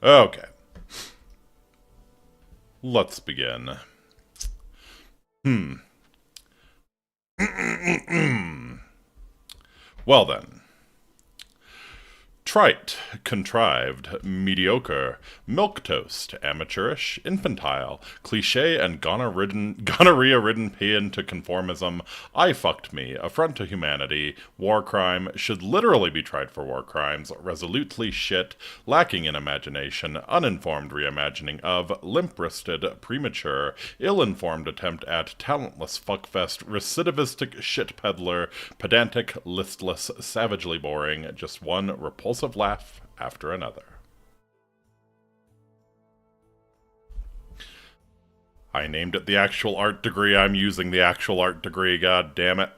Okay, let's begin. Well then. Trite, contrived, mediocre, milquetoast, amateurish, infantile, cliche and gonorrhea-ridden paean to conformism, I fucked me, affront to humanity, war crime, should literally be tried for war crimes, resolutely shit, lacking in imagination, uninformed reimagining of, limp-wristed, premature, ill-informed attempt at talentless fuckfest, recidivistic shit peddler, pedantic, listless, savagely boring, just one repulsive laugh after another. I named it the actual art degree. I'm using the actual art degree, god damn it.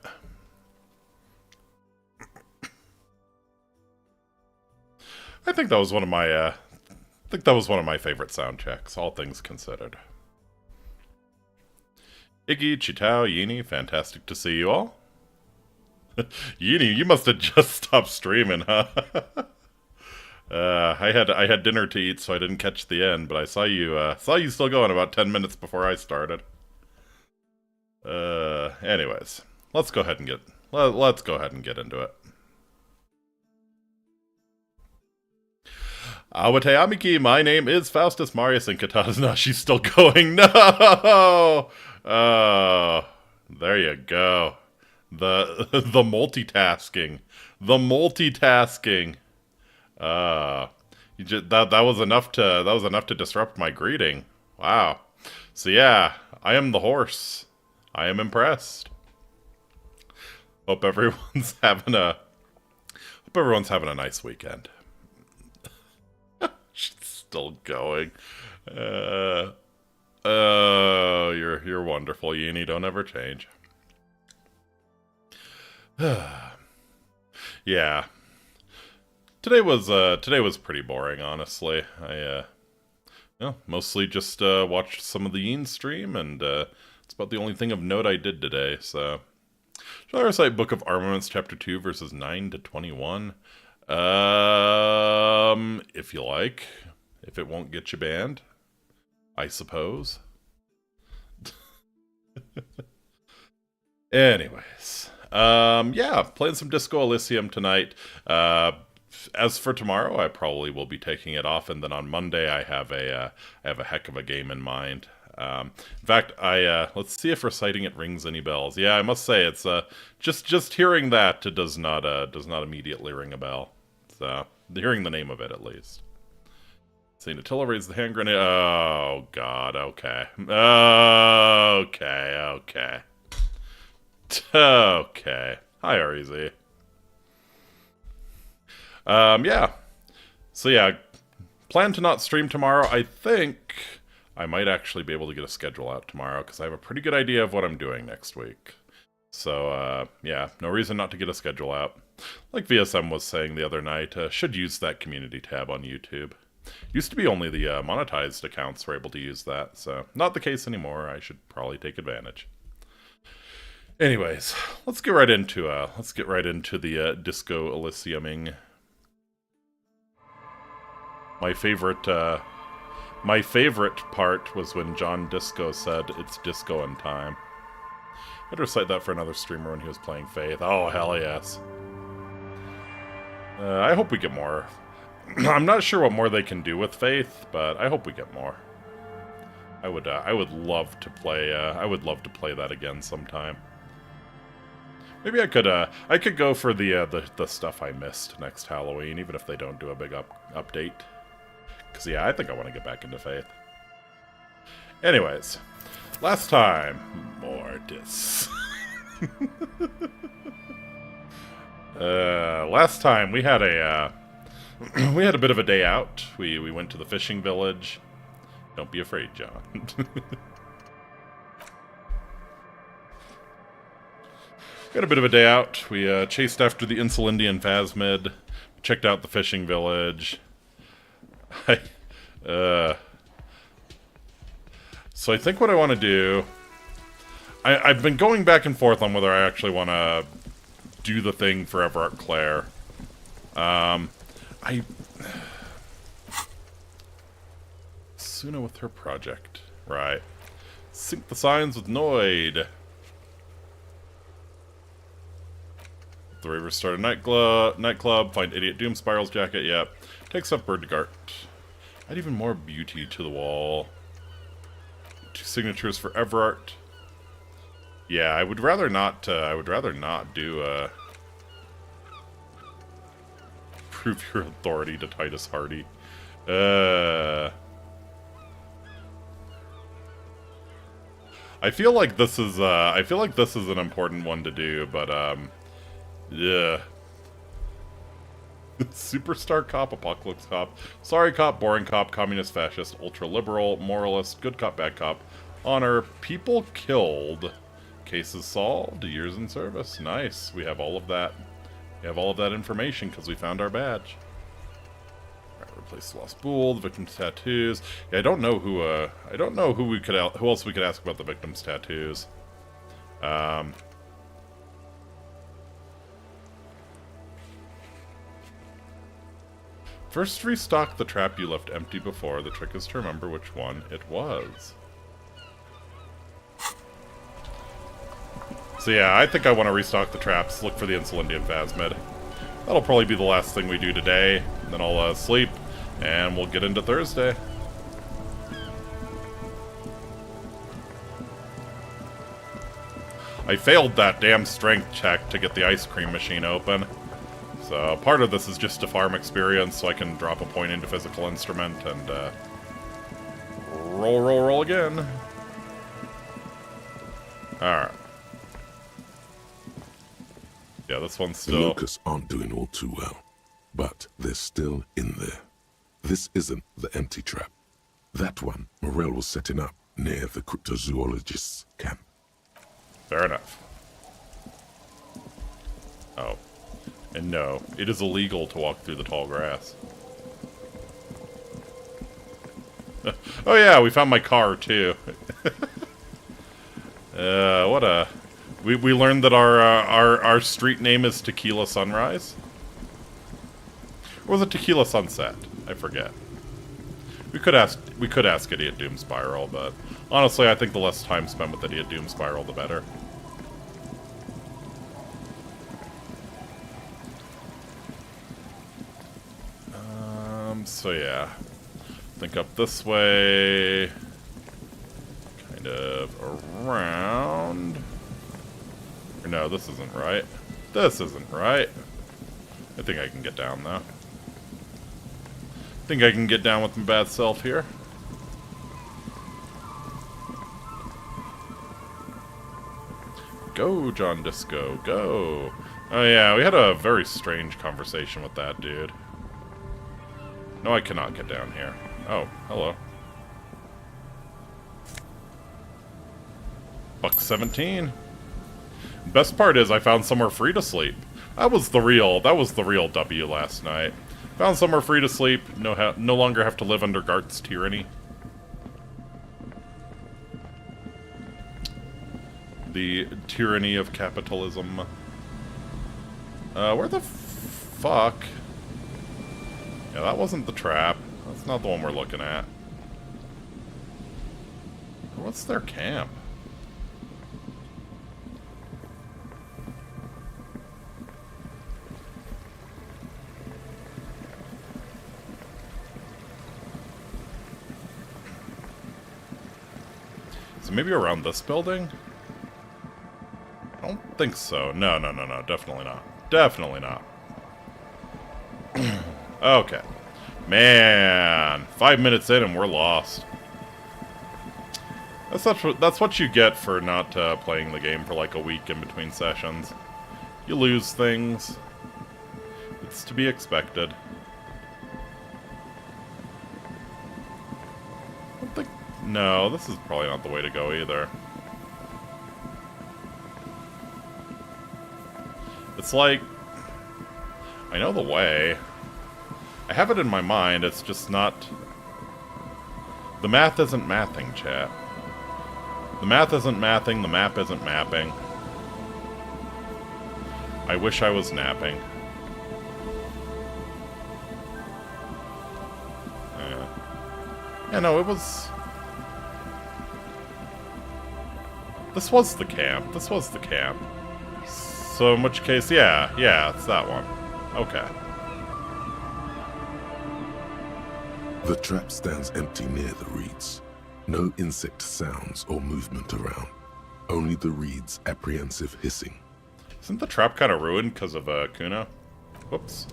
I think that was one of my favorite sound checks, all things considered. Iggy, Chitao, Yini, fantastic to see you all. Yini, you must have just stopped streaming, huh? I had dinner to eat, so I didn't catch the end, but I saw you still going about 10 minutes before I started. Anyways, let's go ahead and get into it. Awate Amiki, my name is Faustus Marius Incitatus. No, she's still going. No! Oh, there you go. The multitasking. The multitasking. That was enough to disrupt my greeting. Wow. So yeah, I am the horse. I am impressed. Hope everyone's having a nice weekend. She's still going. Oh, you're wonderful, Yini. Don't ever change. Yeah. Today was pretty boring, honestly. I mostly just watched some of the Yin stream, and it's about the only thing of note I did today. So, shall I recite Book of Armaments, Chapter 2, verses 9 to 21? If you like, if it won't get you banned, I suppose. Anyways, yeah, playing some Disco Elysium tonight. As for tomorrow, I probably will be taking it off, and then on Monday I have a heck of a game in mind. In fact, let's see if reciting it rings any bells. Yeah, I must say it's just hearing that it does not immediately ring a bell. So hearing the name of it at least. See, Natilla raised the hand grenade. Oh God. Okay. Okay. Okay. Hi, REZ. Yeah. So yeah, plan to not stream tomorrow. I think I might actually be able to get a schedule out tomorrow, because I have a pretty good idea of what I'm doing next week. So, yeah, no reason not to get a schedule out. Like VSM was saying the other night, should use that community tab on YouTube. Used to be only the monetized accounts were able to use that, so not the case anymore. I should probably take advantage. Anyways, let's get right into the Disco Elysiuming. My favorite part was when John Disco said, "It's disco in time." I'd recite that for another streamer when he was playing Faith. Oh, hell yes. I hope we get more. I'm not sure what more they can do with Faith, but I hope we get more. I would love to play. I would love to play that again sometime. Maybe I could go for the stuff I missed next Halloween, even if they don't do a big update. Because yeah, I think I want to get back into Faith. Anyways, last time, Mortis. Last time we had a bit of a day out. We went to the fishing village. Don't be afraid, John. We had a bit of a day out. We chased after the Insulindian Phasmid, checked out the fishing village. So I think what I want to do... I've been going back and forth on whether I actually want to do the thing for Everett Claire. I... Suna with her project. Right. Sync the signs with Noid. The Ravers start a nightclub, find Idiot Doom Spiral's jacket, yep. Takes up Birdgart. Add even more beauty to the wall. 2 signatures for Everart. Yeah, I would rather not do, prove your authority to Titus Hardy. I feel like this is an important one to do, but, yeah. Superstar cop, apocalypse cop, sorry cop, boring cop, communist fascist, ultra-liberal, moralist, good cop, bad cop, honor, people killed, cases solved, years in service. Nice. We have all of that. We have all of that information because we found our badge. Alright, replace the lost bull, the victim's tattoos. Yeah, I don't know who who else we could ask about the victim's tattoos. First restock the trap you left empty before. The trick is to remember which one it was. So yeah, I think I want to restock the traps, look for the Insulindian Phasmid. That'll probably be the last thing we do today. Then I'll sleep, and we'll get into Thursday. I failed that damn strength check to get the ice cream machine open. So part of this is just to farm experience so I can drop a point into physical instrument and roll again. Alright. Yeah, this one's still... The locusts aren't doing all too well, but they're still in there. This isn't the empty trap. That one Morel was setting up near the cryptozoologist's camp. Fair enough. Oh. And no, it is illegal to walk through the tall grass. Oh yeah, we found my car too. What a... We learned that our street name is Tequila Sunrise? Or was it Tequila Sunset? I forget. We could ask Idiot Doom Spiral, but honestly I think the less time spent with Idiot Doom Spiral the better. So yeah, think up this way, kind of around, or no, this isn't right, this isn't right, I think I can get down though, I think I can get down with my bad self here. Go, John Disco, go. Oh yeah, we had a very strange conversation with that dude. No, I cannot get down here. Oh, hello. Buck 17. Best part is I found somewhere free to sleep. That was the real W last night. Found somewhere free to sleep. No longer have to live under Gart's tyranny. The tyranny of capitalism. Where the fuck? Yeah, that wasn't the trap. That's not the one we're looking at. What's their camp? So maybe around this building? I don't think so. No, definitely not. Definitely not. Okay. Man, 5 minutes in and we're lost. That's what you get for not playing the game for like a week in between sessions. You lose things. It's to be expected. I don't think... No, this is probably not the way to go either. It's like... I know the way. I have it in my mind, it's just not... The math isn't mathing, chat. The math isn't mathing, the map isn't mapping. I wish I was napping. Yeah, no, it was... This was the camp. This was the camp. So in which case, yeah, it's that one. Okay. The trap stands empty near the reeds. No insect sounds or movement around. Only the reeds' apprehensive hissing. Isn't the trap kind of ruined because of Kuno? Whoops.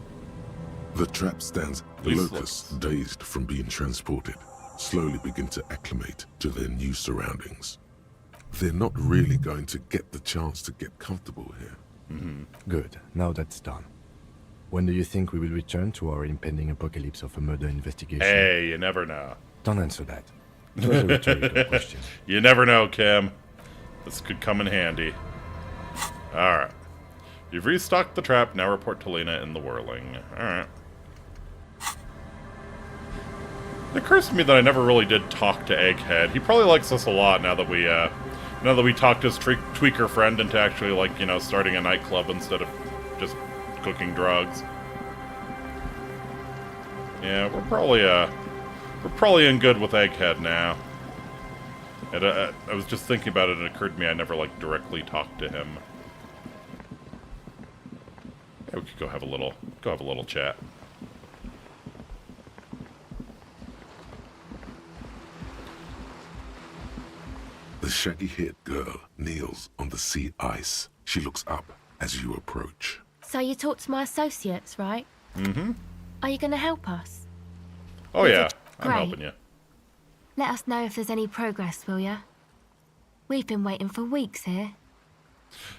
The trap stands. The locusts, dazed from being transported, slowly begin to acclimate to their new surroundings. They're not really going to get the chance to get comfortable here. Mm-hmm. Good. Now that's done. When do you think we will return to our impending apocalypse of a murder investigation? Hey, you never know. Don't answer that. It was a rhetorical question. You never know, Kim. This could come in handy. Alright. You've restocked the trap, now report to Lena in the whirling. Alright. It occurs to me that I never really did talk to Egghead. He probably likes us a lot now that we talked his tweaker friend into actually, like, you know, starting a nightclub instead of just cooking drugs. Yeah, we're probably in good with Egghead now. And I was just thinking about it, and it occurred to me I never, like, directly talked to him. Yeah, we could go have a little chat. The shaggy-haired girl kneels on the sea ice. She looks up as you approach. So you talked to my associates, right? Mm-hmm. Are you going to help us? Oh yeah, I'm Great. helping you. Let us know if there's any progress, will ya? We've been waiting for weeks here.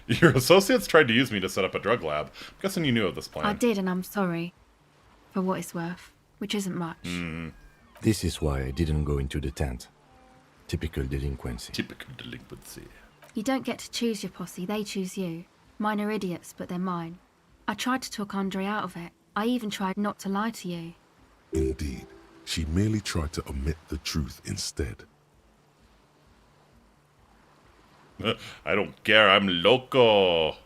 Your associates tried to use me to set up a drug lab. I'm guessing you knew of this plan. I did, and I'm sorry. For what it's worth, which isn't much. This is why I didn't go into the tent. Typical delinquency. Typical delinquency. You don't get to choose your posse, they choose you. Mine are idiots, but they're mine. I tried to talk Andre out of it. I even tried not to lie to you. Indeed, she merely tried to omit the truth instead. I don't care, I'm loco.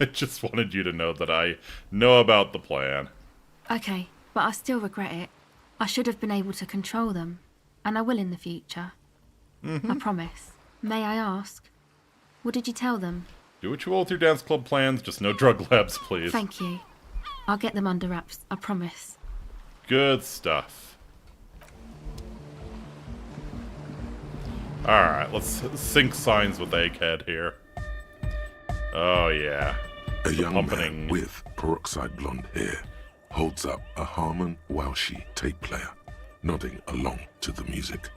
I just wanted you to know that I know about the plan. Okay, but I still regret it. I should have been able to control them. And I will in the future. I promise. May I ask? What did you tell them? Do what you will with your dance club plans, just no drug labs, please. Thank you. I'll get them under wraps, I promise. Good stuff. Alright, let's sync signs with Egghead here. Oh yeah. A young pumpening. man with peroxide blonde hair holds up a Harman Walshy tape player, nodding along to the music.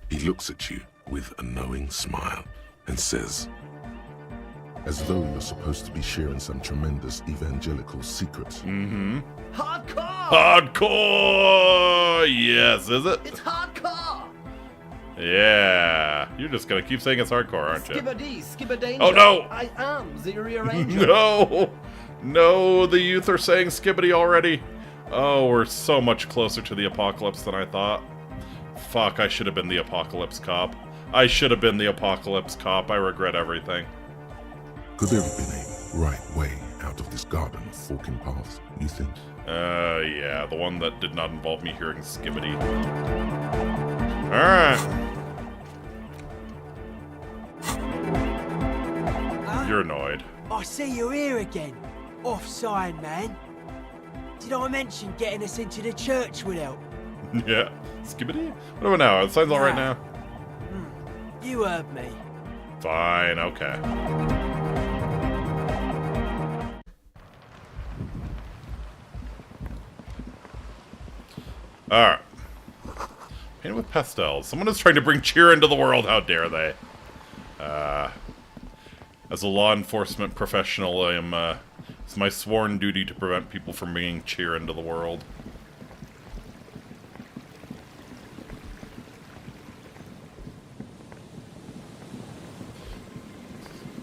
He looks at you with a knowing smile and says, as though you're supposed to be sharing some tremendous evangelical secret. Mm-hmm. Hardcore! Hardcore! Yes, is it? It's hardcore! Yeah. You're just gonna keep saying it's hardcore, aren't you? Skibba danger. Oh, no! I am the rearranger. No! No, the youth are saying skibbity already. Oh, we're so much closer to the apocalypse than I thought. Fuck, I should have been the apocalypse cop. I should have been the apocalypse cop. I regret everything. Could there have been a right way out of this garden of forking paths, you think? Yeah, the one that did not involve me hearing skibbity. Alright. You're annoyed. I see you're here again. Off-sign, man. Did I mention getting us into the church would help? Yeah. Skibbity? What about now? Are the signs all right now? You heard me. Fine, okay. Alright. Painted with pastels. Someone is trying to bring cheer into the world. How dare they? As a law enforcement professional, it's my sworn duty to prevent people from bringing cheer into the world.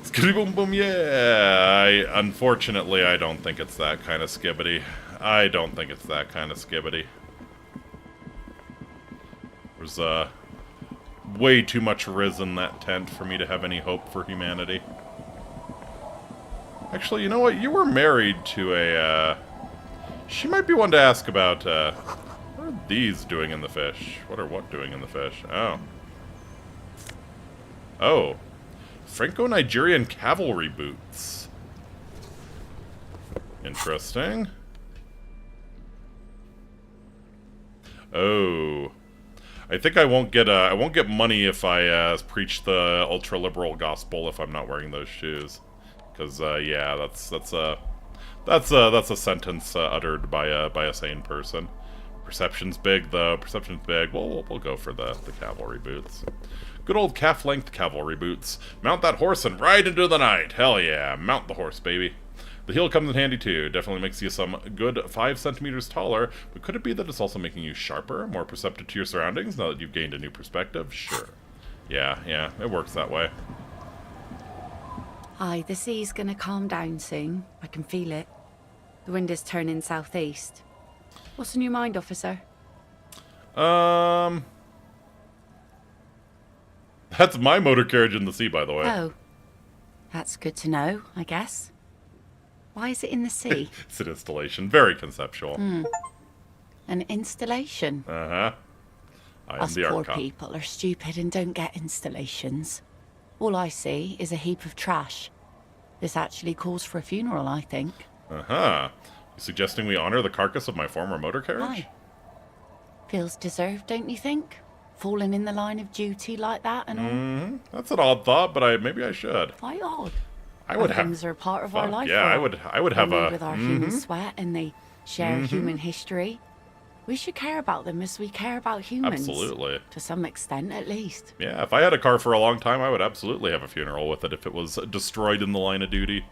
Skibbity boom boom, yeah! Unfortunately, I don't think it's that kind of skibbity. I don't think it's that kind of skibbity. There's, way too much Riz in that tent for me to have any hope for humanity. Actually, you know what? You were married to a, she might be one to ask about, What are these doing in the fish? What doing in the fish? Oh. Oh. Franco-Nigerian cavalry boots. Interesting. Oh. I think I won't get money if I preach the ultra-liberal gospel if I'm not wearing those shoes. Because yeah, that's a sentence uttered by a sane person. Perception's big, though. Perception's big. We'll go for the cavalry boots. Good old calf-length cavalry boots. Mount that horse and ride into the night. Hell yeah, mount the horse, baby. The heel comes in handy too. Definitely makes you some good 5 centimeters taller. But could it be that it's also making you sharper, more perceptive to your surroundings now that you've gained a new perspective? Sure. Yeah, it works that way. Aye, the sea's gonna calm down soon. I can feel it. The wind is turning southeast. What's on your mind, officer? That's my motor carriage in the sea, by the way. Oh. That's good to know, I guess. Why is it in the sea? It's an installation. Very conceptual. An installation? Uh-huh. I am Us the poor art cop. people are stupid and don't get installations. All I see is a heap of trash. This actually calls for a funeral, I think. Uh-huh. You suggesting we honor the carcass of my former motor carriage? Aye. Feels deserved, don't you think? Falling in the line of duty like that and all. That's an odd thought, but maybe I should. Why odd? I would have. Things are a part of our Fuck, life. yeah, I would have They move a. with our human sweat, and they share human history. We should care about them as we care about humans. Absolutely. To some extent, at least. Yeah, if I had a car for a long time, I would absolutely have a funeral with it if it was destroyed in the line of duty.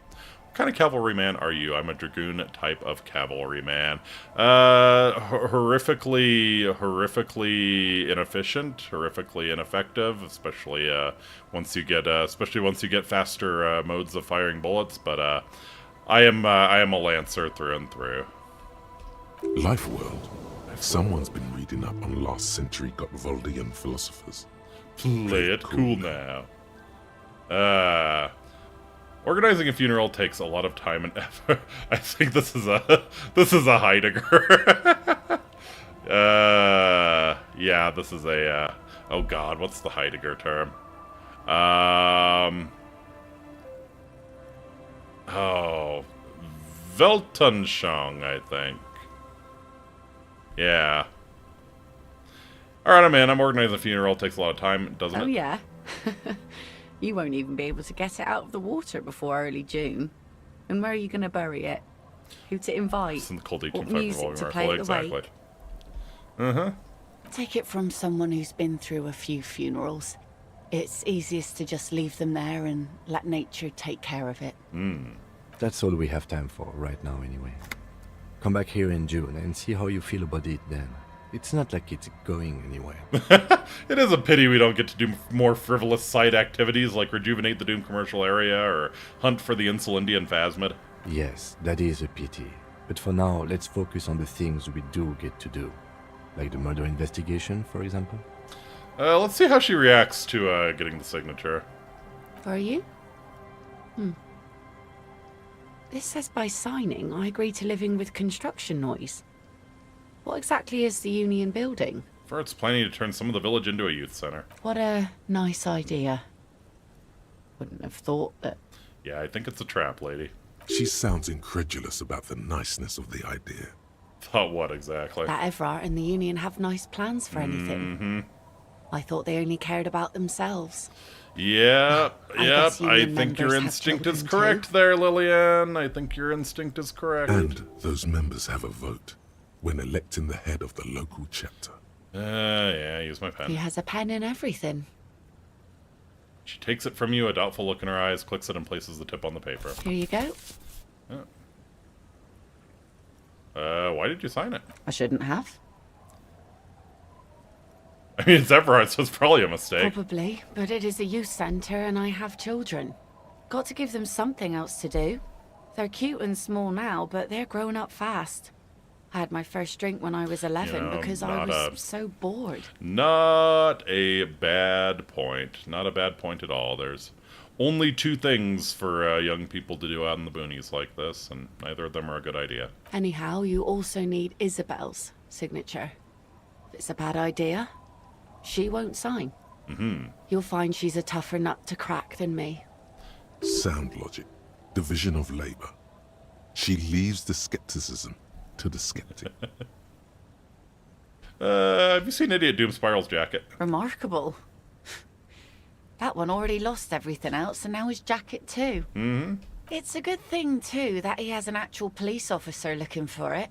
What kind of cavalryman are you? I'm a dragoon type of cavalryman. Horrifically inefficient, horrifically ineffective, especially once you get faster modes of firing bullets. But I am a lancer through and through. Life world. Someone's been reading up on last century Gotwaldian philosophers. Play it cool now. Organizing a funeral takes a lot of time and effort. I think this is a Heidegger. Yeah, this is a oh god, what's the Heidegger term? Oh, Weltanschauung, I think. Yeah. Alright, I'm in. I'm organizing a funeral. It takes a lot of time, doesn't it? Oh, yeah. You won't even be able to get it out of the water before early June. And where are you going to bury it? Who to invite? It's in the Cold 18 What music to play at the exactly. wake? Uh-huh. Take it from someone who's been through a few funerals. It's easiest to just leave them there and let nature take care of it. That's all we have time for right now anyway. Come back here in June and see how you feel about it then. It's not like it's going anywhere. It is a pity we don't get to do more frivolous side activities like rejuvenate the Doom commercial area or hunt for the Insulindian Phasmid. Yes, that is a pity. But for now, let's focus on the things we do get to do. Like the murder investigation, for example. Let's see how she reacts to getting the signature. For you? This says by signing, I agree to living with construction noise. What exactly is the Union building? For it's planning to turn some of the village into a youth center. What a nice idea. Wouldn't have thought that. Yeah, I think it's a trap, lady. She sounds incredulous about the niceness of the idea. Thought what exactly? That Everard and the Union have nice plans for anything. I thought they only cared about themselves. Yep. I guess I union think your members have instinct is children correct too. there, Lillian. I think your instinct is correct. And those members have a vote when electing the head of the local chapter. Yeah, use my He pen. has a pen and everything. She takes it from you, a doubtful look in her eyes, clicks it, and places the tip on the paper. Here you go. Why did you sign it? I shouldn't have. I mean, it's Everard, so it's probably a mistake. Probably, but it is a youth centre and I have children. Got to give them something else to do. They're cute and small now, but they're growing up fast. I had my first drink when I was 11 You know, because I not was a- so bored. Not a bad point. Not a bad point at all. There's only 2 things for young people to do out in the boonies like this, and neither of them are a good idea. Anyhow, you also need Isabel's signature. If it's a bad idea, she won't sign. You'll find she's a tougher nut to crack than me. Sound logic. Division of labor. She leaves the skepticism to the skeptic. Have you seen Idiot Doom Spiral's jacket? Remarkable. That one already lost everything else, and now his jacket too. It's a good thing, too, that he has an actual police officer looking for it.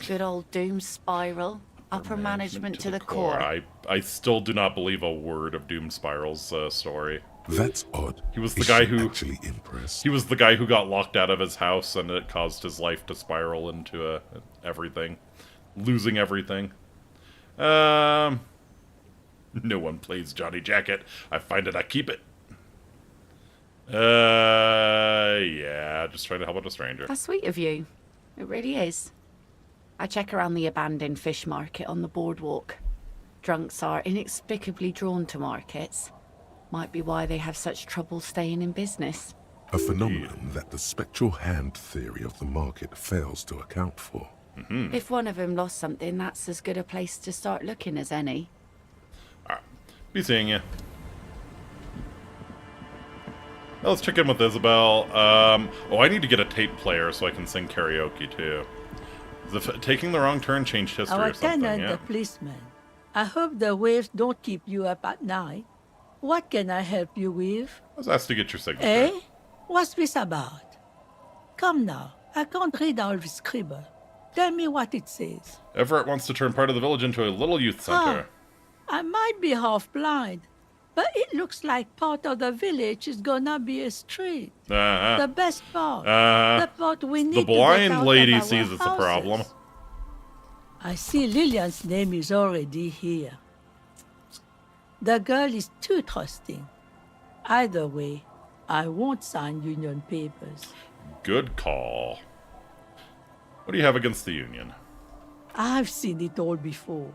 Good old Doom Spiral. Upper management to the core. I still do not believe a word of Doom Spiral's story. That's odd. He was the Is guy she who- actually impressed. He was the guy who got locked out of his house, and it caused his life to spiral into everything. Losing everything. No one plays Johnny Jacket. I find it, I keep it. Yeah, just trying to help out a stranger. That's sweet of you. It really is. I check around the abandoned fish market on the boardwalk. Drunks are inexplicably drawn to markets. Might be why they have such trouble staying in business. A phenomenon that the spectral hand theory of the market fails to account for. If one of them lost something, that's as good a place to start looking as any. Alright, be seeing you. Now let's check in with Isabel. Oh, I need to get a tape player so I can sing karaoke too. Taking the wrong turn changed history Our or something, tenant, yeah. the policeman. I hope the waves don't keep you up at night. What can I help you with? I was asked to get your signature. Eh? What's this about? Come now, I can't read all this scribble. Tell me what it says. Everett wants to turn part of the village into a little youth center. I might be half blind, but it looks like part of the village is gonna be a street. The best part. The part we need The to get blind out lady of our sees it's a problem. houses. I see Lillian's name is already here. The girl is too trusting. Either way, I won't sign union papers. Good call. What do you have against the union? I've seen it all before.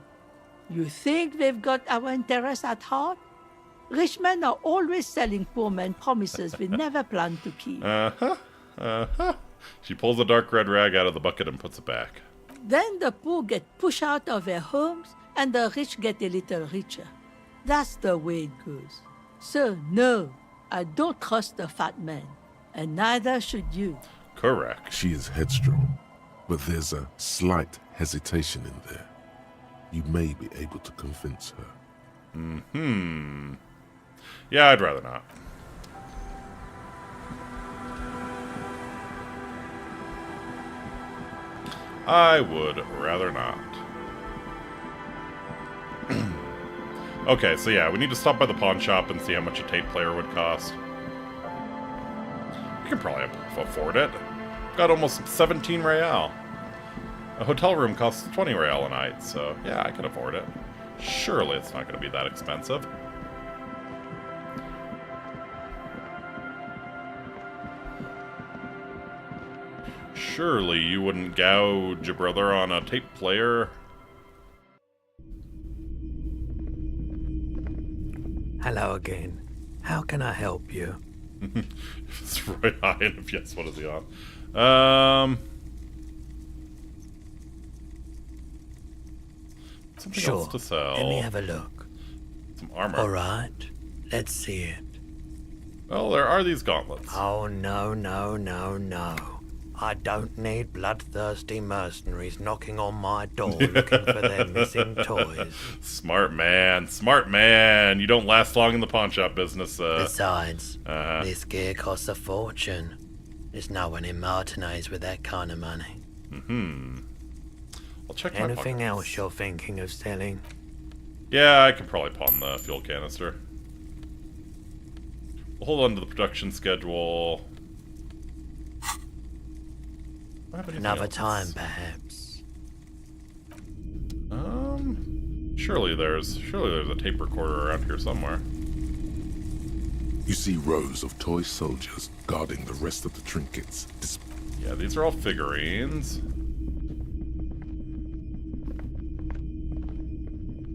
You think they've got our interests at heart? Rich men are always selling poor men promises they never plan to keep. She pulls a dark red rag out of the bucket and puts it back. Then the poor get pushed out of their homes and the rich get a little richer. That's the way it goes. So, no, I don't trust the fat man, and neither should you. Correct. She is headstrong, but there's a slight hesitation in there. You may be able to convince her. Yeah, I'd rather not. I would rather not. Okay, so yeah, we need to stop by the pawn shop and see how much a tape player would cost. We can probably afford it. Got almost 17 real. A hotel room costs 20 real a night, so yeah, I can afford it. Surely it's not going to be that expensive. Surely you wouldn't gouge your brother on a tape player? Hello again. How can I help you? It's right high, and if yes, what is he on? Something else to sell. Let me have a look. Some armor. All right, let's see it. Well, there are these gauntlets. Oh, no, no, no, no. I don't need bloodthirsty mercenaries knocking on my door looking for their missing toys. Smart man, smart man. You don't last long in the pawn shop business. Besides, this gear costs a fortune. There's no one in Martinez with that kind of money. I'll check my Anything pockets. else you're thinking of selling? Yeah, I can probably pawn the fuel canister. We'll hold on to the production schedule. Another time, perhaps. Surely there's a tape recorder around here somewhere. You see rows of toy soldiers guarding the rest of the trinkets. Yeah, these are all figurines.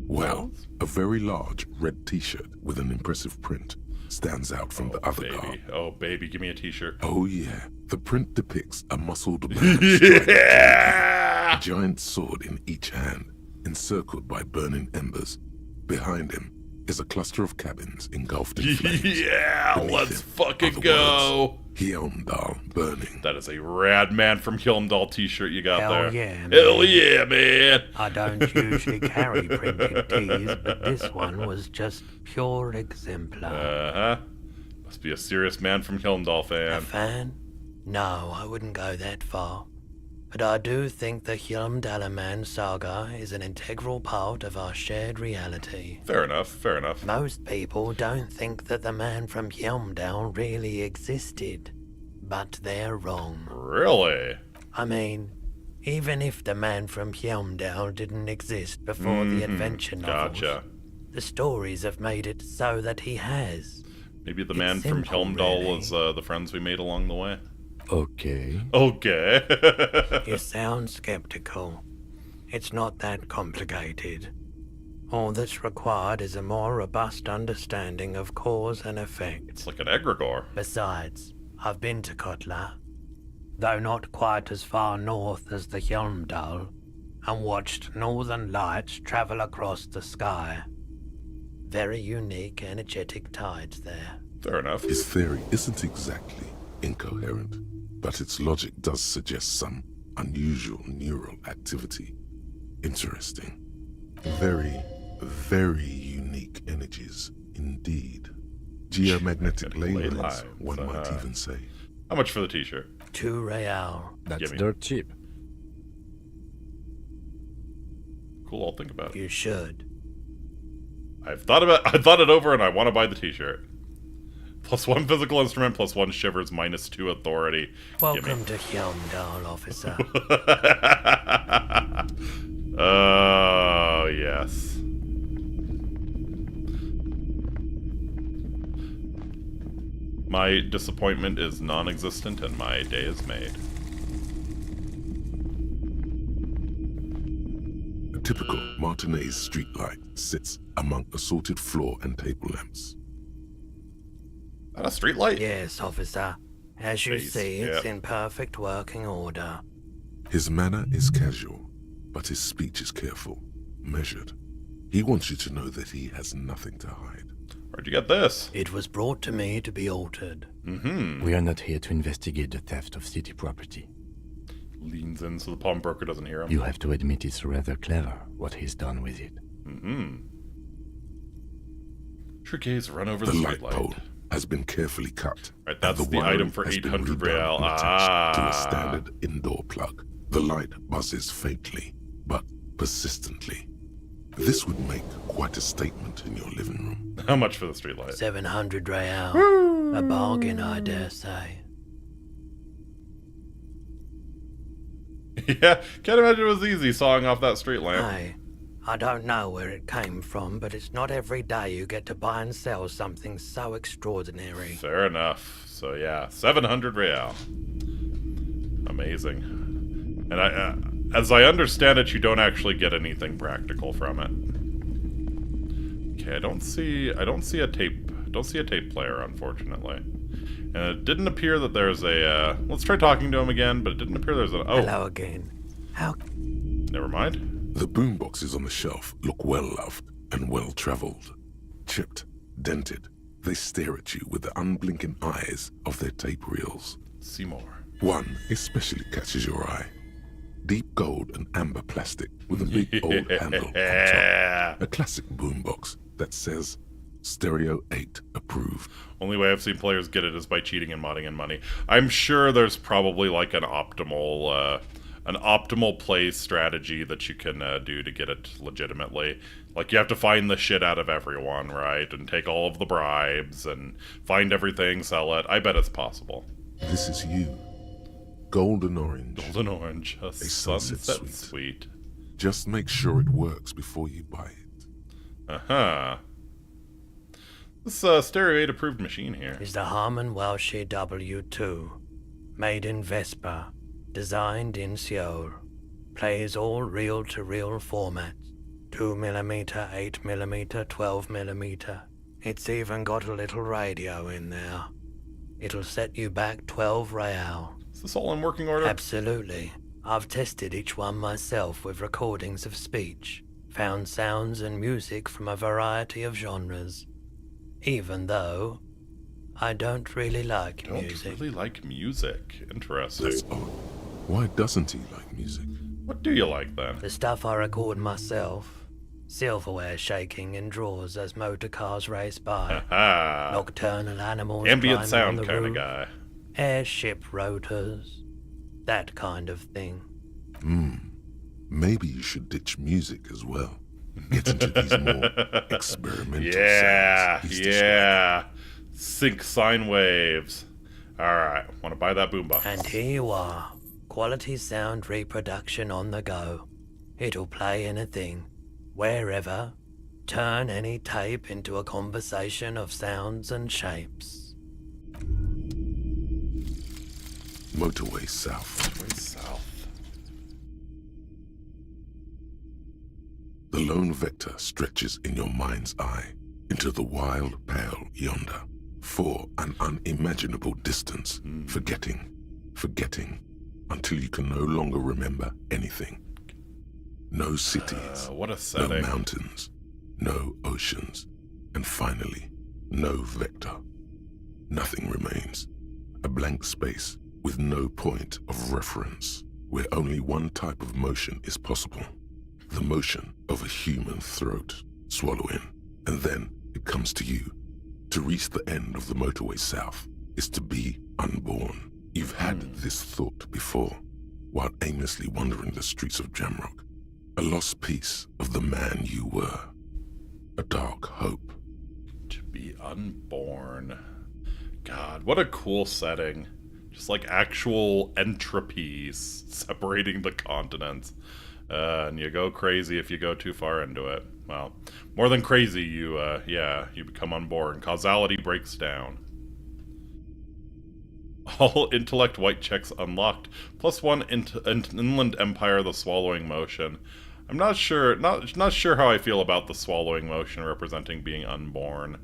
Well, a very large red t-shirt with an impressive print stands out from the other guard. Oh, baby, give me a t-shirt. Oh yeah, the print depicts a muscled man striking a giant sword in each hand, encircled by burning embers. Behind him is a cluster of cabins engulfed in flames. Yeah, Beneath let's him fucking are the go. words, Hjelmdal burning. That is a rad man from Hjelmdal t-shirt you got Hell there. yeah, man. Hell yeah, man. I don't usually carry printed tees, but this one was just pure exemplar. Uh-huh. Must be a serious man from Hjelmdal A fan. fan? No, I wouldn't go that far. But I do think the Hjelmdalaman saga is an integral part of our shared reality. Fair enough, fair enough. Most people don't think that the man from Hjelmdal really existed, but they're wrong. Really? I mean, even if the man from Hjelmdal didn't exist before the adventure novels, Gotcha. the stories have made it so that he has. Maybe the It's man from simple, Hjelmdal really. was the friends we made along the way. Okay. Okay. You sound skeptical. It's not that complicated. All that's required is a more robust understanding of cause and effect. It's like an egregore. Besides, I've been to Kotla, though not quite as far north as the Hjelmdal, and watched northern lights travel across the sky. Very unique, energetic tides there. Fair enough. His theory isn't exactly incoherent, but its logic does suggest some unusual neural activity. Interesting. Very, very unique energies indeed. Geomagnetic ley Ley lines, lines, one might even say. How much for the t-shirt? 2 real. That's Gimme. dirt cheap. Cool, I'll think about it. You should. I thought it over and I want to buy the t-shirt. +1 physical instrument, +1 shivers, -2 authority. Welcome to Hjelmdal, officer. Oh, yes. My disappointment is non-existent and my day is made. A typical Martinez streetlight sits among assorted floor and table lamps. That a streetlight? Yes, officer. As you Please, see, it's yeah. in perfect working order. His manner is casual, but his speech is careful, measured. He wants you to know that he has nothing to hide. Where'd you get this? It was brought to me to be altered. We are not here to investigate the theft of city property. Leans in so the pawnbroker doesn't hear him. You have to admit it's rather clever what he's done with it. Triquet's run over The the light pole streetlight. has been carefully cut. Right, and that's the wiring item for has been 800 redone real. and attached to Ah. a standard indoor plug. The light buzzes faintly, but persistently. This would make quite a statement in your living room. How much for the streetlight? 700 real. A bargain, I dare say. Yeah, can't imagine it was easy sawing off that street lamp. Hey, I don't know where it came from, but it's not every day you get to buy and sell something so extraordinary. Fair enough. So yeah, 700 real. Amazing. And as I understand it, you don't actually get anything practical from it. Okay, I don't see a tape player, unfortunately. And it didn't appear that there's a, let's try talking to him again, but it didn't appear there's a, oh, Hello again. How... never mind. The boomboxes on the shelf look well-loved and well-traveled. Chipped, dented, they stare at you with the unblinking eyes of their tape reels. See more. One especially catches your eye. Deep gold and amber plastic with a big old handle on top. A classic boombox that says Stereo 8 approved. Only way I've seen players get it is by cheating and modding in money. I'm sure there's probably like an optimal play strategy that you can do to get it legitimately. Like you have to find the shit out of everyone, right? And take all of the bribes and find everything, sell it. I bet it's possible. This is you. Golden orange. Golden orange, a sunset sunset suite. suite. Just make sure it works before you buy it. Uh-huh. This Stereo 8 approved machine here. is the Harman Welsh W2, made in Vespa, designed in Seoul, plays all reel-to-reel formats, 2mm, 8mm, 12mm. It's even got a little radio in there. It'll set you back 12 real. Is this all in working order? Absolutely. I've tested each one myself with recordings of speech. found sounds and music from a variety of genres, even though I don't really like music. Don't really like music. Interesting. That's odd. Why doesn't he like music? What do you like then? The stuff I record myself, silverware shaking in drawers as motor cars race by, Ah, nocturnal animals ambient climbing sound on the kind of roof, guy. airship rotors, that kind of thing. Maybe you should ditch music as well. Get into these more experimental Yeah, sounds. he's yeah. Sync sine waves. Alright, want to buy that boombox. And here you are, quality sound reproduction on the go. It'll play anything, wherever, turn any tape into a conversation of sounds and shapes. Motorway south. Way south. The lone vector stretches in your mind's eye into the wild pale yonder, for an unimaginable distance, forgetting, until you can no longer remember anything. No cities, What a no setting. mountains, no oceans, and finally, no vector. Nothing remains. A blank space with no point of reference, where only one type of motion is possible. The motion of a human throat, swallowing, and then it comes to you. To reach the end of the motorway south is to be unborn. You've had this thought before, while aimlessly wandering the streets of Jamrock. A lost piece of the man you were. A dark hope. To be unborn. God, what a cool setting. Just like actual entropies separating the continents. And you go crazy if you go too far into it. Well, more than crazy, you become unborn. Causality breaks down. All intellect white checks unlocked. +1 Inland Empire, the swallowing motion. I'm not sure how I feel about the swallowing motion representing being unborn.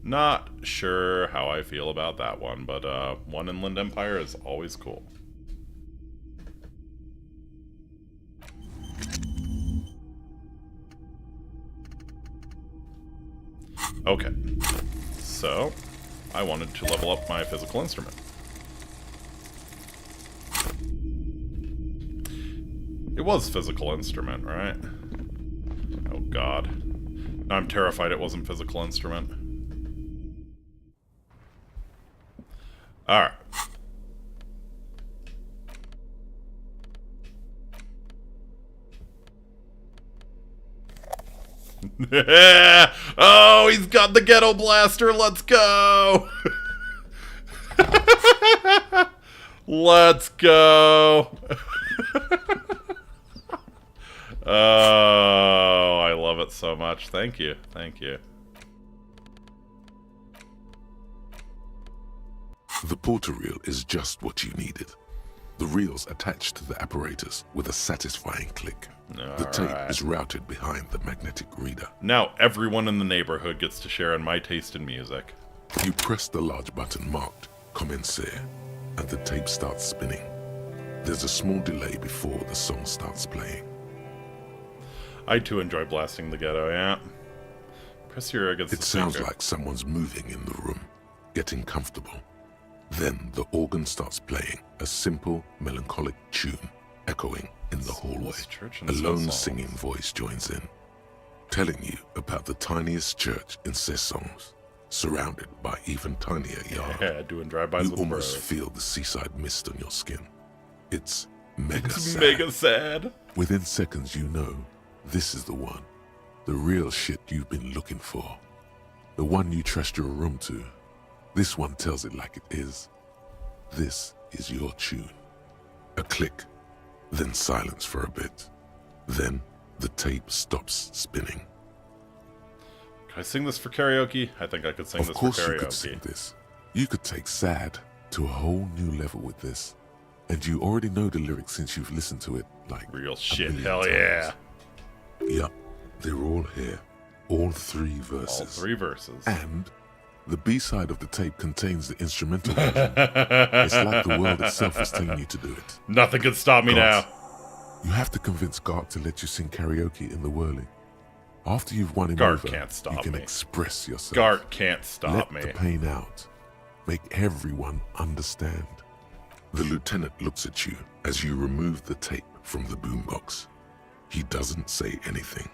Not sure how I feel about that one, but 1 Inland Empire is always cool. Okay, so I wanted to level up my physical instrument. It was physical instrument, right? Oh god. Now I'm terrified it wasn't physical instrument. Alright. Oh, he's got the ghetto blaster. Let's go. Let's go. Oh, I love it so much. Thank you. Thank you. The porter reel is just what you needed. The reel's attached to the apparatus with a satisfying click. The tape is routed behind the magnetic reader. Now everyone in the neighborhood gets to share in my taste in music. You press the large button marked Commencer, and the tape starts spinning. There's a small delay before the song starts playing. I too enjoy blasting the ghetto, yeah. Press your ear against It the sounds speaker. like someone's moving in the room, getting comfortable. Then the organ starts playing a simple, melancholic tune, echoing in the hallway. Church and A lone Cessons. singing voice joins in, telling you about the tiniest church in Cessons, surrounded by even tinier yard. Yeah, doing drive-bys You with almost bros. feel the seaside mist on your skin. It's mega It's sad. mega sad. Within seconds, you know this is the one. The real shit you've been looking for. The one you trust your room to. This one tells it like it is. This is your tune. A click, then silence for a bit. Then the tape stops spinning. Can I sing this for karaoke? I think I could sing Of this for course you karaoke. could sing this. You could take sad to a whole new level with this. And you already know the lyrics since you've listened to it like Real a shit, million hell times. yeah. Yep, they're all here. All three verses. All 3 verses. And the B-side of the tape contains the instrumental version. It's like the world itself is telling you to do it. Nothing can stop me God, now. You have to convince Gart to let you sing karaoke in the whirling. After you've won him Gart over, can't stop you can me. express yourself. Gart can't stop Let me. the pain out. Make everyone understand. The lieutenant looks at you as you remove the tape from the boombox. He doesn't say anything.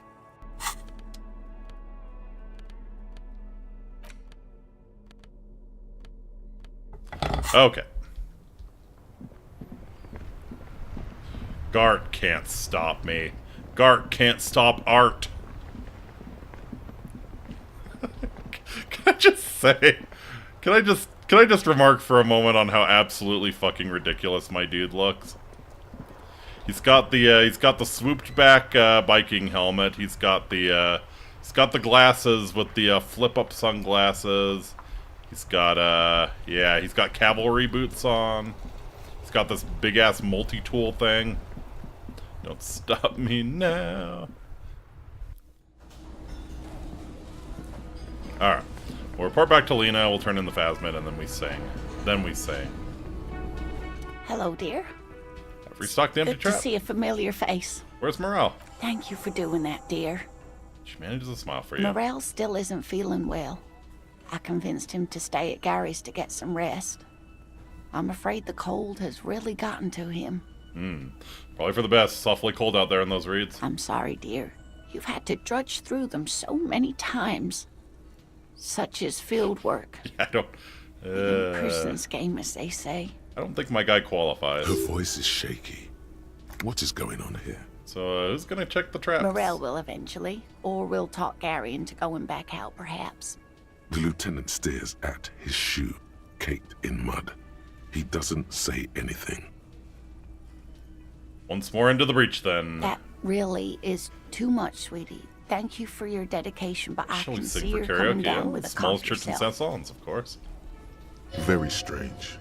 Okay. Gart can't stop me. Gart can't stop art. Can I just say? Can I just remark for a moment on how absolutely fucking ridiculous my dude looks? He's got the swooped back biking helmet. He's got the glasses with the flip up sunglasses. He's got he's got cavalry boots on. He's got this big ass multi-tool thing. Don't stop me now. Alright. We'll report back to Lena, we'll turn in the phasmid, and then we sing. Hello, dear. I've restocked the empty Good to trap. see a familiar face. Where's Morel? Thank you for doing that, dear. She manages to smile for you. Morel still isn't feeling well. I convinced him to stay at Gary's to get some rest. I'm afraid the cold has really gotten to him. Probably for the best. It's awfully cold out there in those reeds. I'm sorry, dear. You've had to drudge through them so many times. Such is field work. I don't... In person's game, as they say. I don't think my guy qualifies. Her voice is shaky. What is going on here? So, who's gonna check the traps? Morel will eventually. Or we'll talk Gary into going back out, perhaps. The lieutenant stares at his shoe, caked in mud. He doesn't say anything. Once more into the breach, then. That really is too much, sweetie. Thank you for your dedication, but I Shall we can sing see for you're coming karaoke? down Yeah, with a smallest cough church in yourself. Saint-Saëns, of course. Very strange.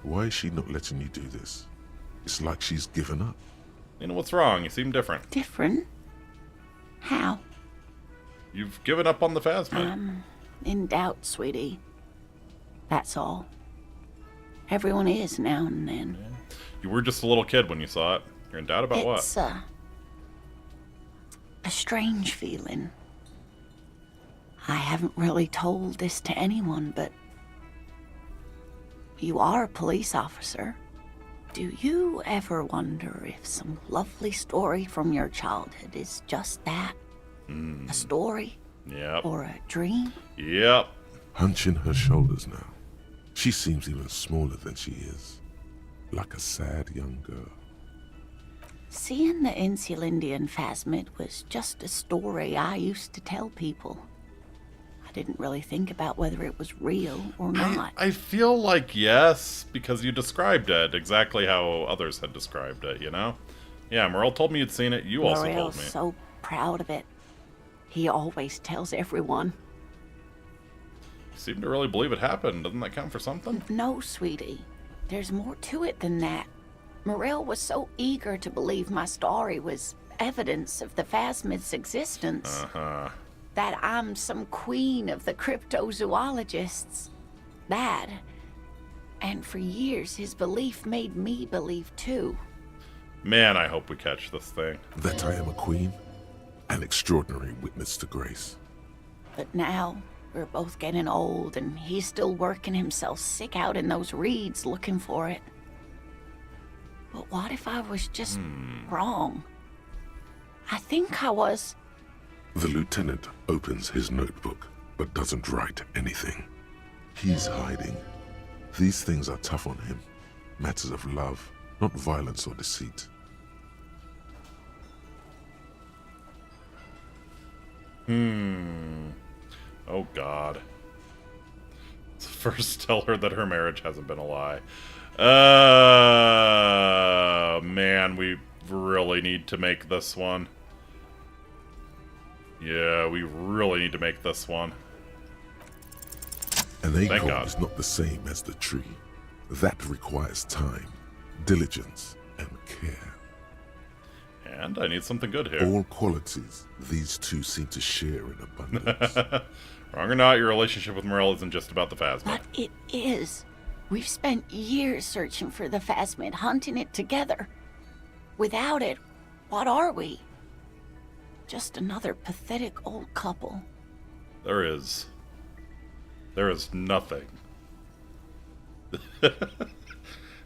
Why is she not letting you do this? It's like she's given up. You know, what's wrong? You seem different. Different? How? You've given up on the phasmid. I'm in doubt, sweetie. That's all. Everyone is now and then. You were just a little kid when you saw it. You're in doubt about what? It's a strange feeling. I haven't really told this to anyone, but you are a police officer. Do you ever wonder if some lovely story from your childhood is just that? A story? Yep. Or a dream? Yep. Hunching her shoulders now. She seems even smaller than she is. Like a sad young girl. Seeing the Insulindian phasmid was just a story I used to tell people. I didn't really think about whether it was real or not. I feel like yes, because you described it exactly how others had described it, you know? Yeah, Morel told me you'd seen it. You also told Morel's me. so proud of it. He always tells everyone. You seem to really believe it happened. Doesn't that count for something? No, sweetie. There's more to it than that. Morel was so eager to believe my story was evidence of the phasmid's existence. Uh-huh. That I'm some queen of the cryptozoologists. That. And for years, his belief made me believe too. Man, I hope we catch this thing. That I am a queen, an extraordinary witness to grace. But now, we're both getting old, and he's still working himself sick out in those reeds looking for it. But what if I was just wrong? I think I was. The lieutenant opens his notebook, but doesn't write anything. He's hiding. These things are tough on him. Matters of love, not violence or deceit. Oh, God. First, tell her that her marriage hasn't been a lie. Man, we really need to make this one. Yeah, we really need to make this one. An Thank acorn God. is not the same as the tree. That requires time, diligence, and care. And I need something good here. All qualities these two seem to share in abundance. Wrong or not, your relationship with Morel isn't just about the phasmid. But it is. We've spent years searching for the phasmid, hunting it together. Without it, What are we? Just another pathetic old couple. There is nothing.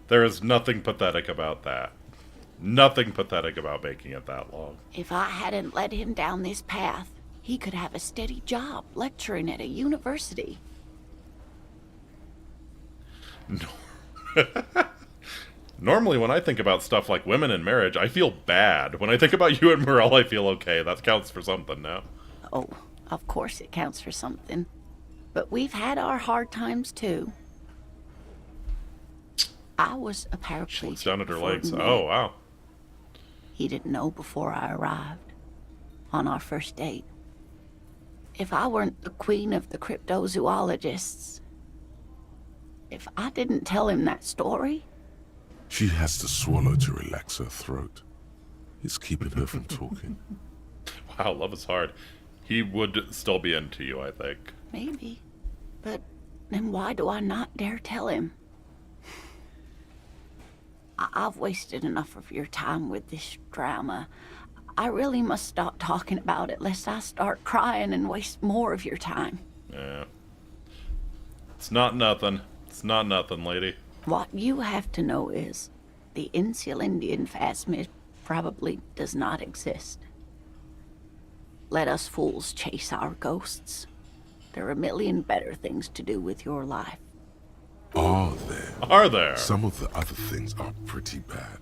There is nothing pathetic about that. Nothing pathetic about making it that long. If I hadn't led him down this path, he could have a steady job lecturing at a university. Normally, when I think about stuff like women and marriage, I feel bad. When I think about you and Morel, I feel okay. That counts for something now. Oh, of course it counts for something. But we've had our hard times, too. I was a paraplegic. She looks down at her before legs. we met. Oh, wow. He didn't know before I arrived. On our first date. If I weren't the queen of the cryptozoologists, if I didn't tell him that story... She has to swallow to relax her throat. It's keeping her from talking. Wow, love is hard. He would still be into you, I think. Maybe. But then why do I not dare tell him? I've wasted enough of your time with this drama. I really must stop talking about it lest I start crying and waste more of your time. Yeah. It's not nothing. It's not nothing, lady. What you have to know is the Insulindian phasmid probably does not exist. Let us fools chase our ghosts. There are a million better things to do with your life. Are there? Are there? Some of the other things are pretty bad.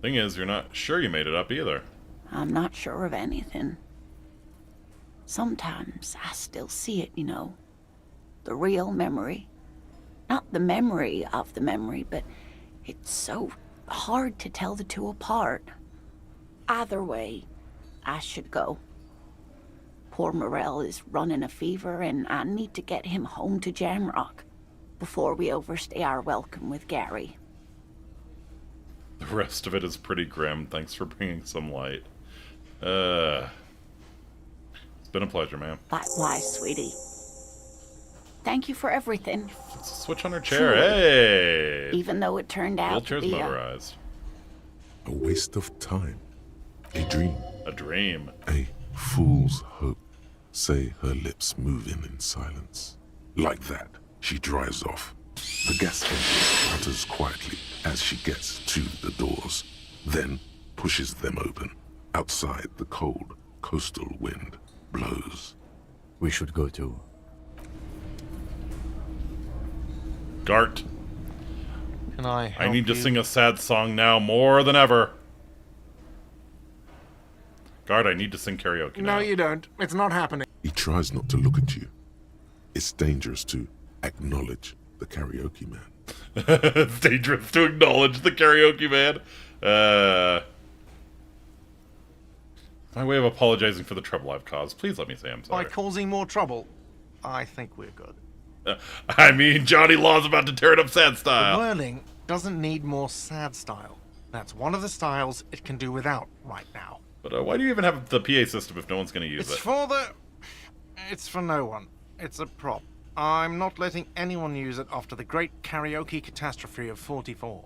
Thing is, you're not sure you made it up either. I'm not sure of anything. Sometimes I still see it, you know. The real memory. Not the memory of the memory, but it's so hard to tell the two apart. Either way, I should go. Poor Morel is running a fever, and I need to get him home to Jamrock before we overstay our welcome with Gary. The rest of it is pretty grim. Thanks for bringing some light. It's been a pleasure, ma'am. Likewise, sweetie. Thank you for everything. Switch on her chair. Truly. Hey! Even though it turned out to Wheelchair's be motorized. A waste of time. A dream. A dream. A fool's hope. Say her lips moving in silence. Like that, she drives off. The gas engine putters quietly as she gets to the doors, then pushes them open. Outside, the cold, coastal wind blows. We should go too. Gart, Can I help I need to you? sing a sad song now more than ever. Gart, I need to sing karaoke now. No, you don't. It's not happening. He tries not to look at you. It's dangerous to acknowledge the karaoke man. It's dangerous to acknowledge the karaoke man. My way of apologizing for the trouble I've caused. Please let me say I'm By sorry. causing more trouble, I think we're good. I mean, Johnny Law's about to tear it up sad The style. whirling doesn't need more sad style. That's one of the styles it can do without right now. But why do you even have the PA system if no one's going to use It's it? for the... It's for no one. It's a prop. I'm not letting anyone use it after the great karaoke catastrophe of 44.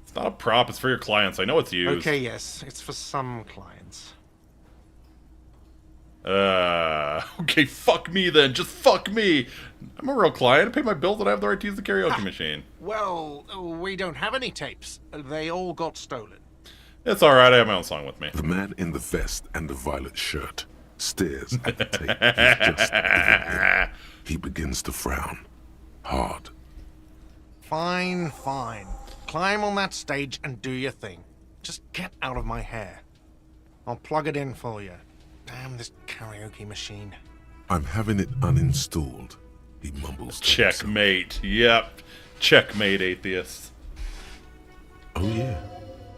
It's not a prop, it's for your clients. I know it's used. Okay, yes, it's for some clients. Okay, fuck me then. Just fuck me. I'm a real client. I pay my bills and I have the right to use the karaoke machine. Well, we don't have any tapes. They all got stolen. It's alright, I have my own song with me. The man in the vest and the violet shirt stares at the tape he's just given him. He begins to frown. Hard. Fine, fine. Climb on that stage and do your thing. Just get out of my hair. I'll plug it in for you. Damn this karaoke machine. I'm having it uninstalled, he mumbles to himself. Checkmate. Yep. Checkmate, atheist. Oh yeah.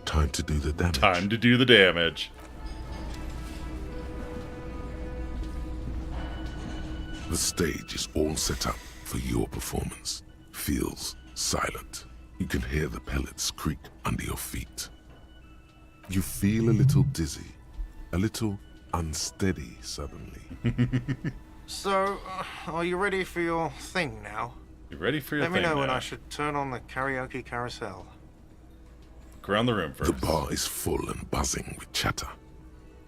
Time to do the damage. Time to do the damage. The stage is all set up for your performance. Feels silent. You can hear the pellets creak under your feet. You feel a little dizzy, a little unsteady suddenly. So, are you ready for your thing now? You ready for your Let thing me know when now? I should turn on the karaoke carousel. Look around the room first. The bar is full and buzzing with chatter.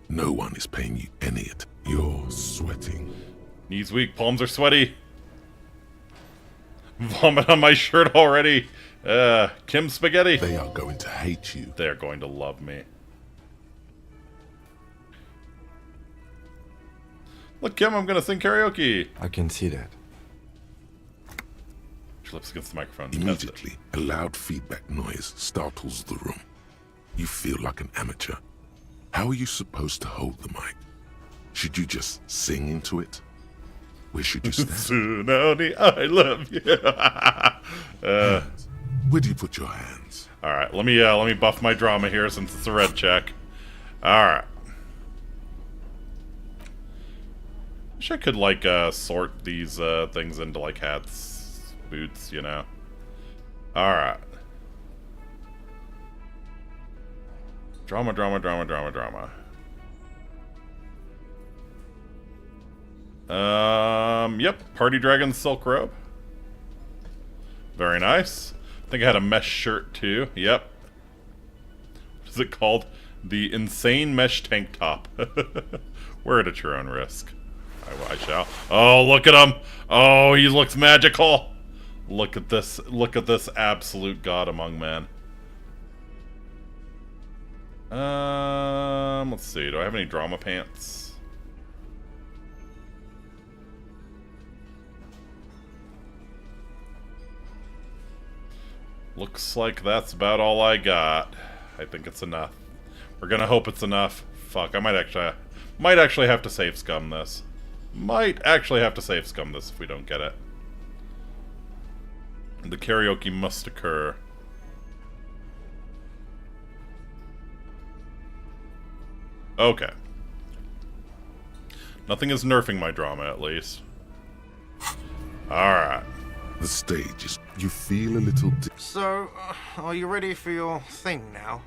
No one is paying you any attention. You're sweating. Knees weak, palms are sweaty. Vomit on my shirt already. Kim Spaghetti. They are going to hate you. They're going to love me. Look, Kim, I'm gonna sing karaoke. I can see that. Your lips against the microphone. Test it. Immediately, a loud feedback noise startles the room. You feel like an amateur. How are you supposed to hold the mic? Should you just sing into it? Where should you stand? Tsunami, I love you. Where do you put your hands? All right, let me buff my drama here since it's a red check. All right. Wish I could like sort these things into like hats, boots, you know. All right. Drama, drama, drama, drama, drama. Yep. Party Dragon Silk Robe. Very nice. I think I had a mesh shirt too. Yep. What is it called? The Insane Mesh Tank Top. Wear it at your own risk. I shall. Oh, look at him. Oh, he looks magical. Look at this. Look at this absolute god among men. Let's see. Do I have any drama pants? Looks like that's about all I got. I think it's enough. We're gonna hope it's enough. Fuck, I might actually have to save scum this. Might actually have to save scum this if we don't get it. The karaoke must occur. Okay. Nothing is nerfing my drama, at least. Alright. The stage is... You feel a little... So, are you ready for your thing now?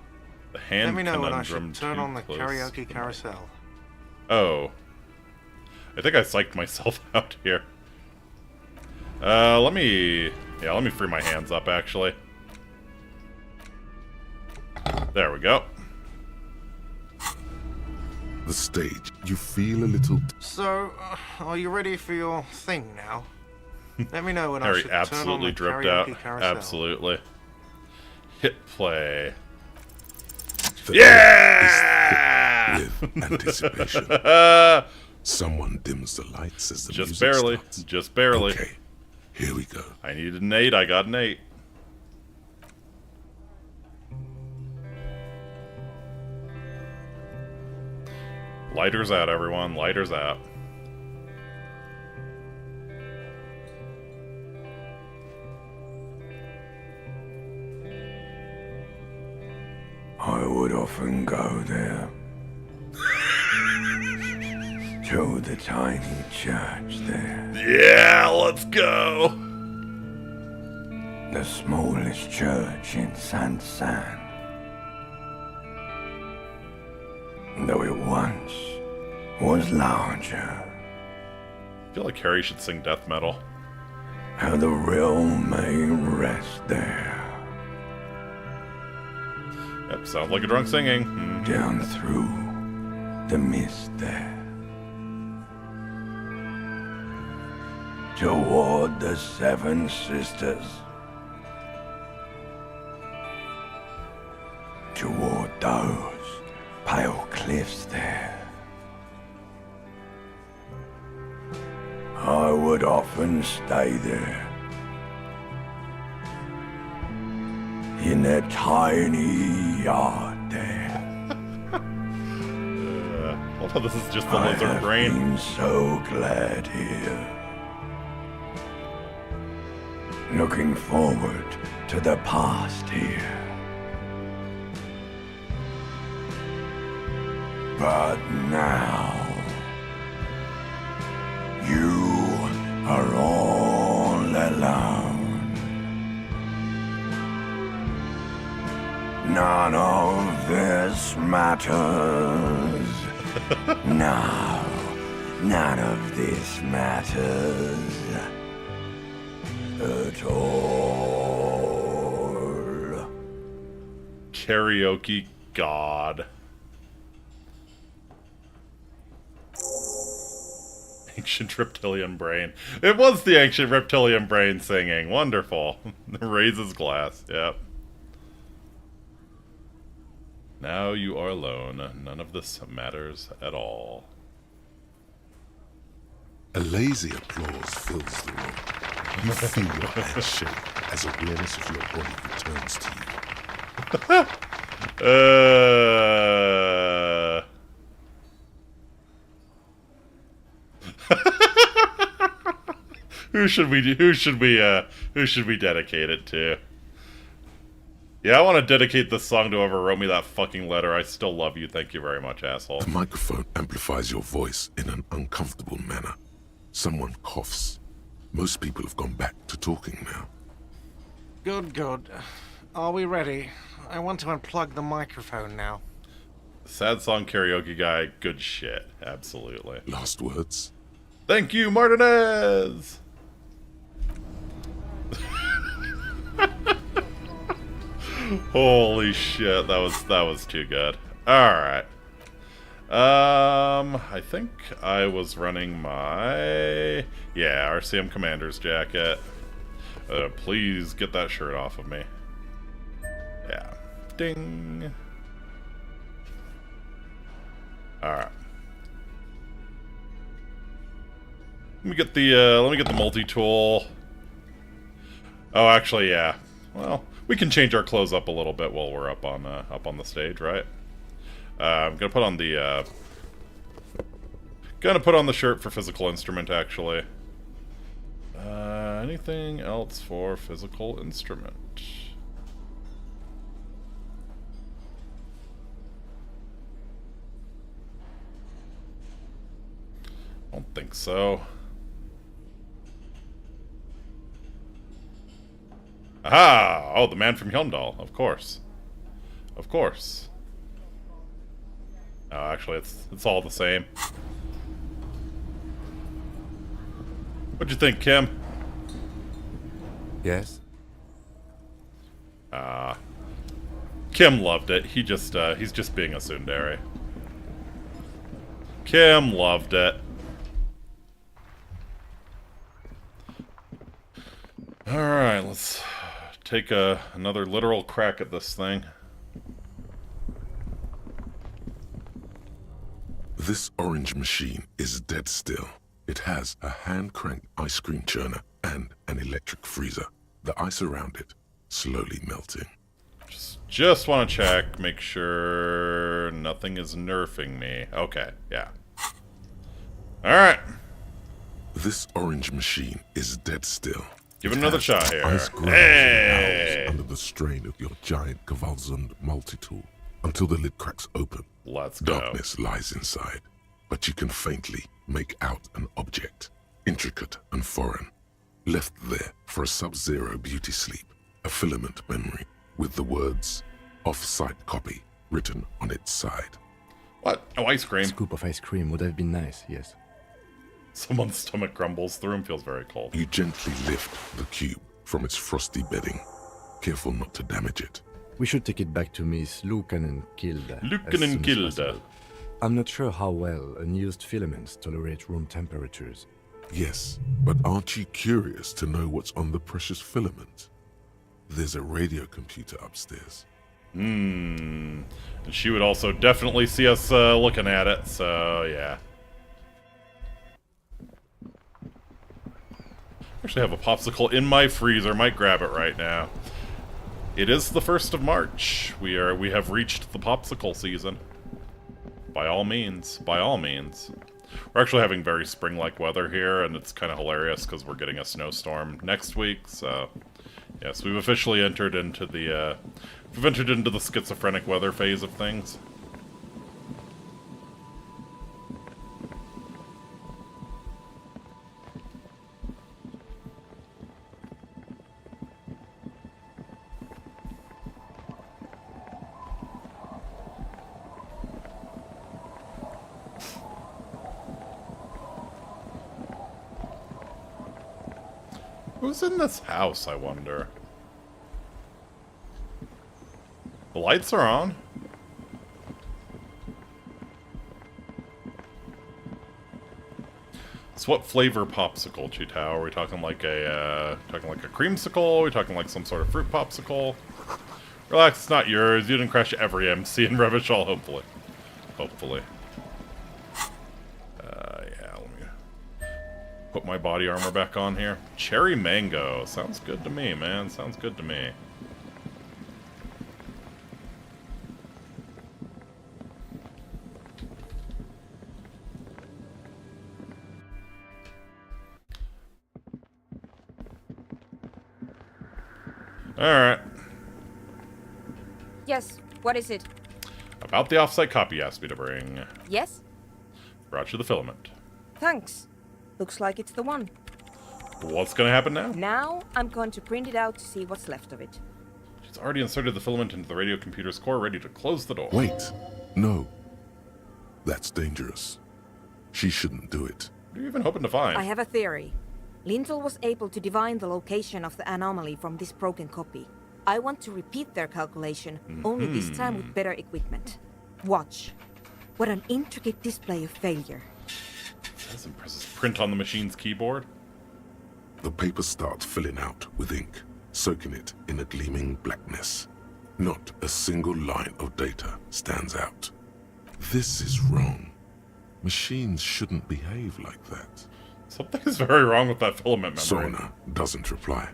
The hand Let me know when I conundrum should turn too on the close. karaoke carousel. Oh. I think I psyched myself out here. Let me free my hands up, actually. There we go. The stage. You feel a little... So, are you ready for your thing now? Let me know when I Harry should turn on absolutely the dripped out. karaoke carousel. Absolutely. Hit play. The Yeah! air is thick with anticipation. Someone dims the lights as the Just music barely. starts. Just barely. Okay, here we go. I needed an 8. I got an 8. Lighters out, everyone. Lighters out. I would often go there. To the tiny church there. Yeah, let's go. The smallest church in Saint-Saëns. Though it once was larger. I feel like Harry should sing death metal. How the realm may rest there. Yep, sounds like a drunk singing. Mhm. Down through the mist there. Toward the Seven Sisters. Toward those pale cliffs there. I would often stay there. In that tiny yard there. I love how this is just the I lizard have brain. been so glad here. Looking forward to the past here. But now, you are all alone. None of this matters. No, none of this matters. at all. Karaoke god. Ancient reptilian brain. It was the ancient reptilian brain singing. Wonderful. Raises glass. Yep. Now you are alone. None of this matters at all. A lazy applause fills the room. You feel your hand shake as awareness of your body returns to you. Who should we dedicate it to? Yeah, I want to dedicate this song to whoever wrote me that fucking letter. I still love you. Thank you very much, asshole. The microphone amplifies your voice in an uncomfortable manner. Someone coughs. Most people have gone back to talking now. Good, good. Are we ready? I want to unplug the microphone now. Sad song karaoke guy, good shit. Absolutely. Last words? Thank you, Martinez! Holy shit, that was too good. Alright. I think I was running my... Yeah, RCM Commander's jacket. Please get that shirt off of me. Yeah. Ding. Alright. Let me get the multi-tool. Oh, actually, yeah. Well, we can change our clothes up a little bit while we're up on the stage, right? I'm gonna put on the shirt for physical instrument, actually. Anything else for physical instrument? I don't think so. Aha! Oh, the man from Hyundal, of course. Of course. Oh, actually, it's all the same. What'd you think, Kim? Yes? Kim loved it. He's just being a tsundere. Kim loved it. Alright, let's take another literal crack at this thing. This orange machine is dead still. It has a hand-cranked ice cream churner and an electric freezer. The ice around it slowly melting. Just want to check, make sure nothing is nerfing me. Okay, yeah. Alright. This orange machine is dead still. Give it another shot here. Ice growls and howls under the strain of your giant Kvalsund multi-tool until the lid cracks open. Let's go. Darkness lies inside, but you can faintly make out an object, intricate and foreign, left there for a sub-zero beauty sleep, a filament memory with the words "off-site copy" written on its side. What? Oh, ice cream. A scoop of ice cream would have been nice, yes. Someone's stomach grumbles through and feels very cold. You gently lift the cube from its frosty bedding, careful not to damage it. We should take it back to Miss Lukanen-Kilde. Lukanen-Kilde. I'm not sure how well unused filaments tolerate room temperatures. Yes, but aren't you curious to know what's on the precious filament? There's a radio computer upstairs. And she would also definitely see us looking at it, so yeah. Actually have a popsicle in my freezer, might grab it right now. It is the 1st of March. We have reached the popsicle season. By all means, by all means. We're actually having very spring-like weather here, and it's kind of hilarious because we're getting a snowstorm next week, so... Yes, we've officially entered into the, schizophrenic weather phase of things. Who's in this house, I wonder? The lights are on. So what flavor popsicle, Chitao? Are we talking like a creamsicle? Are we talking like some sort of fruit popsicle? Relax, it's not yours. You didn't crash every MC in Revachol, hopefully. Hopefully. Yeah, let me put my body armor back on here. Cherry mango. Sounds good to me, man. Sounds good to me. Alright. Yes, what is it? About the offsite copy you asked me to bring. Yes? Brought you the filament. Thanks. Looks like it's the one. What's gonna happen now? Now, I'm going to print it out to see what's left of it. She's already inserted the filament into the radio computer's core, ready to close the door. Wait. No. That's dangerous. She shouldn't do it. What are you even hoping to find? I have a theory. Lintel was able to divine the location of the anomaly from this broken copy. I want to repeat their calculation, only this time with better equipment. Watch. What an intricate display of failure. This impresses print on the machine's keyboard. The paper starts filling out with ink, soaking it in a gleaming blackness. Not a single line of data stands out. This is wrong. Machines shouldn't behave like that. Something is very wrong with that filament memory. Sona doesn't reply.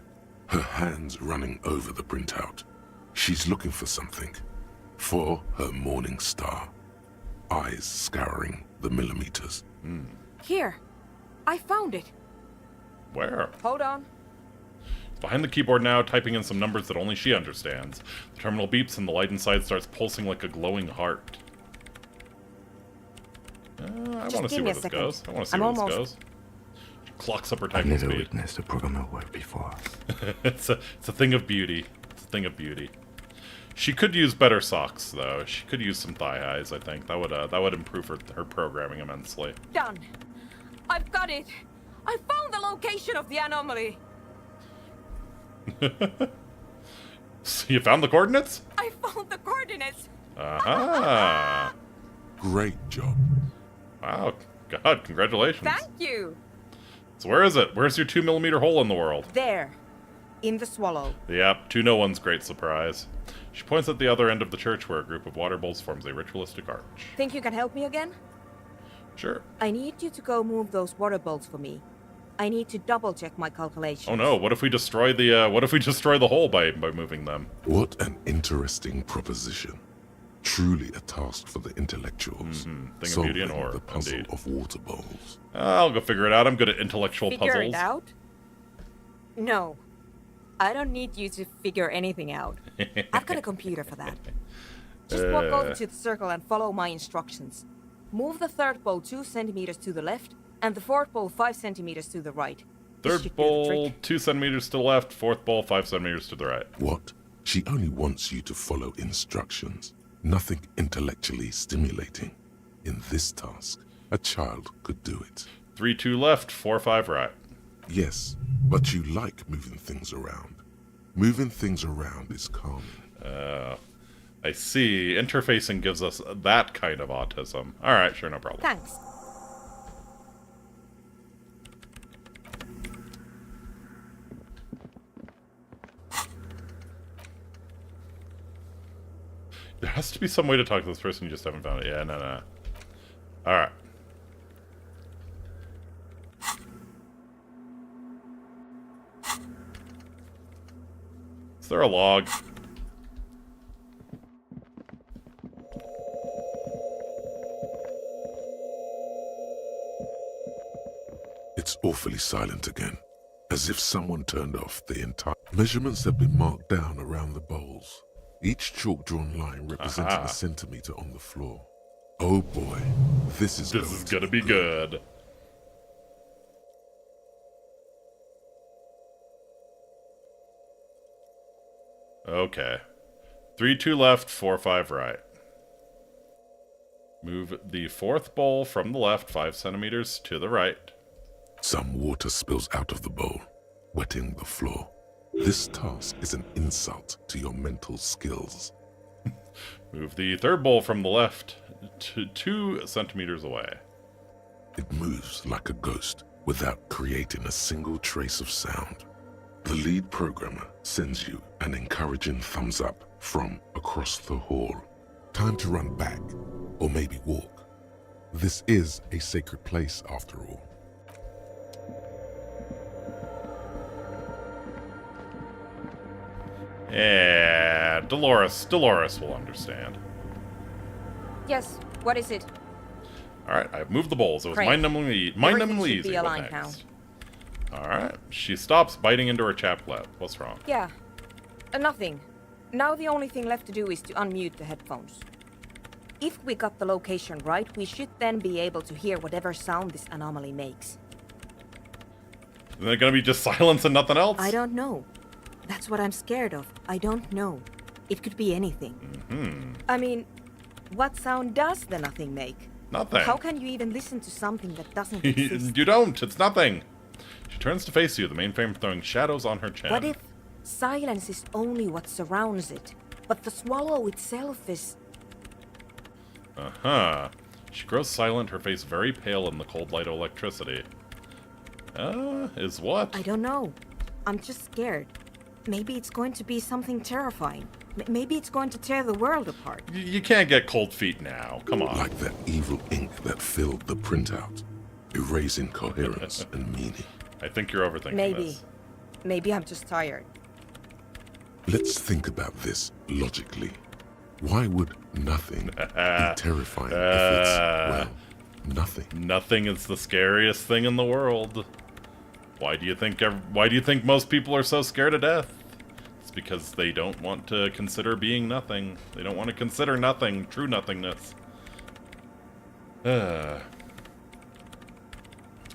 Her hands running over the printout. She's looking for something. For her morning star. Eyes scouring the millimeters. Here. I found it. Where? Hold on. Behind the keyboard now, typing in some numbers that only she understands. The terminal beeps and the light inside starts pulsing like a glowing heart. I want to see where this goes. I want to see where this goes. She clocks up her I've typing never speed. witnessed a programmer work before. It's a thing of beauty. It's a thing of beauty. She could use better socks, though. She could use some thigh highs, I think. That would improve her programming immensely. Done. I've got it. I found the location of the anomaly. So you found the coordinates? I found the coordinates. Aha! Great job. Wow. God, congratulations. Thank you. So where is it? Where's your 2mm hole in the world? There. In the swallow. Yep, to no one's great surprise. She points at the other end of the church where a group of water bowls forms a ritualistic arch. Think you can help me again? Sure. I need you to go move those water bowls for me. I need to double check my calculations. Oh no, what if we destroy the hole by moving them? What an interesting proposition. Truly a task for the intellectuals. Thing of Solving beauty and horror, the puzzle indeed. of water bowls. I'll go figure it out. I'm good at intellectual Figure puzzles. it out? No. I don't need you to figure anything out. I've got a computer for that. Just walk over to the circle and follow my instructions. Move the third bowl 2 centimeters to the left, and the fourth bowl 5 centimeters to the right. This Third should do the bowl, trick. 2 centimeters to the left. Fourth bowl, 5 centimeters to the right. What? She only wants you to follow instructions. Nothing intellectually stimulating. In this task, a child could do it. 3, 2 left, 4, 5 right. Yes, but you like moving things around. Moving things around is calming. I see. Interfacing gives us that kind of autism. Alright, sure, no problem. Thanks. There has to be some way to talk to this person, you just haven't found it. Yeah, no. Alright. Is there a log? It's awfully silent again, as if someone turned off the entire... Measurements have been marked down around the bowls. Each chalk-drawn line representing Aha. a centimeter on the floor. Oh boy, this is gonna be good. Okay. 3, 2 left, 4, 5 right. Move the fourth bowl from the left 5 centimeters to the right. Some water spills out of the bowl. wetting the floor. This task is an insult to your mental skills. Move the third bowl from the left to 2 centimeters away. It moves like a ghost without creating a single trace of sound. The lead programmer sends you an encouraging thumbs up from across the hall. Time to run back, or maybe walk. This is a sacred place after all. Yeah, Llerose will understand. Yes, what is it? Alright, I've moved the bowls. It was Great. mind-numbingly Everything should easy. be What aligned next? Alright, she stops biting into her chaplet. What's wrong? Yeah, nothing. Now the only thing left to do is to unmute the headphones. If we got the location right, we should then be able to hear whatever sound this anomaly makes. Isn't it gonna be just silence and nothing else? I don't know. That's what I'm scared of. I don't know. It could be anything. I mean, what sound does the nothing make? Nothing. How can you even listen to something that doesn't exist? You don't. It's nothing. She turns to face you, the mainframe throwing shadows on her chin. What if silence is only what surrounds it, but the swallow itself is... Uh-huh. She grows silent, her face very pale in the cold light of electricity. Is what? I don't know. I'm just scared. Maybe it's going to be something terrifying. Maybe it's going to tear the world apart. You can't get cold feet now. Come on. Like that evil ink that filled the printout, erasing coherence and meaning. I think you're overthinking this. Maybe I'm just tired. Let's think about this logically. Why would nothing be terrifying if it's, well, nothing? Nothing is the scariest thing in the world. Why do you think most people are so scared of death? It's because they don't want to consider being nothing. They don't want to consider nothing, true nothingness.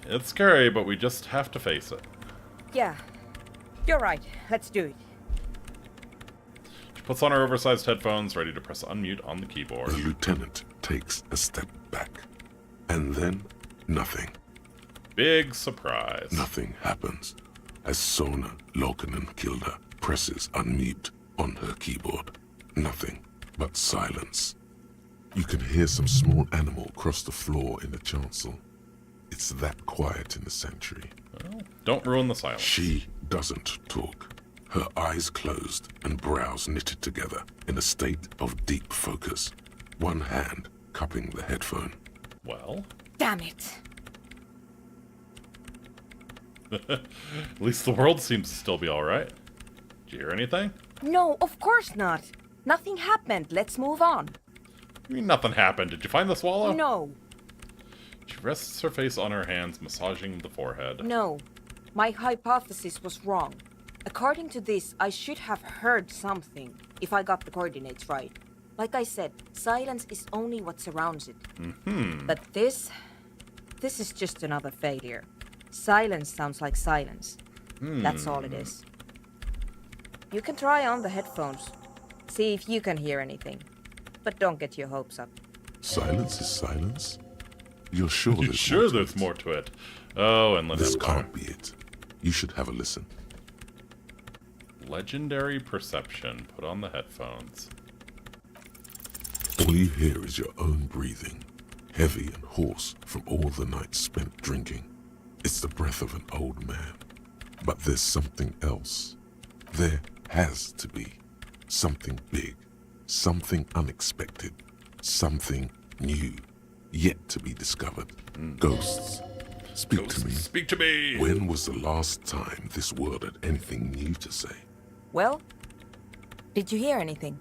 It's scary, but we just have to face it. Yeah, you're right. Let's do it. She puts on her oversized headphones, ready to press unmute on the keyboard. The lieutenant takes a step back, and then nothing. Big surprise. Nothing happens as Sona Lokanen-Kilda presses unmute on her keyboard. Nothing but silence. You can hear some small animal cross the floor in the chancel. It's that quiet in the sanctuary. Well, don't ruin the silence. She doesn't talk. Her eyes closed and brows knitted together in a state of deep focus. One hand cupping the headphone. Well? Damn it. At least the world seems to still be alright. Did you hear anything? No, of course not. Nothing happened. Let's move on. You mean nothing happened? Did you find the swallow? No. She rests her face on her hands, massaging the forehead. No. My hypothesis was wrong. According to this, I should have heard something, if I got the coordinates right. Like I said, silence is only what surrounds it. But this is just another failure. Silence sounds like silence. That's all it is. You can try on the headphones. See if you can hear anything. But don't get your hopes up. Silence is silence? You're sure You're there's sure more to there's it? more to it. Oh, and This Empire. can't be it. You should have a listen. Legendary perception. Put on the headphones. All you hear is your own breathing, heavy and hoarse from all the nights spent drinking. It's the breath of an old man. But there's something else. There has to be. Something big. Something unexpected. Something new. Yet to be discovered. Ghosts. Speak to me. Speak to me! When was the last time this world had anything new to say? Well, did you hear anything?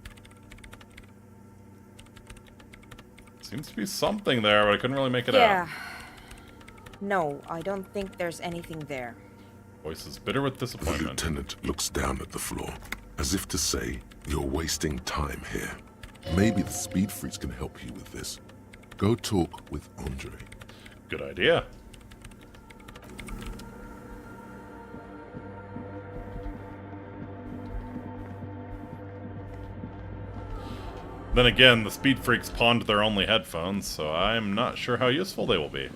Seems to be something there, but I couldn't really make it Yeah. out. No, I don't think there's anything there. Voice is bitter with The disappointment. lieutenant looks down at the floor, as if to say, you're wasting time here. Maybe the speed freaks can help you with this. Go talk with Andre. Good idea. Then again, the speed freaks pawned their only headphones, so I'm not sure how useful they will be.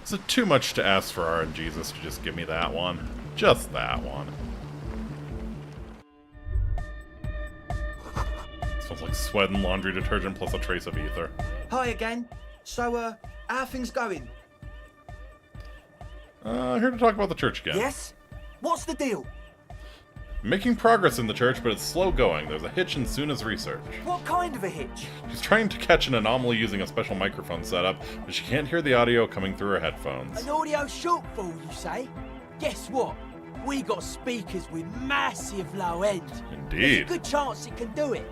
Is it too much to ask for RNGesus to just give me that one? Just that one. Smells like sweat and laundry detergent plus a trace of ether. Hi again. So, how are things going? Here to talk about the church again. Yes? What's the deal? Making progress in the church, but it's slow going. There's a hitch in Suna's research. What kind of a hitch? She's trying to catch an anomaly using a special microphone setup, but she can't hear the audio coming through her headphones. An audio shortfall, you say? Guess what? We got speakers with massive low end. Indeed. There's a good chance it can do it.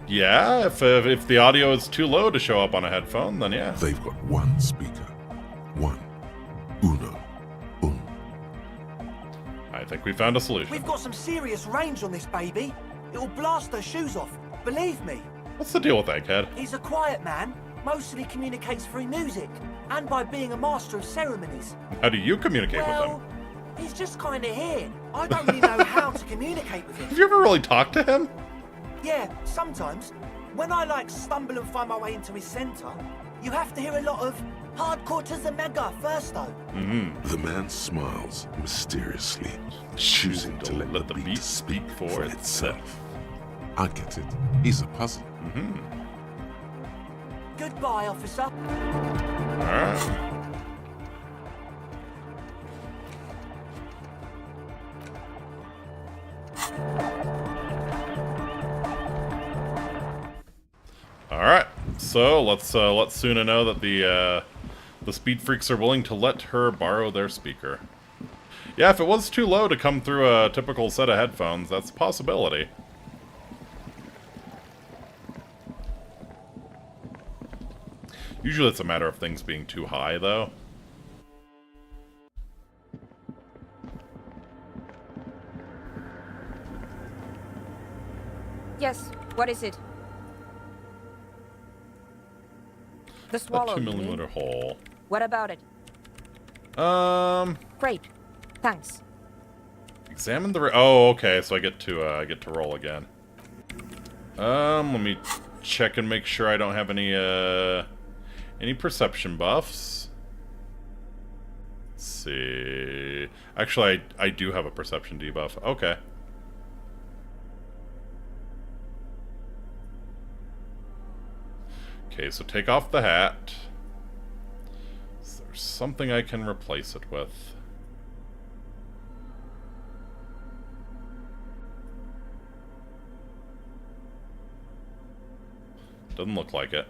Yeah, if the audio is too low to show up on a headphone, then yeah. They've got one speaker. One. Uno. Un. I think we found a solution. We've got some serious range on this baby. It'll blast her shoes off. Believe me. What's the deal with Egghead? He's a quiet man. Mostly communicates through music. And by being a master of ceremonies. How do you communicate with him? He's just kind of here. I don't really know how to communicate with him. Have you ever really talked to him? Yeah, sometimes. When I stumble and find my way into his center, you have to hear a lot of hardcore to the mega first though. The man smiles mysteriously, choosing to let the beat speak for itself. I get it. He's a puzzle. Goodbye, officer. Alright. Alright, so let's let Suna know that the speed freaks are willing to let her borrow their speaker. Yeah, if it was too low to come through a typical set of headphones, that's a possibility. Usually it's a matter of things being too high, though. Yes, what is it? The swallow. A 2mm hole. What about it? Great. Thanks. Examine the. Oh, okay. So I get to roll again. Let me check and make sure I don't have any perception buffs. Let's see. Actually, I do have a perception debuff. Okay. Okay, so take off the hat. Is there something I can replace it with? Doesn't look like it.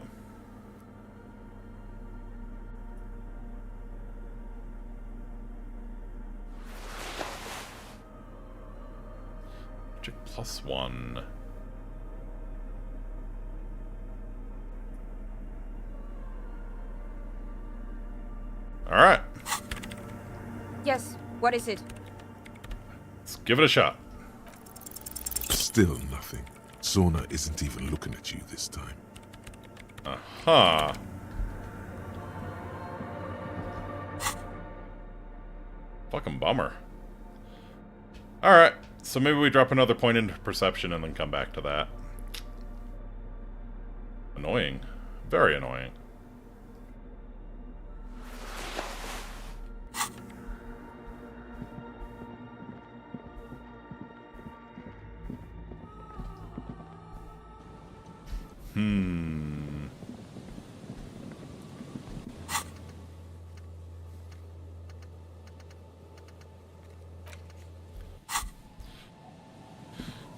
Magic +1. Alright. Yes, what is it? Let's give it a shot. Still nothing. Sona isn't even looking at you this time. Uh-huh. Fucking bummer. Alright, so maybe we drop another point into perception and then come back to that. Annoying. Very annoying.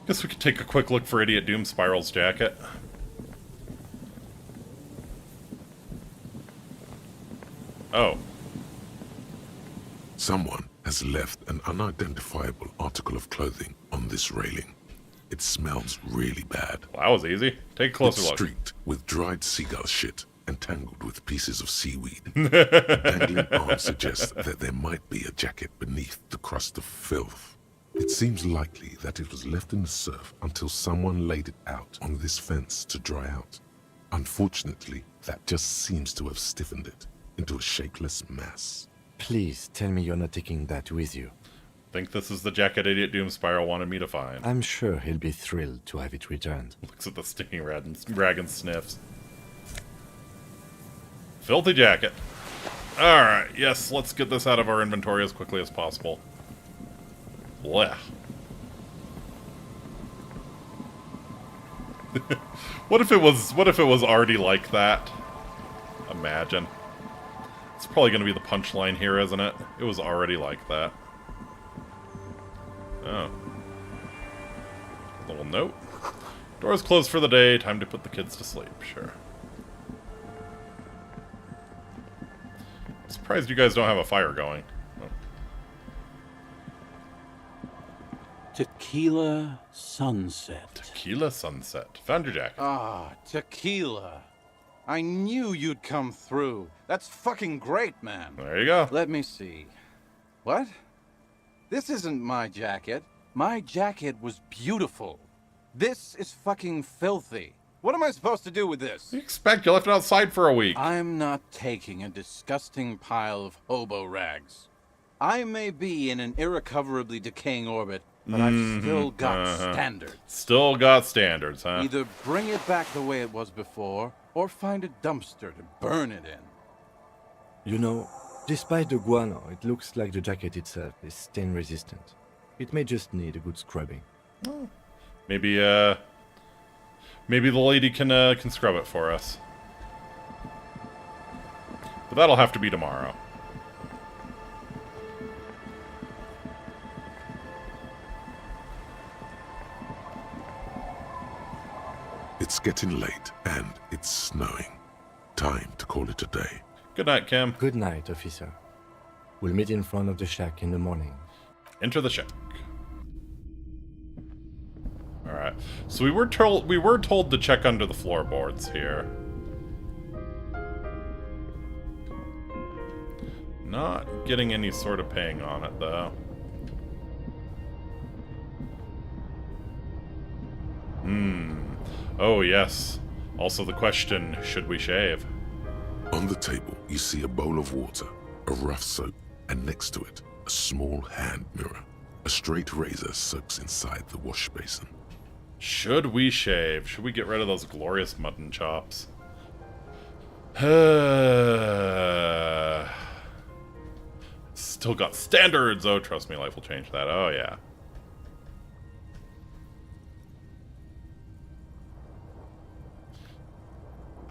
Guess we could take a quick look for Idiot Doom Spiral's jacket. Oh. Someone has left an unidentifiable article of clothing on this railing. It smells really bad. Well, that was easy. Take a closer look. It's streaked with dried seagull shit and tangled with pieces of seaweed. The dangling arm suggests that there might be a jacket beneath the crust of filth. It seems likely that it was left in the surf until someone laid it out on this fence to dry out. Unfortunately, that just seems to have stiffened it into a shapeless mass. Please tell me you're not taking that with you. Think this is the jacket Idiot Doom Spiral wanted me to find. I'm sure he'll be thrilled to have it returned. Looks at the stinging rag and sniffs. Filthy jacket. Alright, yes, let's get this out of our inventory as quickly as possible. Blech. What if it was already like that? Imagine. It's probably gonna be the punchline here, isn't it? It was already like that. Oh. Little note. Doors closed for the day, time to put the kids to sleep, sure. Surprised you guys don't have a fire going. Oh. Tequila sunset. Tequila sunset. Found your jacket. Ah, tequila. I knew you'd come through. That's fucking great, man. There you go. Let me see. What? This isn't my jacket. My jacket was beautiful. This is fucking filthy. What am I supposed to do with this? You expect you left it outside for a week. I'm not taking a disgusting pile of hobo rags. I may be in an irrecoverably decaying orbit, but I've still got standards. Still got standards, huh? Either bring it back the way it was before, or find a dumpster to burn it in. You know, despite the guano, it looks like the jacket itself is stain resistant. It may just need a good scrubbing. Oh. Maybe the lady can scrub it for us. But that'll have to be tomorrow. It's getting late, and it's snowing. Time to call it a day. Good night, Kim. Good night, officer. We'll meet in front of the shack in the morning. Enter the shack. Alright. So we were told to check under the floorboards here. Not getting any sort of ping on it, though. Oh, yes. Also the question, should we shave? On the table, you see a bowl of water, a rough soap, and next to it, a small hand mirror. A straight razor soaks inside the wash basin. Should we shave? Should we get rid of those glorious mutton chops? Still got standards! Oh, trust me, life will change that. Oh, yeah.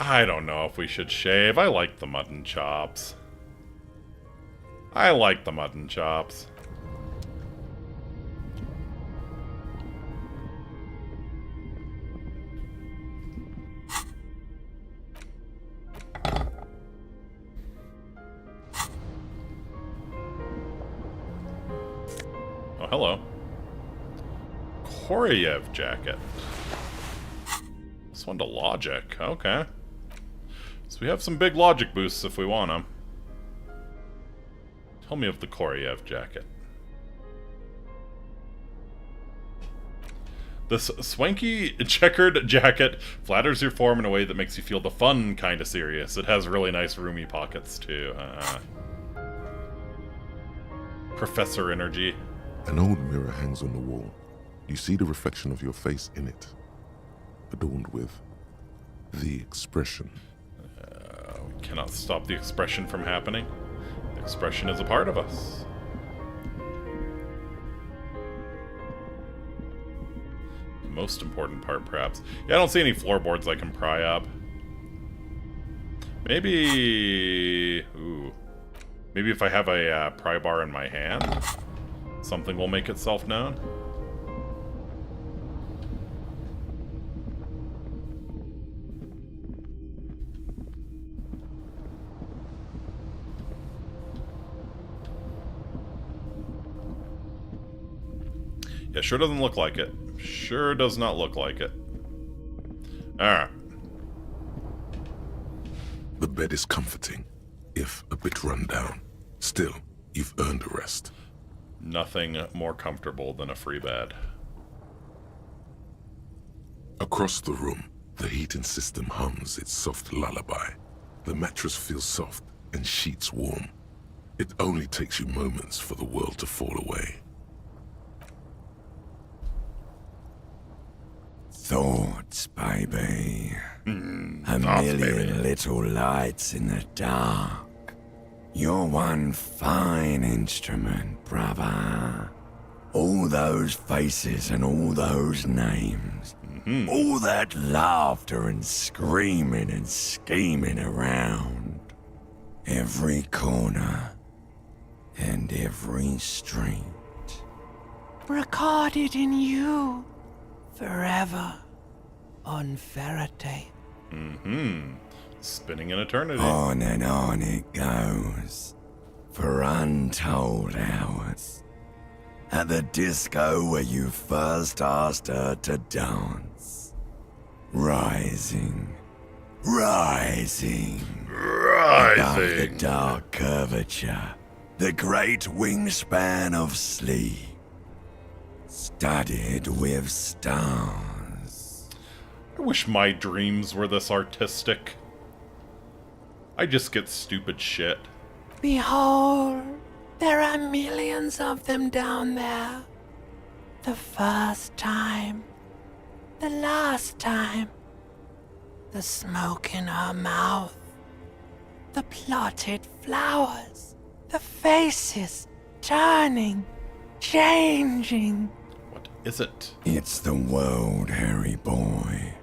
I don't know if we should shave. I like the mutton chops. I like the mutton chops. Oh, hello. Koryev jacket. This one to logic. Okay. So we have some big logic boosts if we want them. Tell me of the Koryev jacket. This swanky checkered jacket flatters your form in a way that makes you feel the fun kind of serious. It has really nice roomy pockets too. Professor energy. An old mirror hangs on the wall. You see the reflection of your face in it, adorned with the expression. We cannot stop the expression from happening. The expression is a part of us. The most important part, perhaps. Yeah, I don't see any floorboards I can pry up. Maybe... Ooh. Maybe if I have a pry bar in my hand, something will make itself known. Yeah, sure doesn't look like it. Sure does not look like it. Alright. The bed is comforting, if a bit run down. Still, you've earned a rest. Nothing more comfortable than a free bed. Across the room, the heating system hums its soft lullaby. The mattress feels soft and sheets warm. It only takes you moments for the world to fall away. Thoughts, baby. A million little lights in the dark. You're one fine instrument, brother. All those faces and all those names. All that laughter and screaming and scheming around. Every corner and every street. Recorded in you forever on Faraday. Spinning in eternity. On and on it goes for untold hours. At the disco where you first asked her to dance. Rising, rising. Above the dark curvature, the great wingspan of sleep. Studded with stars. I wish my dreams were this artistic. I just get stupid shit. Behold, there are millions of them down there. The first time, the last time, the smoke in her mouth, the plotted flowers, the faces turning, changing. What is it? It's the world, Harry boy,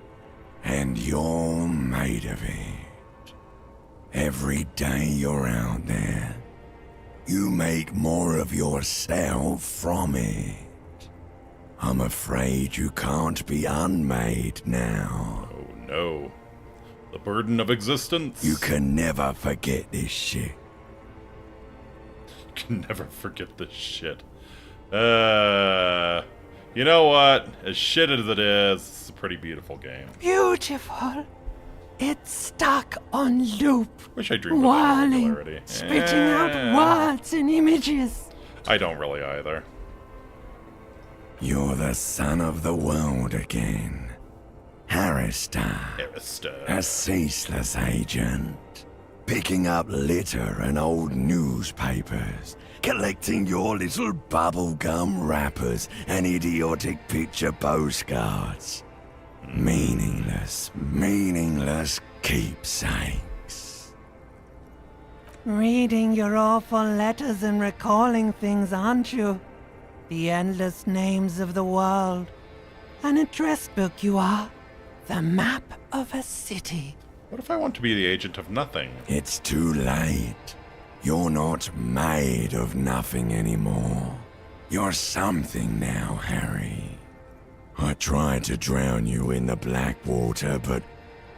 and you're made of it. Every day you're out there, you make more of yourself from it. I'm afraid you can't be unmade now. Oh no. The burden of existence. You can never forget this shit. You can never forget this shit. You know what? As shit as it is, it's a pretty beautiful game. Beautiful. It's stuck on loop. Wish I dreamed of that regularity. Spitting out words and images. I don't really either. You're the son of the world again. Harrister. A ceaseless agent. Picking up litter and old newspapers. Collecting your little bubblegum wrappers and idiotic picture postcards. Meaningless, meaningless keepsakes. Reading your awful letters and recalling things, aren't you? The endless names of the world. An address book you are. The map of a city. What if I want to be the agent of nothing? It's too late. You're not made of nothing anymore. You're something now, Harry. I tried to drown you in the black water, but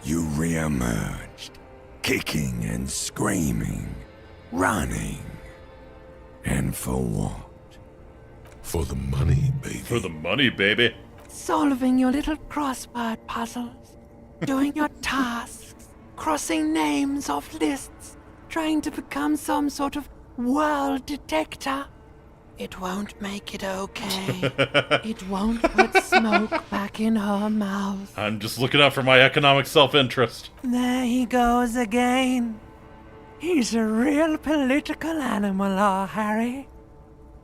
you re-emerged, kicking and screaming, running. And for what? For the money, baby. For the money, baby. Solving your little crossword puzzles. Doing your tasks. Crossing names off lists. Trying to become some sort of world detector. It won't make it okay. It won't put smoke back in her mouth. I'm just looking out for my economic self-interest. There he goes again. He's a real political animal, our Harry.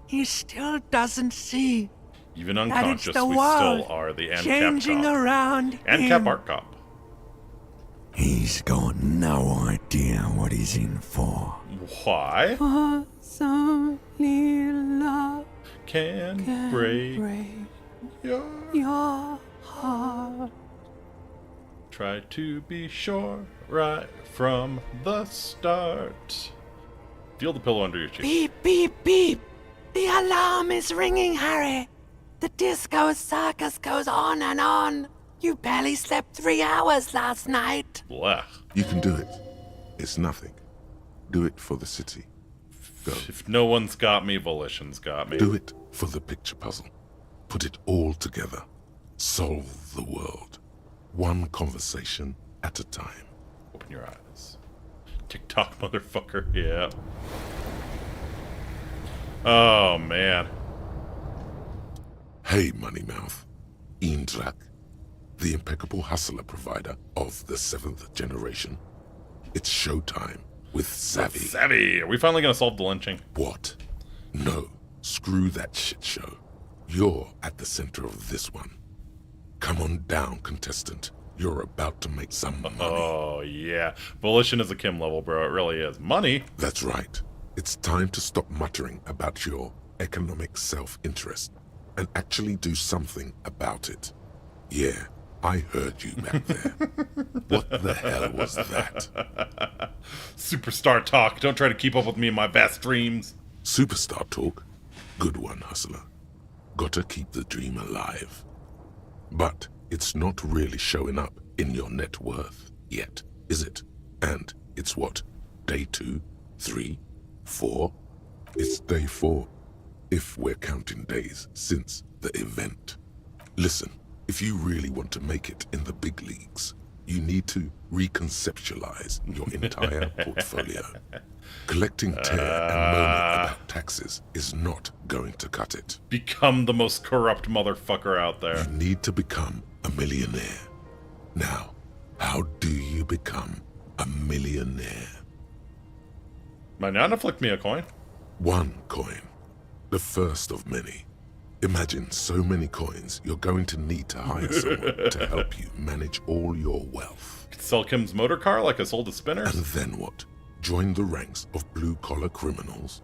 He still doesn't see. Even that unconscious, it's the we world still are the ANCAP changing cop. around ANCAP him. art cop. He's got no idea what he's in for. Why? For some little love Can break your heart. Try to be sure right from the start. Feel the pillow under your cheek. Beep, beep, beep. The alarm is ringing, Harry. The disco circus goes on and on. You barely slept 3 hours last night. Blech. You can do it. It's nothing. Do it for the city. Go. If no one's got me, Volition's got me. Do it for the picture puzzle. Put it all together. Solve the world. One conversation at a time. Open your eyes. TikTok, motherfucker. Yeah. Oh, man. Hey, Moneymouth. Indrak, the impeccable hustler provider of the 7th generation. It's showtime with Savvy. Savvy! Are we finally gonna solve the lynching? What? No. Screw that shit show. You're at the center of this one. Come on down, contestant. You're about to make some money. Oh, yeah. Volition is a Kim level, bro. It really is. Money? That's right. It's time to stop muttering about your economic self-interest and actually do something about it. Yeah, I heard you back there. What the hell was that? Superstar talk. Don't try to keep up with me in my vast dreams. Superstar talk? Good one, hustler. Gotta keep the dream alive. But it's not really showing up in your net worth yet, is it? And it's what? Day 2? 3? 4? It's day 4, if we're counting days since the event. Listen, if you really want to make it in the big leagues, you need to reconceptualize your entire portfolio. Collecting tear and moaning about taxes is not going to cut it. Become the most corrupt motherfucker out there. You need to become a millionaire. Now, how do you become a millionaire? My Nana flicked me a coin. 1 coin. The first of many. Imagine so many coins you're going to need to hire someone to help you manage all your wealth. Sell Kim's motor car like I sold to spinners? And then what? Join the ranks of blue-collar criminals?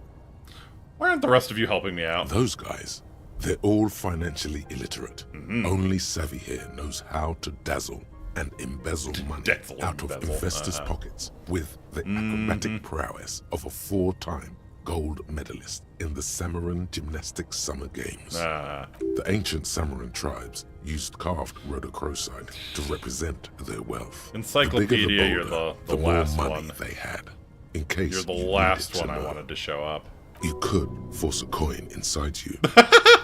Why aren't the rest of you helping me out? Those guys, they're all financially illiterate. Only Savvy here knows how to dazzle and embezzle money out of investors' pockets with the acrobatic prowess of a 4-time gold medalist in the Samaran Gymnastics Summer Games. The ancient Samaran tribes used carved rhodochrosite to represent their wealth. Encyclopedia, you're the more last money one. they had. In case You're the you last needed to one I know. wanted to show up. You could force a coin inside you.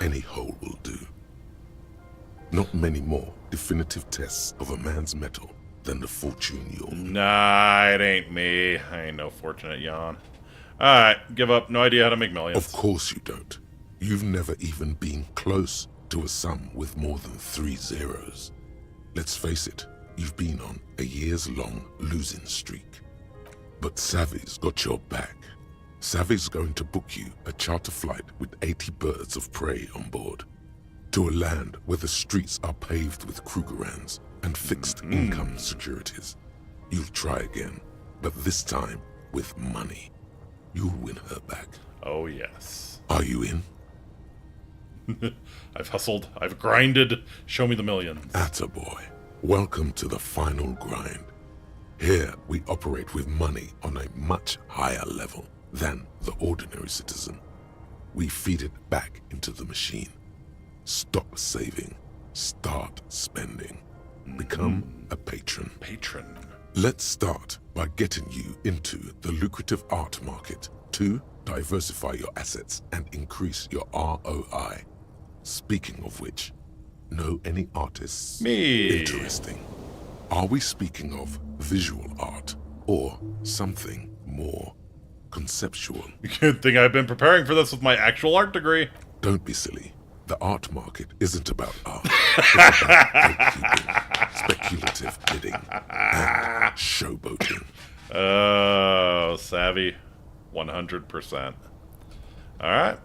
Any hole will do. Not many more definitive tests of a man's mettle than the fortune you'll... Nah, it ain't me. I ain't no fortunate yawn. Alright, give up. No idea how to make millions. Of course you don't. You've never even been close to a sum with more than 3 zeros. Let's face it, you've been on a years-long losing streak. But Savvy's got your back. Savvy's going to book you a charter flight with 80 birds of prey on board to a land where the streets are paved with Krugerrands and fixed income securities. You'll try again, but this time with money. You'll win her back. Oh, yes. Are you in? I've hustled. I've grinded. Show me the millions. Attaboy. Welcome to the final grind. Here, we operate with money on a much higher level than the ordinary citizen. We feed it back into the machine. Stop saving. Start spending. Become a patron. Patron. Let's start by getting you into the lucrative art market to diversify your assets and increase your ROI. Speaking of which, know any artists? Me. Interesting. Are we speaking of visual art or something more conceptual? Good thing I've been preparing for this with my actual art degree. Don't be silly. The art market isn't about art. It's about gatekeeping, speculative bidding, and showboating. Oh, savvy. 100%. Alright.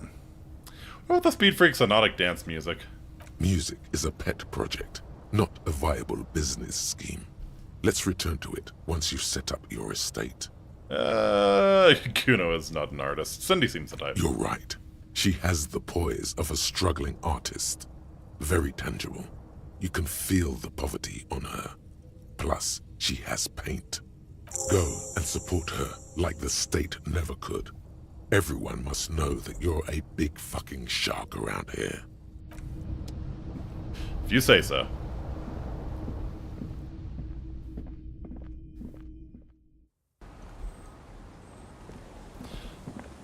What about the Speed Freak Sonotic dance music? Music is a pet project, not a viable business scheme. Let's return to it once you've set up your estate. Kuno is not an artist. Cindy seems the type. You're right. She has the poise of a struggling artist. Very tangible. You can feel the poverty on her. Plus, she has paint. Go and support her like the state never could. Everyone must know that you're a big fucking shark around here. If you say so.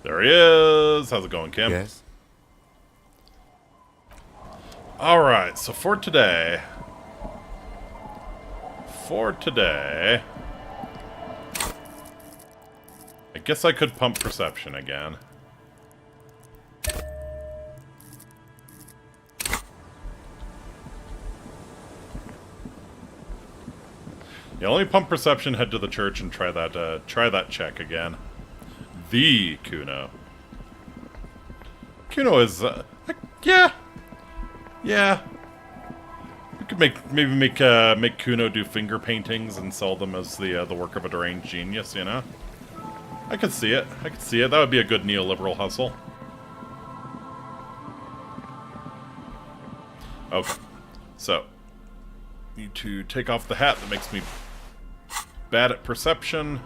There he is. How's it going, Kim? Yes. Alright, so for today... I guess I could pump perception again. Yeah, let me pump perception, head to the church, and try that check again. The Kuno. Kuno is, yeah. could maybe make Kuno do finger paintings and sell them as the work of a deranged genius. You know, I could see it. I could see it. That would be a good neoliberal hustle. Okay, so need to take off the hat that makes me bad at perception.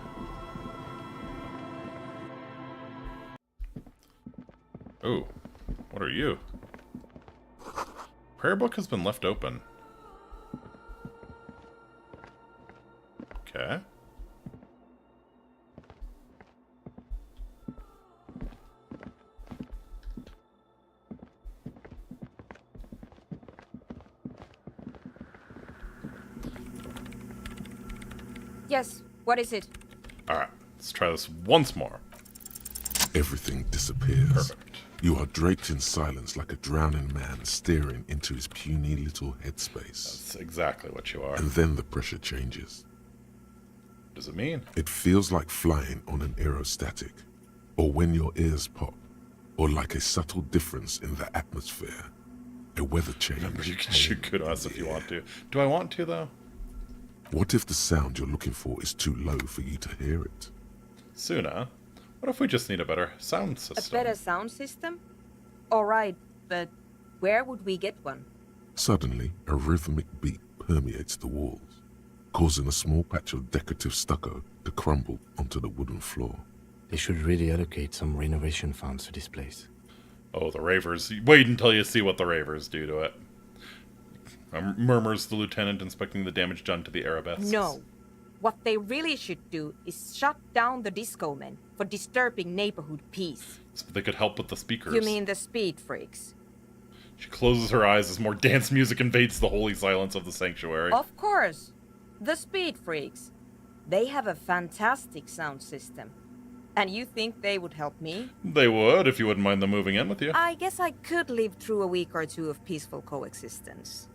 Oh, what are you? Prayer book has been left open. Okay. Yes, what is it? Alright, let's try this once more. Everything disappears. Perfect. You are draped in silence like a drowning man staring into his puny little headspace. That's exactly what you are. And then the pressure changes. What does it mean? It feels like flying on an aerostatic, or when your ears pop, or like a subtle difference in the atmosphere. A weather change. Remember, you can shoot kudos if you want to. Do I want to, though? What if the sound you're looking for is too low for you to hear it? Suna, what if we just need a better sound system? A better sound system? Alright, but where would we get one? Suddenly, a rhythmic beat permeates the walls, causing a small patch of decorative stucco to crumble onto the wooden floor. They should really allocate some renovation funds to this place. Oh, the ravers. Wait until you see what the ravers do to it. Murmurs the lieutenant, inspecting the damage done to the arabesques. No. What they really should do is shut down the disco men for disturbing neighborhood peace. So they could help with the speakers. You mean the speed freaks? She closes her eyes as more dance music invades the holy silence of the sanctuary. Of course. The speed freaks. They have a fantastic sound system. And you think they would help me? They would, if you wouldn't mind them moving in with you. I guess I could live through a week or two of peaceful coexistence.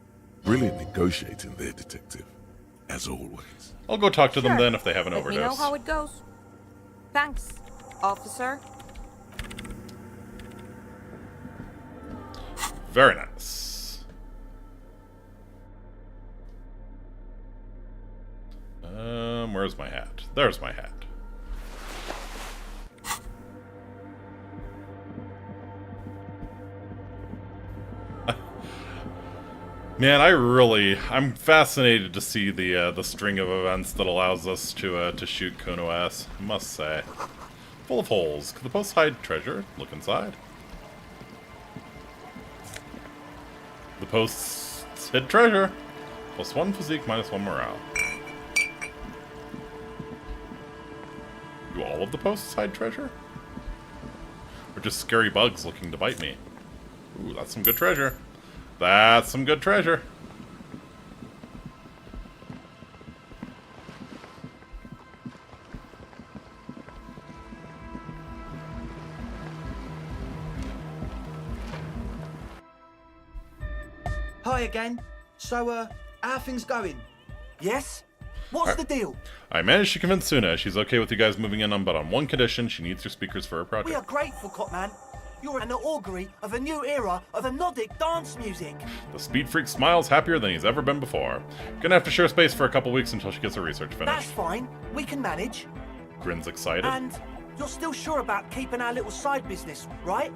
Brilliant negotiating there, detective. As always. I'll go talk to them then if they have an overdose. Let me know how it goes. Thanks, officer. Very nice. Where's my hat? There's my hat. Man, I'm fascinated to see the string of events that allows us to shoot Kuno ass. I must say, full of holes. Could the post hide treasure? Look inside. The posts hid treasure. +1 physique, -1 morale. Do all of the posts hide treasure? Or just scary bugs looking to bite me? Ooh, that's some good treasure. That's some good treasure. Hi again. So, how are things going? Yes? What's the deal? I managed to convince Suna she's okay with you guys moving in, but on one condition: she needs your speakers for her project. We are grateful, Copman. You're an augury of a new era of anodic dance music. The speed freak smiles happier than he's ever been before. Gonna have to share space for a couple weeks until she gets her research finished. That's fine. We can manage. Grins excited. And you're still sure about keeping our little side business, right?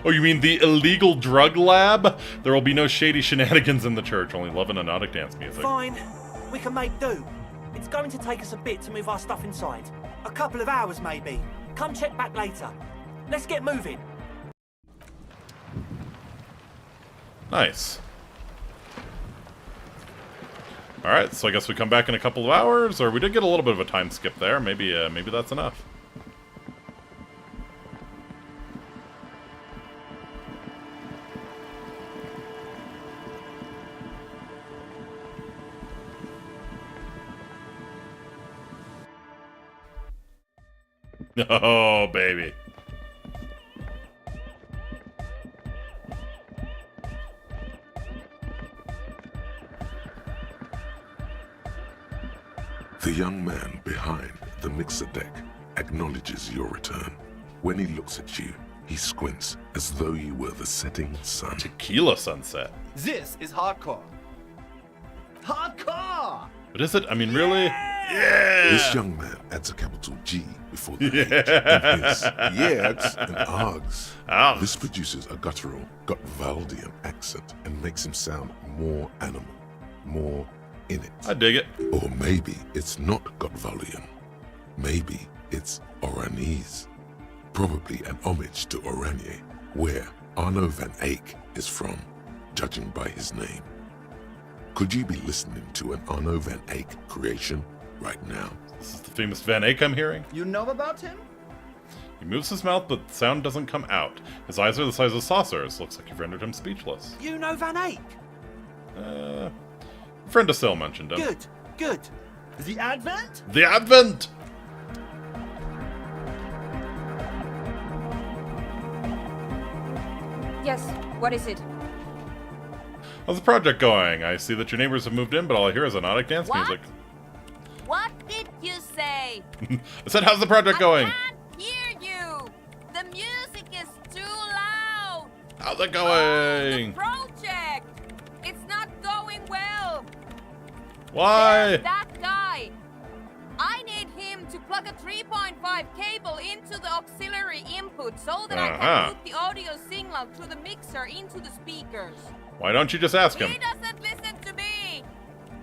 Oh, you mean the illegal drug lab? There will be no shady shenanigans in the church, only love and anodic dance music. Fine. We can make do. It's going to take us a bit to move our stuff inside. A couple of hours, maybe. Come check back later. Let's get moving. Nice. Alright, so I guess we come back in a couple of hours, or we did get a little bit of a time skip there. Maybe that's enough. Oh, baby. The young man behind the mixer deck acknowledges your return. When he looks at you, He squints as though you were the setting sun. Tequila sunset. This is hardcore. Hardcore! But is it? I mean, really? Yeah! This young man adds a capital G before the H in his yeags and args. Args. This produces a guttural, Gotwaldian accent and makes him sound more animal, more in it. I dig it. Or maybe it's not Gotwaldian. Maybe it's Oranese. Probably an homage to Oranje, where Arno van Eyck is from, judging by his name. Could you be listening to an Arno van Eyck creation right now? This is the famous Van Eyck I'm hearing. You know about him? He moves his mouth, but the sound doesn't come out. His eyes are the size of saucers. Looks like you've rendered him speechless. You know Van Eyck? Friend of Sil mentioned him. Good, good. The Advent? The Advent! Yes, what is it? How's the project going? I see that your neighbors have moved in, but all I hear is anodic dance What? music. What did you say? I said, how's the project going? I can't hear you. The music is too loud. How's it The going? project. It's not going well. Why? There's that guy. I need him to plug a 3.5 cable into the auxiliary input so that I can route the audio signal through the mixer into the speakers. Why don't you just ask him? He doesn't listen to me.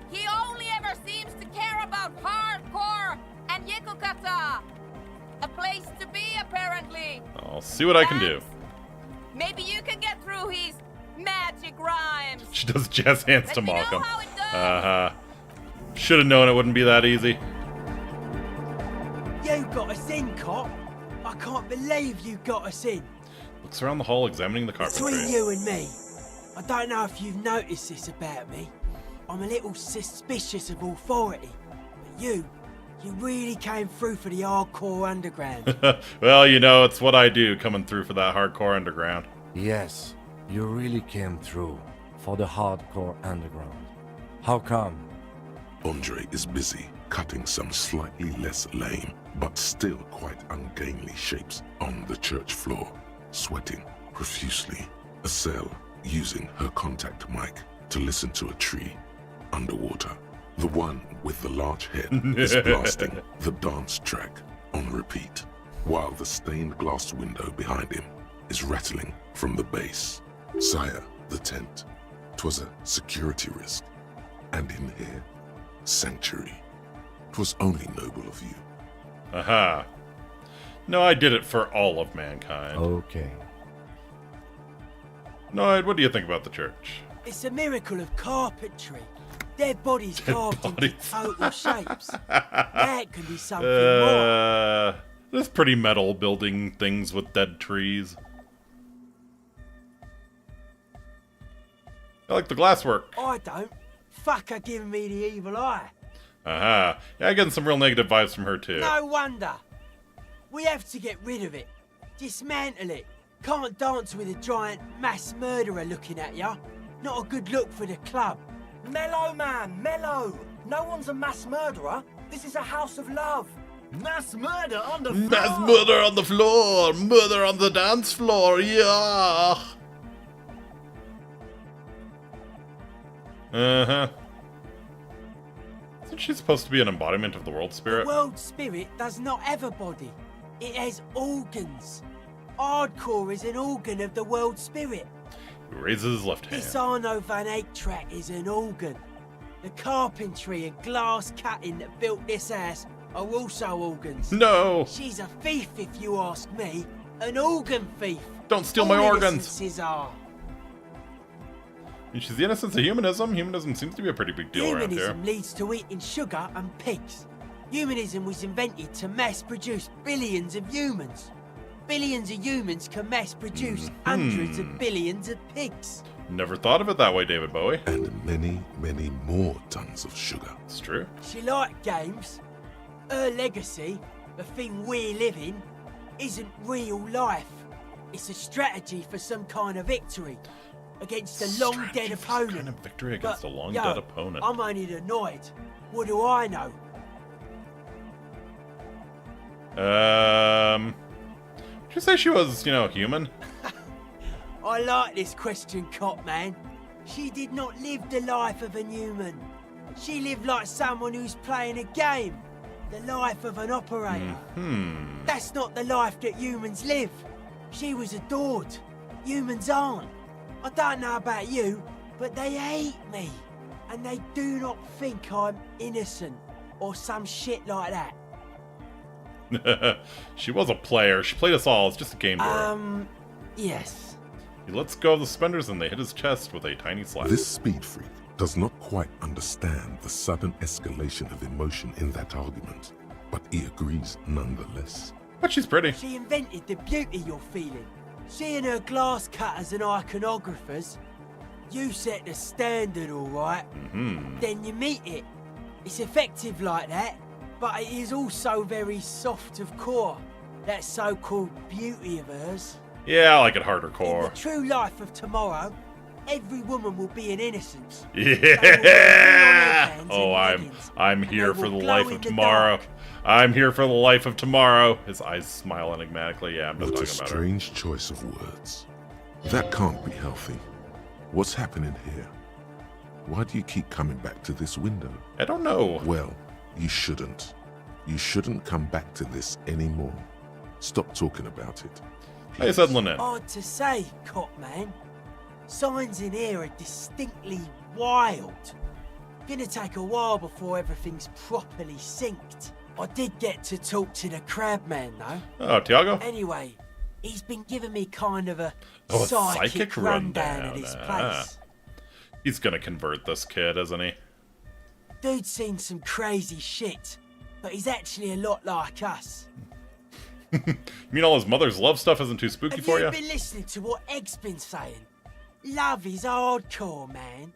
He only ever seems to care about hardcore and Yekukata. A place to be, apparently. I'll see what I can do. Maybe you can get through his magic rhymes. She does jazz hands to Let me mock know him. how it goes. Should have known it wouldn't be that easy. You got us in, cop. I can't believe you got us in. Looks around the hall examining the carpentry. Between you and me, I don't know if you've noticed this about me. I'm a little suspicious of authority. But you really came through for the hardcore underground. Well, you know, it's what I do, coming through for that hardcore underground. Yes, you really came through for the hardcore underground. How come? Andre is busy cutting some slightly less lame, but still quite ungainly shapes on the church floor, sweating profusely. Estelle using her contact mic to listen to a tree underwater. The one with the large head is blasting the dance track on repeat, while the stained glass window behind him is rattling from the bass. Sire, the tent. 'Twas a security risk. And in here, sanctuary. 'Twas only noble of you. Aha. No, I did it for all of mankind. Okay. Noid, what do you think about the church? It's a miracle of carpentry. Dead bodies carved into total shapes. That could be something more. This pretty metal building things with dead trees. I like the glasswork. I don't. Fuck her giving me the evil eye. Aha. Yeah, I'm getting some real negative vibes from her too. No wonder. We have to get rid of it. Dismantle it. Can't dance with a giant mass murderer looking at ya. Not a good look for the club. Mellow, man, mellow. No one's a mass murderer. This is a house of love. Mass murder on the floor. Mass murder on the floor. Murder on the dance floor. Yeah. Uh-huh. Isn't she supposed to be an embodiment of the world spirit? The world spirit does not have a body. It has organs. Hardcore is an organ of the world spirit. He raises his left hand. This Arno van Eyck track is an organ. The carpentry and glass cutting that built this house are also organs. No! She's a thief, if you ask me. An organ thief. Don't steal All my organs. innocences are. And she's the innocence of humanism. Humanism seems to be a pretty big deal around here. Humanism leads to eating sugar and pigs. Humanism was invented to mass produce billions of humans. Billions of humans can mass produce hundreds of billions of pigs. Never thought of it that way, David Bowie. And many, many more tons of sugar. It's true. She liked games. Her legacy, the thing we live in, isn't real life. It's a strategy for some kind of victory against a long dead opponent. Kind of victory against But, a long yo, dead opponent. I'm only annoyed. What do I know? Did you say she was, human? I like this question, Cop Man. She did not live the life of a human. She lived like someone who's playing a game. The life of an operator. That's not the life that humans live. She was adored. Humans aren't. I don't know about you, but they hate me. And they do not think I'm innocent or some shit like that. She was a player. She played us all. It's just a game to her. Yes. He lets go of the suspenders and they hit his chest with a tiny slap. This speed freak does not quite understand the sudden escalation of emotion in that argument, but he agrees nonetheless. But she's pretty. She invented the beauty you're feeling. She and her glass cutters and iconographers. You set the standard, all right. Then you meet it. It's effective like that, but it is also very soft of core. That so-called beauty of hers. Yeah, I like it harder In core. the true life of tomorrow, every woman will be an innocence. Yeah. Oh, I'm here for the life of tomorrow. I'm here for the life of tomorrow. His eyes smile enigmatically. Yeah, I'm just What a talking about her. strange choice of words. That can't be healthy. What's happening here? Why do you keep coming back to this window? I don't know. Well, you shouldn't. You shouldn't come back to this anymore. Stop talking about it. Hey, Sudlin. Hard to say, Cop Man. Signs in here are distinctly wild. Gonna take a while before everything's properly synced. I did get to talk to the crab man, though. Oh, Tiago? Anyway, he's been giving me kind of a Oh, a psychic psychic rundown rundown. of this place. He's gonna convert this kid, isn't he? Dude's seen some crazy shit, but he's actually a lot like us. You mean all his mother's love stuff isn't too spooky Have for you you? been listening to what Egg's been saying? Love is hardcore, man.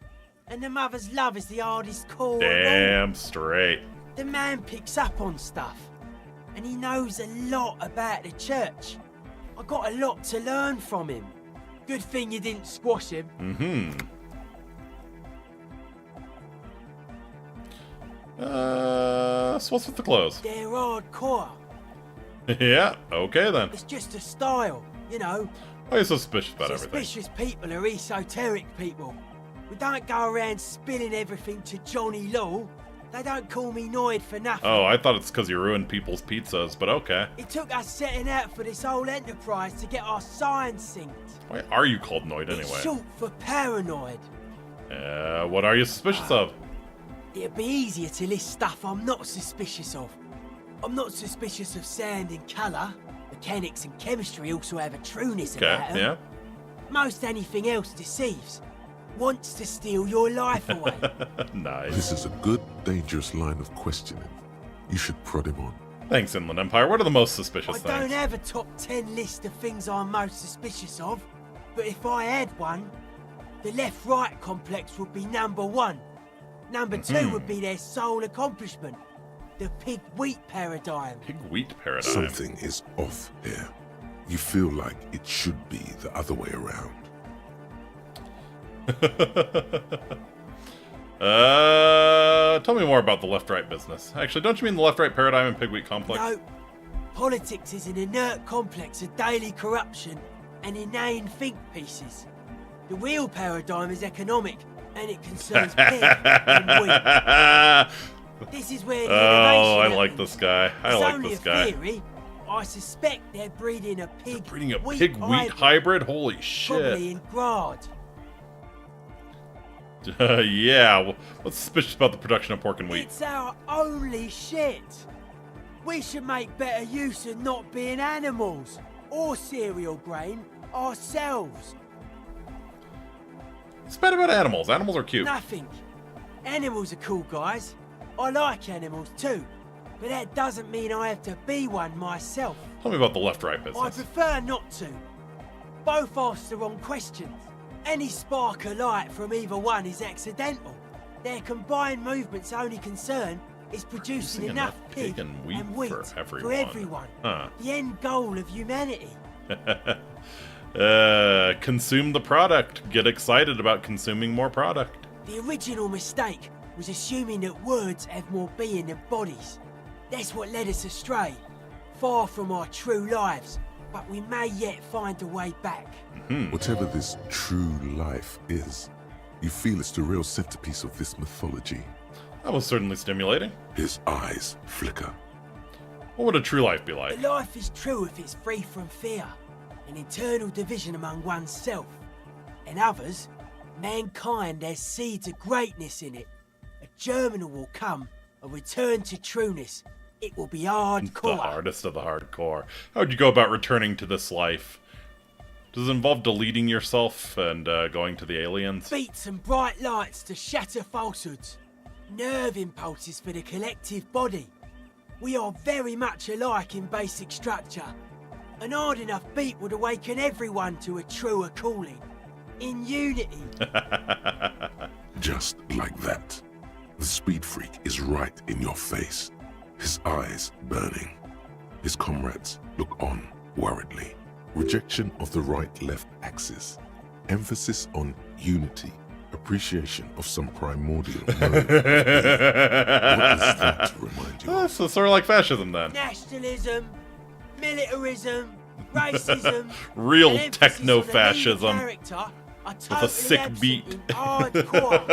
And the mother's love is the hardest core. Damn straight. The man picks up on stuff. And he knows a lot about the church. I got a lot to learn from him. Good thing you didn't squash him. So what's with the clothes? They're hardcore. Yeah, okay then. It's just a style, you know. Why are you so suspicious about everything? Suspicious people are esoteric people. We don't go around spilling everything to Johnny Law. They don't call me Noid for nothing. Oh, I thought it's because you ruined people's pizzas, but okay. It took us setting out for this whole enterprise to get our signs synced. Why are you called Noid It's anyway? short for paranoid. What are you suspicious of? It'd be easier to list stuff I'm not suspicious of. I'm not suspicious of sound and colour. Mechanics and chemistry also have a trueness about them. Yeah. Most anything else deceives. Wants to steal your life away. Nice. This is a good, dangerous line of questioning. You should prod him on. Thanks, Inland Empire. What are the most suspicious I things? don't have a top 10 list of things I'm most suspicious of, but if I had one, the left-right complex would be number 1. Number 2 would be their sole accomplishment, the pig-wheat paradigm. Pig-wheat paradigm. Something is off here. You feel like it should be the other way around. Tell me more about the left-right business. Actually, don't you mean the left-right paradigm and pig-wheat complex? No, politics is an inert complex of daily corruption and inane think pieces. The real paradigm is economic, and it concerns pig and wheat. This is where the Oh, I innovation like happens. this guy. I It's like only this a guy. theory. I suspect they're breeding a pig. Breeding a wheat pig-wheat hybrid? Holy Probably shit. in Grad. Yeah, what's suspicious about the production of pork and wheat? It's our only shit. We should make better use of not being animals or cereal grain ourselves. It's bad about animals. Animals are cute. Nothing. Animals are cool, guys. I like animals too, but that doesn't mean I have to be one myself. Tell me about the left-right I business. prefer not to. Both ask the wrong questions. Any spark of light from either one is accidental. Their combined movement's only concern is producing enough pig and wheat for everyone. for everyone. Huh. The end goal of humanity. Consume the product. Get excited about consuming more product. The original mistake was assuming that words have more being than bodies. That's what led us astray, far from our true lives, but we may yet find a way back. Whatever this true life is, you feel it's the real centerpiece of this mythology. That was certainly stimulating. His eyes flicker. What would a true life be like? Life is true if it's free from fear, an internal division among oneself. In others, mankind has seeds of greatness in it. A germinal will come, a return to trueness. It will be hardcore. The hardest of the hardcore. How would you go about returning to this life? Does it involve deleting yourself and going to the aliens? Beats and bright lights to shatter falsehoods. Nerve impulses for the collective body. We are very much alike in basic structure. An hard enough beat would awaken everyone to a truer calling. In unity. Just like that. The speed freak is right in your face. His eyes burning. His comrades look on worriedly. Rejection of the right-left axis. Emphasis on unity. Appreciation of some primordial mode of being. What is that to remind you? So sort of like fascism then. Nationalism, militarism, racism. Real an emphasis on the lead techno-fascism. character are With totally a sick absent beat. in hardcore.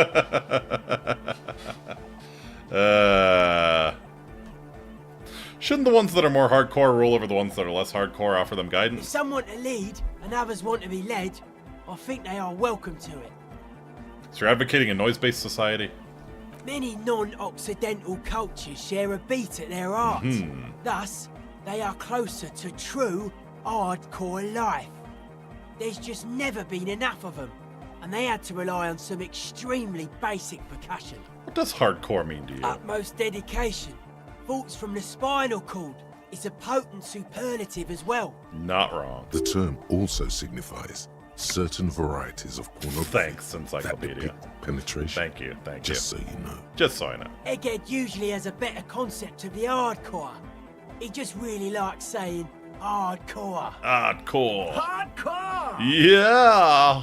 Shouldn't the ones that are more hardcore rule over the ones that are less hardcore, offer them If guidance? some want to lead and others want to be led, I think they are welcome to it. So you're advocating a noise-based society? Many non-Occidental cultures share a beat at their art. Thus, they are closer to true, hardcore life. There's just never been enough of them, and they had to rely on some extremely basic percussion. What does hardcore mean to you? Utmost dedication. Thoughts from the spinal cord is a potent superlative as well. Not wrong. The term also signifies certain varieties of pornography. Thanks, Encyclopedia. That depict penetration. Thank you, thank Just you. so you know. Just so I know. Egghead usually has a better concept of the hardcore. He just really likes saying hardcore. Hardcore. Hardcore! Yeah!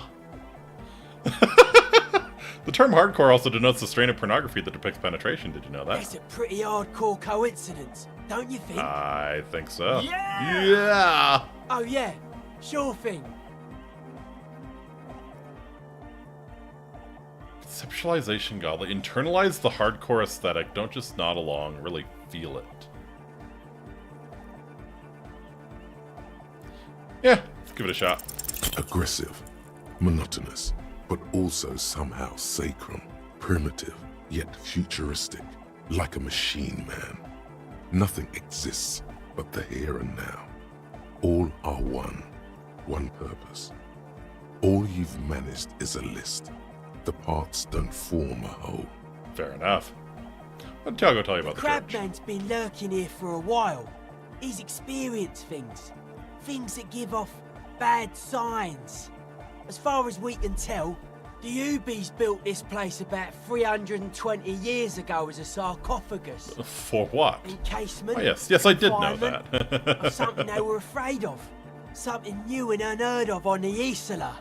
The term hardcore also denotes the strain of pornography that depicts penetration. Did you know that? That's a pretty hardcore coincidence, don't you think? I think so. Yeah! Yeah! Oh yeah, sure thing. Conceptualization godly. Internalize the hardcore aesthetic. Don't just nod along. Really feel it. Yeah, let's give it a shot. Aggressive, monotonous, but also somehow sacrum, primitive, yet futuristic, like a machine man. Nothing exists but the here and now. All are one purpose. All you've managed is a list. The parts don't form a whole. Fair enough. What did Tiago tell you about the church? Crabman's been lurking here for a while. He's experienced things. Things that give off bad signs. As far as we can tell, the Ubies built this place about 320 years ago as a sarcophagus. For what? Encasement. Oh, yes, I did know confinement, that. of something they were afraid of. Something new and unheard of on the Isla.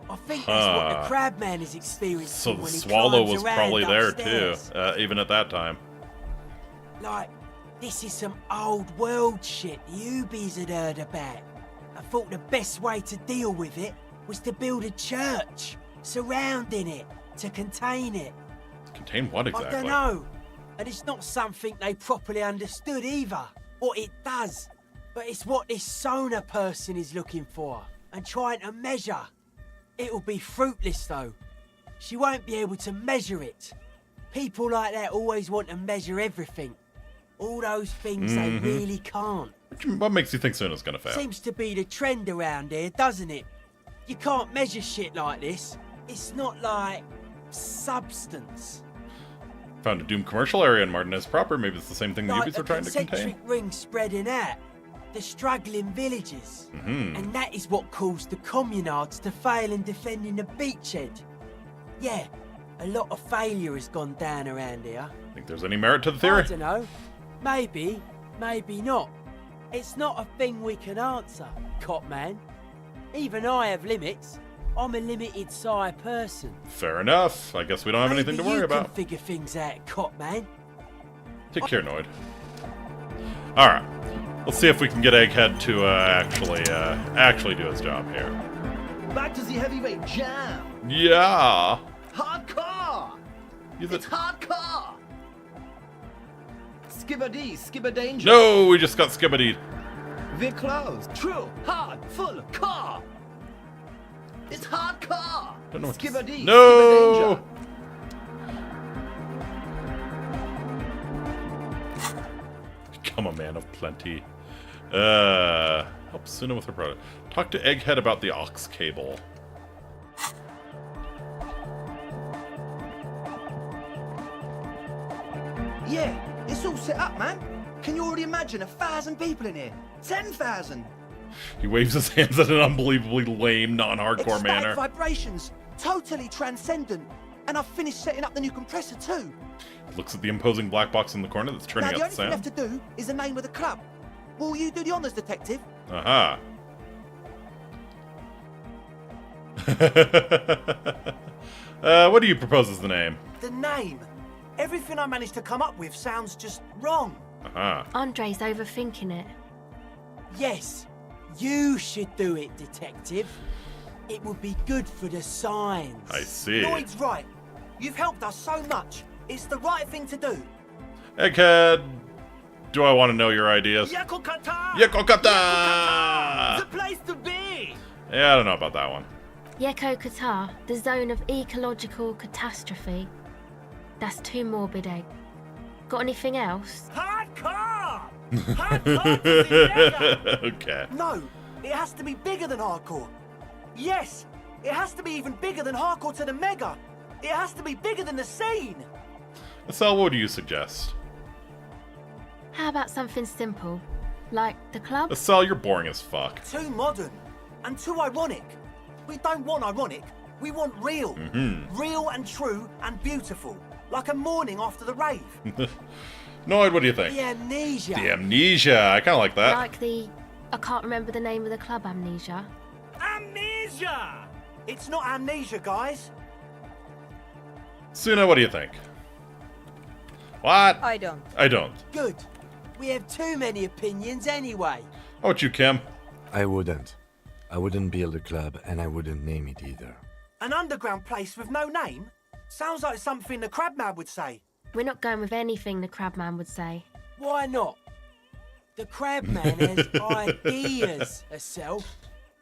I think that's what the Crabman is experiencing So the when he swallow climbs was around probably there upstairs. too, even at that time. Like, this is some old world shit the Ubies had heard about. I thought the best way to deal with it was to build a church surrounding it to contain it. Contain what exactly? I don't know. And it's not something they properly understood either, what it does. But it's what this Sona person is looking for and trying to measure. It'll be fruitless though. She won't be able to measure it. People like that always want to measure everything. All those things they really can't. What makes you think Sona's gonna fail? Seems to be the trend around here, doesn't it? You can't measure shit like this. It's not like substance. Found a Doom commercial area in Martinez proper. Maybe it's the same thing the Like Ubies a were trying to concentric contain. ring spreading out. The struggling villages. And that is what caused the communards to fail in defending the beachhead. Yeah, a lot of failure has gone down around here. Think there's any merit to the theory? I don't know. Maybe, maybe not. It's not a thing we can answer, Copman. Even I have limits. I'm a limited size person. Fair enough. I guess we don't have anything to Maybe worry you about. can figure things out, Copman. Take care, Noid. Alright. Let's see if we can get Egghead to actually do his job here. Back to the heavyweight jam. Yeah. Hardcore. It's hardcore. Skibbity, skibberdanger. No, we just got skibbitied. We're close. True, hard, full, car. It's hardcore. Don't know what Skibbity, no. Become a man of plenty. Help Suna with her product. Talk to Egghead about the aux cable. Yeah, it's all set up, man. Can you already imagine 1,000 people in here? 10,000. He waves his hands in an unbelievably lame, non-hardcore Ecstatic manner. vibrations, totally transcendent. And I've finished setting up the new compressor too. Looks at the imposing black box in the corner that's turning Now the out the only thing sound. left to do is the name of the club. Will you do the honours, detective? Aha. What do you propose as the name? The name. Everything I managed to come up with sounds just wrong. Aha. Andre's overthinking it. Yes, you should do it, detective. It would be good for the signs. I see. Lloyd's right. You've helped us so much. It's the right thing to do. Egghead, do I want to know your ideas? Yakokata! Yakokata! The place to be! Yeah, I don't know about that one. Yeko Qatar, the zone of ecological catastrophe. That's too morbid, Egg. Got anything else? Hardcore! Okay. No, it has to be bigger than hardcore. Yes, it has to be even bigger than hardcore to the mega. It has to be bigger than the scene. Sal, what do you suggest? How about something simple? Like the club? Sal, you're boring as fuck. Too modern and too ironic. We don't want ironic. We want real. Real and true and beautiful. Like a morning after the rave. Noid, what do you think? The amnesia. The amnesia. I kind of like that. Like the... I can't remember the name of the club, Amnesia. Amnesia! It's not amnesia, guys. Suna, what do you think? What? I don't. I don't. Good. We have too many opinions anyway. How about you, Kim? I wouldn't. I wouldn't build a club, and I wouldn't name it either. An underground place with no name? Sounds like something the Crabman would say. We're not going with anything the Crabman would say. Why not? The Crabman has ideas herself.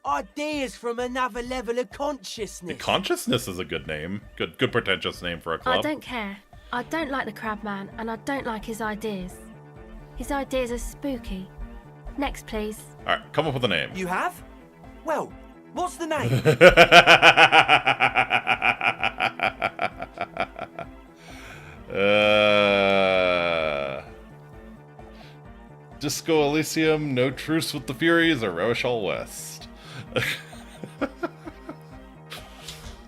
Ideas from another level of consciousness. Consciousness is a good name. Good pretentious name for a club. I don't care. I don't like the Crabman, and I don't like his ideas. His ideas are spooky. Next, please. Alright, come up with a name. You have? Well, what's the name? Disco Elysium, No Truce with the Furies, or Rochelle West.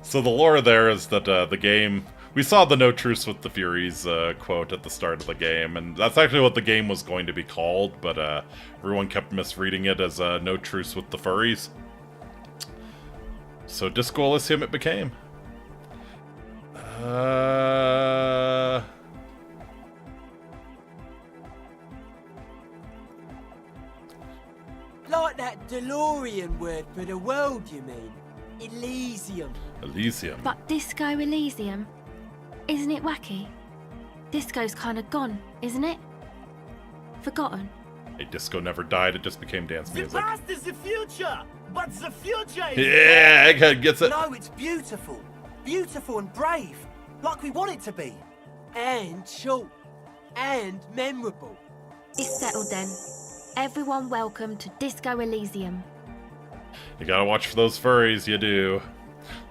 So the lore there is that the game... We saw the No Truce with the Furies quote at the start of the game, and that's actually what the game was going to be called, but everyone kept misreading it as No Truce with the Furries. So Disco Elysium it became. Like that DeLorean word for the world, you mean? Elysium. Elysium. But Disco Elysium? Isn't it wacky? Disco's kind of gone, isn't it? Forgotten. Hey, disco never died, it just became dance The music. past is the future, but the future is... Yeah, Egghead gets it. No, it's beautiful. Beautiful and brave. Like we want it to be. And short. And memorable. It's settled then. Everyone welcome to Disco Elysium. You gotta watch for those furries, you do.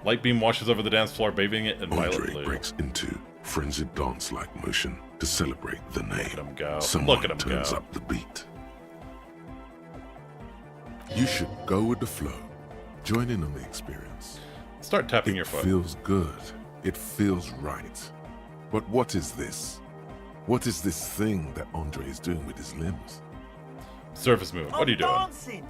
Light beam washes over the dance floor, bathing it in violet Andre blue. breaks into frenzied dance-like motion to celebrate the name. Look at him go. Someone Look at him turns go. up the beat. You should go with the flow. Join in on the experience. Start tapping your foot. It feels good. It feels right. But what is this? What is this thing that Andre is doing with his limbs? Surface movement. What are you doing? Dancing.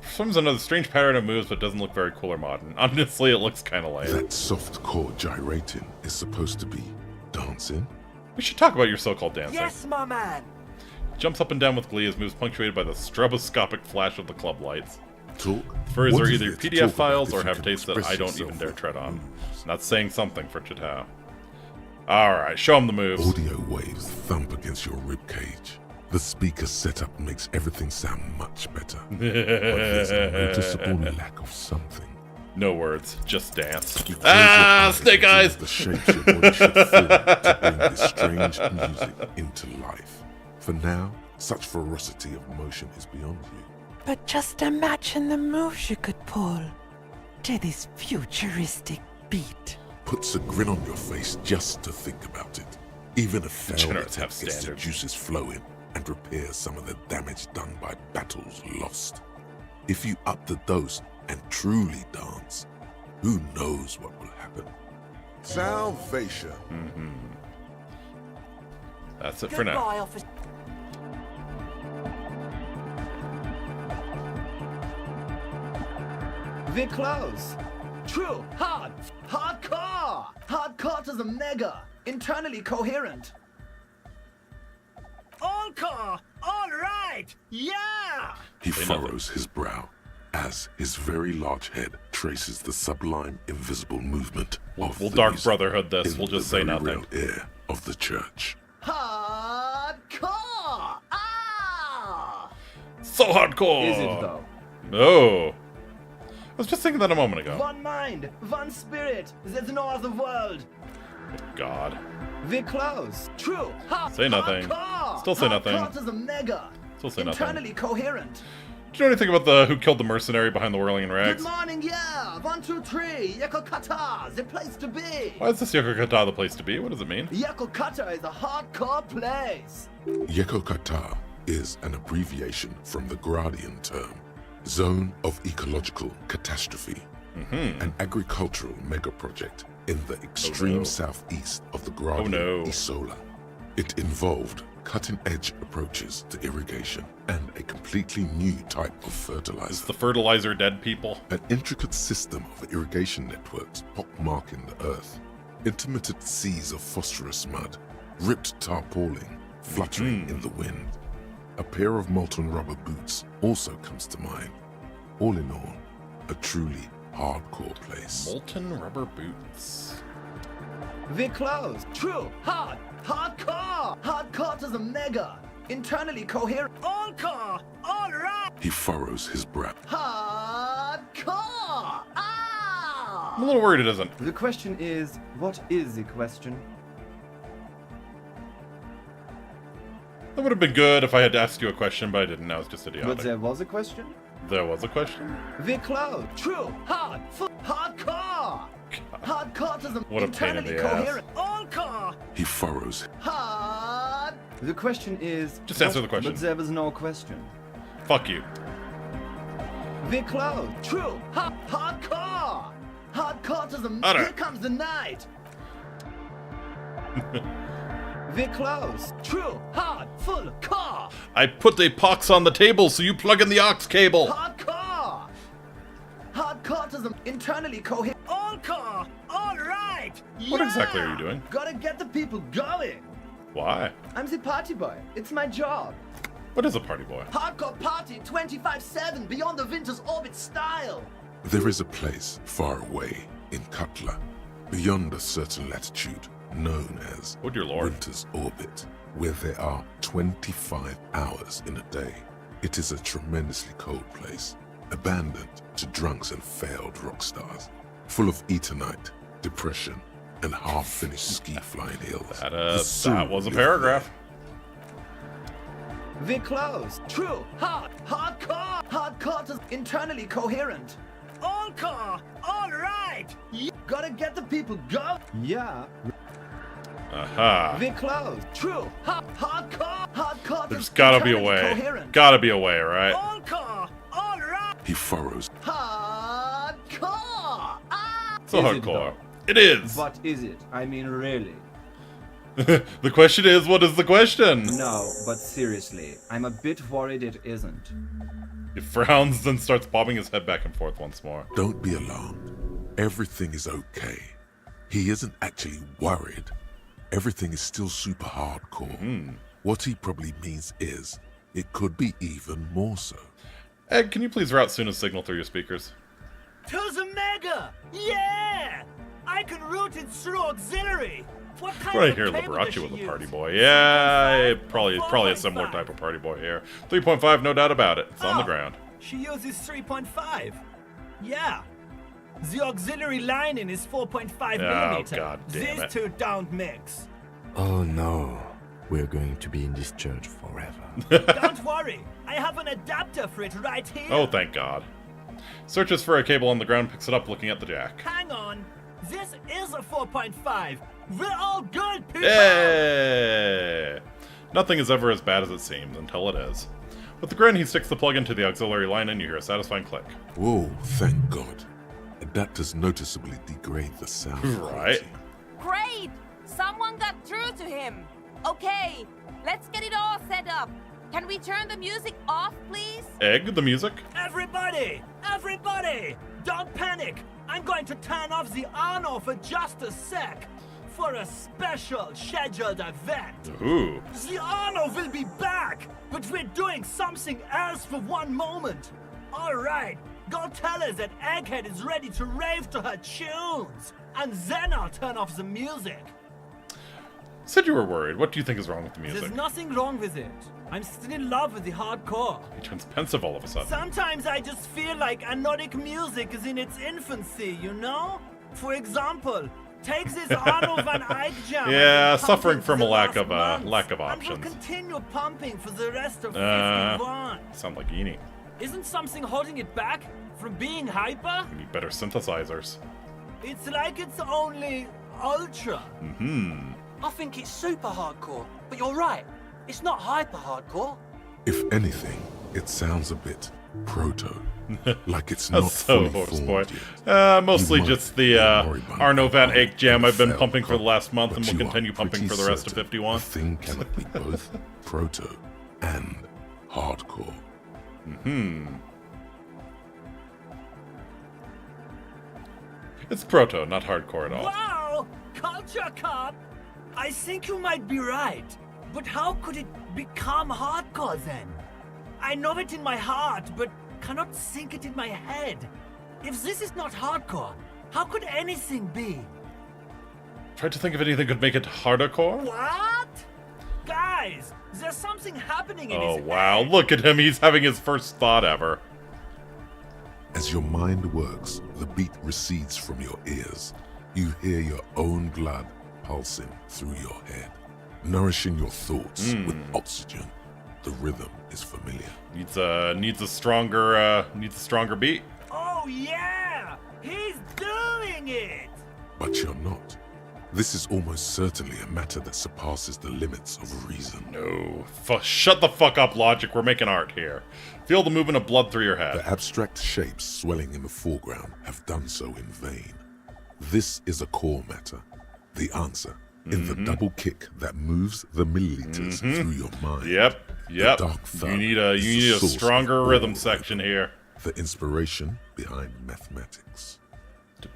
Performs another strange pattern of moves, but doesn't look very cool or modern. Honestly, it looks kind of lame. That soft core gyrating is supposed to be dancing. We should talk about your so-called dancing. Yes, my man. jumps up and down with glee as moves punctuated by the stroboscopic flash of the club lights. Talk? Furries What are is either there to PDF talk files about or if you have can tastes that express I don't even yourself dare with tread on. moves? That's saying something for Chitao. Alright, show him the moves. Audio waves thump against your ribcage. The speaker setup makes everything sound much better. But there's a noticeable lack of something. No words, just dance. Close your Ah, eyes snake and eyes! feel the shapes your body should fill to bring this strange music into life. For now, such ferocity of motion is beyond you. But just imagine the moves you could pull to this futuristic beat. Puts a grin on your face just to think about it. Even a failed Degenerates have attempt gets the standards. juices flowing and repair some of the damage done by battles lost. If you up the dose and truly dance, who knows what will happen? Salvation. That's it for now. Goodbye, officer. We're close. True, hardcore! Hardcore to the mega, internally coherent. Encore! All right! Yeah! He furrows his brow as his very large head traces the sublime invisible movement of We'll the Dark music Brotherhood this, in we'll just the say very nothing. real air of the church. Hardcore! Ah! So hardcore! Is it though? No. I was just thinking that a moment ago. One mind, one spirit, there's no other world. God. We're close. True. Say nothing. Hardcore! Still say nothing. Hardcore to the mega. Still say nothing. Internally coherent. Do you know anything about the who killed the mercenary behind the whirling in rags? Good morning, yeah. 1, 2, 3. Yakokata, the place to be. Why is this Yokokata the place to be? What does it mean? Yakokata is a hardcore place. Yekokata is an abbreviation from the Gradian term, Zone of Ecological Catastrophe, an agricultural megaproject in the extreme southeast of the Gradian Isola. It involved cutting-edge approaches to irrigation and a completely new type of fertilizer. Is the fertilizer dead people? An intricate system of irrigation networks pockmarking the earth, intermittent seas of phosphorus mud, ripped tarpaulin fluttering in the wind. A pair of molten rubber boots also comes to mind. All in all, a truly hardcore place. Molten rubber boots. We're close. True. Hardcore. Hardcore to the mega. Internally coherent. Encore! All right! He furrows his brow. Hardcore. Ah! I'm a little worried it isn't. The question is, what is the question? That would have been good if I had to ask you a question, but I didn't. Now it's just idiotic. But there was a question? There was a question? We're close. True. Hardcore. Hardcore to the What a pain in internally the ass. coherent. Encore! He furrows. Hard. The question is. Just answer the question. But there was no question. Fuck you. We're close. True. Hardcore. Hardcore to the. Utter. Here comes the night. We're close. True. Full car. I put a pox on the table, so you plug in the aux cable. Hardcore. Hardcore to the internally coherent. Encore! All right! What exactly are you doing? Gotta get the people going. Why? I'm the party boy. It's my job. What is a party boy? Hardcore party 25/7 beyond the winter's orbit style. There is a place far away in Cutler, beyond a certain latitude, known as Oh, dear Lord. Winter's Orbit, where there are 25 hours in a day. It is a tremendously cold place, abandoned to drunks and failed rock stars, full of eternite, depression, and half-finished ski-flying hills. That was a live paragraph. We're close. True. Hardcore. Hardcore to internally coherent. Encore! All right! Gotta get the people going. Yeah. Aha. We're close. True. Hardcore. Hardcore to There's gotta be a internally way. coherent. Gotta be a way, right? Encore! All right! He furrows. Hardcore. Ah! So hardcore. It is. What is it? I mean, really. The question is, what is the question? No, but seriously, I'm a bit worried it isn't. He frowns, then starts bobbing his head back and forth once more. Don't be alarmed. Everything is okay. He isn't actually worried. Everything is still super hardcore. What he probably means is, it could be even more so. Egg, can you please route Suna's signal through your speakers? To the Mega! Yeah! I can route it through auxiliary. What kind Right of here, cable Liberace does she with a use? party boy. Yeah, probably a similar type of party boy here. 3.5, no doubt about it. It's on the ground. She uses 3.5. Yeah. The auxiliary lining is 4.5 millimeter. God damn These it. two don't mix. Oh no, we're going to be in this church forever. Don't worry, I have an adapter for it right here. Oh, thank God. Searches for a cable on the ground, picks it up, looking at the jack. Hang on. This is a 4.5. We're all good, people. Hey! Nothing is ever as bad as it seems, until it is. With a grin, he sticks the plug into the auxiliary line and you hear a satisfying click. Whoa, thank God. Adapters noticeably degrade the sound Right. Great! Someone got through to him. Okay, let's get it all set up. Can we turn the music off, please? Egg, the music? Everybody! Everybody! Don't panic! I'm going to turn off the on-off for just a sec. For a special scheduled event. Ooh. The on-off will be back, but we're doing something else for one moment. Alright, go tell her that Egghead is ready to rave to her tunes. And then I'll turn off the music. Said you were worried. What do you think is wrong with the music? There's nothing wrong with it. I'm still in love with the hardcore. He turns pensive all of a sudden. Sometimes I just feel like anodic music is in its infancy, you know? For example, take this Arno van Eyck jam. Yeah, I've been suffering pumping from for a the lack of last month, lack of and options. will continue pumping for the rest of 51. Sound like Eenie. Isn't something holding it back from being hyper? We need better synthesizers. It's like it's only ultra. Mm-hmm. I think it's super hardcore, but you're right. It's not hyper hardcore. If anything, it sounds a bit proto. Like it's not So fully horse boy. formed yet. Mostly You just might the worry about Arno van Eyck jam I've been felt pumping for the cop, last month and but will you are continue pumping pretty for the rest of certain 51. The thing cannot be both proto and hardcore. Mm-hmm. It's proto, not hardcore at all. Wow! Culture Cop! I think you might be right. But how could it become hardcore then? I know it in my heart, but cannot think it in my head. If this is not hardcore, how could anything be? Tried to think if anything could make it hardcore. What? Guys, there's something happening in his Oh wow, look at him, he's having his first thought ever. As your mind works, the beat recedes from your ears. You hear your own blood pulsing through your head, nourishing your thoughts with oxygen. The rhythm is familiar. Needs a stronger beat. Oh yeah! He's doing it! But you're not. This is almost certainly a matter that surpasses the limits of reason. No. Shut the fuck up, Logic. We're making art here. Feel the movement of blood through your head. The abstract shapes swelling in the foreground have done so in vain. This is a core matter. The answer in the double kick that moves the milliliters through your mind. Yep. The dark thud You need a is the source stronger of rhythm all section here. The inspiration behind mathematics. The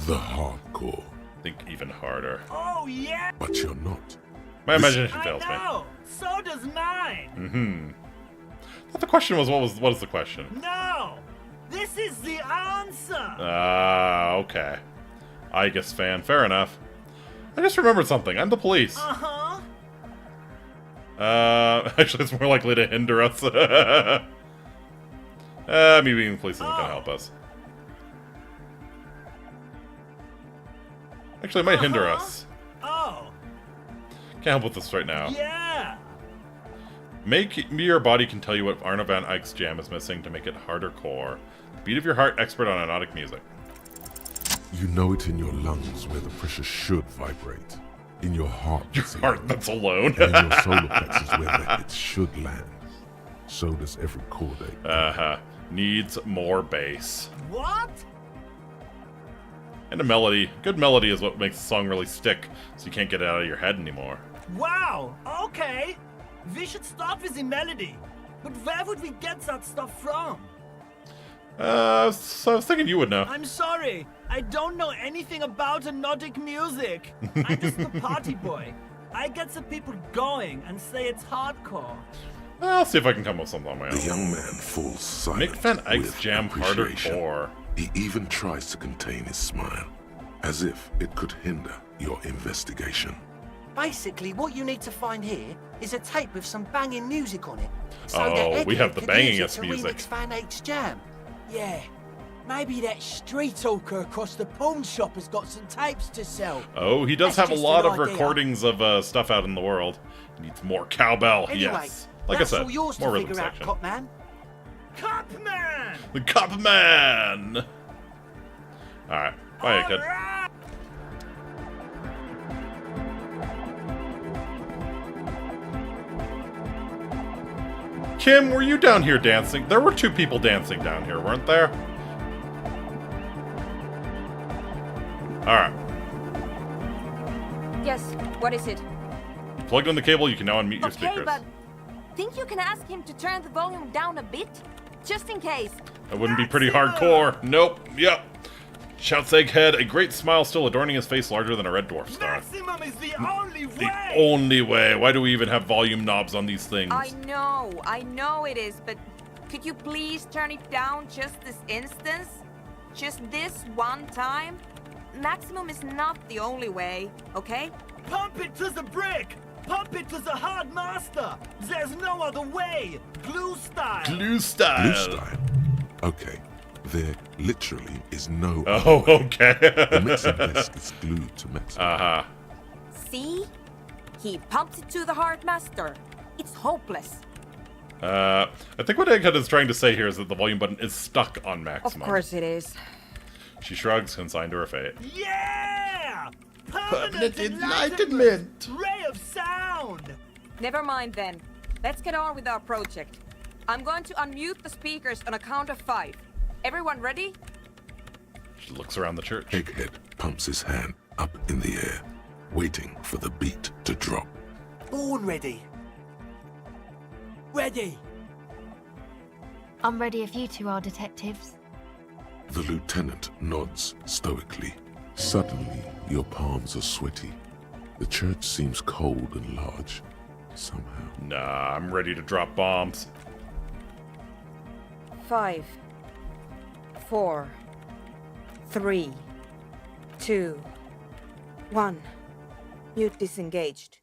hardcore. Think even harder. Oh yeah! But you're not. My imagination fails me. I know! So does mine! Mm-hmm. Thought the question was what is the question? No! This is the answer! Okay. I guess fan. Fair enough. I just remembered something. I'm the police. Uh-huh. Actually, it's more likely to hinder us. Me being the police isn't gonna help us. Actually, it might hinder us. Oh. Can't help with this right now. Yeah! Make me your body can tell you what Arno van Eyck's jam is missing to make it harder core. Beat of your heart, expert on anodic music. You know it in your lungs where the pressure should vibrate. In your heart. Your heart that's alone. And in your solar plexus where the hit should land. So does every chord ache. Uh-huh. Needs more bass. What? And a melody. Good melody is what makes the song really stick, so you can't get it out of your head anymore. Wow! Okay! We should start with the melody. But where would we get that stuff from? So I was thinking you would know. I'm sorry. I don't know anything about Nordic music. I'm just a party boy. I get the people going and say it's hardcore. I'll see if I can come up with something on my own. The young man falls silent. Make Van Eyck's with jam harder appreciation. core. He even tries to contain his smile, as if it could hinder your investigation. Basically, what you need to find here is a tape with some banging music on it. So Oh, that we Egghead have the can use it bangingest to music. remix Van Eyck's jam. Yeah. Maybe that street hawker across the pawn shop has got some tapes to sell. Oh, he does That's have a just lot an of idea. recordings of stuff out in the world. He needs more cowbell, Anyway, yes. Like I that's said, all yours more to rhythm figure out, section. Copman. Copman! The Cop Man! Alright, bye, kid. Kim, were you down here dancing? There were 2 people dancing down here, weren't there? Alright. Yes, what is it? Plugged in the cable, you can now unmute your Okay, speakers. but think you can ask him to turn the volume down a bit? Just in case. That wouldn't be pretty hardcore. Nope. Yep. Shouts Egghead, a great smile still adorning his face larger than a red dwarf star. Maximum is the only way! The only way. Why do we even have volume knobs on these things? I know it is, but could you please turn it down just this instance? Just this one time? Maximum is not the only way, okay? Pump it to the brick! Pump it to the hard master! There's no other way! Glue style! Glue style. Blue style? Okay. There literally is no Oh, other way. okay. The mixing disc is glued to metal. Uh-huh. See? He pumped it to the hard master. It's hopeless. I think what Egghead is trying to say here is that the volume button is stuck on maximum. Of course it is. She shrugs, consigned to her fate. Yeah! Permanent enlightenment! Ray of sound! Never mind then. Let's get on with our project. I'm going to unmute the speakers on a count of 5. Everyone ready? She looks around the church. Egghead pumps his hand up in the air, waiting for the beat to drop. Born ready. Ready. I'm ready if you 2 are detectives. The lieutenant nods stoically. Suddenly, your palms are sweaty. The church seems cold and large, somehow. Nah, I'm ready to drop bombs. 5, 4, 3, 2, 1. Mute disengaged.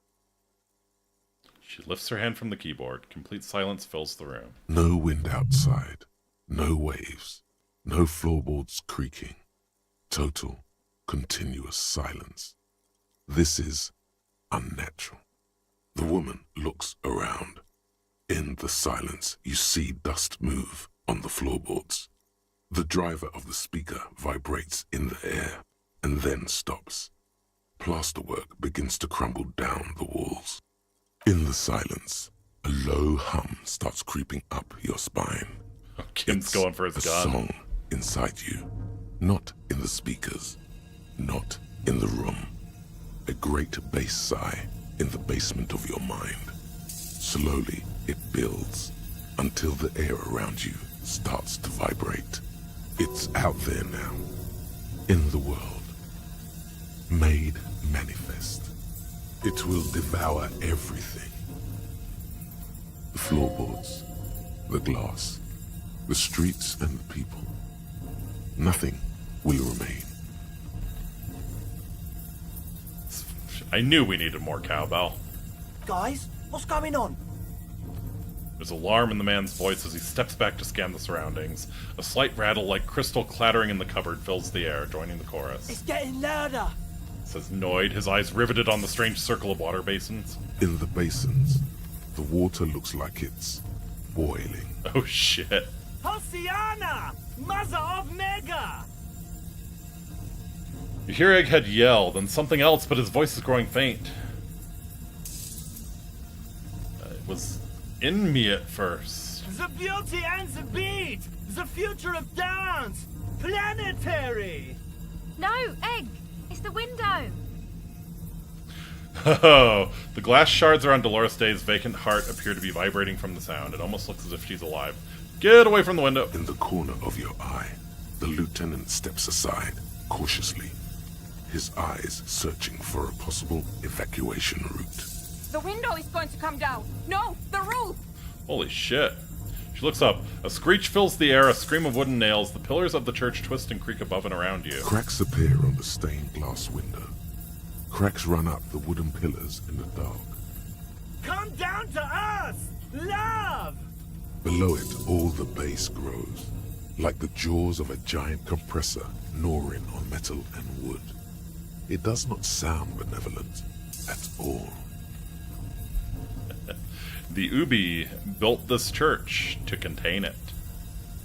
She lifts her hand from the keyboard. Complete silence fills the room. No wind outside, no waves, no floorboards creaking. Total, continuous silence. This is unnatural. The woman looks around. In the silence, you see dust move on the floorboards. The driver of the speaker vibrates in the air and then stops. Plasterwork begins to crumble down the walls. In the silence, a low hum starts creeping up your spine. Kim's going for his a gun. song inside you, not in the speakers, not in the room. A great bass sigh in the basement of your mind. Slowly, it builds until the air around you starts to vibrate. It's out there now, in the world, made manifest. It will devour everything. The floorboards, the glass, the streets and the people. Nothing will remain. I knew we needed more cowbell. Guys, what's going on? There's alarm in the man's voice as he steps back to scan the surroundings. A slight rattle like crystal clattering in the cupboard fills the air, joining the chorus. It's getting louder. Says Noid, his eyes riveted on the strange circle of water basins. In the basins, the water looks like it's boiling. Oh shit. Hosiana! Mother of Mega! You hear Egghead yell, then something else, but his voice is growing faint. It was in me at first. The beauty and the beat! The future of dance! Planetary! No, Egg! It's the window! Oh, the glass shards around Llerose Day's vacant heart appear to be vibrating from the sound. It almost looks as if she's alive. Get away from the window. In the corner of your eye, the lieutenant steps aside, cautiously, his eyes searching for a possible evacuation route. The window is going to come down. No, the roof! Holy shit. She looks up. A screech fills the air, a scream of wooden nails. The pillars of the church twist and creak above and around you. Cracks appear on the stained glass window. Cracks run up the wooden pillars in the dark. Come down to us! Love! Below it, all the base grows, like the jaws of a giant compressor gnawing on metal and wood. It does not sound benevolent at all. The Ubi built this church to contain it.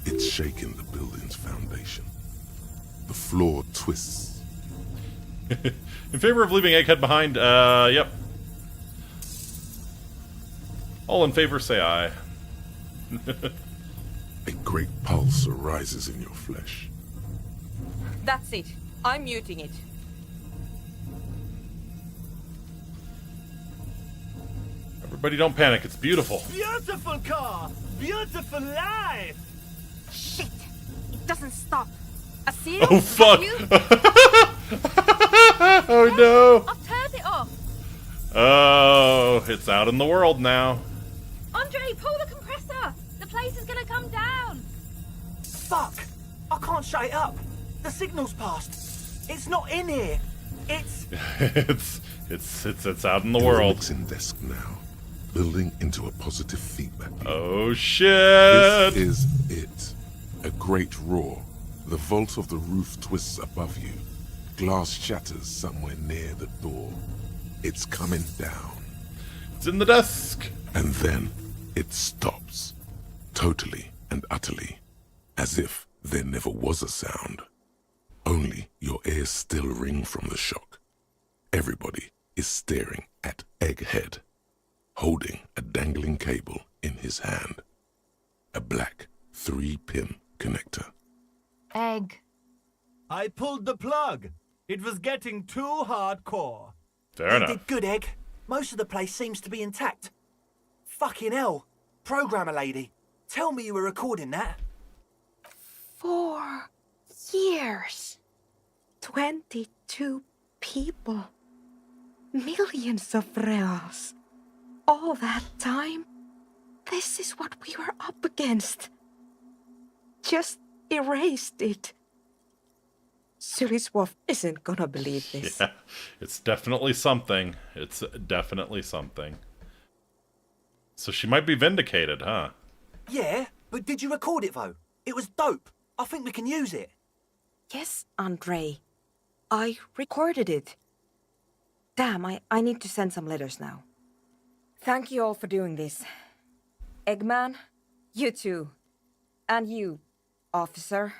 It's shaking the building's foundation. The floor twists. In favor of leaving Egghead behind, yep. All in favor, say aye. A great pulse arises in your flesh. That's it. I'm muting it. Everybody don't panic, it's beautiful. Beautiful car! Beautiful life! Shit! It doesn't stop. A seal? Oh fuck! Oh no! I've turned it off. Oh, it's out in the world now. Andre, pull the compressor. The place is gonna come down. Fuck! I can't shut it up. The signal's passed. It's not in here. It's it's out in the world. It's in desk now, building into a positive feedback loop. Oh shit! This is it. A great roar. The vault of the roof twists above you. Glass shatters somewhere near the door. It's coming down. It's in the desk. And then it stops. Totally and utterly. As if there never was a sound. Only your ears still ring from the shock. Everybody is staring at Egghead, holding a dangling cable in his hand. A black 3-pin connector. Egg. I pulled the plug. It was getting too hardcore. Fair You enough. did good, Egg. Most of the place seems to be intact. Fucking hell. Programmer lady, tell me you were recording that. 4 years. 22 people. Millions of reals. All that time? This is what we were up against. Just erased it. Suliswolf isn't gonna believe this. Yeah, it's definitely something. It's definitely something. So she might be vindicated, huh? Yeah, but did you record it though? It was dope. I think we can use it. Yes, Andre. I recorded it. Damn, I need to send some letters now. Thank you all for doing this. Eggman, you too. And you, officer.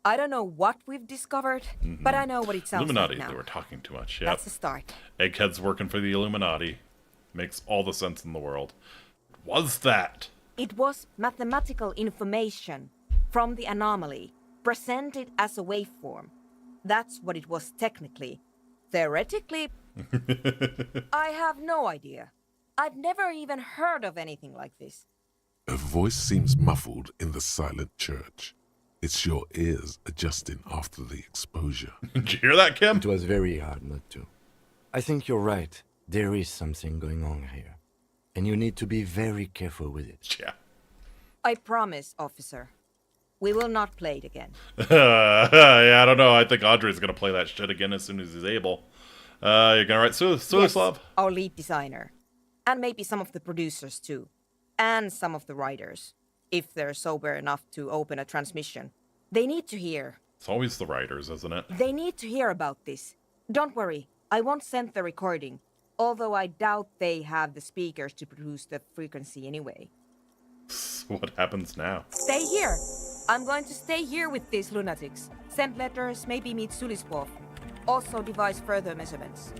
I don't know what we've discovered, but I know what it sounds Illuminati, like now. they were talking too much. Yep. That's a start. Egghead's working for the Illuminati. Makes all the sense in the world. What was that? It was mathematical information from the anomaly, presented as a waveform. That's what it was technically. Theoretically, I have no idea. I've never even heard of anything like this. A voice seems muffled in the silent church. It's your ears adjusting after the exposure. Did you hear that, Kim? It was very hard not to. I think you're right. There is something going on here. And you need to be very careful with it. Yeah. I promise, officer. We will not play it again. Yeah, I don't know. I think Andre's going to play that shit again as soon as he's able. You're going to write Sulislav? Yes, our lead designer. And maybe some of the producers too. And some of the writers. If they're sober enough to open a transmission. They need to hear. It's always the writers, isn't it? They need to hear about this. Don't worry, I won't send the recording. Although I doubt they have the speakers to produce the frequency anyway. What happens now? Stay here. I'm going to stay here with these lunatics. Send letters, maybe meet Suliswolf. Also devise further measurements.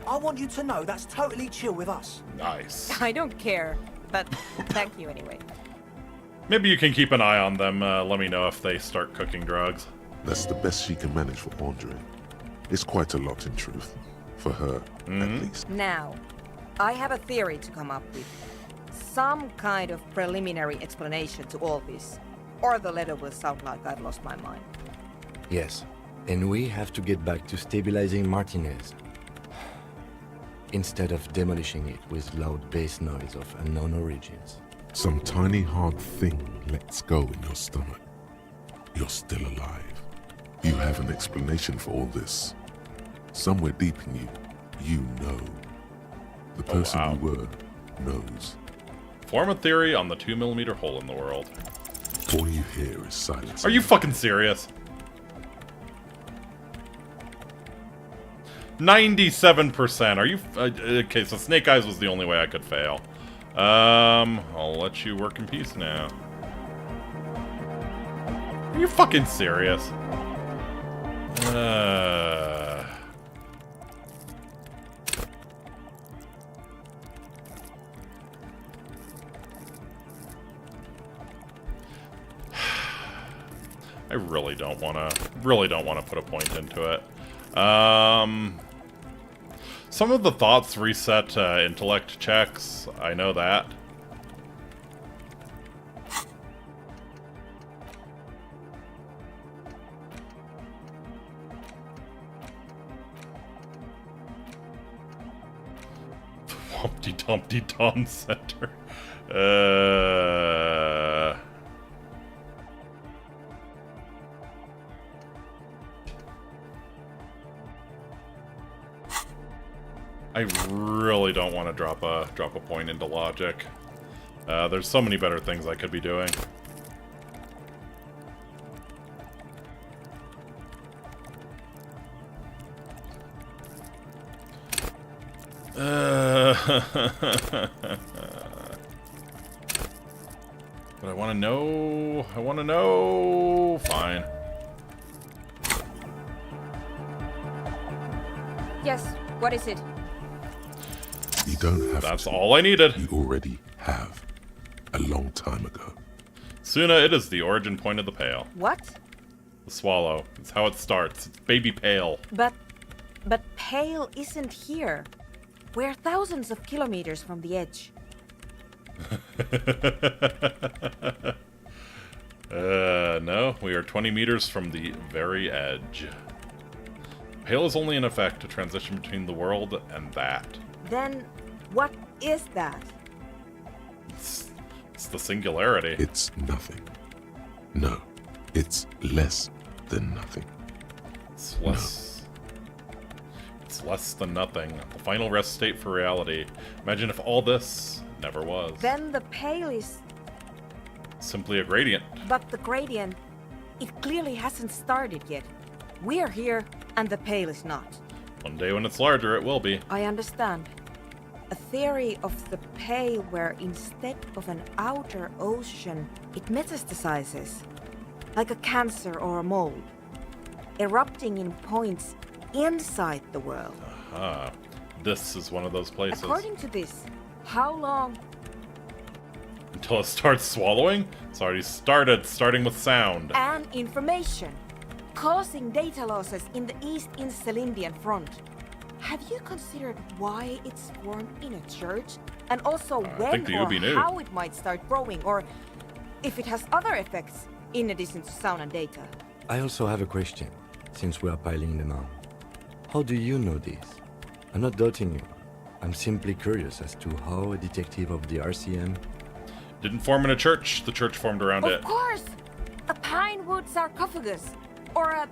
I want you to know that's totally chill with us. Nice. I don't care, but thank you anyway. Maybe you can keep an eye on them. Let me know if they start cooking drugs. That's the best she can manage for Andre. It's quite a lot in truth. For her, at least. Now, I have a theory to come up with. some kind of preliminary explanation to all this, or the letter will sound like I've lost my mind. Yes, and we have to get back to stabilizing Martinez. Instead of demolishing it with loud bass noise of unknown origins. Some tiny hard thing lets go in your stomach. You're still alive. You have an explanation for all this. Somewhere deep in you, you know. The person you were knows. Form a theory on the 2mm hole in the world. All you hear is silence. Are you fucking serious? 97%. Are you... okay, so Snake Eyes was the only way I could fail. I'll let you work in peace now. Are you fucking serious? I really don't want to put a point into it. Some of the thoughts reset intellect checks. I know that. Humpty Dumpty Dom Center. I really don't want to drop a point into logic. There's so many better things I could be doing. But I want to know. I want to know. Fine. Yes, what is it? You don't have That's all I needed. You already have. A long time ago. Suna, it is the origin point of the Pale. What? The swallow. It's how it starts. It's baby Pale. But Pale isn't here. We're thousands of kilometers from the edge. No, we are 20 meters from the very edge. Pale is only in effect to transition between the world and that. Then, what is that? It's the singularity. It's nothing. No, it's less than nothing. It's less... It's less than nothing. The final rest state for reality. Imagine if all this never was. Then the Pale is... simply a gradient. But the gradient, it clearly hasn't started yet. We're here, and the Pale is not. One day when it's larger, it will be. I understand. A theory of the Pale where instead of an outer ocean, it metastasizes. Like a cancer or a mold. Erupting in points inside the world. Aha. This is one of those places. According to this, how long... Until it starts swallowing? It's already started, starting with sound. And information. Causing data losses in the East Insulindian front. Have you considered why it's formed in a church? And also when or how it might start growing, or if it has other effects, in addition to sound and data? I also have a question, since we are piling them on. How do you know this? I'm not doubting you. I'm simply curious as to how a detective of the RCM... Didn't form in a church. The church formed around it. Of course! A pine wood sarcophagus. Or a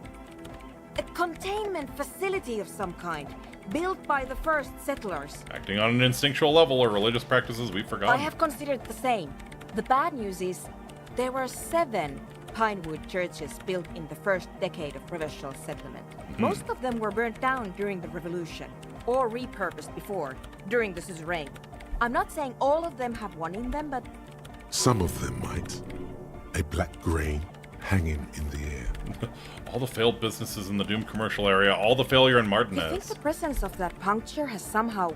containment facility of some kind. Built by the first settlers. Acting on an instinctual level or religious practices we've forgotten. I have considered the same. The bad news is, there were 7 pinewood churches built in the first decade of provincial settlement. Most of them were burnt down during the revolution, or repurposed before, during the suzerain. I'm not saying all of them have one in them, but... Some of them might. A black grain hanging in the air. All the failed businesses in the doomed commercial area, all the failure in Martinez. You think the presence of that puncture has somehow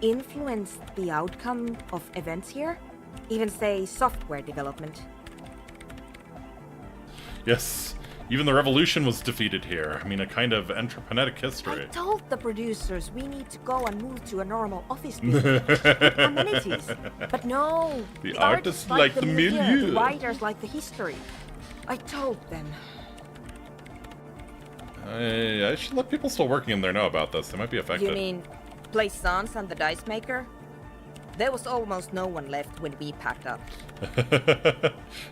influenced the outcome of events here? Even, say, software development? Yes. Even the revolution was defeated here. I mean, a kind of anthroponetic I history. told the producers we need to go and move to a normal office building with amenities. But no, The artists like like the the milieu. the writers like the history. I told them. I should let people still working in there know about this. They might be affected. You mean Plaisance and the Dice Maker? There was almost no one left when we packed up.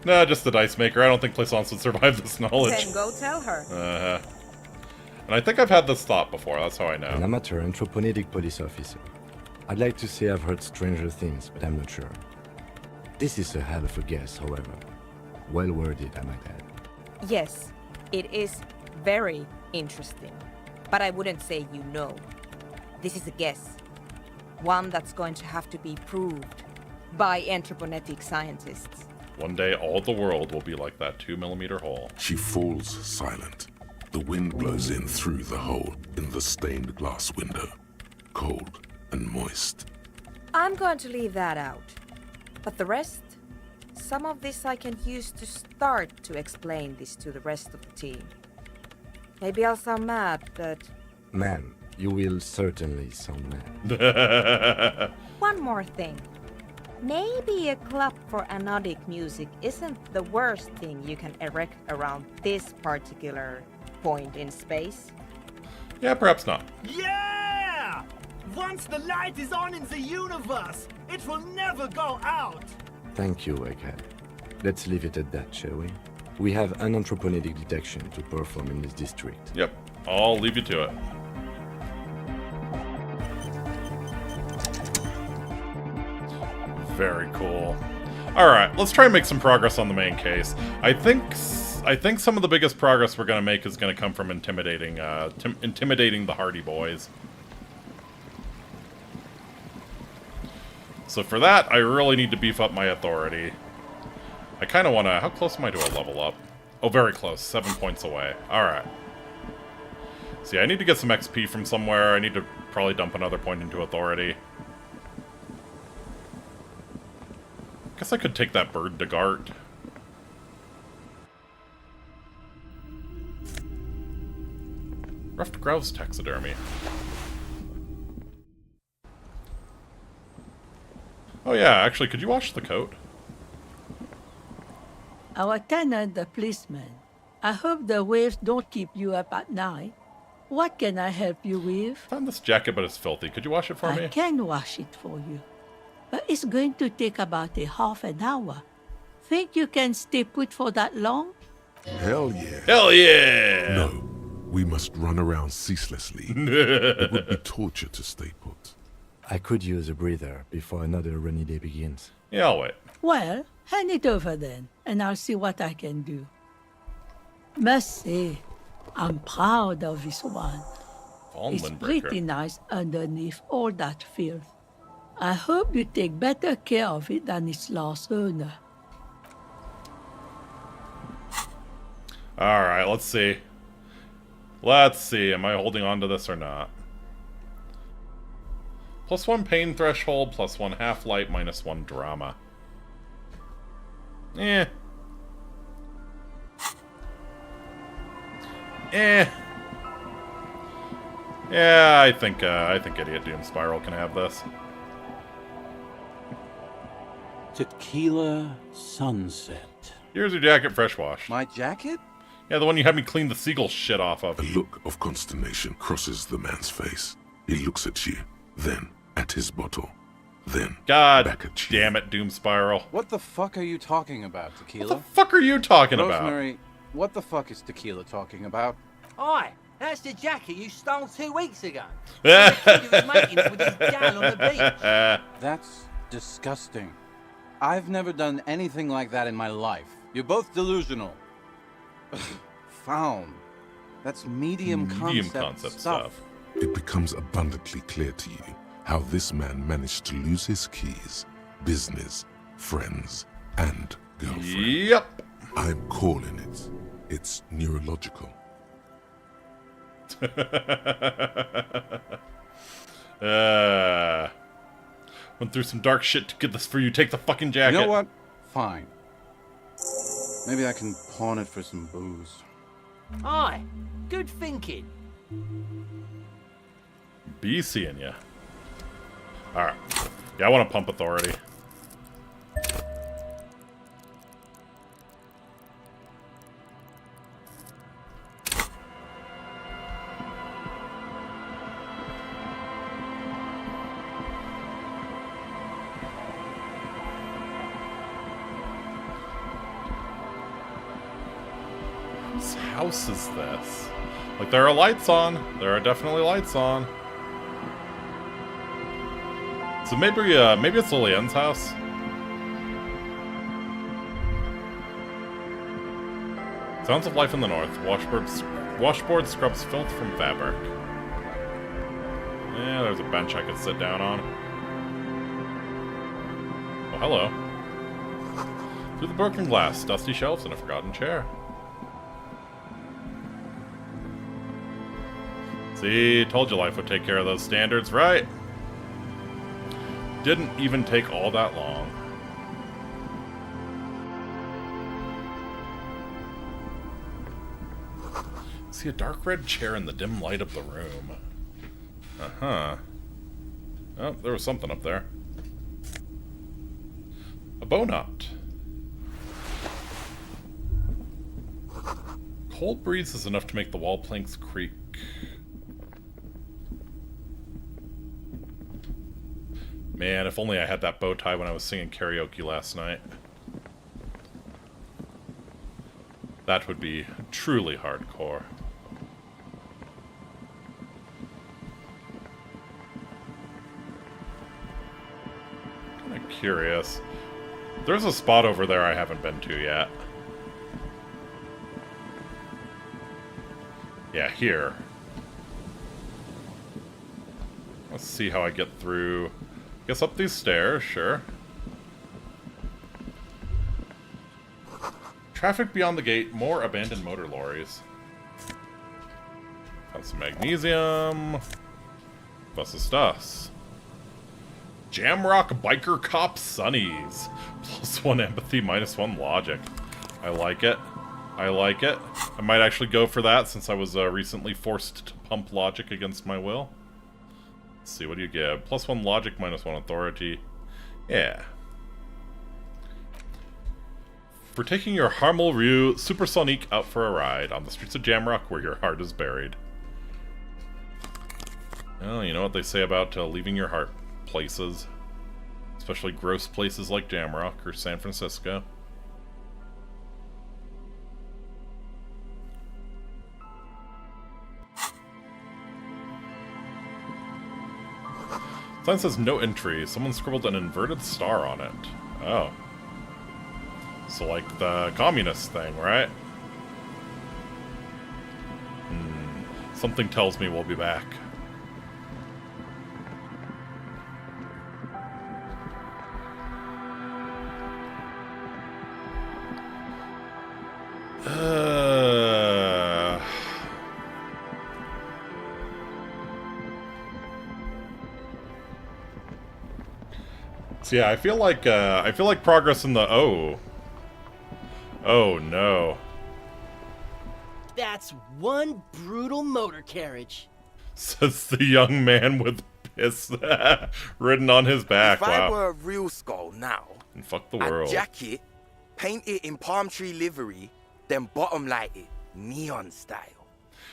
Nah, just the dice maker. I don't think Plaisance would survive this knowledge. Then go tell her. And I think I've had this thought before. That's how I know. An amateur anthroponic police officer. I'd like to say I've heard stranger things, but I'm not sure. This is a hell of a guess, however. Well worded, I might add. Yes, it is very interesting. But I wouldn't say you know. This is a guess. One that's going to have to be proved by anthroponetic scientists. One day, all the world will be like that 2mm hole. She falls silent. The wind blows in through the hole in the stained glass window, cold and moist. I'm going to leave that out. But the rest? Some of this I can use to start to explain this to the rest of the team. Maybe I'll sound mad, but... Man, you will certainly sound mad. One more thing. Maybe a club for anodic music isn't the worst thing you can erect around this particular point in space. Yeah, perhaps not. Yeah! Once the light is on in the universe, it will never go out! Thank you, Egghead. Let's leave it at that, shall we? We have an anthroponetic detection to perform in this district. Yep, I'll leave you to it. Very cool. Alright, let's try and make some progress on the main case. I think some of the biggest progress we're going to make is going to come from intimidating the Hardy Boys. So for that, I really need to beef up my authority. I kind of want to... How close am I to a level up? Oh, very close. 7 points away. Alright. See, I need to get some XP from somewhere. I need to probably dump another point into authority. Guess I could take that bird to Gart. Ruffed grouse taxidermy. Oh yeah, actually, could you wash the coat? Our tenant, the policeman. I hope the waves don't keep you up at night. What can I help you with? Found this jacket, but it's filthy. Could you wash it for me? I can wash it for you. But it's going to take about a half an hour. Think you can stay put for that long? Hell yeah. Hell yeah! No, we must run around ceaselessly. It would be torture to stay put. I could use a breather before another rainy day begins. Yeah, I'll wait. Well, hand it over then, and I'll see what I can do. Must say, I'm proud of this one. It's pretty nice underneath all that filth. I hope you take better care of it than its last owner. Alright, let's see. Let's see, am I holding on to this or not? +1 pain threshold, +1 half-light, -1 drama. Eh. Yeah, I think Idiot Doom Spiral can have this. Tequila Sunset. Here's your jacket, fresh wash. My jacket? Yeah, the one you had me clean the seagull shit off of. A look of consternation crosses the man's face. He looks at you, then at his bottle, then God back at you. Damn it, Doom Spiral. What the fuck are you talking about, Tequila? What the fuck are you talking about? Rosemary, what the fuck is Tequila talking about? Oi, that's the jacket you stole 2 weeks ago. The kid who was making it with his gal on the beach. That's disgusting. I've never done anything like that in my life. You're both delusional. Found. That's medium concept stuff. It becomes abundantly clear to you how this man managed to lose his keys, business, friends, and girlfriend. Yep. I'm calling it. It's neurological. Went through some dark shit to get this for you. Take the fucking jacket. You know what? Fine. Maybe I can pawn it for some booze. Aye, good thinking. Be seeing ya. Alright. Yeah, I want to pump authority. Whose house is this? Like, there are lights on. There are definitely lights on. So maybe it's Lillian's house. Sounds of life in the north. Washboard scrubs filth from fabric. Yeah, there's a bench I could sit down on. Oh, hello. Through the broken glass, dusty shelves, and a forgotten chair. See, told you life would take care of those standards, right? Didn't even take all that long. See a dark red chair in the dim light of the room. Uh-huh. Oh, there was something up there. A bow knot. Cold breeze is enough to make the wall planks creak. Man, if only I had that bow tie when I was singing karaoke last night. That would be truly hardcore. Kinda curious. There's a spot over there I haven't been to yet. Yeah, here. Let's see how I get through. Guess up these stairs, sure. Traffic beyond the gate, more abandoned motor lorries. Found some magnesium. Buses. Jamrock Biker Cop Sunnies. +1 empathy, -1 logic. I like it. I like it. I might actually go for that since I was recently forced to pump logic against my will. Let's see, what do you get? +1 logic, -1 authority. Yeah. For taking your Harmel Ryu Supersonic out for a ride on the streets of Jamrock where your heart is buried. Well, you know what they say about leaving your heart places. Especially gross places like Jamrock or San Francisco. Sign says no entry. Someone scribbled an inverted star on it. Oh. So like the communist thing, right? Something tells me we'll be back. So yeah, I feel like progress in the oh no. That's one brutal motor carriage. Says the young man with piss written on his back. If wow. I were a real skull now, and fuck the world. I'd jack it, paint it in palm tree livery, then bottom light it neon style.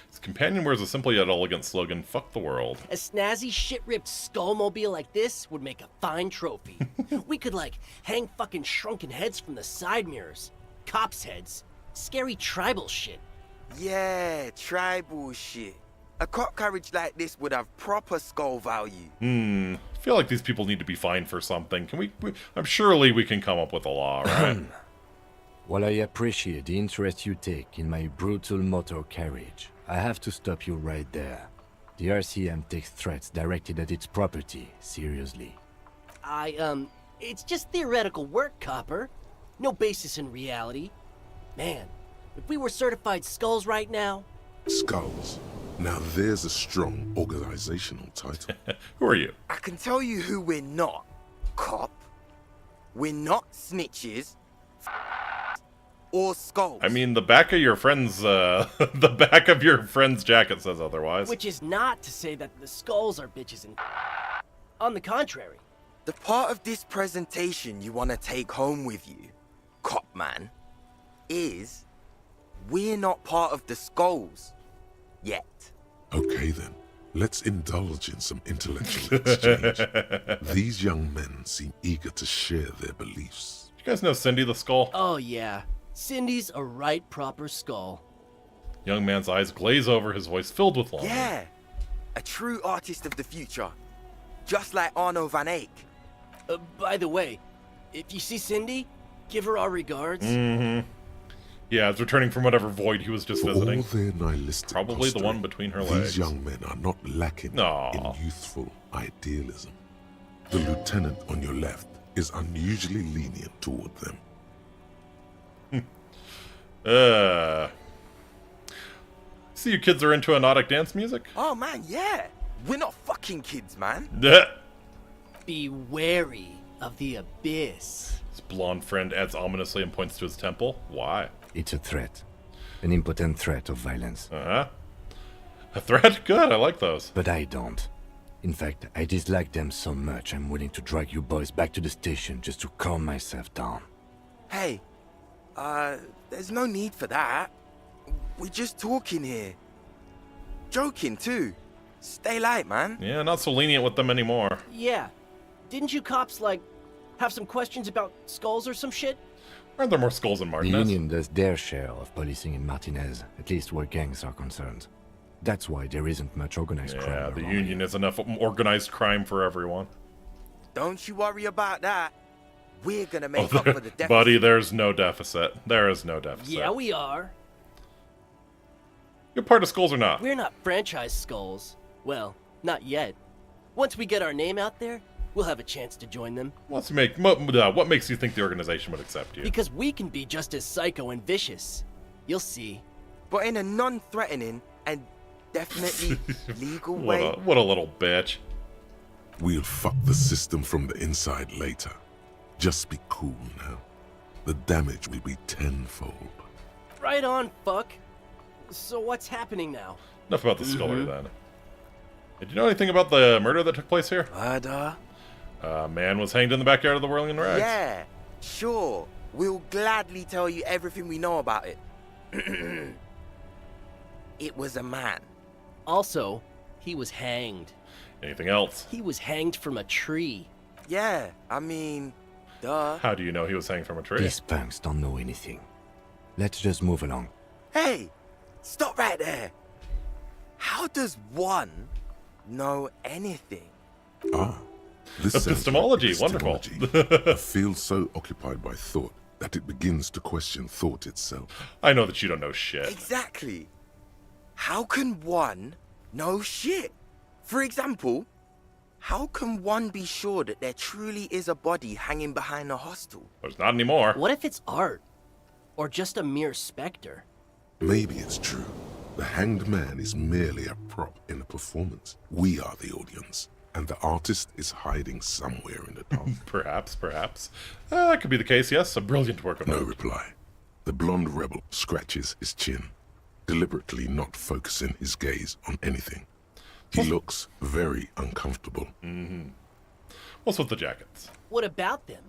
His companion wears a simple yet elegant slogan, fuck the world. A snazzy shit-ripped skullmobile like this would make a fine trophy. We could, like, hang fucking shrunken heads from the side mirrors. Cops' heads. Scary tribal shit. Yeah, tribal shit. A cop carriage like this would have proper skull value. I feel like these people need to be fined for something. Can we I'm surely we can come up with a law, right? While I appreciate the interest you take in my brutal motor carriage, I have to stop you right there. The RCM takes threats directed at its property seriously. It's just theoretical work, Copper. No basis in reality. Man, if we were certified skulls right now... Skulls. Now there's a strong organizational title. Who are you? I can tell you who we're not, cop. We're not snitches, or skulls. I mean, the back of your friend's the back of your friend's jacket says otherwise. Which is not to say that the skulls are bitches and... On the contrary. The part of this presentation you want to take home with you, cop man, is we're not part of the skulls yet. Okay then, let's indulge in some intellectual exchange. These young men seem eager to share their beliefs. You guys know Cindy the Skull? Oh yeah, Cindy's a right proper skull. Young man's eyes glaze over, his voice filled with longing. Yeah, a true artist of the future, just like Arno van Eyck. By the way, if you see Cindy, give her our regards. Mm-hmm. Yeah, it's returning from whatever void he was just For visiting. all their nihilistic Probably the posturing, one between her these legs. young men are not lacking in youthful idealism. The lieutenant on your left is unusually lenient toward them. See, you kids are into anodic dance music? Oh man, yeah. We're not fucking kids, man. Be wary of the abyss. His blonde friend adds ominously and points to his temple. Why? It's a threat. An impotent threat of violence. Uh-huh. A threat? Good, I like those. But I don't. In fact, I dislike them so much I'm willing to drag you boys back to the station just to calm myself down. Hey, there's no need for that. We're just talking here. Joking too. Stay light, man. Yeah, not so lenient with them anymore. Yeah. Didn't you cops, like, have some questions about skulls or some shit? Aren't there more skulls in The Martinez? Union does their share of policing in Martinez, at least where gangs are concerned. That's why there isn't much organized crime. Yeah, the around Union is enough organized crime for everyone. Don't you worry about that. We're gonna make up for the deficit. Buddy, there's no deficit. There is no deficit. Yeah, we are. You're part of Skulls or not? We're not franchise skulls. Well, not yet. Once we get our name out there, we'll have a chance to join them. What makes you think the organization would accept you? Because we can be just as psycho and vicious. You'll see. But in a non-threatening and definitely legal way. What a little bitch. We'll fuck the system from the inside later. Just be cool now. The damage will be tenfold. Right on, fuck. So what's happening now? Enough about the scullery then. Did you know anything about the murder that took place here? Murder? A man was hanged in the backyard of the Whirling Rags. Yeah, sure. We'll gladly tell you everything we know about it. It was a man. Also, he was hanged. Anything else? He was hanged from a tree. Yeah, I mean, duh. How do you know he was hanged from a tree? These punks don't know anything. Let's just move along. Hey, stop right there. How does one know anything? This sounds Epistemology, like wonderful. epistemology. A field so occupied by thought that it begins to question thought itself. I know that you don't know shit. Exactly. How can one know shit? For example, how can one be sure that there truly is a body hanging behind a hostel? There's not anymore. What if it's art? Or just a mere specter? Maybe it's true. The hanged man is merely a prop in a performance. We are the audience, and the artist is hiding somewhere in the dark. Perhaps. That could be the case, yes. A brilliant work of No art. reply. The blonde rebel scratches his chin, deliberately not focusing his gaze on anything. He looks very uncomfortable. Mm-hmm. What's with the jackets? What about them?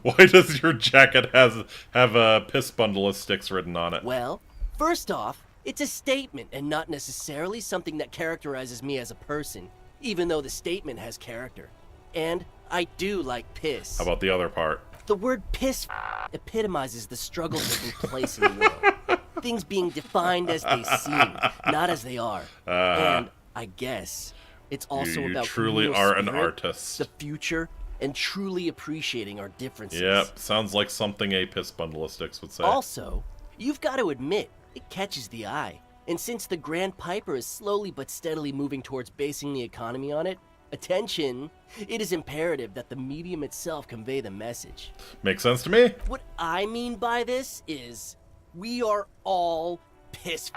Why does your jacket have a piss bundle of sticks written on it? Well, first off, it's a statement and not necessarily something that characterizes me as a person, even though the statement has character. And I do like piss. How about the other part? The word piss epitomizes the struggle taking place in the world. Things being defined as they seem, not as they are. And I guess it's also you about truly real are an spirit, artist. the future, and truly appreciating our differences. Yep, sounds like something a piss bundle of sticks would say. Also, you've got to admit, it catches the eye. And since the Grand Piper is slowly but steadily moving towards basing the economy on it, attention, it is imperative that the medium itself convey the message. Makes sense to me. What I mean by this is, we are all piss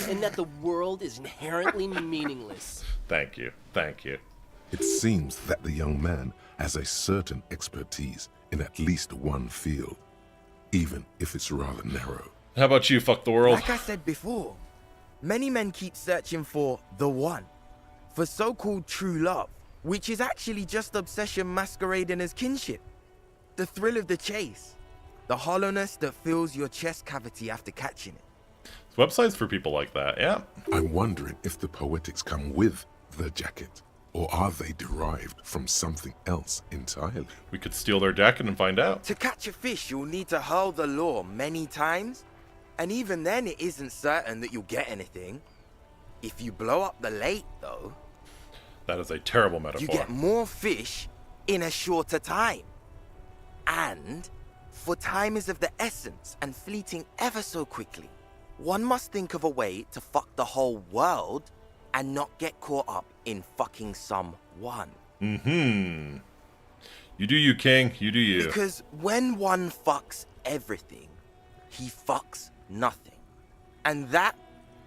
and that the world is inherently meaningless. Thank you. It seems that the young man has a certain expertise in at least one field. even if it's rather narrow. How about you, fuck the world? Like I said before, many men keep searching for the one, for so-called true love, which is actually just obsession masquerading as kinship. The thrill of the chase, the hollowness that fills your chest cavity after catching it. Websites for people like that, yeah. I'm wondering if the poetics come with the jacket, or are they derived from something else entirely? We could steal their jacket and find out. To catch a fish, you'll need to hurl the lure many times, and even then it isn't certain that you'll get anything. If you blow up the lake, though... That is a terrible metaphor. You get more fish in a shorter time. And, for time is of the essence and fleeting ever so quickly, one must think of a way to fuck the whole world and not get caught up in fucking someone. Mm-hmm. You do you, King. You do you. Because when one fucks everything, he fucks nothing. And that,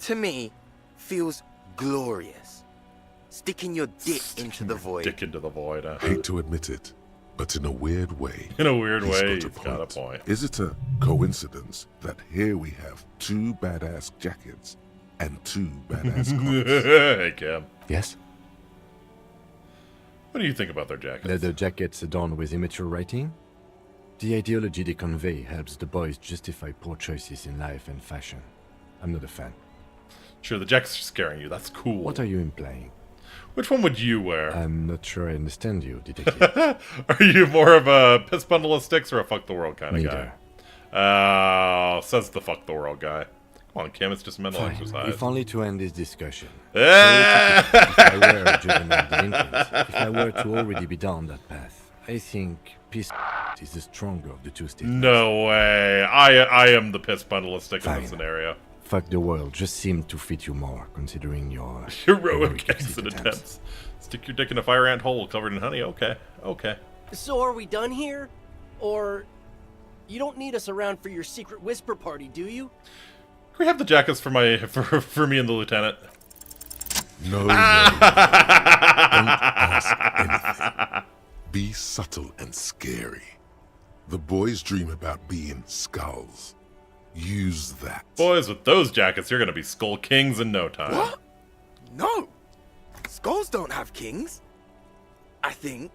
to me, feels glorious. Sticking your dick into the void. Dick into the void, huh? Hate to admit it, but in a weird way. In a weird way, he's got a point. Is it a coincidence that here we have two badass jackets and two badass cops? Hey, Cam. Yes? What do you think about their jackets? Leather jackets adorned with immature writing? The ideology they convey helps the boys justify poor choices in life and fashion. I'm not a fan. Sure, the jackets are scaring you. That's cool. What are you implying? Which one would you wear? I'm not sure I understand you, detective. Are you more of a piss bundle of sticks or a fuck the world kind of Neither. guy? Says the fuck the world guy. Come on, Kim, it's just mental Fine, exercise. if only to end this discussion. Ah! If I were a juvenile delinquent, if I were to already be down that path, I think peace is the stronger of the two statements. No way. I am the piss bundle of stick in Fine. this scenario. Fuck the world just seemed to fit you more, considering your Heroic exit attempts. Stick your dick in a fire ant hole covered in honey. Okay. Okay. So are we done here? Or you don't need us around for your secret whisper party, do you? Can we have the jackets for me and the lieutenant? No, no. Don't ask anything. Be subtle and scary. The boys dream about being skulls. Use that. Boys, with those jackets, you're gonna be Skull Kings in no time. What? No! Skulls don't have kings. I think.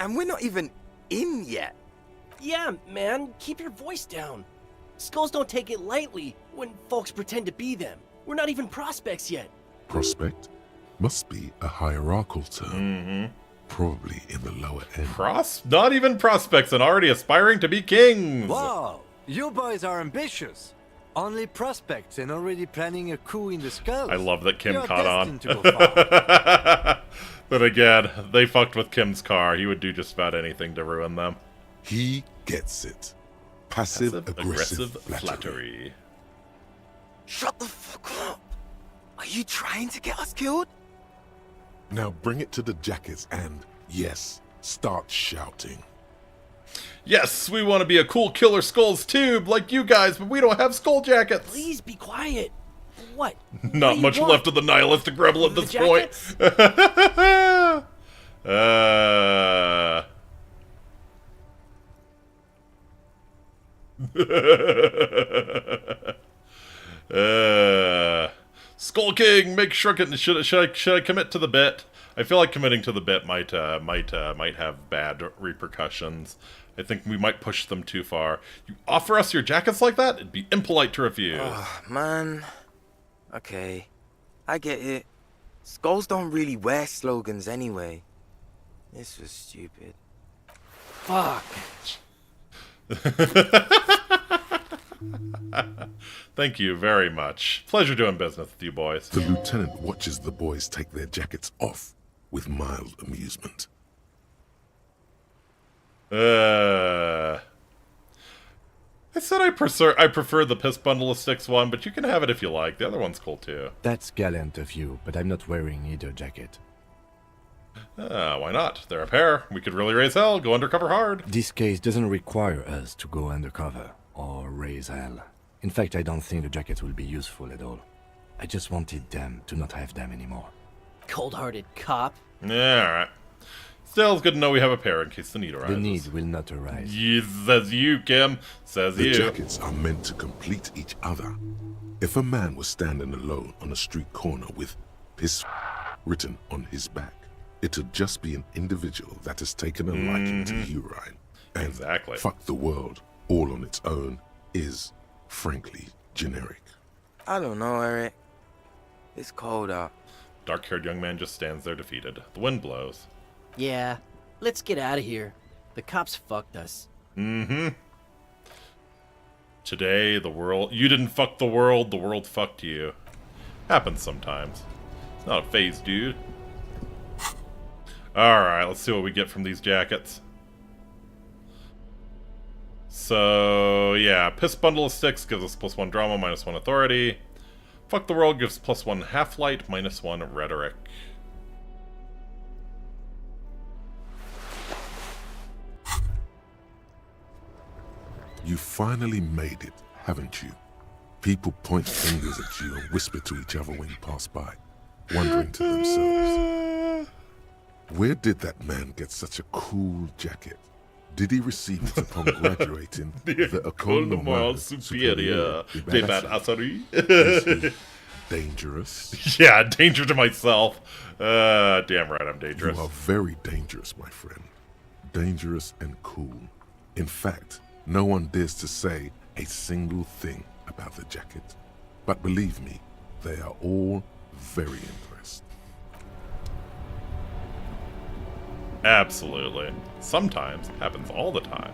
And we're not even in yet. Yeah, man, keep your voice down. Skulls don't take it lightly when folks pretend to be them. We're not even prospects yet. Prospect must be a hierarchical term. Mm-hmm. Probably in the lower end. Not even prospects and already aspiring to be kings. Wow, you boys are ambitious. Only prospects and already planning a coup in the skulls. I love that Kim You're caught on. destined to go far. But again, they fucked with Kim's car. He would do just about anything to ruin them. He gets it. Passive-aggressive flattery. Shut the fuck up. Are you trying to get us killed? Now bring it to the jackets and, yes, start shouting. Yes, we want to be a cool Killer Skulls tube like you guys, but we don't have skull jackets. Please be quiet. What? Not much left of the nihilistic rebel at this point. Skull King, make sure. Should I commit to the bit? I feel like committing to the bit might have bad repercussions. I think we might push them too far. You offer us your jackets like that? It'd be impolite to refuse. Oh, man. Okay. I get it. Skulls don't really wear slogans anyway. This was stupid. Fuck. Thank you very much. Pleasure doing business with you boys. The lieutenant watches the boys take their jackets off with mild amusement. I said I prefer the piss bundle of sticks one, but you can have it if you like. The other one's cool too. That's gallant of you, but I'm not wearing either jacket. Why not? They're a pair. We could really raise hell, go undercover hard. This case doesn't require us to go undercover or raise hell. In fact, I don't think the jackets will be useful at all. I just wanted them to not have them anymore. Cold-hearted cop. Yeah, alright. Still, it's good to know we have a pair in case the need arises. The need will not arise. Says you, Kim. Says The you. jackets are meant to complete each other. If a man was standing alone on a street corner with piss written on his back, it'd just be an individual that has taken a liking to urine. And exactly. Fuck the world all on its own is, frankly, generic. I don't know, Eric. It's cold out. Dark-haired young man just stands there defeated. The wind blows. Yeah, let's get out of here. The cops fucked us. Today, the world... You didn't fuck the world fucked you. Happens sometimes. It's not a phase, dude. Alright, let's see what we get from these jackets. So, yeah, Piss Bundle of Sticks gives us +1 drama, -1 authority. Fuck the World gives +1 half-light, -1 rhetoric. You finally made it, haven't you? People point fingers at you and whisper to each other when you pass by, wondering to themselves, where did that man get such a cool jacket? Did he receive it upon graduating the École Normale Supérieure de Badasserie? Is he dangerous? Yeah, danger to myself. Damn right I'm dangerous. You are very dangerous, my friend. Dangerous and cool. In fact, no one dares to say a single thing about the jacket. But believe me, they are all very impressed. Absolutely. Sometimes. Happens all the time.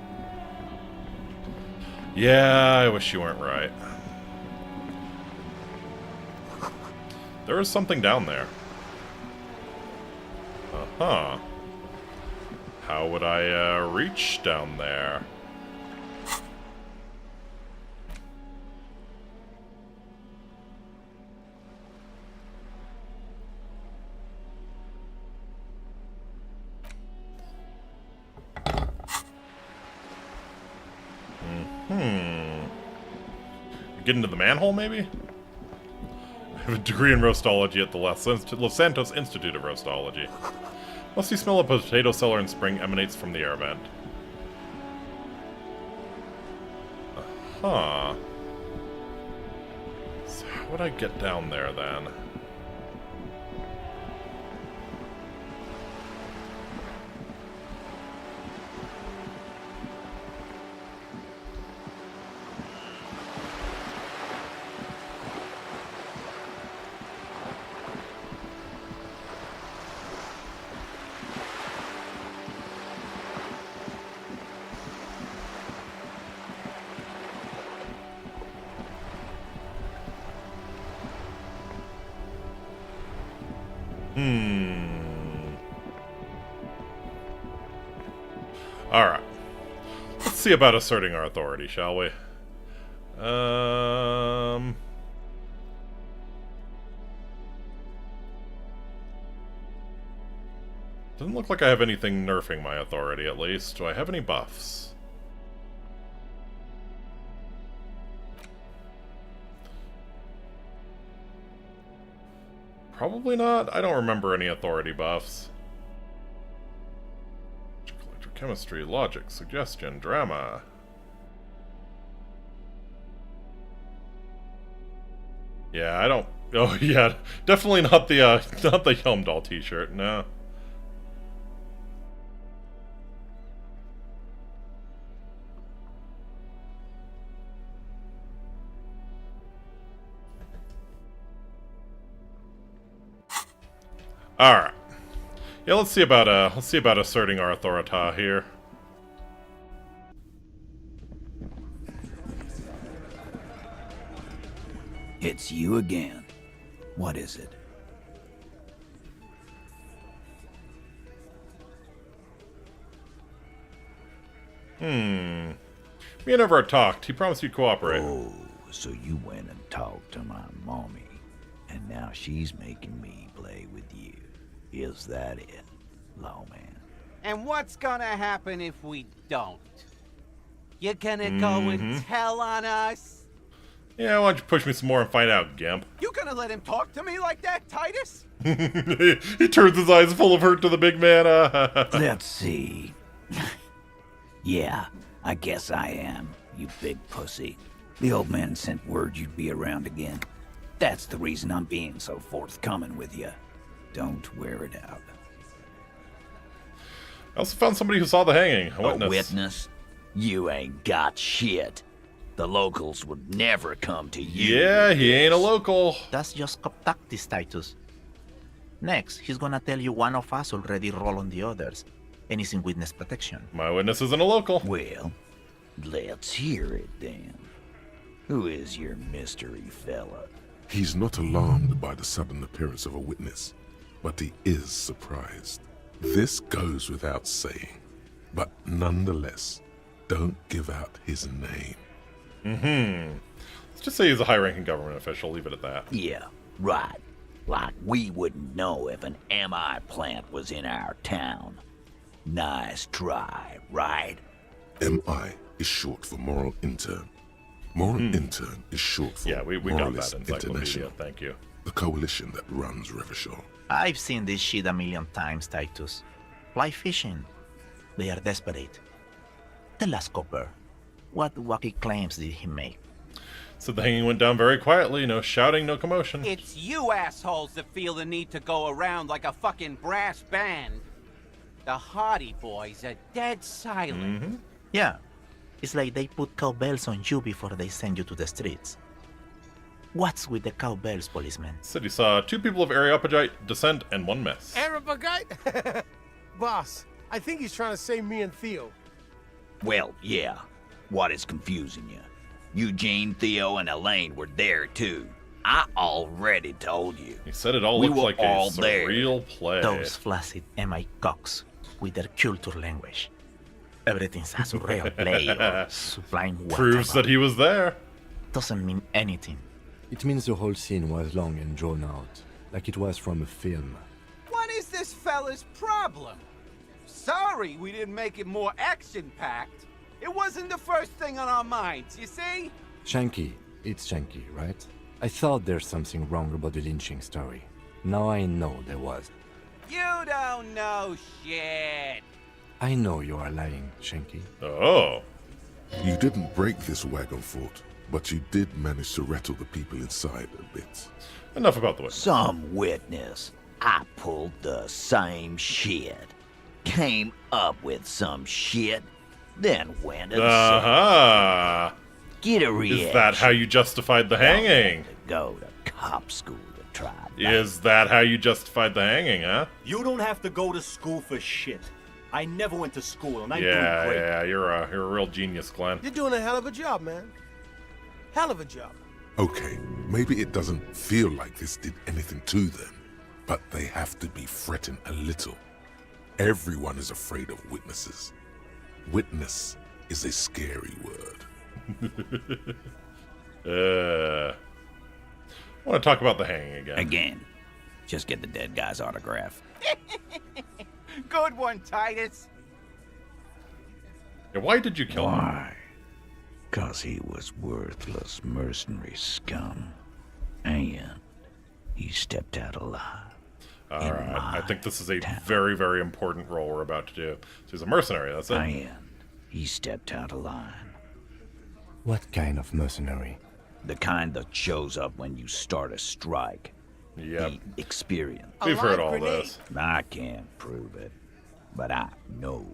Yeah, I wish you weren't right. There is something down there. Uh-huh. How would I, reach down there? Get into the manhole, maybe? I have a degree in roastology at the Los Santos Institute of Roastology. Musty smell of potato cellar in spring emanates from the air vent. Uh-huh. So how would I get down there, then? Alright. Let's see about asserting our authority, shall we? Doesn't look like I have anything nerfing my authority, at least. Do I have any buffs? Probably not. I don't remember any authority buffs. Chemistry, logic, suggestion, drama. Yeah, I don't... Oh, yeah. Definitely not the Helmdahl t-shirt, no. Alright. Yeah, let's see about asserting our authority here. It's you again. What is it? Me and Everett talked. He promised he'd cooperate. Oh, so you went and talked to my mommy, and now she's making me play with you. Is that it, lawman? And what's gonna happen if we don't? You gonna go and tell on us? Yeah, why don't you push me some more and find out, Gimp? You gonna let him talk to me like that, Titus? He turns his eyes full of hurt to the big man. Let's see. Yeah, I guess I am, you big pussy. The old man sent word you'd be around again. That's the reason I'm being so forthcoming with you. Don't wear it out. I also found somebody who saw the hanging. A witness. A witness? You ain't got shit. The locals would never come to you. Yeah, he ain't a local. That's just Titus, Titus. Next, he's gonna tell you one of us already rolled on the others, and he's in witness protection. My witness isn't a local. Well, let's hear it then. Who is your mystery fella? He's not alarmed by the sudden appearance of a witness, but he is surprised. This goes without saying, but nonetheless, don't give out his name. Let's just say he's a high-ranking government official. Leave it at that. Yeah, right. Like we wouldn't know if an MI plant was in our town. Nice try, right? MI is short for Moral Intern. Moral Intern is short for we got Moralist that encyclopedia. International, Thank you. the coalition that runs Revachol. I've seen this shit a million times, Titus. Fly fishing. They are desperate. Tell us, Copper, what wacky claims did he make? So the hanging went down very quietly. No shouting, no commotion. It's you assholes that feel the need to go around like a fucking brass band. The Hardy Boys are dead silent. Yeah, it's like they put cowbells on you before they send you to the streets. What's with the cowbells, policeman? Said he saw 2 people of Areopagite descent and 1 miss. Areopagite? Boss, I think he's trying to save me and Theo. Well, yeah. What is confusing you? Eugene, Theo, and Elaine were there too. I already told you. He said it all we looked were like all a there. surreal play. Those flaccid MI cocks with their culture language. Everything's a surreal play or sublime whatever. Proves that he was there. Doesn't mean anything. It means the whole scene was long and drawn out, like it was from a film. What is this fella's problem? Sorry we didn't make it more action-packed. It wasn't the first thing on our minds, you see? Shanky, it's Shanky, right? I thought there's something wrong about the lynching story. Now I know there was. You don't know shit. I know you are lying, Shanky. Oh. You didn't break this wagon fort, but you did manage to rattle the people inside a bit. Enough about the witness. Some witness. I pulled the same shit. Came up with some shit, then went to the Get a reaction. Is that how you justified the hanging? Go to cop school to try. Is that how you justified the hanging, huh? You don't have to go to school for shit. I never went to school, and I'm doing Yeah, great. yeah, you're a real genius, Glenn. You're doing a hell of a job, man. Hell of a job. Okay, maybe it doesn't feel like this did anything to them, but they have to be fretting a little. Everyone is afraid of witnesses. Witness is a scary word. I want to talk about the hanging again. Again. Just get the dead guy's autograph. Good one, Titus. Yeah, why did you kill him? Why? 'Cause he was worthless mercenary scum. And he stepped out alive. Alright, I think this is a very, very important role we're about to do. So he's a mercenary, that's it. And he stepped out of line. What kind of mercenary? The kind that shows up when you start a strike. Yep. The experience. We've heard all this. I can't prove it, but I know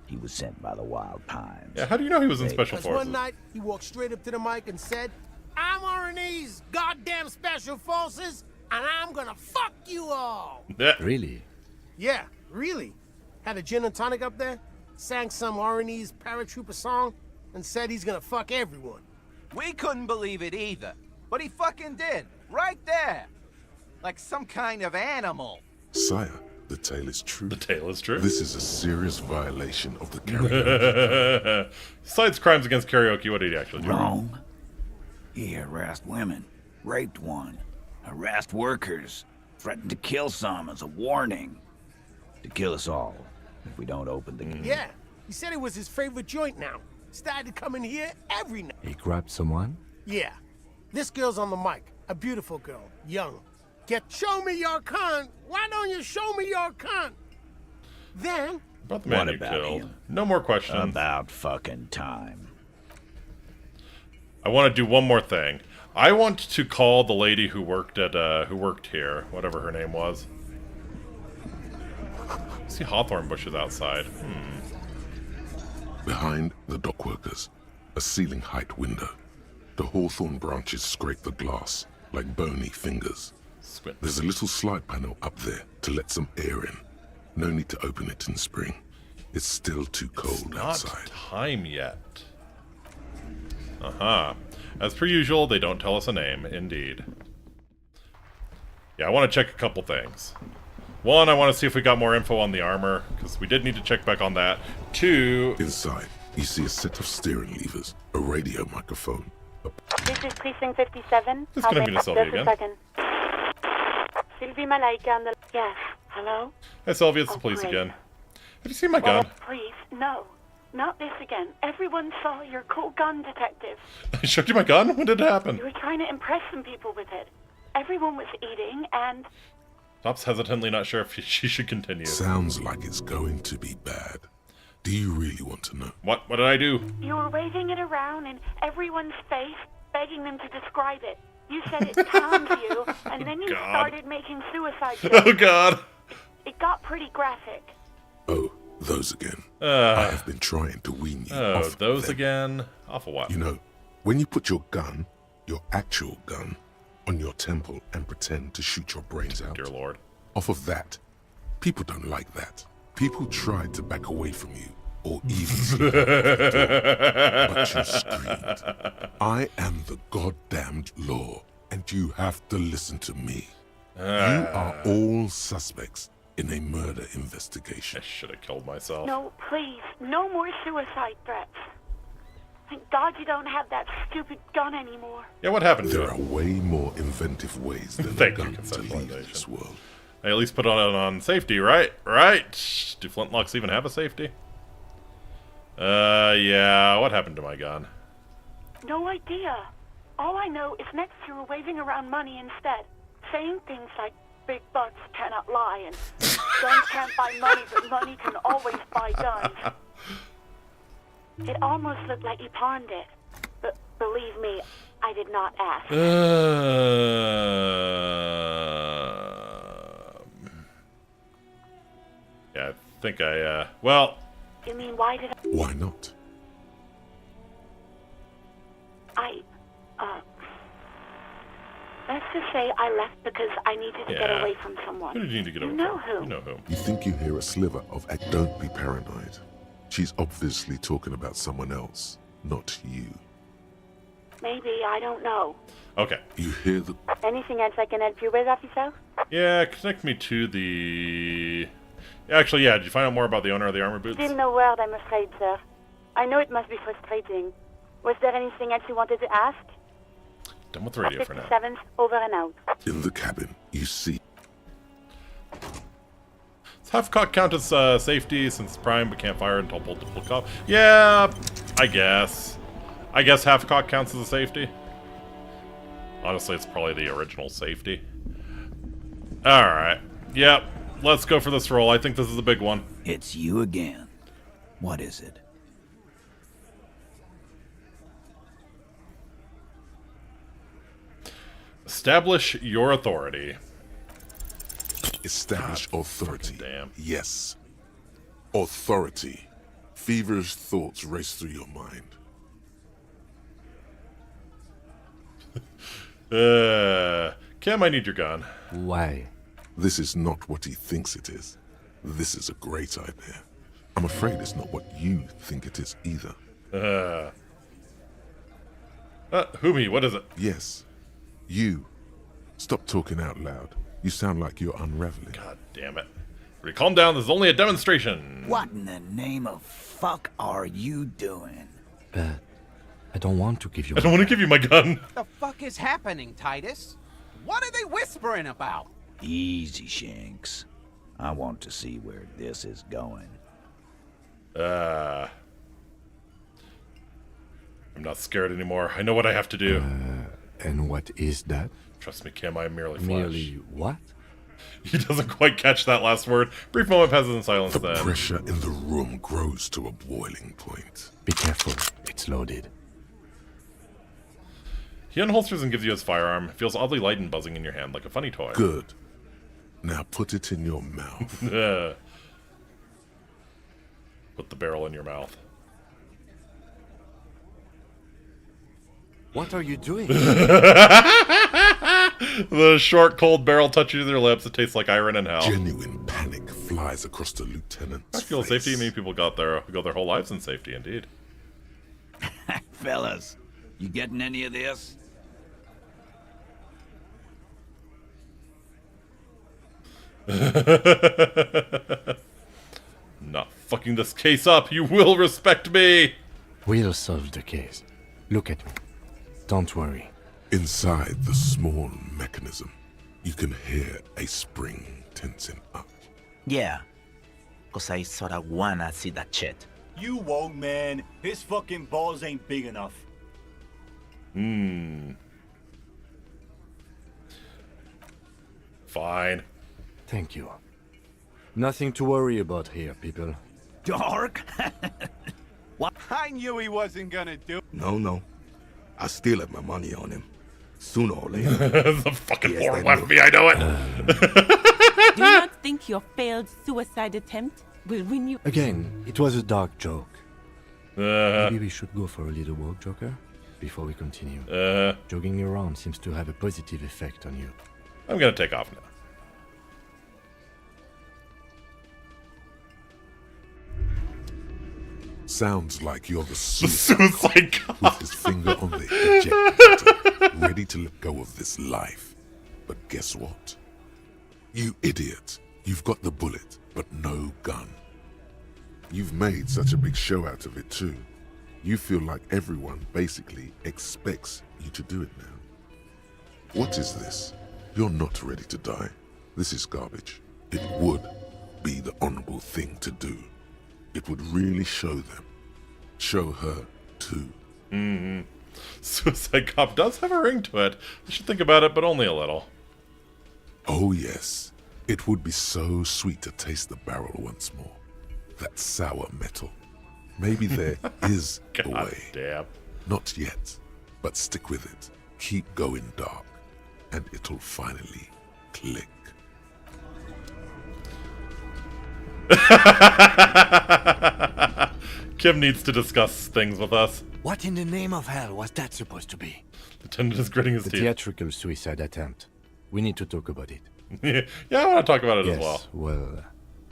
he was sent by the Wild Pines. Yeah, how do you know he was in Special Because Forces? one night, he walked straight up to the mic and said, I'm RNE's goddamn Special Forces, and I'm gonna fuck you all. Yeah. Really? Yeah, really. Had a gin and tonic up there, sang some RNE's paratrooper song, and said he's gonna fuck everyone. We couldn't believe it either, but he fucking did, right there. Like some kind of animal. Sire, the tale is true. The tale is true. This is a serious violation of the karaoke. Besides crimes against karaoke, what did he actually do? Wrong. He harassed women, raped one, harassed workers, threatened to kill some as a warning. To kill us all if we don't open the gate. Yeah, he said it was his favorite joint now. Started to come in here every night. He grabbed someone? Yeah, This girl's on the mic. A beautiful girl. Young. Show me your cunt! Why don't you show me your cunt? Then... About the man What you about killed. him? No more questions. About fucking time. I want to do one more thing. I want to call the lady who worked here, whatever her name was. I see hawthorn bushes outside. Behind the dockworkers, a ceiling-height window. The hawthorn branches scrape the glass like bony fingers. Squint. There's a little slide panel up there to let some air in. No need to open it in spring. It's still too cold outside. Not time yet. As per usual, they don't tell us a name. Indeed. Yeah, I want to check a couple things. One, I want to see if we got more info on the armor, because we did need to check back on that. Two... Inside, you see a set of steering levers, a radio microphone. This is Precinct 57. This is going to be to Sylvia again. Sylvie Malaika on the... Yes, hello? Hey Sylvia, it's the police great. again. Have you seen my gun? Please, no. Not this again. Everyone saw your cool gun, detective. I showed you my gun? When did it happen? You were trying to impress some people with it. Everyone was eating, and... Stops hesitantly, not sure if she should continue. Sounds like it's going to be bad. Do you really want to know? What did I do? You were waving it around in everyone's face, begging them to describe it. You said it calms you, and then you started making suicide jokes. Oh God! It got pretty graphic. Oh, those again. I have been trying to wean you off those them. again? Off of what? You know, when you put your gun, your actual gun, on your temple and pretend to shoot your brains out. Dear Lord. Off of that, people don't like that. People tried to back away from you, or even slip out of the door, but you screamed. I am the goddamned law, and you have to listen to me. You are all suspects in a murder investigation. I should have killed myself. No, please, no more suicide threats. Thank God you don't have that stupid gun anymore. Yeah, what happened to There it? are way more inventive ways than a Thank you, gun to leave this world. I at least put on safety, right? Right? Do flintlocks even have a safety? Yeah, what happened to my gun? No idea. All I know is next you were waving around money instead, saying things like big butts cannot lie and guns can't buy money, but money can always buy guns. It almost looked like you pawned it, but believe me, I did not ask. Yeah, I think well... You mean, why did I... Why not? Let's just say I left because I needed to get away from someone. Who did you need to get away You know from? who? You know who. You think you hear a sliver of don't be paranoid. She's obviously talking about someone else, not you. Maybe, I don't know. Okay. You hear the... Anything else I can help you with, officer? Yeah, connect me to the... Actually, yeah, did you find out more about the owner of the armor boots? Still no word, I'm afraid, sir. I know it must be frustrating. Was there anything else you wanted to ask? Done with the radio for now. 57th, over and out. In the cabin, you see... Does half-cock count as safety since it's prime but can't fire until multiple cock? Yeah, I guess. I guess half-cock counts as a safety. Honestly, it's probably the original safety. Alright. Yep. Let's go for this roll. I think this is a big one. It's you again. What is it? Establish your authority. Establish authority. Damn. Yes. Authority. Feverish thoughts race through your mind. Kim, I need your gun. Why? This is not what he thinks it is. This is a great idea. I'm afraid it's not what you think it is either. Humi, what is it? Yes. You. Stop talking out loud. You sound like you're unraveling. God damn it. Everybody calm down, this is only a demonstration. What in the name of fuck are you doing? But I don't want to give you... I don't want to give you my gun. The fuck is happening, Titus? What are they whispering about? Easy, Shanks. I want to see where this is going. I'm not scared anymore. I know what I have to do. And what is that? Trust me, Kim, I'm merely flesh. Merely what? He doesn't quite catch that last word. Brief moment passes in silence The then. pressure in the room grows to a boiling point. Be careful, it's loaded. He unholsters and gives you his firearm. Feels oddly light and buzzing in your hand, like a funny toy. Good. Now put it in your mouth. Put the barrel in your mouth. What are you doing? The short, cold barrel touches your lips. It tastes like iron in hell. Genuine panic flies across the lieutenant's I feel face. safety. Many people go their whole lives in safety, indeed. Fellas, you getting any of this? Not fucking this case up. You will respect me. We'll solve the case. Look at me. Don't worry. Inside the small mechanism, you can hear a spring tensing up. Yeah. Cause I sorta wanna see that shit. You won't, man. His fucking balls ain't big enough. Fine. Thank you. Nothing to worry about here, people. Dark? What? I knew he wasn't gonna do. No. I still have my money on him. Sooner or later. The fucking whore left me, I know it. Do you not think your failed suicide attempt will win you? Again, it was a dark joke. Maybe we should go for a little walk, Joker, before we continue. Jogging around seems to have a positive effect on you. I'm gonna take off now. Sounds like you're the suicide cop with his finger on the eject button, ready to let go of this life. But guess what? You idiot. You've got the bullet, but no gun. You've made such a big show out of it too. You feel like everyone basically expects you to do it now. What is this? You're not ready to die. This is garbage. It would be the honorable thing to do. It would really show them. Show her too. Suicide Cop does have a ring to it. You should think about it, but only a little. Oh yes. It would be so sweet to taste the barrel once more. That sour metal. Maybe there is a way. Damn. Not yet. But stick with it. Keep going dark. And it'll finally click. Kim needs to discuss things with us. What in the name of hell was that supposed to be? Lieutenant is gritting his The teeth. theatrical suicide attempt. We need to talk about it. Yeah, I want to talk about it yes, as well. Well,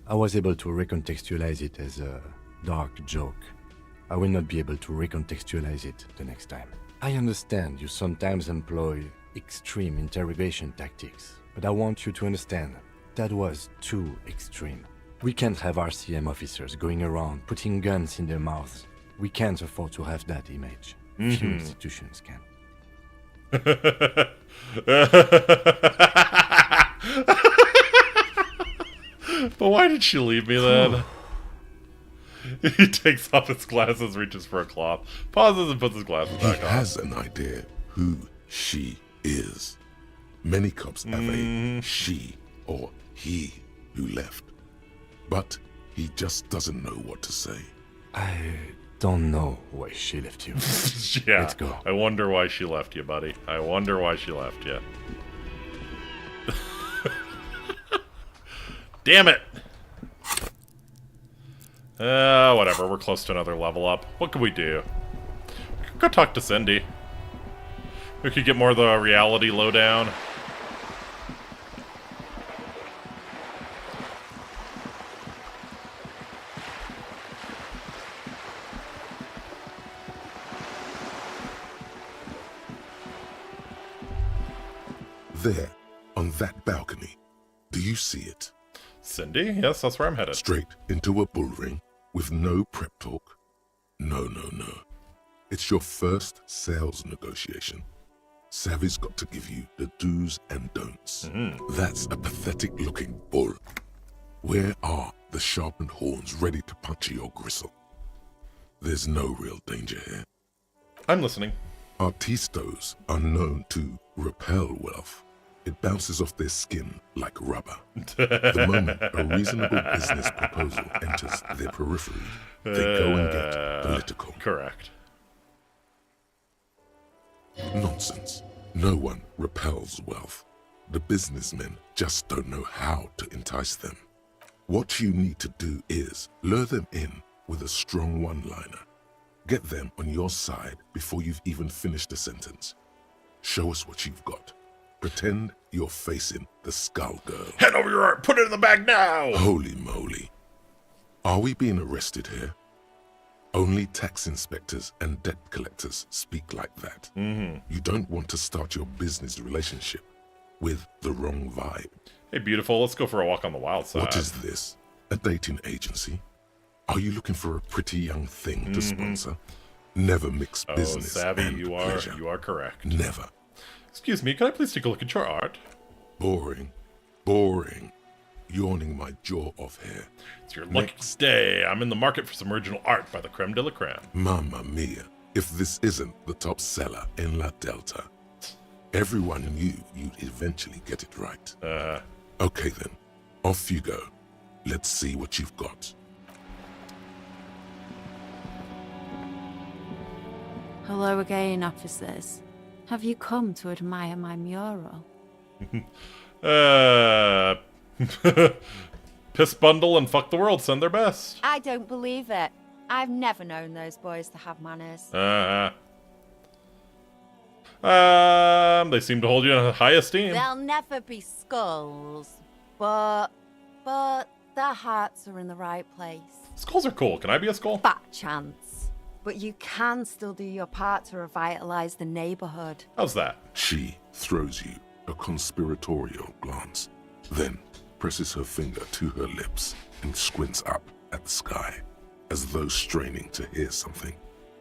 I was able to recontextualize it as a dark joke. I will not be able to recontextualize it the next time. I understand you sometimes employ extreme interrogation tactics, but I want you to understand that was too extreme. We can't have RCM officers going around putting guns in their mouths. We can't afford to have that image. Few institutions can. But why did she leave me then? He takes off his glasses, reaches for a cloth, pauses and puts his glasses back on. He has an idea who she is. Many cops have a she or he who left. But he just doesn't know what to say. I don't know why she left you. Yeah, Let's go. I wonder why she left you, buddy. I wonder why she left you. Damn it! Whatever. We're close to another level up. What can we do? Go talk to Cindy. We could get more of the reality lowdown. There, on that balcony. Do you see it? Cindy? Yes, that's where I'm headed. Straight into a bull ring with no prep talk. No. It's your first sales negotiation. Savvy's got to give you the do's and don'ts. That's a pathetic-looking bull. Where are the sharpened horns ready to puncture your gristle? There's no real danger here. I'm listening. Artistos are known to repel wealth. It bounces off their skin like rubber. The moment a reasonable business proposal enters their periphery, they go and get political. Correct. Nonsense. No one repels wealth. The businessmen just don't know how to entice them. What you need to do is lure them in with a strong one-liner. Get them on your side before you've even finished the sentence. Show us what you've got. Pretend you're facing the skull girl. Hand over your art, put it in the bag now! Holy moly. Are we being arrested here? Only tax inspectors and debt collectors speak like that. You don't want to start your business relationship with the wrong vibe. Hey, beautiful, let's go for a walk on the wild side. What is this? A dating agency? Are you looking for a pretty young thing to sponsor? Never mix business savvy, and pleasure. you are correct. Never. Excuse me, can I please take a look at your art? Boring. Boring. Yawning my jaw off here. It's your lucky day. I'm in the market for some original art by the creme de la creme. Mamma mia. If this isn't the top seller in La Delta, everyone knew you'd eventually get it right. Okay then. Off you go. Let's see what you've got. Hello again, officers. Have you come to admire my mural? Piss bundle and fuck the world send their best. I don't believe it. I've never known those boys to have manners. They seem to hold you in high esteem. They'll never be skulls, but their hearts are in the right place. Skulls are cool. Can I be a skull? Fat chance. But you can still do your part to revitalize the neighborhood. How's that? She throws you a conspiratorial glance, then presses her finger to her lips and squints up at the sky, as though straining to hear something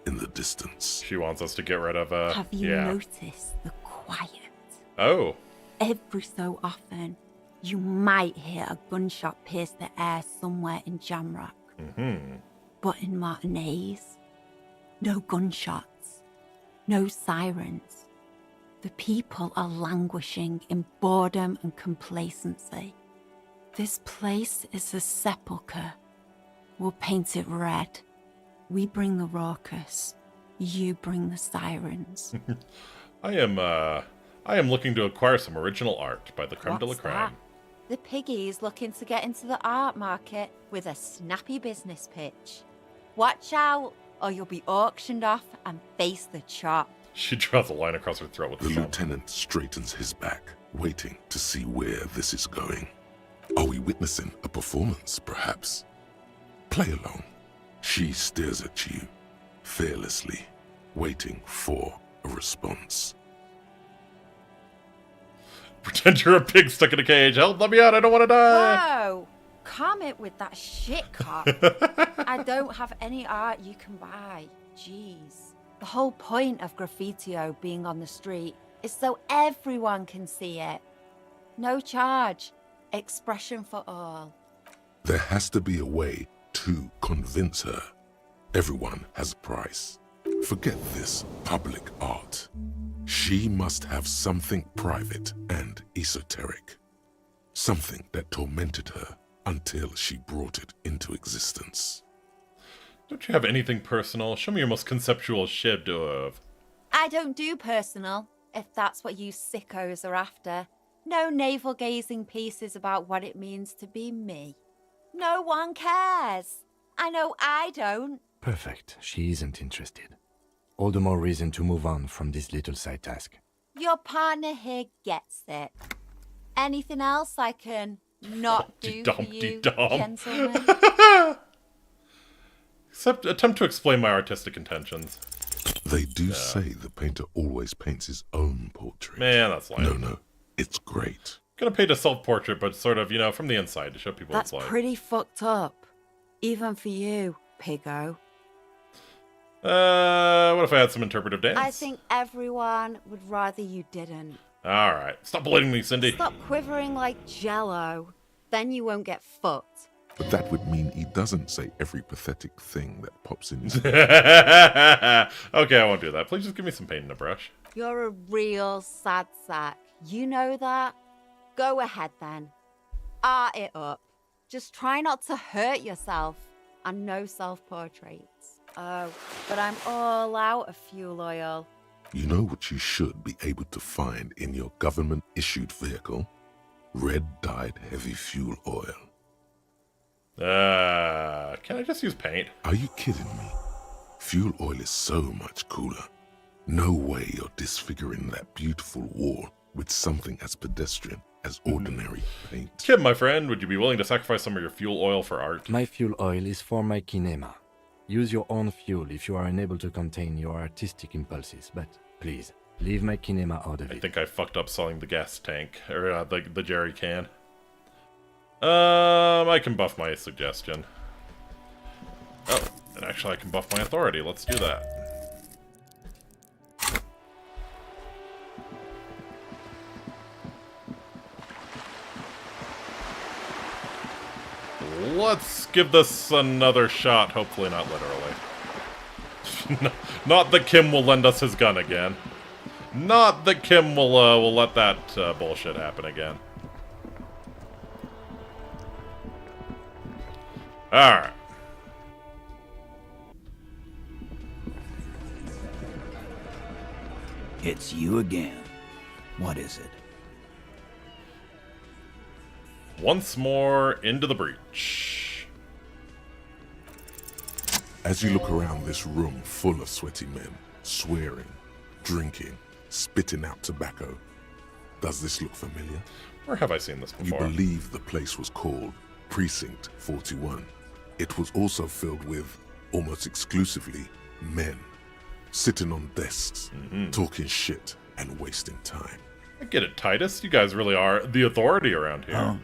in the distance. She wants us to get rid of Have you noticed the quiet? Oh. Every so often, you might hear a gunshot pierce the air somewhere in Jamrock. But in Martinez, no gunshots, no sirens. The people are languishing in boredom and complacency. This place is a sepulchre. We'll paint it red. We bring the raucous. You bring the sirens. I am looking to acquire some original art by the creme de la creme. That? The piggy's looking to get into the art market with a snappy business pitch. Watch out, or you'll be auctioned off and face the chop. She draws a line across her throat with the lieutenant straightens his back, waiting to see where this is going. Are we witnessing a performance, perhaps? Play along. She stares at you, fearlessly, waiting for a response. Pretend you're a pig stuck in a cage. Help, let me out, I don't want to die. Whoa! Calm it with that shit, cop. I don't have any art you can buy. Jeez. The whole point of graffitio being on the street is so everyone can see it. No charge. Expression for all. There has to be a way to convince her. Everyone has a price. Forget this public art. She must have something private and esoteric. Something that tormented her until she brought it into existence. Don't you have anything personal? Show me your most conceptual shit, of. I don't do personal, if that's what you sickos are after. No navel-gazing pieces about what it means to be me. No one cares. I know I don't. Perfect. She isn't interested. All the more reason to move on from this little side task. Your partner here gets it. Anything else I can not do for you, gentlemen? Except attempt to explain my artistic intentions. They do say the painter always paints his own portrait. Man, that's lame. No, it's great. Gonna paint a self-portrait, but sort of, from the inside to show people That's what it's like. pretty fucked up. Even for you, piggo. What if I had some interpretive dance? I think everyone would rather you didn't. Alright, stop belittling me, Cindy. Stop quivering like jello. Then you won't get fucked. But that would mean he doesn't say every pathetic thing that pops in his Okay, I won't do that. Please just give me some paint and a brush. You're a real sad sack. You know that? Go ahead then. Art it up. Just try not to hurt yourself. And no self-portraits. Oh, but I'm all out of fuel oil. You know what you should be able to find in your government-issued vehicle? Red-dyed heavy fuel oil. Can I just use paint? Are you kidding me? Fuel oil is so much cooler. No way you're disfiguring that beautiful wall with something as pedestrian as ordinary paint. Kim, my friend, would you be willing to sacrifice some of your fuel oil for art? My fuel oil is for my kinema. Use your own fuel if you are unable to contain your artistic impulses, but please, leave my kinema out of it. I think I fucked up selling the gas tank, or the jerry can. I can buff my suggestion. Oh, and actually I can buff my authority. Let's do that. Let's give this another shot, hopefully not literally. Not that Kim will lend us his gun again. Not that Kim will let that bullshit happen again. Alright. It's you again. What is it? Once more into the breach. As you look around this room full of sweaty men, swearing, drinking, spitting out tobacco, does this look familiar? Where have I seen this before? You believe the place was called Precinct 41. It was also filled with, almost exclusively, men. Sitting on desks, talking shit, and wasting time. I get it, Titus. You guys really are the authority around here. Huh?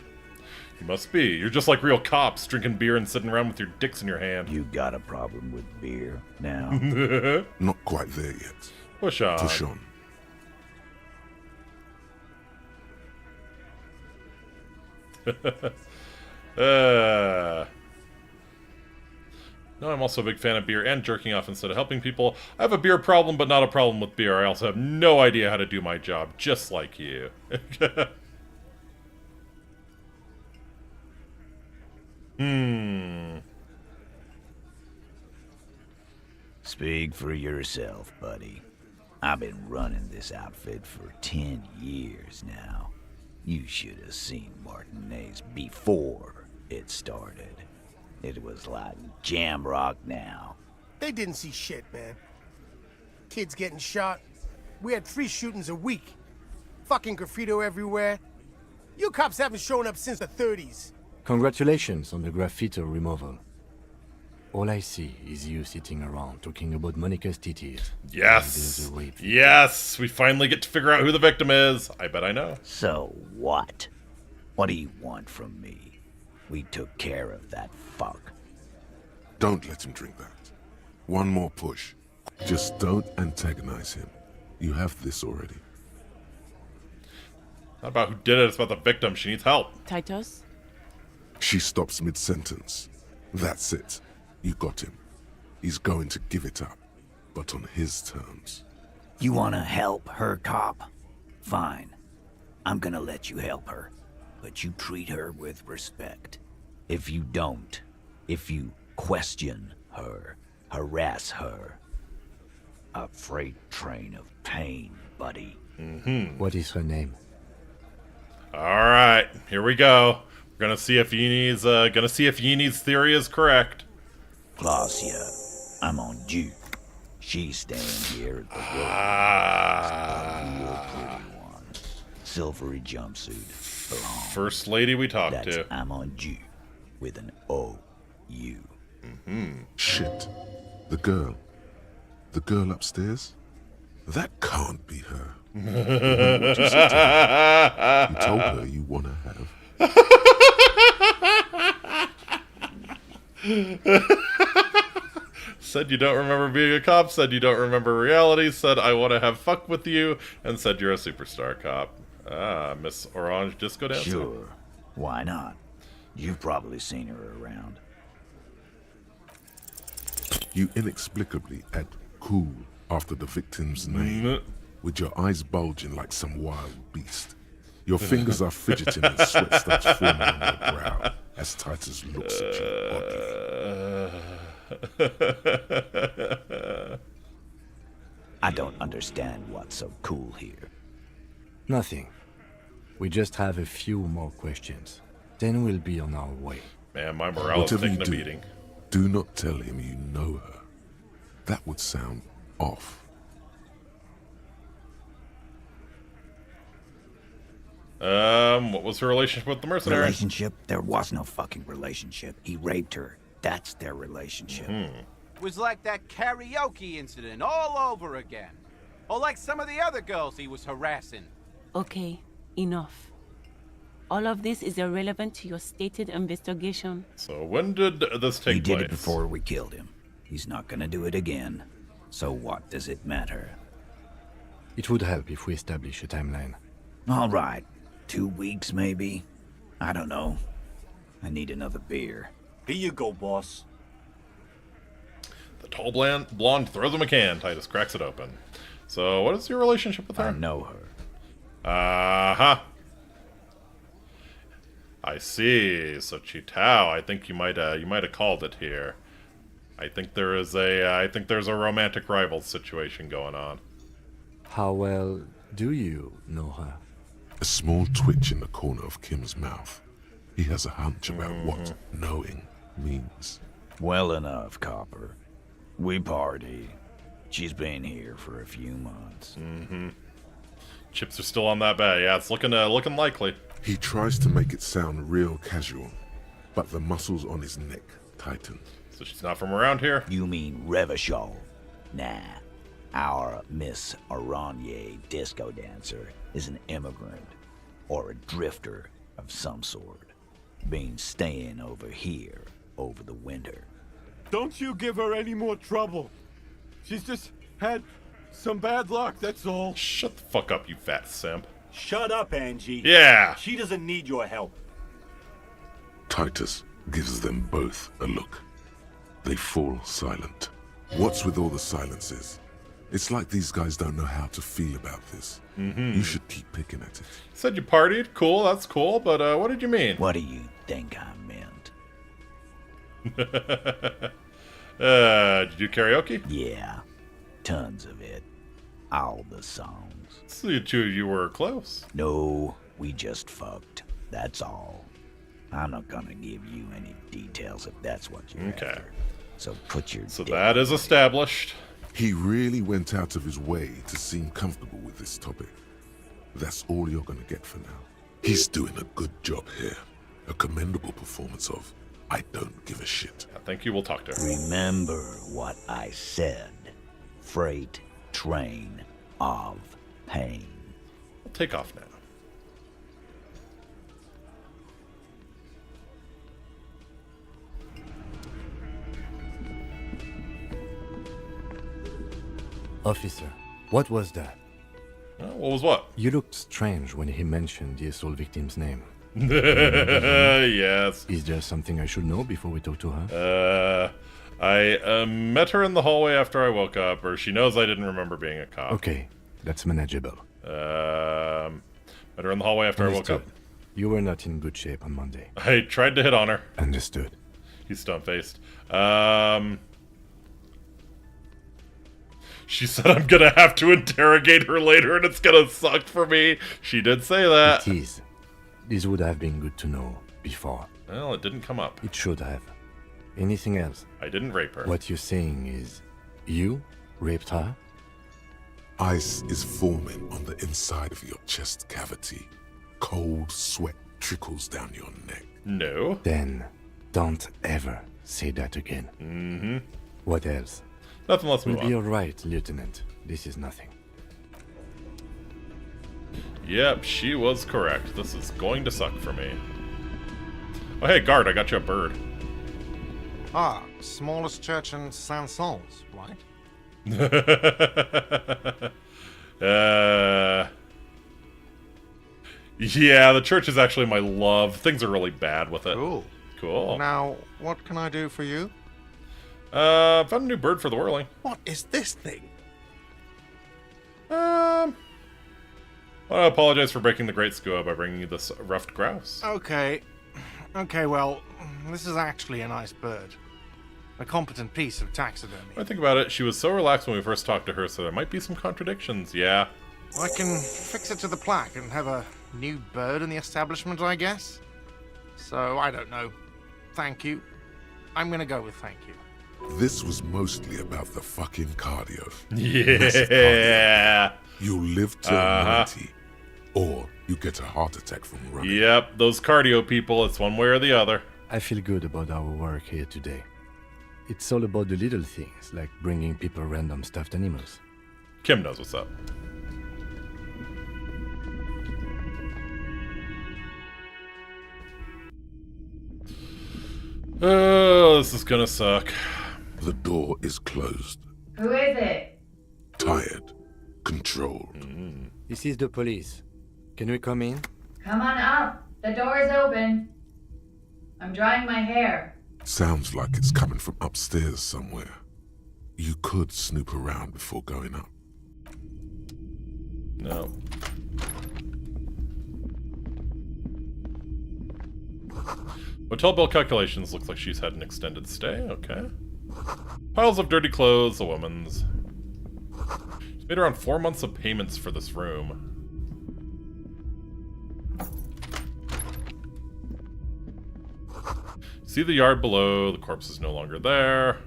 You must be. You're just like real cops, drinking beer and sitting around with your dicks in your hand. You got a problem with beer now? Not quite there yet. Push on. Push on. No, I'm also a big fan of beer and jerking off instead of helping people. I have a beer problem, but not a problem with beer. I also have no idea how to do my job, just like you. Speak for yourself, buddy. I've been running this outfit for 10 years now. You should have seen Martinez before it started. It was like jam rock now. They didn't see shit, man. Kids getting shot. We had 3 shootings a week. Fucking graffito everywhere. You cops haven't shown up since the 30s. Congratulations on the graffito removal. All I see is you sitting around talking about Monica's titties. Yes! Yes! We finally get to figure out who the victim is. I bet I know. So what? What do you want from me? We took care of that fuck. Don't let him drink that. One more push. Just don't antagonize him. You have this already. Not about who did it, it's about the victim. She needs help. Titus? She stops mid-sentence. That's it. You got him. He's going to give it up, but on his terms. You wanna help her, cop? Fine. I'm gonna let you help her, but you treat her with respect. If you don't, if you question her, harass her, a freight train of pain, buddy. What is her name? Alright, here we go. We're gonna see if Yeenie's theory is correct. Glacia, I'm on Duke. She's staying here at the real pretty one. Silvery jumpsuit. First lady we talked to. I'm on Duke with an O-U. Shit. The girl. The girl upstairs? That can't be her. What you said to her? You told her you want to have. Said you don't remember being a cop, said you don't remember reality, said I want to have fuck with you, and said you're a superstar cop. Ah, Miss Orange Disco Dancer. Sure. Why not? You've probably seen her around. You inexplicably add cool after the victim's name, with your eyes bulging like some wild beast. Your fingers are fidgeting and sweat starts forming on your brow as Titus looks at you oddly. I don't understand what's so cool here. Nothing. We just have a few more questions. Then we'll be on our way. Man, my morale is taking a beating. Do not tell him you know her. That would sound off. What was her relationship with the mercenary? Relationship? There was no fucking relationship. He raped her. That's their relationship. It was like that karaoke incident all over again. Or like some of the other girls he was harassing. Okay, enough. All of this is irrelevant to your stated investigation. So when did this take place? We did it before we killed him. He's not gonna do it again. So what does it matter? It would help if we establish a timeline. All right. 2 weeks, maybe? I don't know. I need another beer. Here you go, boss. The tall blonde throws him a can. Titus cracks it open. So what is your relationship with her? I know her. Uh-huh. I see. So Chitao, I think you might have called it here. I think there's a romantic rival situation going on. How well do you know her? A small twitch in the corner of Kim's mouth. He has a hunch about what knowing means. Well enough, Copper. We party. She's been here for a few months. Chips are still on that bed. Yeah, it's looking likely. He tries to make it sound real casual, but the muscles on his neck tighten. So she's not from around here? You mean Revachol? Nah. Our Miss Aranye disco dancer is an immigrant or a drifter of some sort. Been staying over here over the winter. Don't you give her any more trouble. She's just had some bad luck, that's all. Shut the fuck up, you fat simp. Shut up, Angie. Yeah. She doesn't need your help. Titus gives them both a look. They fall silent. What's with all the silences? It's like these guys don't know how to feel about this. You should keep picking at it. Said you partied. Cool, that's cool. But what did you mean? What do you think I meant? Did you do karaoke? Yeah. Tons of it. All the songs. So you were close. No, we just fucked. That's all. I'm not gonna give you any details if that's what you're after. So put your So that is established. He really went out of his way to seem comfortable with this topic. That's all you're gonna get for now. He's doing a good job here. A commendable performance of I don't give a shit. I think you will talk to her. Remember what I said. Freight train of pain. We'll take off now. Officer, what was that? What was what? You looked strange when he mentioned the assault victim's name. Yes. Is there something I should know before we talk to her? I met her in the hallway after I woke up, or she knows I didn't remember being a cop. Okay, that's manageable. Met her in the hallway after I woke up. You were not in good shape on Monday. I tried to hit on her. Understood. He's stone-faced. She said I'm gonna have to interrogate her later and it's gonna suck for me. She did say that. It is. This would have been good to know before. Well, it didn't come up. It should have. Anything else? I didn't rape her. What you're saying is, you raped her? Ice is forming on the inside of your chest cavity. Cold sweat trickles down your neck. No. Then, don't ever say that again. What else? Nothing, let's move on. We'll be alright, Lieutenant. This is nothing. Yep, she was correct. This is going to suck for me. Oh, hey, guard, I got you a bird. Ah, smallest church in Saint-Saëns, right? Yeah, the church is actually my love. Things are really bad with it. Cool. Cool. Now, what can I do for you? Found a new bird for the whirling. What is this thing? I want to apologize for breaking the great skua by bringing you this ruffed grouse. Okay. Okay, well, this is actually a nice bird. A competent piece of taxidermy. When I think about it, she was so relaxed when we first talked to her, so there might be some contradictions. Yeah. I can fix it to the plaque and have a new bird in the establishment, I guess. So, I don't know. Thank you. I'm gonna go with thank you. This was mostly about the fucking cardio. Yeah. This cardio, you'll live till 90, or you get a heart attack from running. Yep, those cardio people, it's one way or the other. I feel good about our work here today. It's all about the little things, like bringing people random stuffed animals. Kim knows what's up. Oh, this is gonna suck. The door is closed. Who is it? Tired. Controlled. This is the police. Can we come in? Come on up. The door is open. I'm drying my hair. Sounds like it's coming from upstairs somewhere. You could snoop around before going up. No. Hotel bill calculations, looks like she's had an extended stay, okay. Piles of dirty clothes, a woman's. She's made around 4 months of payments for this room. See the yard below, the corpse is no longer there.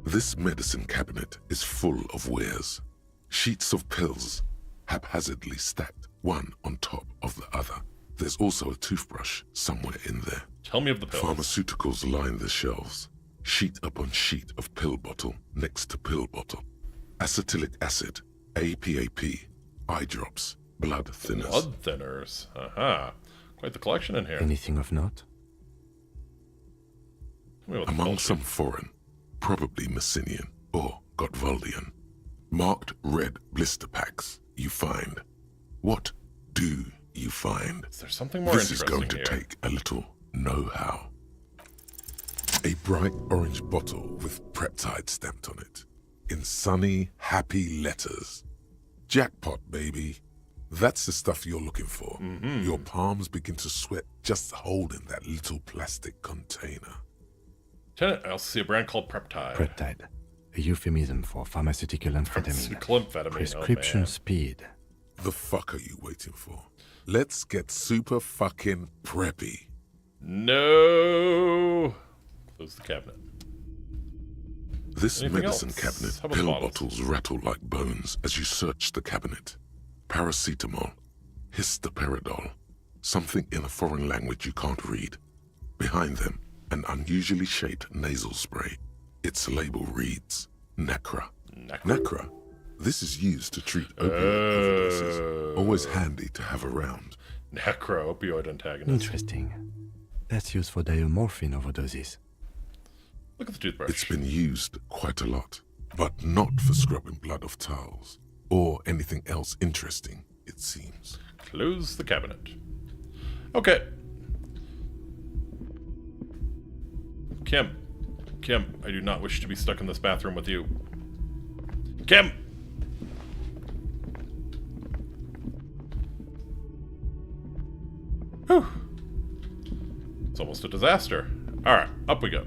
This medicine cabinet is full of wares. Sheets of pills, haphazardly stacked, one on top of the other. There's also a toothbrush somewhere in there. Tell me of the pills. Pharmaceuticals line the shelves. Sheet upon sheet of pill bottle next to pill bottle. Acetylic acid, APAP, eye drops, blood thinners. Blood thinners. Quite the collection in here. Anything of note? Among some foreign, probably Messinian or Gotwaldian, marked red blister packs you find. What do you find? Is there something more This is interesting going to here? take a little know-how. A bright orange bottle with Preptide stamped on it, in sunny, happy letters. Jackpot, baby. That's the stuff you're looking for. Your palms begin to sweat just holding that little plastic container. Lieutenant, I also see a brand called Preptide. Preptide, a euphemism for pharmaceutical amphetamine. Pharmaceutical amphetamine, Prescription oh man. speed. The fuck are you waiting for? Let's get super fucking preppy. No. Close the cabinet. This Anything medicine else? cabinet, How about pill the bottles? bottles rattle like bones as you search the cabinet. Paracetamol, histoperidol, something in a foreign language you can't read. Behind them, an unusually shaped nasal spray. Its label reads, Nacra. Nacra? This is used to treat opioid overdoses. Always handy to have around. Nacra, opioid antagonist. Interesting. That's used for diamorphine overdoses. Look at the toothbrush. It's been used quite a lot, but not for scrubbing blood off towels. Or anything else interesting, it seems. Close the cabinet. Okay. Kim, I do not wish to be stuck in this bathroom with you. Kim! Whew. It's almost a disaster. Alright, up we go.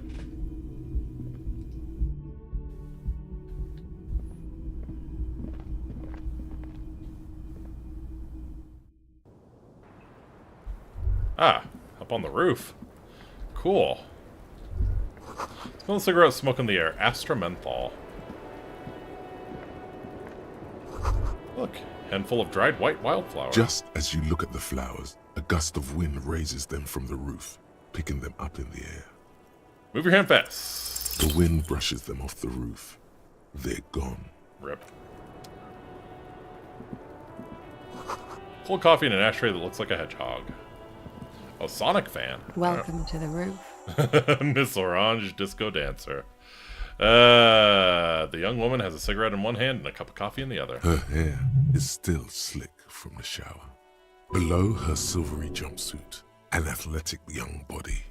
Up on the roof. Cool. Smell cigarette smoke in the air. Astra menthol. Look, handful of dried white wildflowers. Just as you look at the flowers, a gust of wind raises them from the roof, picking them up in the air. Move your hand fast. The wind brushes them off the roof. They're gone. Rip. Cold coffee in an ashtray that looks like a hedgehog. A Sonic fan. Welcome to the roof. Miss Orange Disco Dancer. The young woman has a cigarette in one hand and a cup of coffee in the other. Her hair is still slick from the shower. Below her silvery jumpsuit, an athletic young body,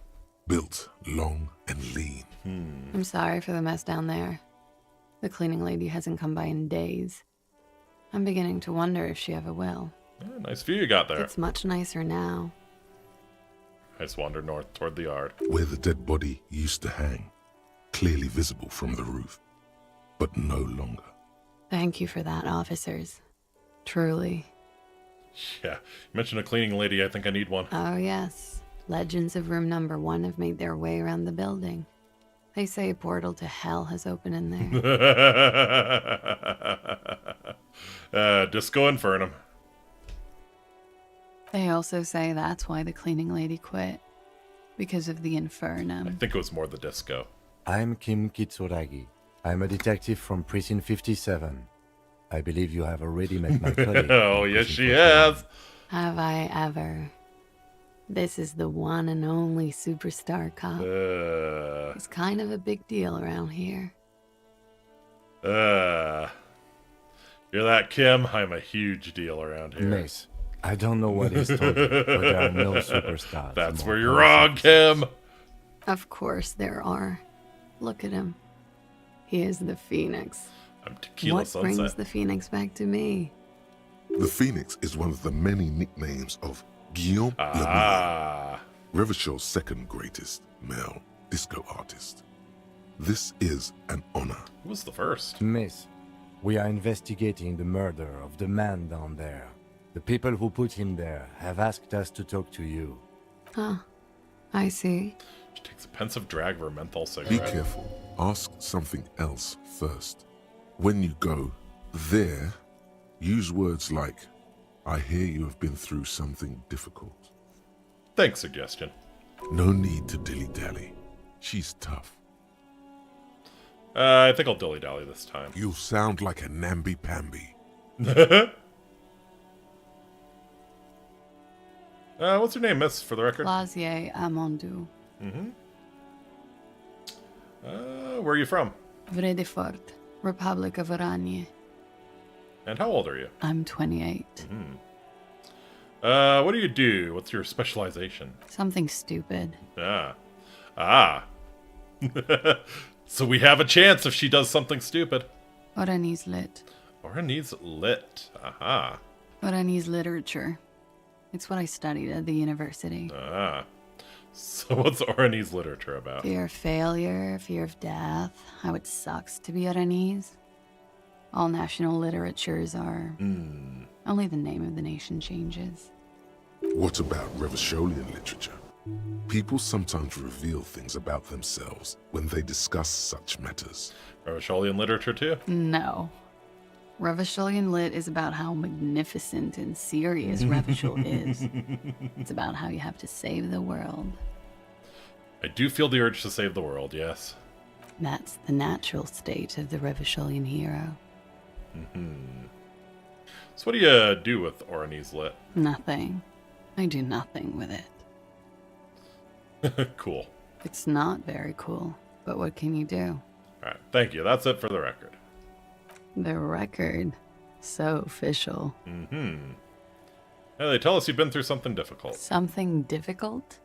built long and lean. I'm sorry for the mess down there. The cleaning lady hasn't come by in days. I'm beginning to wonder if she ever will. Oh, nice view you got there. It's much nicer now. I just wander north toward the yard. Where the dead body used to hang, clearly visible from the roof, but no longer. Thank you for that, officers. Truly. Yeah, you mentioned a cleaning lady. I think I need one. Oh, yes. Legends of room number 1 have made their way around the building. They say a portal to hell has opened in there. Disco Infernum. They also say that's why the cleaning lady quit. Because of the I infernum. think it was more the disco. I'm Kim Kitsuragi. I'm a detective from Precinct 57. I believe you have already met my colleague. Oh, yes, she has. Have I ever? This is the one and only superstar cop. He's kind of a big deal around here. You're that, Kim? I'm a huge deal around here. Mace, I don't know what he's told you, but there are no superstars. That's where you're wrong, Kim. Of course there are. Look at him. He is the Phoenix. I'm Tequila What Sunset. brings the Phoenix back to me? The Phoenix is one of the many nicknames of Guillaume Lemoine, Revachol's second greatest male disco artist. This is an honor. Who was the first? Miss, we are investigating the murder of the man down there. The people who put him there have asked us to talk to you. Huh. I see. She takes a pensive drag of her menthol Be cigarette. careful. Ask something else first. When you go there, use words like, I hear you have been through something difficult. Thanks, suggestion. No need to dilly-dally. She's tough. I think I'll dilly-dally this time. You'll sound like a namby-pamby. What's your name, miss, for the record? Lazier Amondou. Mm-hmm. Where are you from? Vredefort, Republic of Oranje. And how old are you? I'm 28. What do you do? What's your specialization? Something stupid. So we have a chance if she does something stupid. Oranese lit. Oranese lit. Aha. Oranese literature. It's what I studied at the university. So what's Oranese literature about? Fear of failure, fear of death, how it sucks to be Oranese. All national literatures are... Only the name of the nation changes. What about Revacholian literature? People sometimes reveal things about themselves when they discuss such matters. Revacholian literature too? No. Revacholian lit is about how magnificent and serious Revachol is. It's about how you have to save the world. I do feel the urge to save the world, yes. That's the natural state of the Revacholian hero. So what do you do with Oranese lit? Nothing. I do nothing with it. Cool. It's not very cool, but what can you do? Alright, thank you. That's it for the record. The record. So official. Yeah, they tell us you've been through something difficult. Something difficult?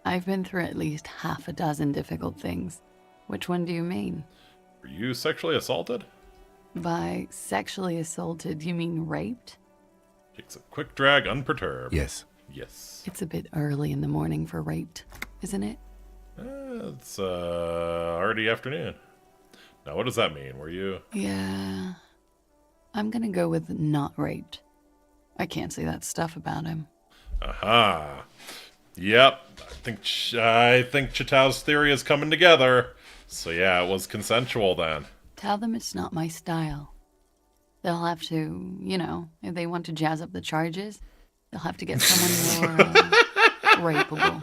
I've been through at least half a dozen difficult things. Which one do you mean? Were you sexually assaulted? By sexually assaulted, you mean raped? Takes a quick drag unperturbed. Yes. Yes. It's a bit early in the morning for raped, isn't it? It's already afternoon. Now, what does that mean? Were you... Yeah. I'm gonna go with not raped. I can't say that stuff about him. Aha. Yep. I think Chitau's theory is coming together. So yeah, it was consensual then. Tell them it's not my style. They'll have to, you know, if they want to jazz up the charges, they'll have to get someone more rapeable.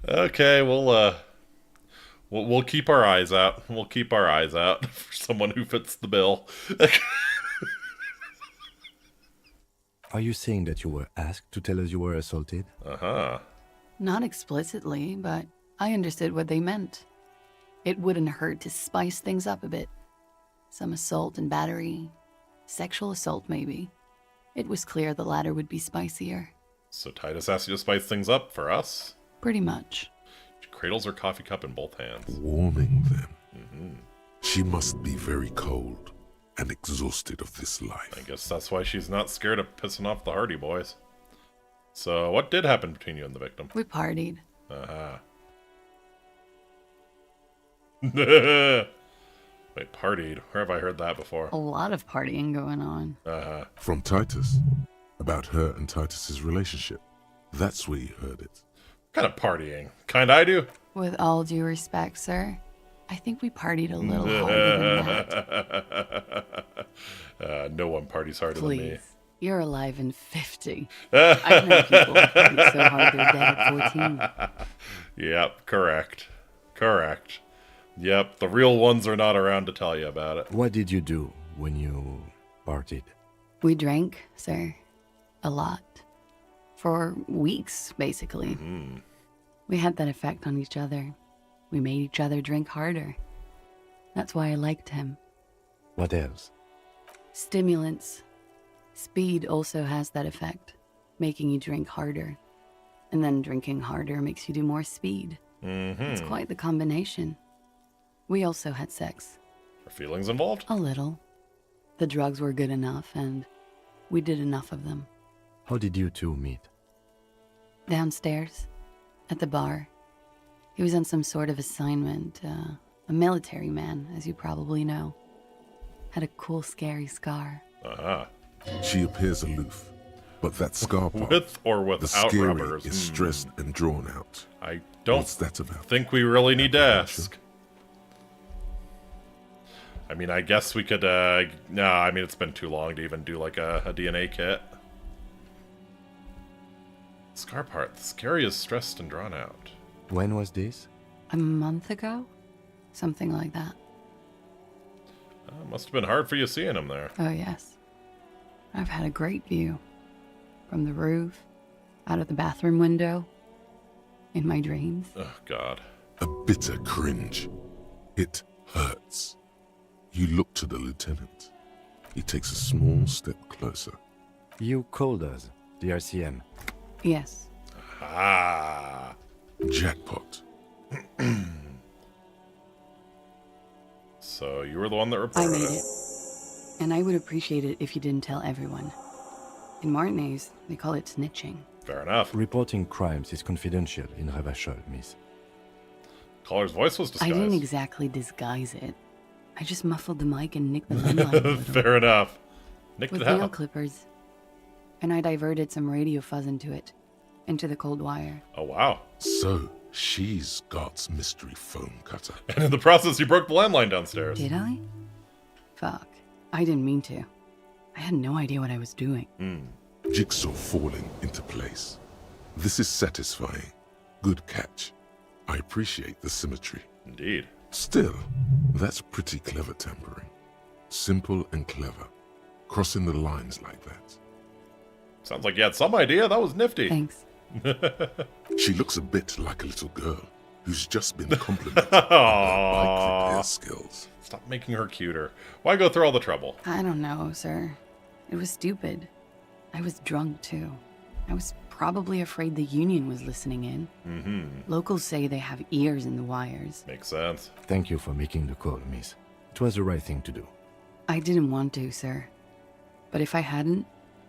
Okay, we'll keep our eyes out. We'll keep our eyes out for someone who fits the bill. Are you saying that you were asked to tell us you were assaulted? Uh-huh. Not explicitly, but I understood what they meant. It wouldn't hurt to spice things up a bit. Some assault and battery. Sexual assault, maybe. It was clear the latter would be spicier. So Titus asked you to spice things up for us? Pretty much. She cradles her coffee cup in both hands. Warming them. She must be very cold and exhausted of this life. I guess that's why she's not scared of pissing off the Hardy Boys. So, what did happen between you and the victim? We partied. Wait, partied? Where have I heard that before? A lot of partying going on. From Titus, about her and Titus's relationship. That's where you heard it. What kind of partying? Kind I do? With all due respect, sir, I think we partied a little harder than that. No one parties harder than me. Please, you're alive in 50. I've known people who partied so hard they're dead at 14. Yep, correct. Yep, the real ones are not around to tell you about it. What did you do when you partied? We drank, sir. A lot. For weeks, basically. We had that effect on each other. We made each other drink harder. That's why I liked him. What else? Stimulants. Speed also has that effect, making you drink harder. And then drinking harder makes you do more speed. It's quite the combination. We also had sex. Are feelings involved? A little. The drugs were good enough, and we did enough of them. How did you two meet? Downstairs, at the bar. He was on some sort of assignment, a military man, as you probably know. Had a cool, scary scar. She appears aloof, but that scar part, with or without the scary rubbers, is stressed and drawn out. I don't What's that about? think we really need to ask. I mean, I guess we could, no, I mean, it's been too long to even do, like, a DNA kit. Scar part, the scary is stressed and drawn out. When was this? A month ago? Something like that. Must have been hard for you seeing him there. Oh, yes. I've had a great view. From the roof, out of the bathroom window, in my dreams. Oh, God. A bitter cringe. It hurts. You look to the lieutenant. He takes a small step closer. You called us, the RCM. Yes. Jackpot. So you were the one that I reported made it. And I would appreciate it if you didn't tell everyone. In Martinez, they call it snitching. Fair enough. Reporting crimes is confidential in Revachol, miss. Caller's voice was disguised. I didn't exactly disguise it. I just muffled the mic and nicked the limelight a little. Fair enough. Nicked With it nail out. clippers. And I diverted some radio fuzz into it. Into the cold wire. Oh, wow. So, she's God's mystery foam cutter. And in the process, you broke the landline downstairs. Did I? Fuck. I didn't mean to. I had no idea what I was doing. Jigsaw falling into place. This is satisfying. Good catch. I appreciate the symmetry. Indeed. Still, that's pretty clever tampering. Simple and clever. Crossing the lines like that. Sounds like you had some idea. That was nifty. Thanks. She looks a bit like a little girl who's just been complimented about bike repair skills. Stop making her cuter. Why go through all the trouble? I don't know, sir. It was stupid. I was drunk, too. I was probably afraid the union was listening in. Locals say they have ears in the wires. Makes sense. Thank you for making the call, miss. It was the right thing to do. I didn't want to, sir. But if I hadn't,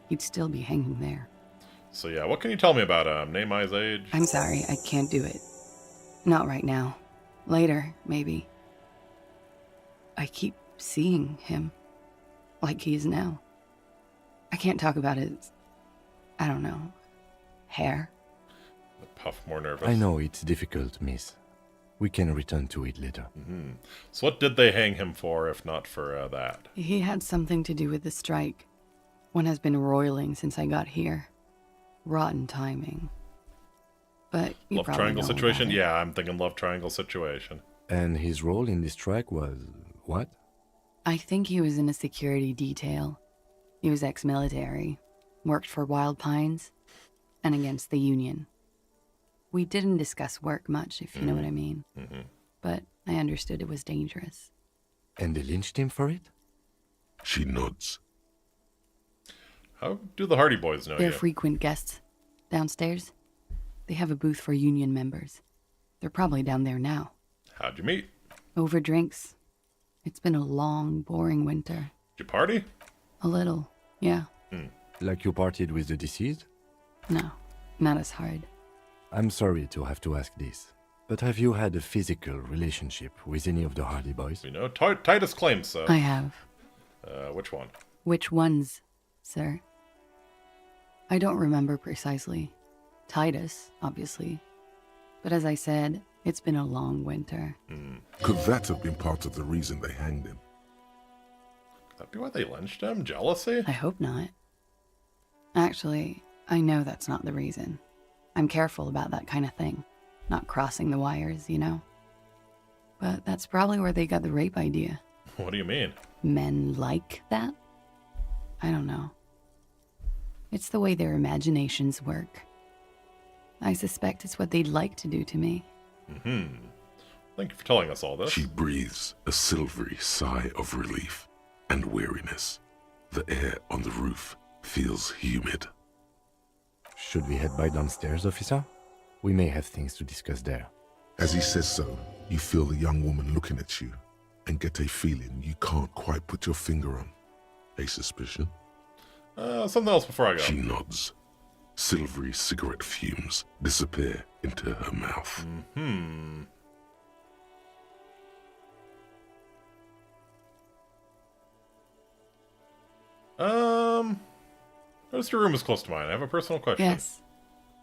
he'd still be hanging there. So yeah, what can you tell me about him? Name, eyes, age? I'm sorry, I can't do it. Not right now. Later, maybe. I keep seeing him. Like he is now. I can't talk about his... I don't know. Hair. The puff more nervous. I know it's difficult, miss. We can return to it later. So what did they hang him for, if not for that? He had something to do with the strike. One has been roiling since I got here. Rotten timing. But you Love probably triangle know situation? about it. Yeah, I'm thinking love triangle situation. And his role in this strike was what? I think he was in a security detail. He was ex-military, worked for Wild Pines, and against the Union. We didn't discuss work much, if you know what I mean. Mm-hmm. But I understood it was dangerous. And they lynched him for it? She nods. How do the Hardy Boys know They're you? frequent guests downstairs. They have a booth for union members. They're probably down there now. How'd you meet? Over drinks. It's been a long, boring winter. Did you party? A little, yeah. Like you partied with the deceased? No, not as hard. I'm sorry to have to ask this, but have you had a physical relationship with any of the Hardy Boys? You know, Titus claims so. I have. Which one? Which ones, sir? I don't remember precisely. Titus, obviously. But as I said, it's been a long winter. Could that have been part of the reason they hanged him? Could that be why they lynched him? Jealousy? I hope not. Actually, I know that's not the reason. I'm careful about that kind of thing. Not crossing the wires, you know? But that's probably where they got the rape idea. What do you mean? Men like that? I don't know. It's the way their imaginations work. I suspect it's what they'd like to do to me. Thank you for telling us all this. She breathes a silvery sigh of relief and weariness. The air on the roof feels humid. Should we head by downstairs, officer? We may have things to discuss there. As he says so, you feel the young woman looking at you and get a feeling you can't quite put your finger on. A suspicion? Something else before I go. She nods. Silvery cigarette fumes disappear into her mouth. Notice your room is close to mine. I have a personal question. Yes.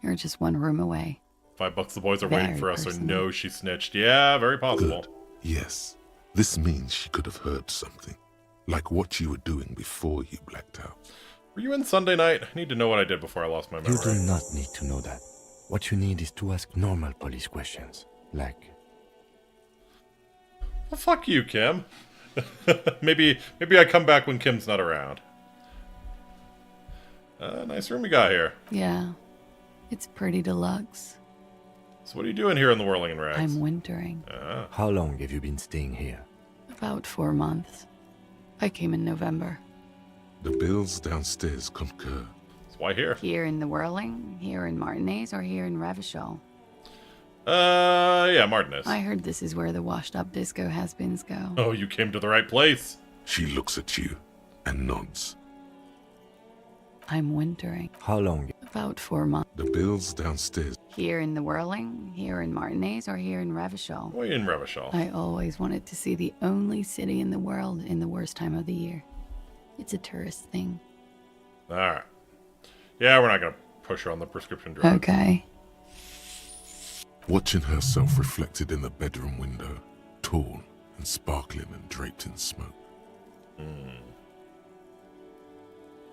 You're just one room away. $5 the boys are waiting Very for us, or personal. no, she snitched. Yeah, very possible. Good. Yes. This means she could have heard something. Like what you were doing before you blacked out. Were you in Sunday night? I need to know what I did before I lost my memory. You do not need to know that. What you need is to ask normal police questions. Like, Well, fuck you, Kim. maybe I come back when Kim's not around. Nice room you got here. Yeah. It's pretty deluxe. So what are you doing here in the Whirling and Rags? I'm wintering. how long have you been staying here? About 4 months. I came in November. The bills downstairs concur. So why here? Here in the Whirling, here in Martinez, or here in Revachol? Yeah, Martinez. I heard this is where the washed-up disco has-beens go. Oh, you came to the right place. She looks at you and nods. I'm wintering. How long? About 4 months. The bills downstairs. Here in the Whirling, here in Martinez, or here in Revachol? Way in Revachol. I always wanted to see the only city in the world in the worst time of the year. It's a tourist thing. Alright. Yeah, we're not going to push her on the prescription drug. Okay. Watching herself reflected in the bedroom window, tall and sparkling and draped in smoke.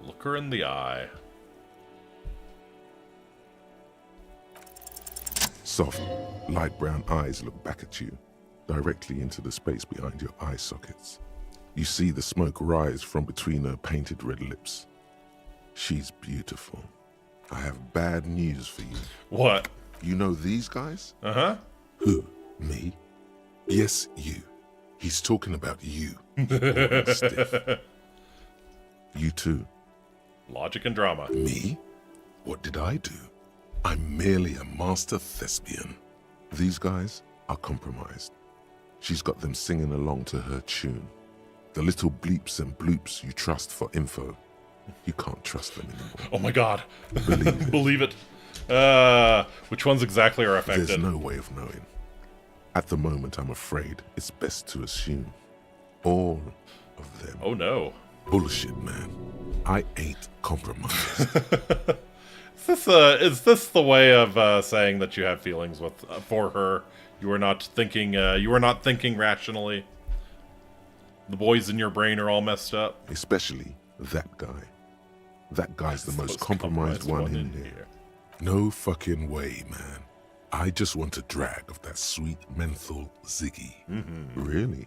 Look her in the eye. Soft, light brown eyes look back at you, directly into the space behind your eye sockets. You see the smoke rise from between her painted red lips. She's beautiful. I have bad news for you. What? You know these guys? Uh-huh. Who? Me? Yes, you. He's talking about you. You boring stiff. You too. Logic and drama. Me? What did I do? I'm merely a master thespian. These guys are compromised. She's got them singing along to her tune. The little bleeps and bloops you trust for info, you can't trust them anymore. Oh my god. Believe it. Believe it. Which ones exactly are affected? There's no way of knowing. At the moment, I'm afraid it's best to assume all of them. Oh no. Bullshit, man. I ain't compromised. Is this the way of saying that you have feelings with for her? You are not thinking. You are not thinking rationally. The boys in your brain are all messed up. Especially that guy. That guy's the most compromised one in here. No fucking way, man. I just want a drag of that sweet menthol Ziggy. Really?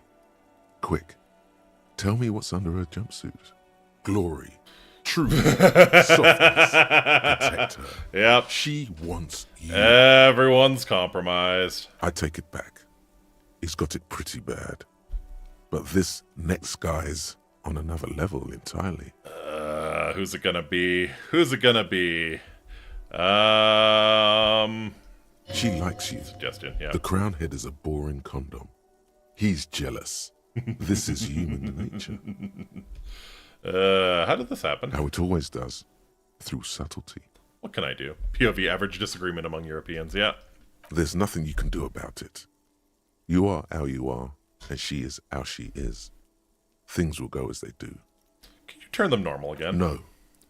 Quick. Tell me what's under her jumpsuit. Glory. truth, softness. Protect her. Yep. She wants you. Everyone's compromised. I take it back. He's got it pretty bad. But this next guy's on another level entirely. Who's it gonna be? Who's it gonna be? She likes you. Suggestion, yeah. The crown head is a boring condom. He's jealous. This is human nature. How did this happen? How it always does. Through subtlety. What can I do? POV average disagreement among Europeans, yeah. There's nothing you can do about it. You are how you are, and she is how she is. Things will go as they do. Can you turn them normal again? No.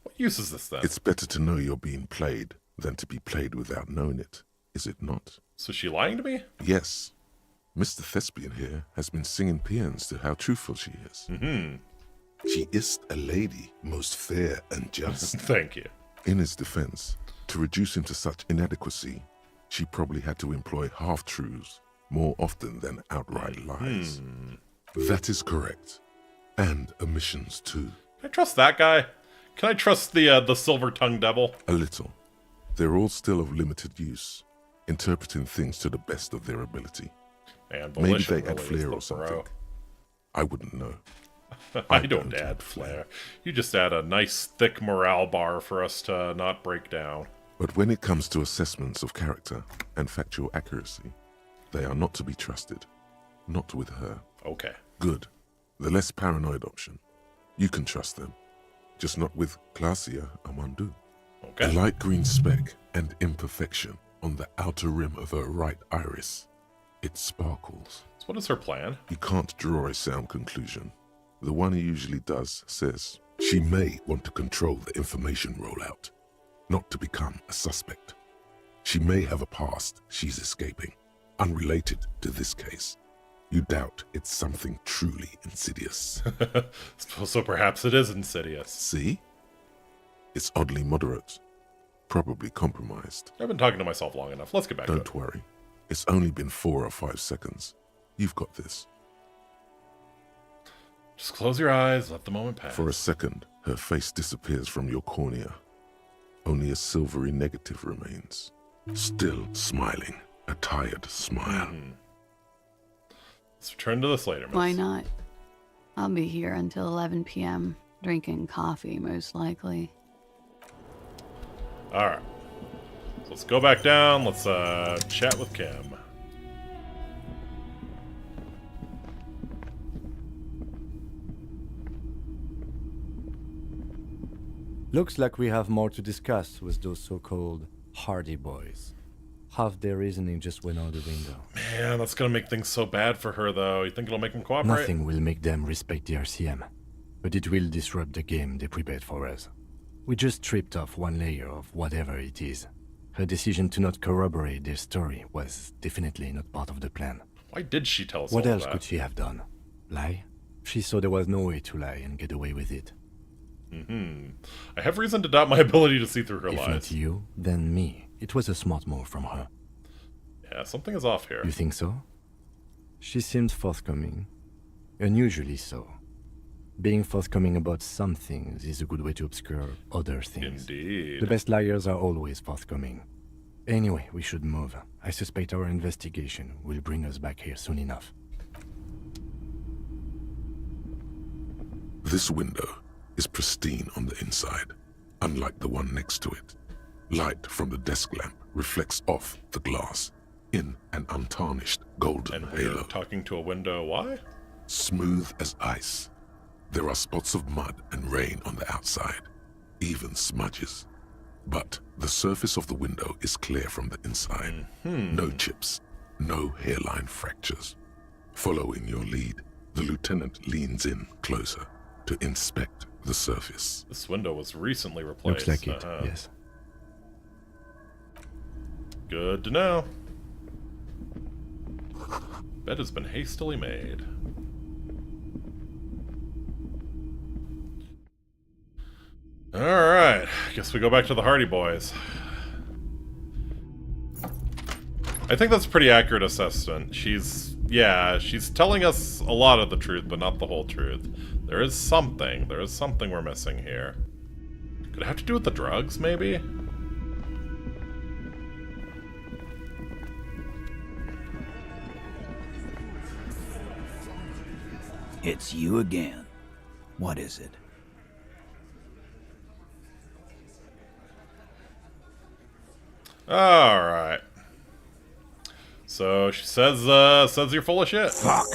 What use is this then? It's better to know you're being played than to be played without knowing it, is it not? So is she lying to me? Yes. Mr. Thespian here has been singing paeans to how truthful she is. Mm-hmm. She is a lady, most fair and just. Thank you. In his defense, to reduce him to such inadequacy, she probably had to employ half-truths more often than outright lies. That is correct. And omissions too. Can I trust that guy? Can I trust the silver-tongued devil? A little. They're all still of limited use, interpreting things to the best of their ability. And maybe they really add flair or the something. bro. I wouldn't know. I don't add flair. You just add a nice thick morale bar for us to not break down. But when it comes to assessments of character and factual accuracy, they are not to be trusted. Not with her. Okay. Good. The less paranoid option. You can trust them. Just not with Glacia Amandu. Okay. A light green speck and imperfection on the outer rim of her right iris. It sparkles. So what is her plan? You can't draw a sound conclusion. The one he usually does says, she may want to control the information rollout, not to become a suspect. She may have a past she's escaping, unrelated to this case. You doubt it's something truly insidious. So perhaps it is insidious. See? It's oddly moderate. Probably compromised. I've been talking to myself long enough. Let's get back to it. Don't worry. It's only been 4 or 5 seconds. You've got this. Just close your eyes, let the moment pass. For a second, her face disappears from your cornea. Only a silvery negative remains. Still smiling. A tired smile. Let's return to this later, miss. Why not? I'll be here until 11 p.m., drinking coffee, most likely. Alright. So let's go back down. Let's chat with Kim. Looks like we have more to discuss with those so-called Hardy Boys. Half their reasoning just went out the window. Man, that's gonna make things so bad for her, though. You think it'll make them cooperate? Nothing will make them respect the RCM, but it will disrupt the game they prepared for us. We just stripped off one layer of whatever it is. Her decision to not corroborate their story was definitely not part of the plan. Why did she tell us What all else that? could she have done? Lie? She saw there was no way to lie and get away with it. I have reason to doubt my ability to see through her If lies. not you, then me. It was a smart move from her. Yeah, something is off here. You think so? She seemed forthcoming. Unusually so. Being forthcoming about some things is a good way to obscure other things. Indeed. The best liars are always forthcoming. Anyway, we should move. I suspect our investigation will bring us back here soon enough. This window is pristine on the inside, unlike the one next to it. Light from the desk lamp reflects off the glass in an untarnished golden And we're halo. talking to a window. Why? Smooth as ice. There are spots of mud and rain on the outside, even smudges. But the surface of the window is clear from the inside. No chips, no hairline fractures. Following your lead, the lieutenant leans in closer to inspect the surface. This window was recently replaced. Looks like it, yes. Good to know. Bed has been hastily made. Alright, guess we go back to the Hardy Boys. I think that's a pretty accurate assessment. She's telling us a lot of the truth, but not the whole truth. There is something we're missing here. Could it have to do with the drugs, maybe? It's you again. What is it? Alright. So she says you're full of shit. Fuck.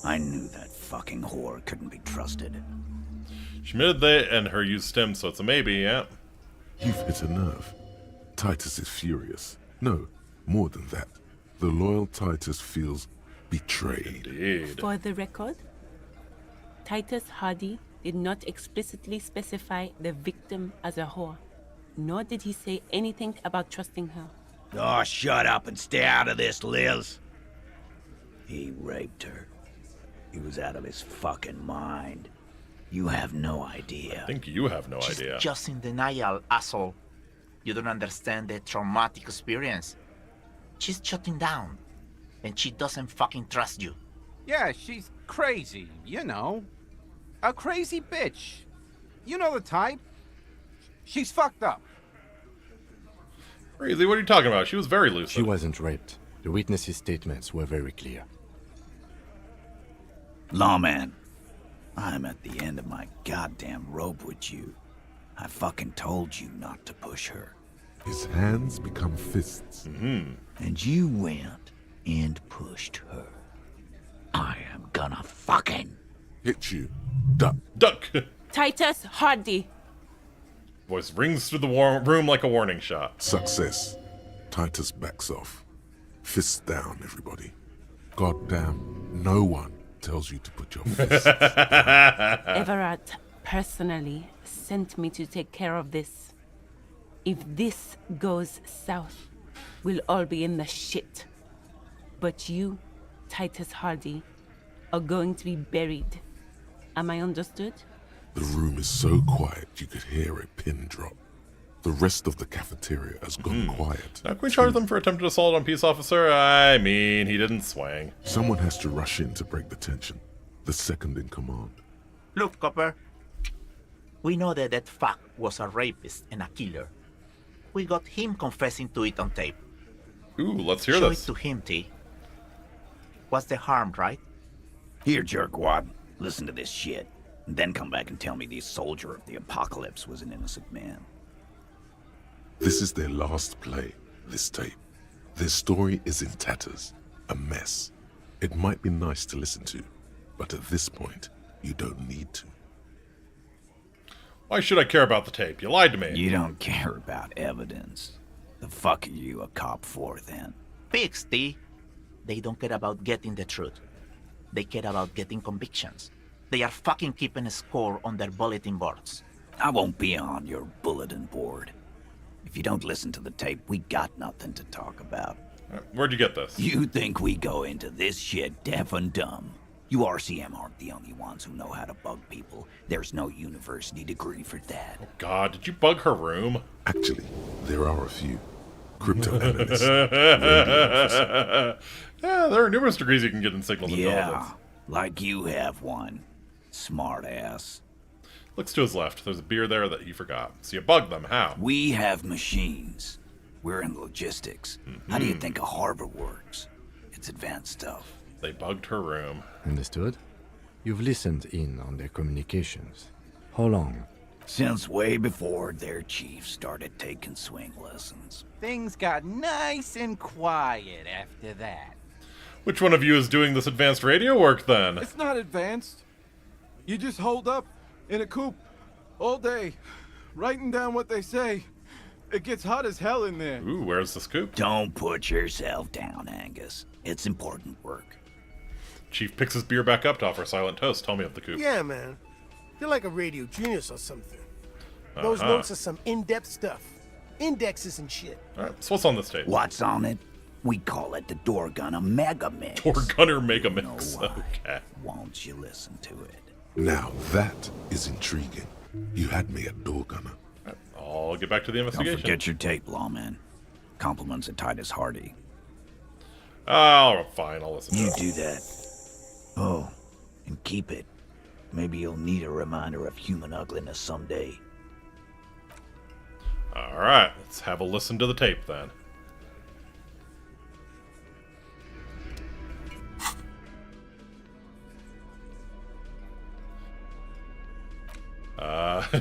I knew that fucking whore couldn't be trusted. She admitted they and her used stim, so it's a maybe, yeah. You've hit a nerve. Titus is furious. No, more than that. The loyal Titus feels betrayed. Indeed. For the record, Titus Hardy did not explicitly specify the victim as a whore, nor did he say anything about trusting her. Oh, shut up and stay out of this, Liz. He raped her. He was out of his fucking mind. You have no idea. I think you have no She's idea. just in denial, asshole. You don't understand the traumatic experience. She's shutting down, and she doesn't fucking trust you. Yeah, she's crazy, you know. A crazy bitch. You know the type. She's fucked up. Crazy, what are you talking about? She was very lucid. She wasn't raped. The witnesses' statements were very clear. Lawman, I'm at the end of my goddamn rope with you. I fucking told you not to push her. His hands become fists. And you went and pushed her. I am gonna fucking hit you. Duck. Duck. Titus Hardy. Voice rings through the room like a warning shot. Success. Titus backs off. Fists down, everybody. Goddamn, no one tells you to put your fists down. Everett personally sent me to take care of this. If this goes south, we'll all be in the shit. But you, Titus Hardy, are going to be buried. Am I understood? The room is so quiet you could hear a pin drop. The rest of the cafeteria has gone quiet. Now, can we charge them for attempted assault on peace officer? I mean, he didn't swing. Someone has to rush in to break the tension. The second in command. Look, Copper. We know that that fuck was a rapist and a killer. We got him confessing to it on tape. Ooh, let's hear Show this. it to him, T. What's the harm, right? Here, jerkwad. Listen to this shit. And then come back and tell me the soldier of the apocalypse was an innocent man. This is their last play, this tape. Their story is in tatters, a mess. It might be nice to listen to, but at this point, you don't need to. Why should I care about the tape? You lied to me. You don't care about evidence. The fuck are you a cop for, then? Pigs, T. They don't care about getting the truth. They care about getting convictions. They are fucking keeping a score on their bulletin boards. I won't be on your bulletin board. If you don't listen to the tape, we got nothing to talk about. Where'd you get this? You think we go into this shit deaf and dumb? You RCM aren't the only ones who know how to bug people. There's no university degree for that. Oh God, did you bug her room? Actually, there are a few. Crypto analysts. Yeah, there are numerous degrees you can get in signals intelligence. Like you have one. Smart ass. Looks to his left. There's a beer there that you forgot. So you bugged them. How? We have machines. We're in logistics. How do you think a harbor works? It's advanced stuff. They bugged her room. Understood? You've listened in on their communications. How long? Since way before their chief started taking swing lessons. Things got nice and quiet after that. Which one of you is doing this advanced radio work, then? It's not advanced. You just hold up in a coop all day, writing down what they say. It gets hot as hell in there. Ooh, where's the scoop? Don't put yourself down, Angus. It's important work. Chief picks his beer back up to offer a silent toast. Tell me of the coop. Yeah, man. They're like a radio genius or something. Those notes are some in-depth stuff. Indexes and shit. Alright, so what's on this tape? What's on it? We call it the Door Gunner Mega Mix. Door Gunner Mega Mix. Okay. Won't you listen to it? Now that is intriguing. You had me at Door Gunner. I'll get back to the investigation. Don't forget your tape, lawman. Compliments of Titus Hardy. Oh, fine, I'll listen to You it. do that. Oh, and keep it. Maybe you'll need a reminder of human ugliness someday. Alright, let's have a listen to the tape then.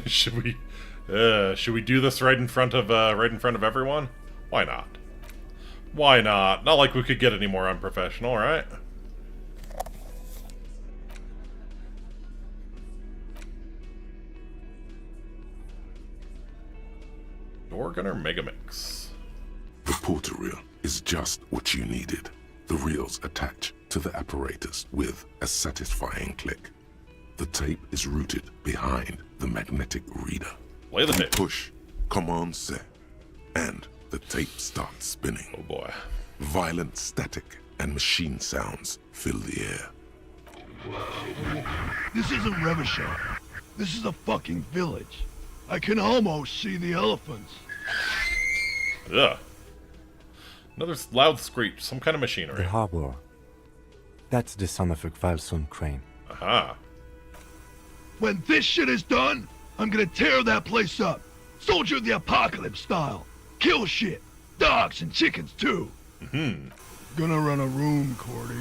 Should we do this right in front of everyone? Why not? Why not? Not like we could get any more unprofessional, right? Doorgunner Megamix. The porter reel is just what you needed. The reels attach to the apparatus with a satisfying click. The tape is routed behind the magnetic reader. Play the tape. Push, command set, and the tape starts spinning. Oh boy. Violent static and machine sounds fill the air. This isn't Revachon. This is a fucking village. I can almost see the elephants. Ugh. Another loud screech, some kind of machinery. The harbor. That's the sound of a Kvalson crane. Aha. When this shit is done, I'm gonna tear that place up. Soldier of the Apocalypse style. Kill shit. Dogs and chickens too. Mm-hmm. Gonna run a room, Cordy.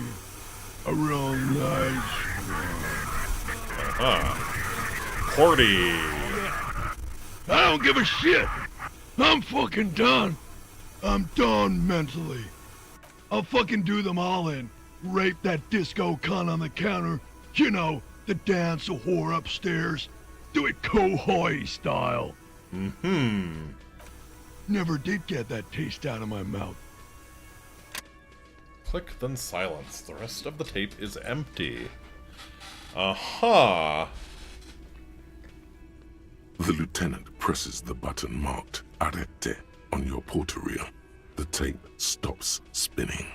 A real nice Cordy. I don't give a shit. I'm fucking done. I'm done mentally. I'll fucking do them all in. Rape that disco cunt on the counter. You know, the dance a whore upstairs. Do it Kohoi style. Mm-hmm. Never did get that taste out of my mouth. Click, then silence. The rest of the tape is empty. Aha. The lieutenant presses the button marked Arete on your porter reel. The tape stops spinning.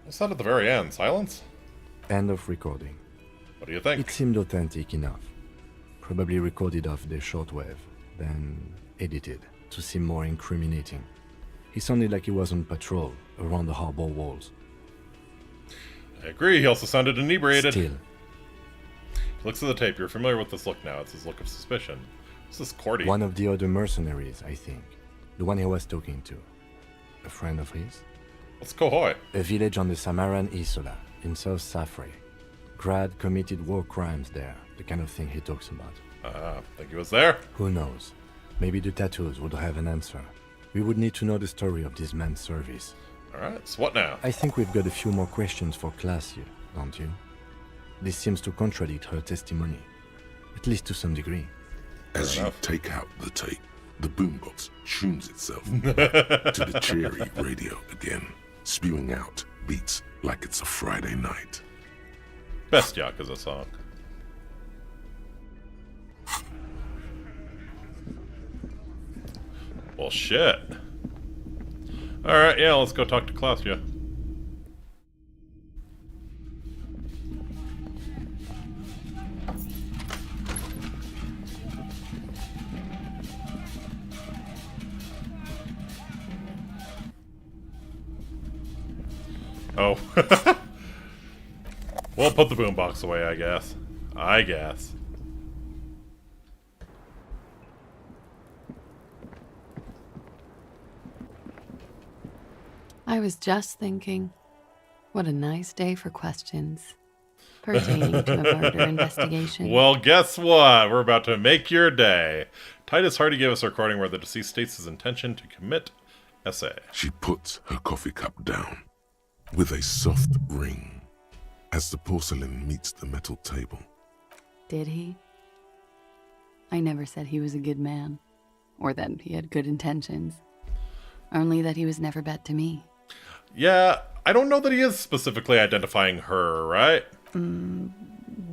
What's that at the very end? Silence? End of recording. What do you think? It seemed authentic enough. Probably recorded off the shortwave, then edited to seem more incriminating. He sounded like he was on patrol around the harbor walls. I agree, he also sounded inebriated. Still. He looks at the tape. You're familiar with this look now. It's his look of suspicion. What's this Cordy? One of the other mercenaries, I think. The one he was talking to. A friend of his? What's Kohoi? A village on the Samaran Isola, in South Safre. Grad committed war crimes there, the kind of thing he talks about. Think he was there? Who knows? Maybe the tattoos would have an answer. We would need to know the story of this man's service. Alright, so what now? I think we've got a few more questions for class here, don't you? This seems to contradict her testimony, at least to some degree. As you take out the tape, the boombox tunes itself to the cheery radio again, spewing out beats like it's a Friday night. Best Yakuza song. Well, shit. Alright, yeah, let's go talk to Klausya. Oh. We'll put the boombox away, I guess. I was just thinking, what a nice day for questions pertaining to a murder investigation. Well, guess what? We're about to make your day. Titus Hardy gave us a recording where the deceased states his intention to commit essay. She puts her coffee cup down with a soft ring as the porcelain meets the metal table. Did he? I never said he was a good man, or that he had good intentions. Only that he was never bad to me. Yeah, I don't know that he is specifically identifying her, right?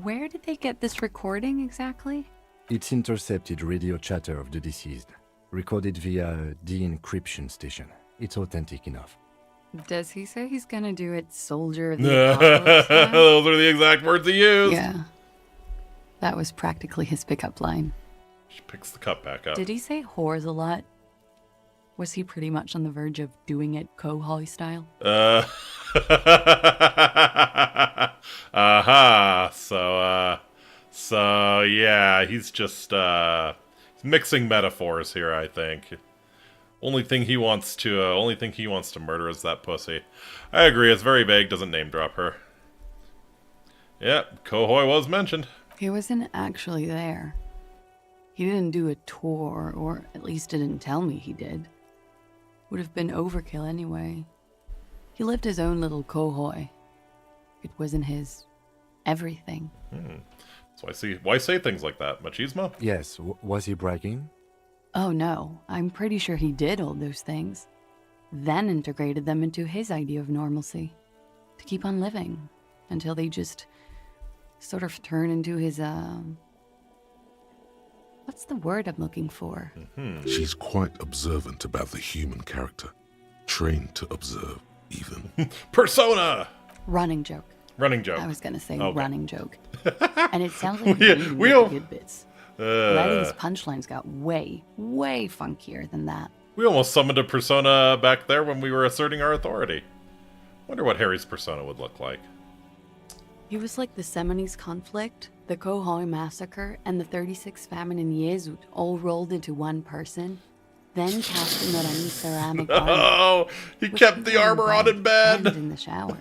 Where did they get this recording exactly? It's intercepted radio chatter of the deceased, recorded via a de-encryption station. It's authentic enough. Does he say he's gonna do it soldier of the apocalypse style? Those are the exact words he used. Yeah. That was practically his pickup line. She picks the cup back up. Did he say whores a lot? Was he pretty much on the verge of doing it Kohoi style? So yeah, he's Mixing metaphors here, I think. Only thing he wants to murder is that pussy. I agree, it's very vague, doesn't name drop her. Yep, Kohoi was mentioned. He wasn't actually there. He didn't do a tour, or at least didn't tell me he did. Would have been overkill anyway. He lived his own little Kohoi. It wasn't his everything. So why say things like that? Machismo? Yes, was he bragging? Oh no, I'm pretty sure he did all those things. Then integrated them into his idea of normalcy. To keep on living. Until they just sort of turn into his, what's the word I'm looking for? She's quite observant about the human character. Trained to observe, even. Persona! Running joke. Running joke. I was gonna say Okay. running joke. And it sounds like we all good bits. Letty's punchlines got way, way funkier than that. We almost summoned a persona back there when we were asserting our authority. Wonder what Harry's persona would look like. He was like the Seminoles conflict, the Kohoi massacre, and the 36 famine in Yezut all rolled into one person. Then cast in Norani ceramic armor. Oh, he kept the armor on in bed. And in the shower.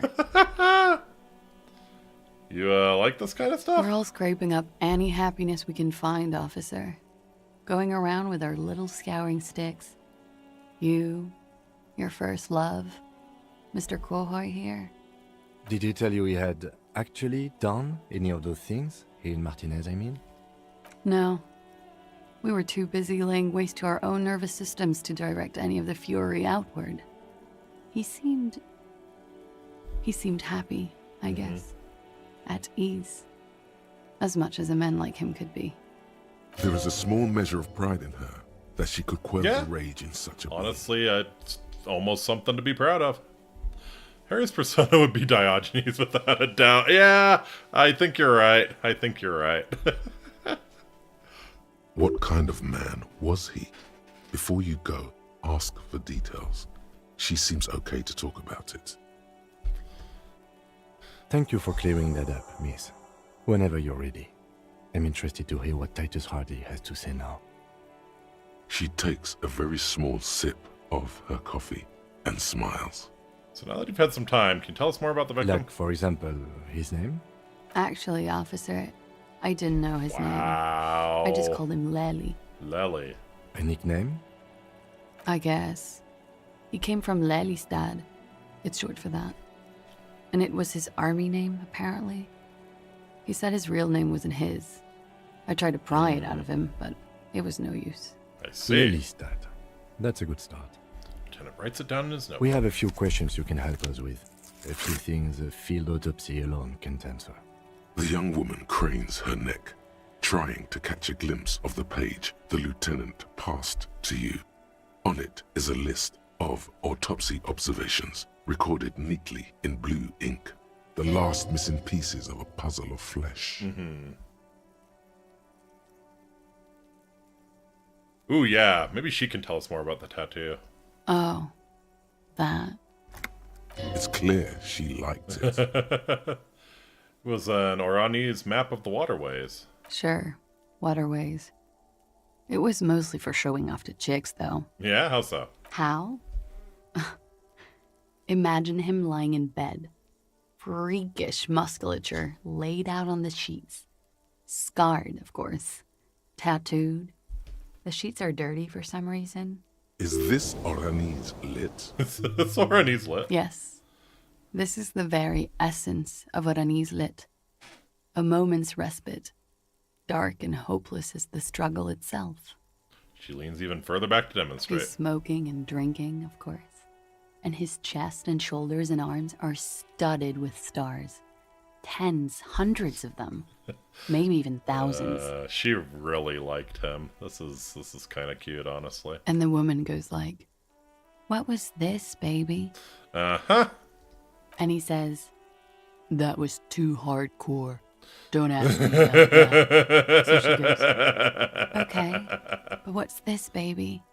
You like this kind of stuff? We're all scraping up any happiness we can find, officer. Going around with our little scouring sticks. You, your first love, Mr. Kohoi here. Did he tell you he had actually done any of those things? He and Martinez, I mean? No. We were too busy laying waste to our own nervous systems to direct any of the fury outward. He seemed happy, I guess. At ease. As much as a man like him could be. There is a small measure of pride in her that she could quell Yeah. the rage in such a way. Honestly, it's almost something to be proud of. Harry's persona would be Diogenes without a doubt. Yeah, I think you're right. What kind of man was he? Before you go, ask for details. She seems okay to talk about it. Thank you for clearing that up, miss. Whenever you're ready. I'm interested to hear what Titus Hardy has to say now. She takes a very small sip of her coffee and smiles. So now that you've had some time, can you tell us more about the victim? Like, for example, his name? Actually, officer, I didn't know his name. Wow. I just called him Lely. Lely. A nickname? I guess. He came from Lelystad. It's short for that. And it was his army name, apparently. He said his real name wasn't his. I tried to pry it out of him, but it was no use. I see. Lelystad. That's a good start. Lieutenant writes it down in his note. We have a few questions you can help us with. A few things a field autopsy alone can't answer. The young woman cranes her neck, trying to catch a glimpse of the page the lieutenant passed to you. On it is a list of autopsy observations, recorded neatly in blue ink. The last missing pieces of a puzzle of flesh. Ooh, yeah. Maybe she can tell us more about the tattoo. Oh, that. It's clear she liked it. It was an Oranese map of the waterways. Sure, waterways. It was mostly for showing off to chicks, though. Yeah, how so? How? Imagine him lying in bed. Freakish musculature laid out on the sheets. Scarred, of course. Tattooed. The sheets are dirty for some reason. Is this Oranese lit? It's Oranese lit. Yes. This is the very essence of Oranese lit. A moment's respite. Dark and hopeless as the struggle itself. She leans even further back to demonstrate. He's smoking and drinking, of course. And his chest and shoulders and arms are studded with stars. Tens, hundreds of them. Maybe even thousands. She really liked him. This is kind of cute, honestly. And the woman goes like, "What was this, baby?" Uh-huh. And he says, "That was too hardcore. Don't ask me about that." So she goes, "Okay, but what's this, baby?"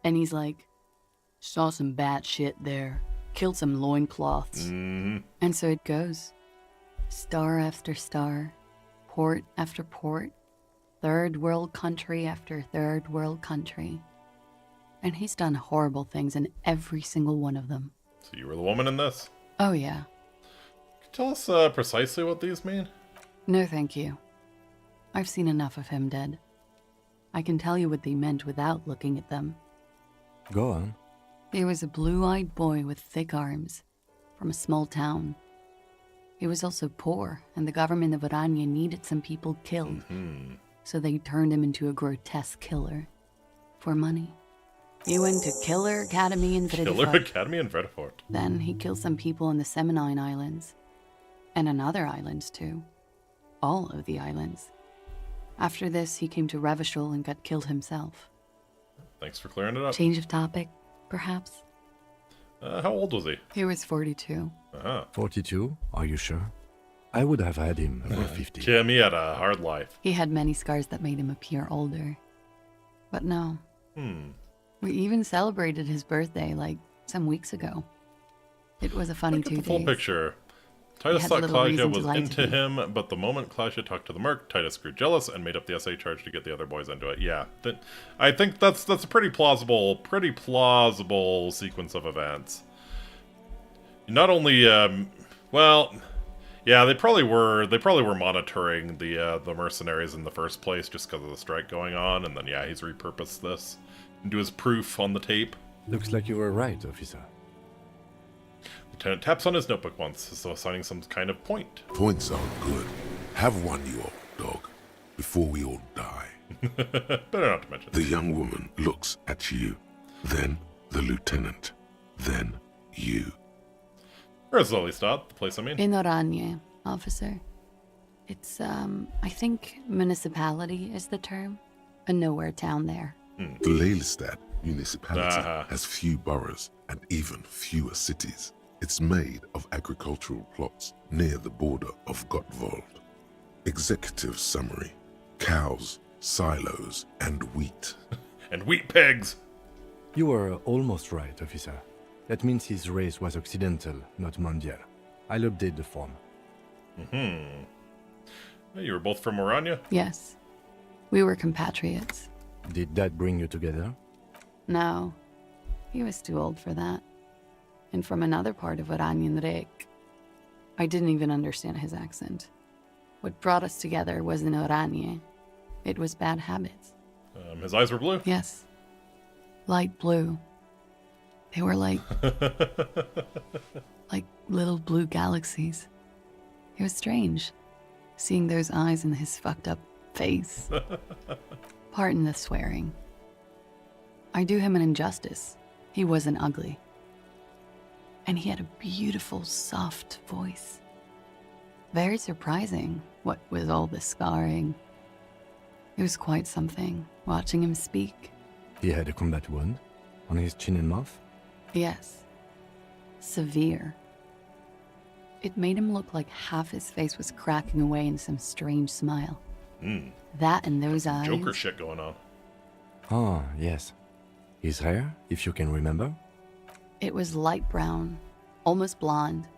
And he's like, "Saw some bat shit there. Killed some loincloths." And so it goes. Star after star, port after port. Third world country after third world country. And he's done horrible things in every single one of them. So you were the woman in this? Oh, yeah. Can you tell us precisely what these mean? No, thank you. I've seen enough of him dead. I can tell you what they meant without looking at them. Go on. He was a blue-eyed boy with thick arms, from a small town. He was also poor, and the government of Oranje needed some people killed. So they turned him into a grotesque killer. For money. He went to Killer Academy in Vredefort. Killer Academy in Vredefort. Then he killed some people on the Seminine Islands. And on other islands, too. All of the islands. After this, he came to Revachol and got killed himself. Thanks for clearing it up. Change of topic, perhaps? How old was he? He was 42. 42? Are you sure? I would have had him about 50. Tim, he had a hard life. He had many scars that made him appear older. But no. We even celebrated his birthday, like, some weeks ago. It was a funny 2 days. The full picture. Titus thought Claudia was into him, but the moment Claudia talked to the merc, Titus grew jealous and made up the SA charge to get the other boys into it. Yeah, I think that's a pretty plausible sequence of events. Not only, well, yeah, they probably were monitoring the mercenaries in the first place just because of the strike going on, and then yeah, he's repurposed this into his proof on the tape. Looks like you were right, officer. Lieutenant taps on his notebook once, as though assigning some kind of point. Points are good. Have one, you old dog, before we all die. Better not to mention. The young woman looks at you, then the lieutenant, then you. Where's Lelystad? The place I mean? In Oranje, officer. It's, I think municipality is the term. A nowhere town there. The Lelystad municipality has few boroughs and even fewer cities. It's made of agricultural plots near the border of Gottwald. Executive summary: cows, silos, and wheat. And wheat pigs! You were almost right, officer. That means his race was Occidental, not Mondial. I'll update the form. You were both from Oranje? Yes. We were compatriots. Did that bring you together? No. He was too old for that. And from another part of Oranjenrijk. I didn't even understand his accent. What brought us together wasn't Oranje. It was bad habits. His eyes were blue? Yes. Light blue. They were like little blue galaxies. It was strange, seeing those eyes in his fucked up face. Pardon the swearing. I do him an injustice. He wasn't ugly. And he had a beautiful, soft voice. Very surprising, what with all the scarring. It was quite something, watching him speak. He had a combat wound on his chin and mouth? Yes. Severe. It made him look like half his face was cracking away in some strange smile. That and those eyes. Joker shit going on. Ah, yes. His hair, if you can remember? It was light brown, almost blonde.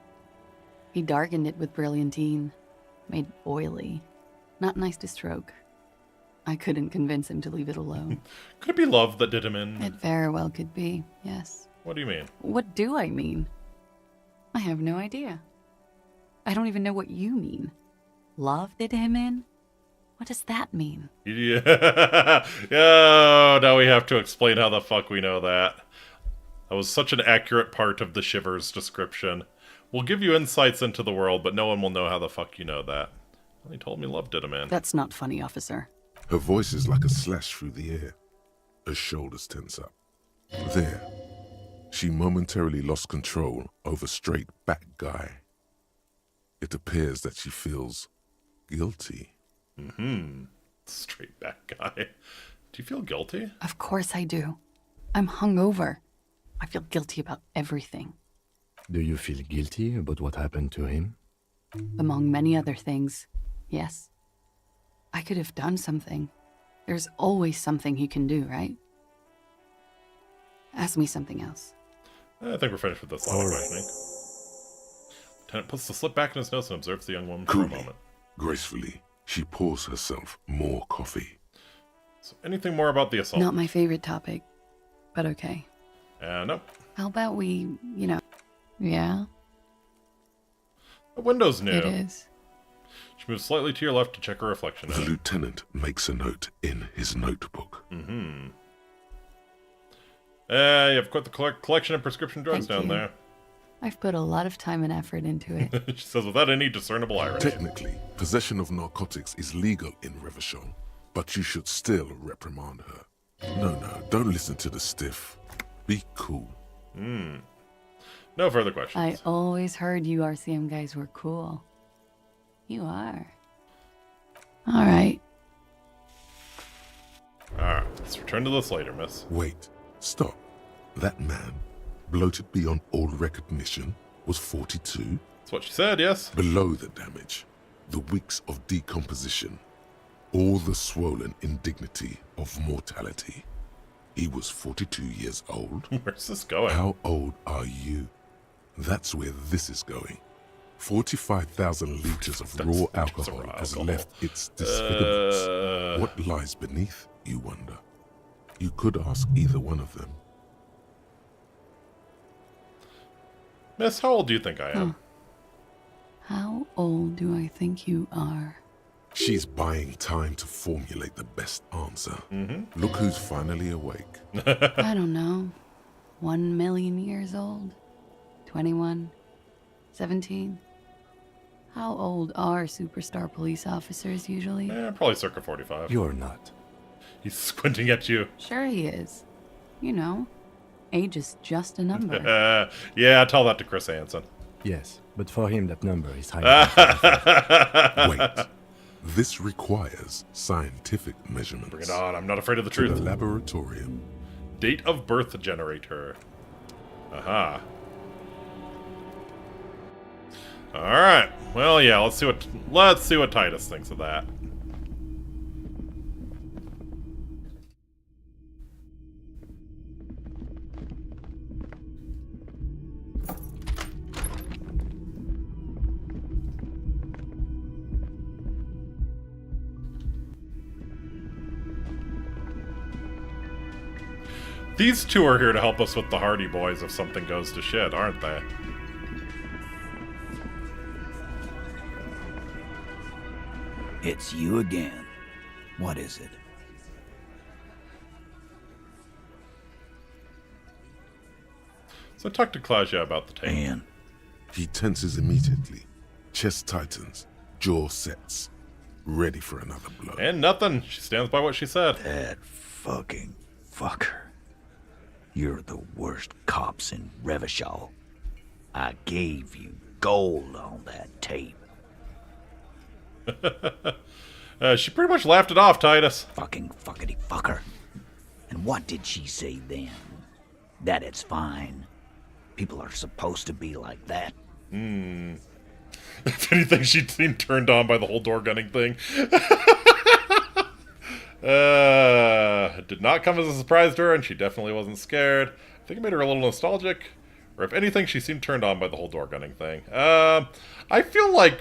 He darkened it with brilliantine, made oily. Not nice to stroke. I couldn't convince him to leave it alone. Could it be love that did him in? It very well could be, yes. What do you mean? What do I mean? I have no idea. I don't even know what you mean. Love did him in? What does that mean? Yeah. Oh, now we have to explain how the fuck we know that. That was such an accurate part of the Shivers description. We'll give you insights into the world, but no one will know how the fuck you know that. Well, he told me love did him in. That's not funny, officer. Her voice is like a slash through the air. Her shoulders tense up. There, she momentarily lost control over straight back guy. It appears that she feels guilty. Straight back guy. Do you feel guilty? Of course I do. I'm hungover. I feel guilty about everything. Do you feel guilty about what happened to him? Among many other things, yes. I could have done something. There's always something he can do, right? Ask me something else. I think we're finished with this line of questioning. Lieutenant puts the slip back in his nose and observes the young woman for a moment. Gracefully, She pours herself more coffee. So anything more about the assault? Not my favorite topic, but okay. Nope. How about we, yeah? The window's new. It is. She moves slightly to your left to check her reflection. The lieutenant makes a note in his notebook. Mm-hmm. You have quite the collection of prescription drugs Thank down you. there. I've put a lot of time and effort into it. She says without any discernible irony. Technically, possession of narcotics is legal in Revachol, but you should still reprimand her. No, don't listen to the stiff. Be cool. No further questions. I always heard you RCM guys were cool. You are. All right. Alright, let's return to this later, miss. Wait, stop. That man, bloated beyond all recognition, was 42? That's what she said, yes. Below the damage, the weeks of decomposition, all the swollen indignity of mortality. He was 42 years old. Where's this going? How old are you? That's where this is going. 45,000 liters of raw alcohol has left its disfigurements. What lies beneath, you wonder? You could ask either one of them. Miss, how old do you think I am? How old do I think you are? She's buying time to formulate the best answer. Look who's finally awake. I don't know. 1 million years old? 21? 17? How old are superstar police officers usually? Probably circa 45. You're not. He's squinting at you. Sure he is. You know, age is just a number. Yeah, tell that to Chris Hansen. Yes, but for him that number is higher. Wait. This requires scientific measurements. Bring it on, I'm not afraid of the To truth. the laboratorium. Date of birth generator. Aha. Alright. Well, yeah, let's see what Titus thinks of that. These two are here to help us with the Hardy Boys if something goes to shit, aren't they? It's you again. What is it? So talk to Claudia about the tape. Man. He tenses immediately. Chest tightens. Jaw sets. Ready for another blow. And nothing. She stands by what she said. That fucking fucker. You're the worst cops in Revachol. I gave you gold on that tape. She pretty much laughed it off, Titus. Fucking fuckity fucker. And what did she say then? That it's fine. People are supposed to be like that. If anything, she seemed turned on by the whole door gunning thing. It did not come as a surprise to her, and she definitely wasn't scared. I think it made her a little nostalgic. Or if anything, she seemed turned on by the whole door gunning thing. I feel like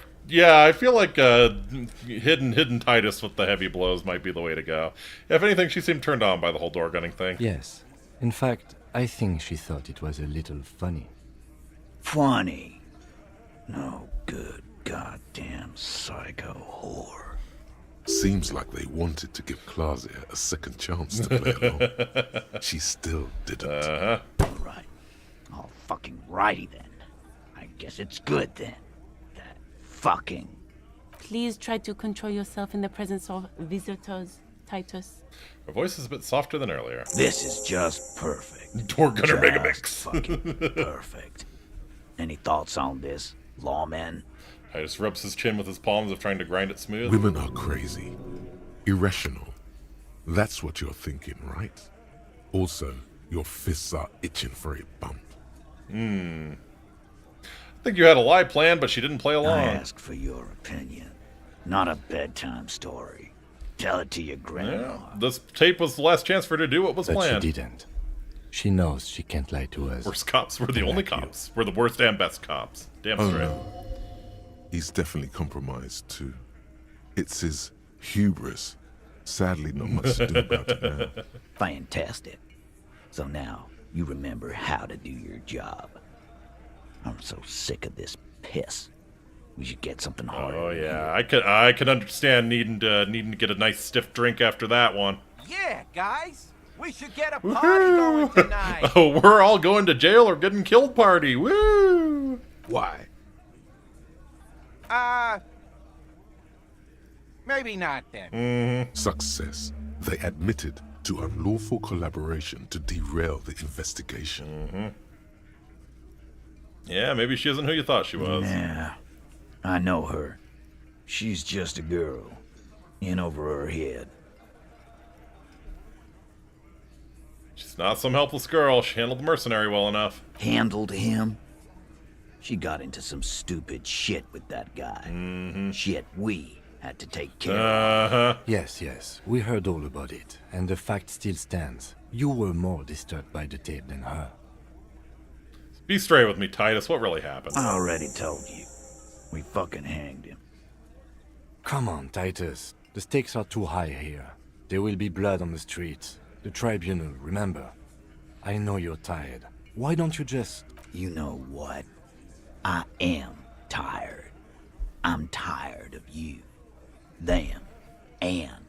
hidden Titus with the heavy blows might be the way to go. If anything, she seemed turned on by the whole door gunning thing. Yes. In fact, I think she thought it was a little funny. Funny? No good goddamn psycho whore. Seems like they wanted to give Claudia a second chance to play along. She still didn't. Right. All fucking righty then. I guess it's good then. That fucking... Please try to control yourself in the presence of visitors, Titus. Her voice is a bit softer than earlier. This is just perfect. Door gunner Just megamix. fucking perfect. Any thoughts on this, lawman? Titus rubs his chin with his palms of trying to grind it smooth. Women are crazy. Irrational. That's what you're thinking, right? Also, your fists are itching for a bump. I think you had a lie planned, but she didn't play along. I ask for your opinion, not a bedtime story. Tell it to your grandma. This tape was the last chance for her to do what was But planned. she didn't. She knows she can't lie to us. Worst cops. We're the only cops. We're the worst and best cops. Damn straight. He's definitely compromised too. It's his hubris. Sadly, not much to do about it now. Fantastic. So now you remember how to do your job. I'm so sick of this piss. We should get something harder. Oh yeah, I could understand needing to get a nice stiff drink after that one. Yeah, guys. We should get a party going tonight. Oh, we're all going to jail or getting killed party. Woo! Why? Maybe not then. Success. They admitted to unlawful collaboration to derail the investigation. Yeah, maybe she isn't who you thought she was. Yeah, I know her. She's just a girl. In over her head. She's not some helpless girl. She handled the mercenary well enough. Handled him? She got into some stupid shit with that guy. Shit we had to take care of. Yes, we heard all about it, and the fact still stands. You were more disturbed by the tape than her. Be straight with me, Titus. What really happened? I already told you. We fucking hanged him. Come on, Titus. The stakes are too high here. There will be blood on the streets. The tribunal, remember? I know you're tired. Why don't you just... You know what? I am tired. I'm tired of you, them, and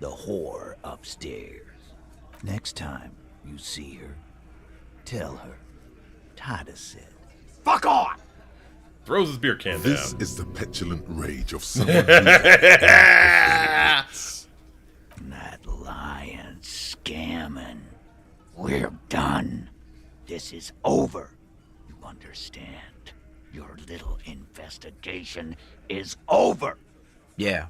the whore upstairs. Next time you see her, tell her Titus said, "Fuck off!" Throws his beer can This down. is the petulant rage of someone who... That lying scamming. We're done. This is over. You understand? Your little investigation is over. Yeah.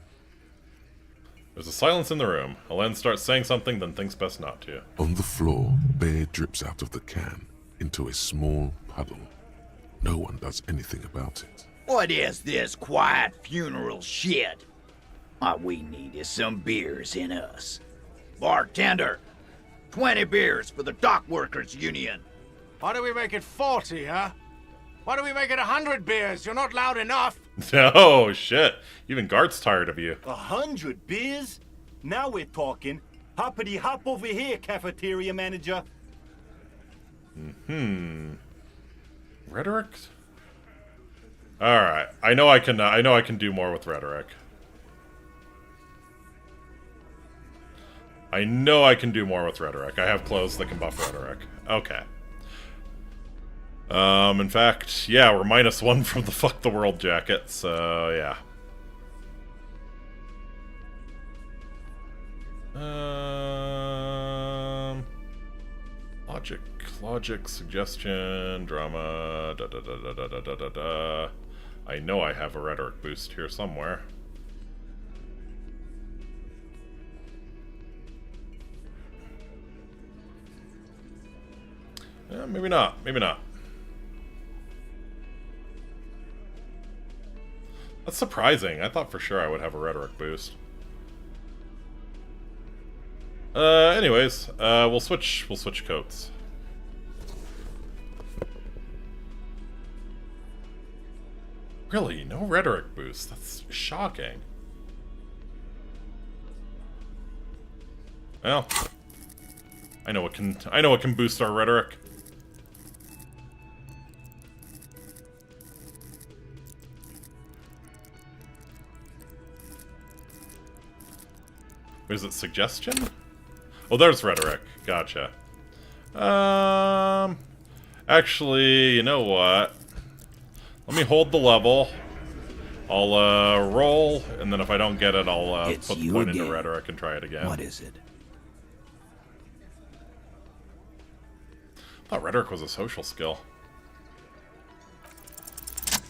There's a silence in the room. Helen starts saying something, then thinks best not to. On the floor, beer drips out of the can into a small puddle. No one does anything about it. What is this quiet funeral shit? All we need is some beers in us. Bartender, 20 beers for the Dock Workers Union. Why do we make it 40, huh? Why do we make it 100 beers? You're not loud enough. Oh, shit. Even Gart's tired of you. 100 beers? Now we're talking. Hoppity hop over here, cafeteria manager. Rhetoric? Alright. I know I can do more with rhetoric. I know I can do more with rhetoric. I have clothes that can buff rhetoric. Okay. In fact, yeah, we're -1 from the fuck the world jacket, so yeah. Logic, suggestion, drama, da. I know I have a rhetoric boost here somewhere. Maybe not. That's surprising. I thought for sure I would have a rhetoric boost. Anyways, we'll switch coats. Really, no rhetoric boost. That's shocking. Well, I know what can boost our rhetoric. Is it suggestion? Oh, there's rhetoric. Gotcha. Actually, you know what? Let me hold the level. I'll roll, and then if I don't get it, I'll put the point into rhetoric and try it again. What is it? I thought rhetoric was a social skill.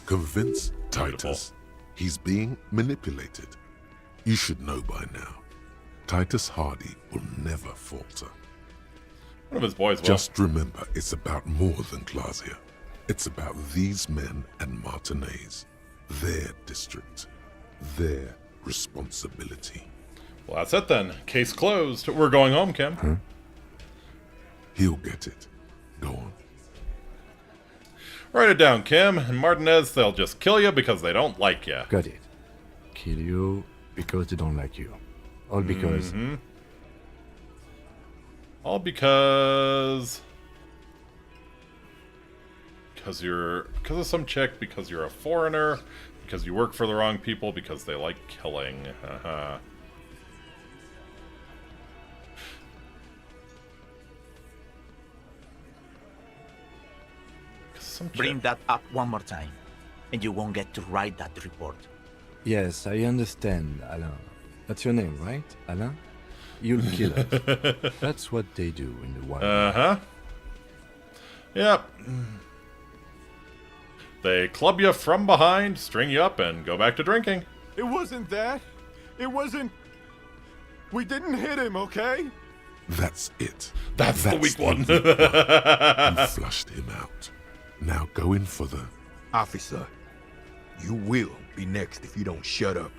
Convince Titus he's being manipulated. You should know by now. Titus Hardy will never falter. One of his boys will. Just remember, it's about more than Glasia. It's about these men and Martinez. Their district. Their responsibility. Well, that's it then. Case closed. We're going home, Kim. Huh? He'll get it. Go on. Write it down, Kim. And Martinez, they'll just kill you because they don't like you. Got it. Kill you, Because they don't like you. All because... All because of some chick, because you're a foreigner, because you work for the wrong people, because they like killing. Bring that up one more time, and you won't get to write that report. Yes, I understand, Alain. That's your name, right, Alain? You'll kill us. That's what they do in the wild. Yep. They club you from behind, string you up, and go back to drinking. It wasn't that. It wasn't... We didn't hit him, okay? That's it. That's the weak one. You flushed him out. Now go in for the... Officer, you will be next if you don't shut up.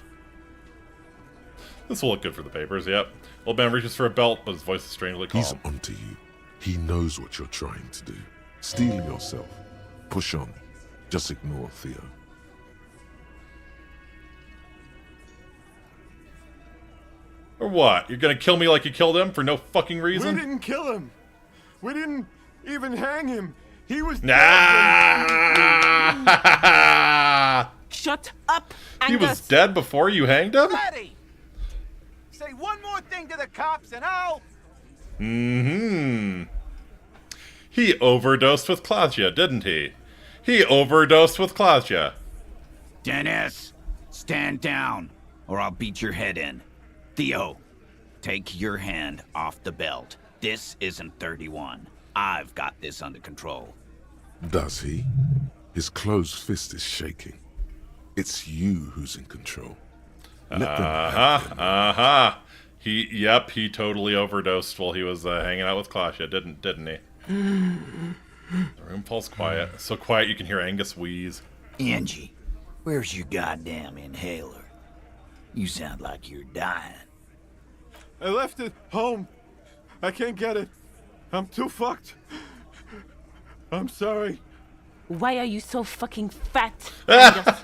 This will look good for the papers, yep. Old man reaches for a belt, but his voice is strangely calm. He's onto you. He knows what you're trying to do. Steel yourself. Push on. Just ignore Theo. Or what? You're gonna kill me like you killed him for no fucking reason? We didn't kill him. We didn't even hang him. He was Nah! Shut up, Angus! He was dead before you hanged him? Ready! Say one more thing to the cops and I'll... He overdosed with Claudia, didn't he? He overdosed with Claudia. Dennis, stand down, or I'll beat your head in. Theo, take your hand off the belt. This isn't 31. I've got this under control. Does he? His closed fist is shaking. It's you who's in control. He totally overdosed while he was hanging out with Claudia, didn't he? The room falls quiet. So quiet you can hear Angus wheeze. Angie, where's your goddamn inhaler? You sound like you're dying. I left it home. I can't get it. I'm too fucked. I'm sorry. Why are you so fucking fat, Angus?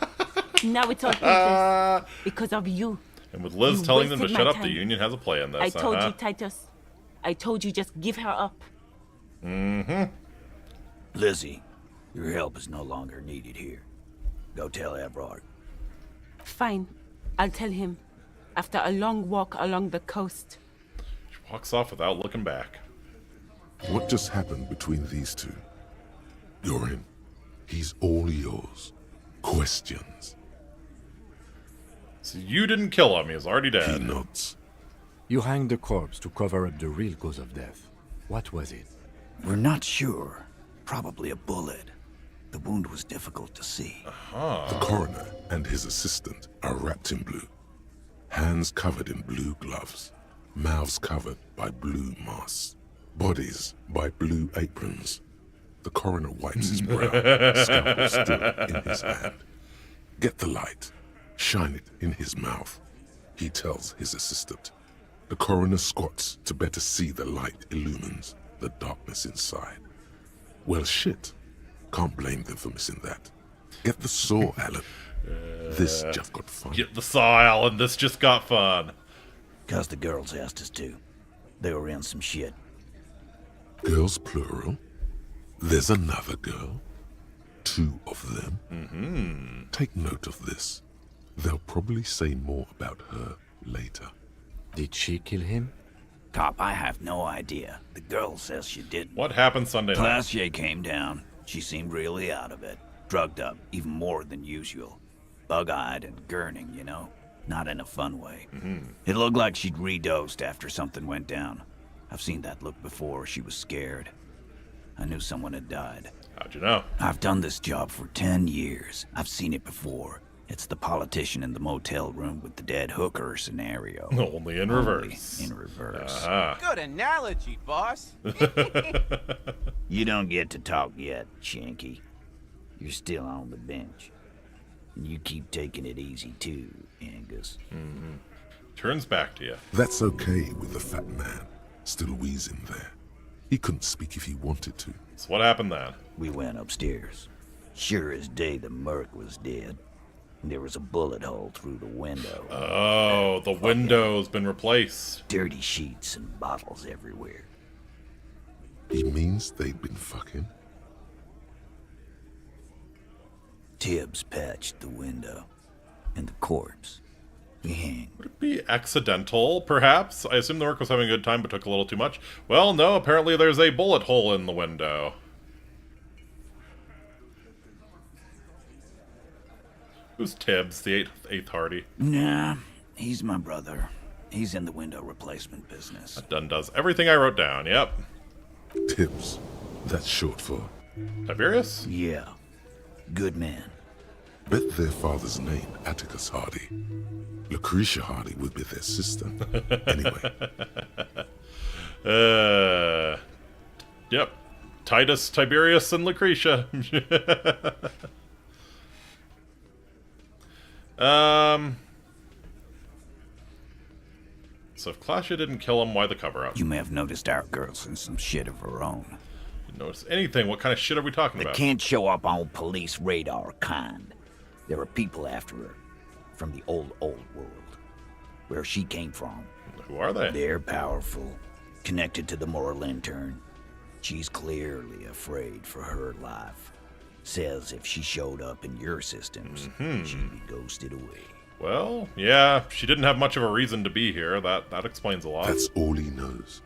Now it's all hopeless. Because of you. And with Liz You telling them to wasted shut my up, the time. union has a play in this. I told you, Titus. I told you just give her up. Lizzie, your help is no longer needed here. Go tell Everard. Fine. I'll tell him. After a long walk along the coast. She walks off without looking back. What just happened between these two? You're in. He's all yours. Questions. So you didn't kill him, he was already dead. He nods. You hanged the corpse to cover up the real cause of death. What was it? We're not sure. Probably a bullet. The wound was difficult to see. The coroner and his assistant are wrapped in blue. Hands covered in blue gloves. Mouths covered by blue masks. Bodies by blue aprons. The coroner wipes his brow, scalpel still in his hand. Get the light. Shine it in his mouth. He tells his assistant. The coroner squats to better see the light illumines the darkness inside. Well, shit. Can't blame them for missing that. Get the saw, Alan. This just got fun. Get the saw, Alan. This just got fun. 'Cause the girls asked us to. They were in some shit. Girls plural? There's another girl? 2 of them? Take note of this. They'll probably say more about her later. Did she kill him? Cop, I have no idea. The girl says she didn't. What happened Sunday night? Claudia came down. She seemed really out of it. Drugged up, even more than usual. Bug-eyed and gurning, you know? Not in a fun way. It looked like she'd redosed after something went down. I've seen that look before. She was scared. I knew someone had died. How'd you know? I've done this job for 10 years. I've seen it before. It's the politician in the motel room with the dead hooker scenario. Only in reverse. In reverse. Good analogy, boss. You don't get to talk yet, Shanky. You're still on the bench. And you keep taking it easy too, Angus. Turns back to you. That's okay with the fat man, still wheezing there. He couldn't speak if he wanted to. So what happened then? We went upstairs. Sure as day the merc was dead. There was a bullet hole through the window. Oh, the window's been replaced. Dirty sheets and bottles everywhere. He means they'd been fucking? Tibbs patched the window. And the corpse. We hang. Would it be accidental, perhaps? I assume the work was having a good time, but took a little too much. Well, no, apparently there's a bullet hole in the window. Who's Tibbs, the eighth Hardy? Nah, he's my brother. He's in the window replacement business. That done does everything I wrote down, yep. Tibbs. That's short for... Tiberius? Yeah. Good man. Bet their father's name, Atticus Hardy. Lucretia Hardy would be their sister. Anyway. Yep. Titus, Tiberius, and Lucretia. So if Classia didn't kill him, why the cover-up? You may have noticed our girl's in some shit of her own. Didn't notice anything. What kind of shit are we talking about? They can't show up on police radar kind. There are people after her. From the old world. Where she came from. Who are they? They're powerful. Connected to the moral intern. She's clearly afraid for her life. Says if she showed up in your systems, she'd be ghosted away. Well, yeah, she didn't have much of a reason to be here. That explains a lot. That's all he knows.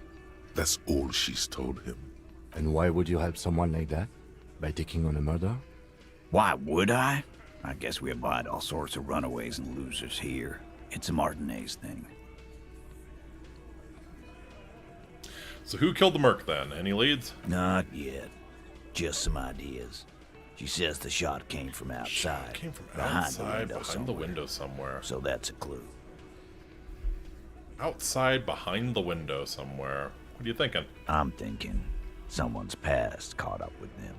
That's all she's told him. And why would you help someone like that? By taking on a murder? Why would I? I guess we abide all sorts of runaways and losers here. It's a Martinez thing. So who killed the merc then? Any leads? Not yet. Just some ideas. She says the shot came from outside. Came from behind outside, the window behind the window somewhere. So that's a clue. Outside, behind the window somewhere. What are you thinking? I'm thinking someone's past caught up with them.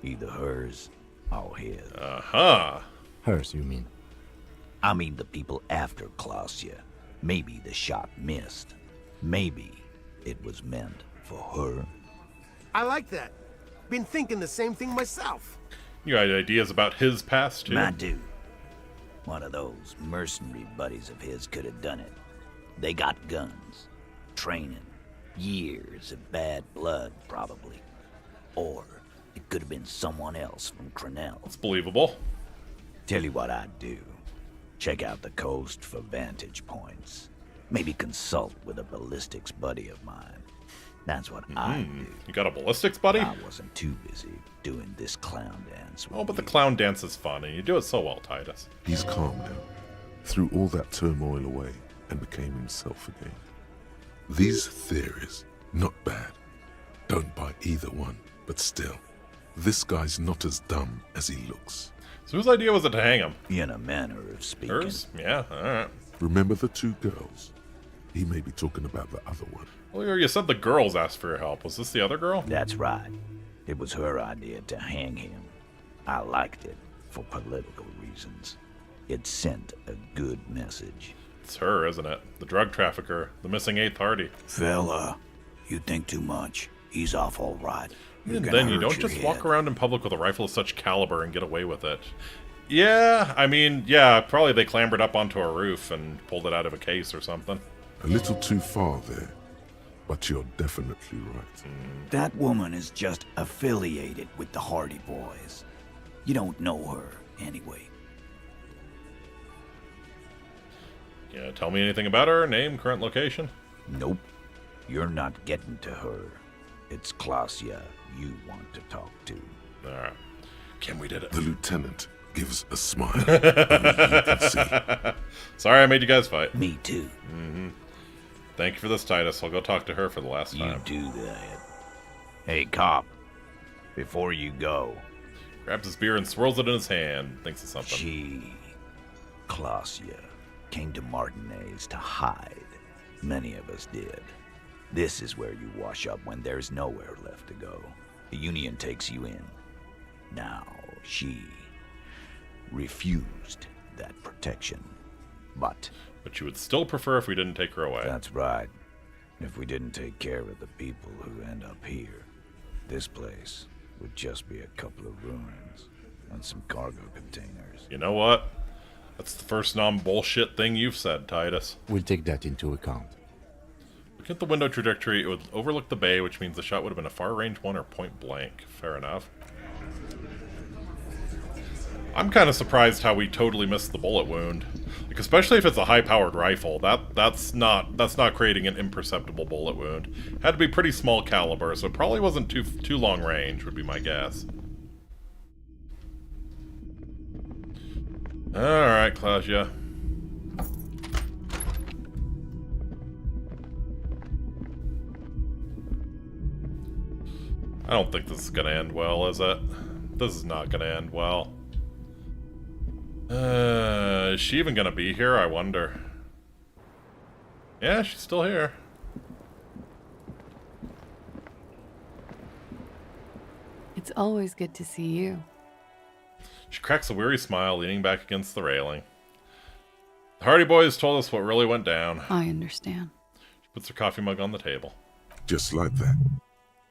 Either hers or his. Uh-huh. Hers, you mean? I mean the people after Classia. Maybe the shot missed. Maybe it was meant for her. I like that. Been thinking the same thing myself. You got ideas about his past, too? I do. One of those mercenary buddies of his could have done it. They got guns. Training. Years of bad blood, probably. Or it could have been someone else from Crenell. It's believable. Tell you what I'd do. Check out the coast for vantage points. Maybe consult with a ballistics buddy of mine. That's what I do. You got a ballistics buddy? I wasn't too busy doing this clown dance with but the clown dance is fun, and you do it so well, Titus. He's calm now. Threw all that turmoil away and became himself again. These theories, not bad. Don't buy either one, but still, this guy's not as dumb as he looks. So whose idea was it to hang him? In a manner of speaking. Hers? Yeah, alright. Remember the two girls? He may be talking about the other one. Well, you said the girls asked for your help. Was this the other girl? That's right. It was her idea to hang him. I liked it for political reasons. It sent a good message. It's her, isn't it? The drug trafficker, the missing 8th Hardy. Fella, you think too much. He's off all right. And then you don't just walk around in public with a rifle of such caliber and get away with it. Yeah, I mean, yeah, probably they clambered up onto a roof and pulled it out of a case or something. A little too far there, but you're definitely right. That woman is just affiliated with the Hardy Boys. You don't know her, anyway. Yeah, tell me anything about her? Name, current location? Nope. You're not getting to her. It's Classia you want to talk to. Alright. Kim, we did it. The lieutenant gives a smile. Only you can see. Sorry I made you guys fight. Me too. Thank you for this, Titus. I'll go talk to her for the last time. You do that. Hey, cop. Before you go. Grabs his beer and swirls it in his hand. Thinks of something. She, Classia, came to Martinez to hide. Many of us did. This is where you wash up when there's nowhere left to go. The Union takes you in. Now, she refused that protection. But you would still prefer if we didn't take her away. That's right. If we didn't take care of the people who end up here, this place would just be a couple of ruins and some cargo containers. You know what? That's the first non-bullshit thing you've said, Titus. We'll take that into account. Look at the window trajectory. It would overlook the bay, which means the shot would have been a far-range one or point blank. Fair enough. I'm kind of surprised how we totally missed the bullet wound. Like, especially if it's a high-powered rifle. That's not creating an imperceptible bullet wound. Had to be pretty small caliber, so it probably wasn't too long range, would be my guess. Alright, Claudia. I don't think this is gonna end well, is it? This is not gonna end well. Is she even gonna be here, I wonder? Yeah, she's still here. It's always good to see you. She cracks a weary smile, leaning back against the railing. The Hardy Boys told us what really went down. I understand. She puts her coffee mug on the table. Just like that.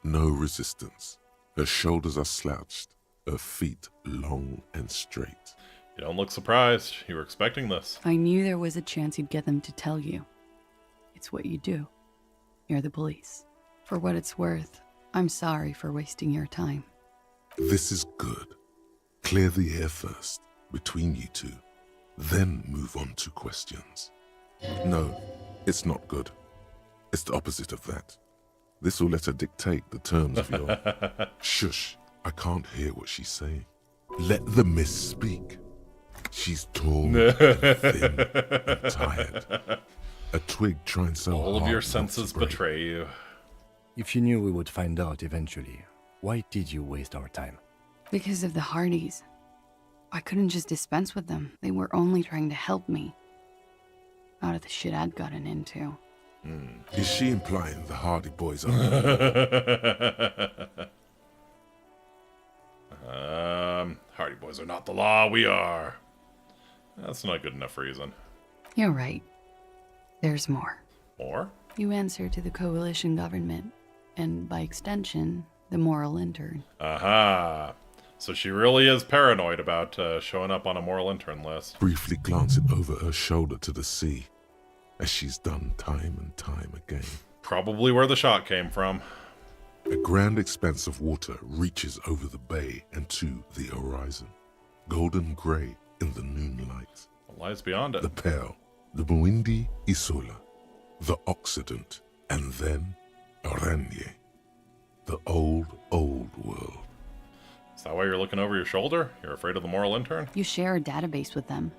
No resistance. Her shoulders are slouched, her feet long and straight. You don't look surprised. You were expecting this. I knew there was a chance you'd get them to tell you. It's what you do. You're the police. For what it's worth, I'm sorry for wasting your time. This is good. Clear the air first, between you two. Then move on to questions. No, it's not good. It's the opposite of that. This will let her dictate the terms of your... Shush, I can't hear what she's saying. Let the miss speak. She's tall, and thin, and tired. A twig trying so hard. All of your senses betray you. If you knew we would find out eventually, why did you waste our time? Because of the Hardys. I couldn't just dispense with them. They were only trying to help me. Out of the shit I'd gotten into. Is she implying the Hardy Boys are... Hardy Boys are not the law, we are. That's not a good enough reason. You're right. There's more. More? You answer to the coalition government, and by extension, the moral intern. Aha. So she really is paranoid about showing up on a moral intern list. Briefly glancing over her shoulder to the sea, as she's done time and time again. Probably where the shot came from. A grand expanse of water reaches over the bay and to the horizon. Golden grey in the noonlight. What lies beyond it? The Pale, the Muindi Isola, the Occident, and then Oranje. The old world. Is that why you're looking over your shoulder? You're afraid of the moral intern? You share a database with them.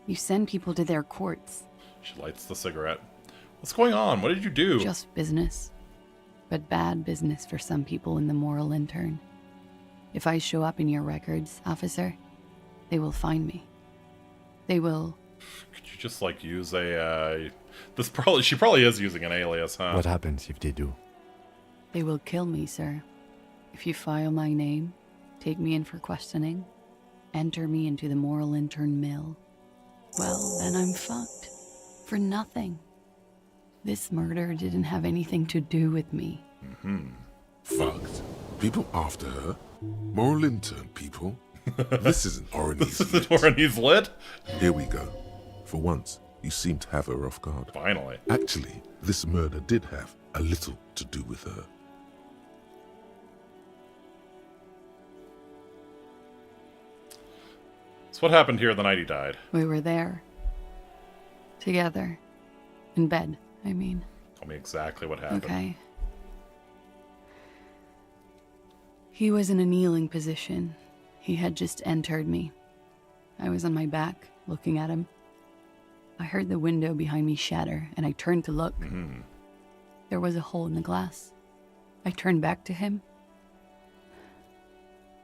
You send people to their courts. She lights the cigarette. What's going on? What did you do? Just business. But bad business for some people in the moral intern. If I show up in your records, officer, they will find me. They will... Could you just, like, use a, She probably is using an alias, huh? What happens if they do? They will kill me, sir. If you file my name, take me in for questioning, enter me into the moral intern mill, well, then I'm fucked. For nothing. This murder didn't have anything to do with me. Fucked. People after her? Moral intern people? This isn't Oranese. This isn't Oranese lit? Here we go. For once, you seem to have her off guard. Finally. Actually, this murder did have a little to do with her. So what happened here the night he died? We were there. Together. In bed, I mean. Tell me exactly what happened. Okay. He was in a kneeling position. He had just entered me. I was on my back, looking at him. I heard the window behind me shatter, and I turned to look. There was a hole in the glass. I turned back to him.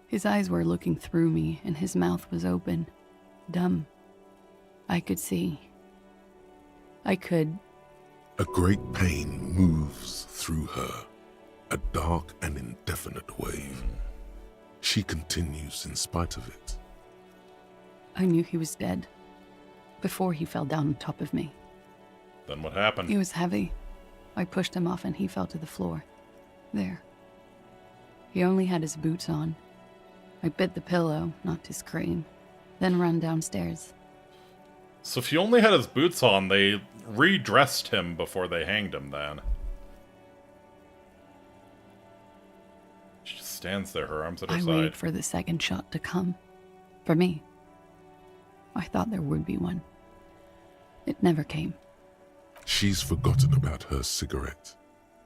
His eyes were looking through me, and his mouth was open. Dumb. I could see. I could... A great pain moves through her, a dark and indefinite wave. She continues in spite of it. I knew he was dead. Before he fell down on top of me. Then what happened? He was heavy. I pushed him off and he fell to the floor. There. He only had his boots on. I bit the pillow, not to scream, then ran downstairs. So if he only had his boots on, they redressed him before they hanged him then. She just stands there, her arms at her I side. wait for the second shot to come. For me. I thought there would be one. It never came. She's forgotten about her cigarette.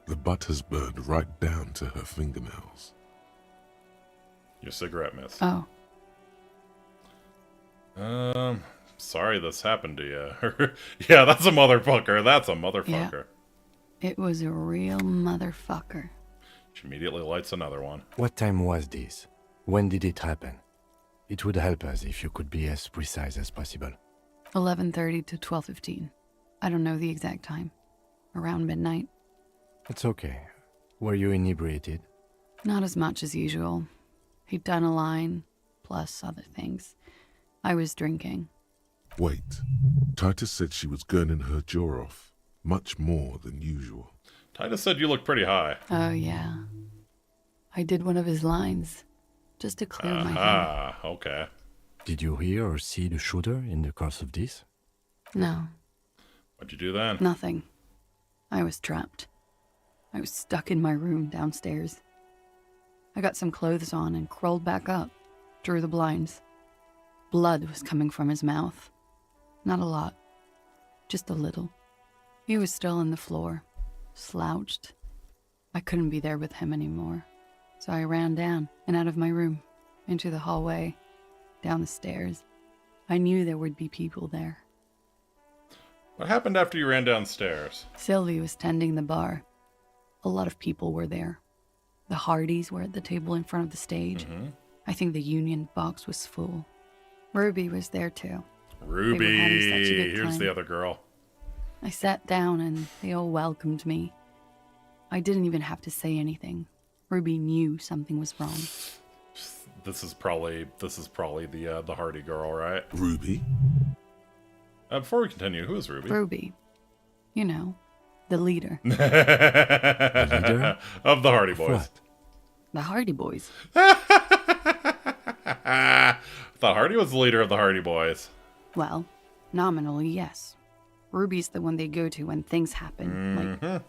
The butt has burned right down to her fingernails. Your cigarette, miss. Oh. Sorry this happened to you. Yeah, that's a motherfucker. That's a motherfucker. Yeah. It was a real motherfucker. She immediately lights another one. What time was this? When did it happen? It would help us if you could be as precise as possible. 11:30 to 12:15. I don't know the exact time. Around midnight. It's okay. Were you inebriated? Not as much as usual. He'd done a line, plus other things. I was drinking. Wait. Titus said she was gurning her jaw off. Much more than usual. Titus said you look pretty high. Oh, yeah. I did one of his lines. Just to clear my head. Ah, okay. Did you hear or see the shooter in the course of this? No. What'd you do then? Nothing. I was trapped. I was stuck in my room downstairs. I got some clothes on and crawled back up, drew the blinds. Blood was coming from his mouth. Not a lot. Just a little. He was still on the floor, slouched. I couldn't be there with him anymore. So I ran down and out of my room, into the hallway, down the stairs. I knew there would be people there. What happened after you ran downstairs? Sylvie was tending the bar. A lot of people were there. The Hardys were at the table in front of the stage. Mm-hmm. I think the union box was full. Ruby was there too. Ruby! Here's time. the other girl. I sat down and they all welcomed me. I didn't even have to say anything. Ruby knew something was wrong. This is probably the Hardy girl, right? Ruby? Before we continue, who is Ruby? Ruby. You know, the leader. The leader? Of the Hardy Boys. What? The Hardy Boys. Thought Hardy was the leader of the Hardy Boys. Well, nominally, yes. Ruby's the one they go to when things happen. Like,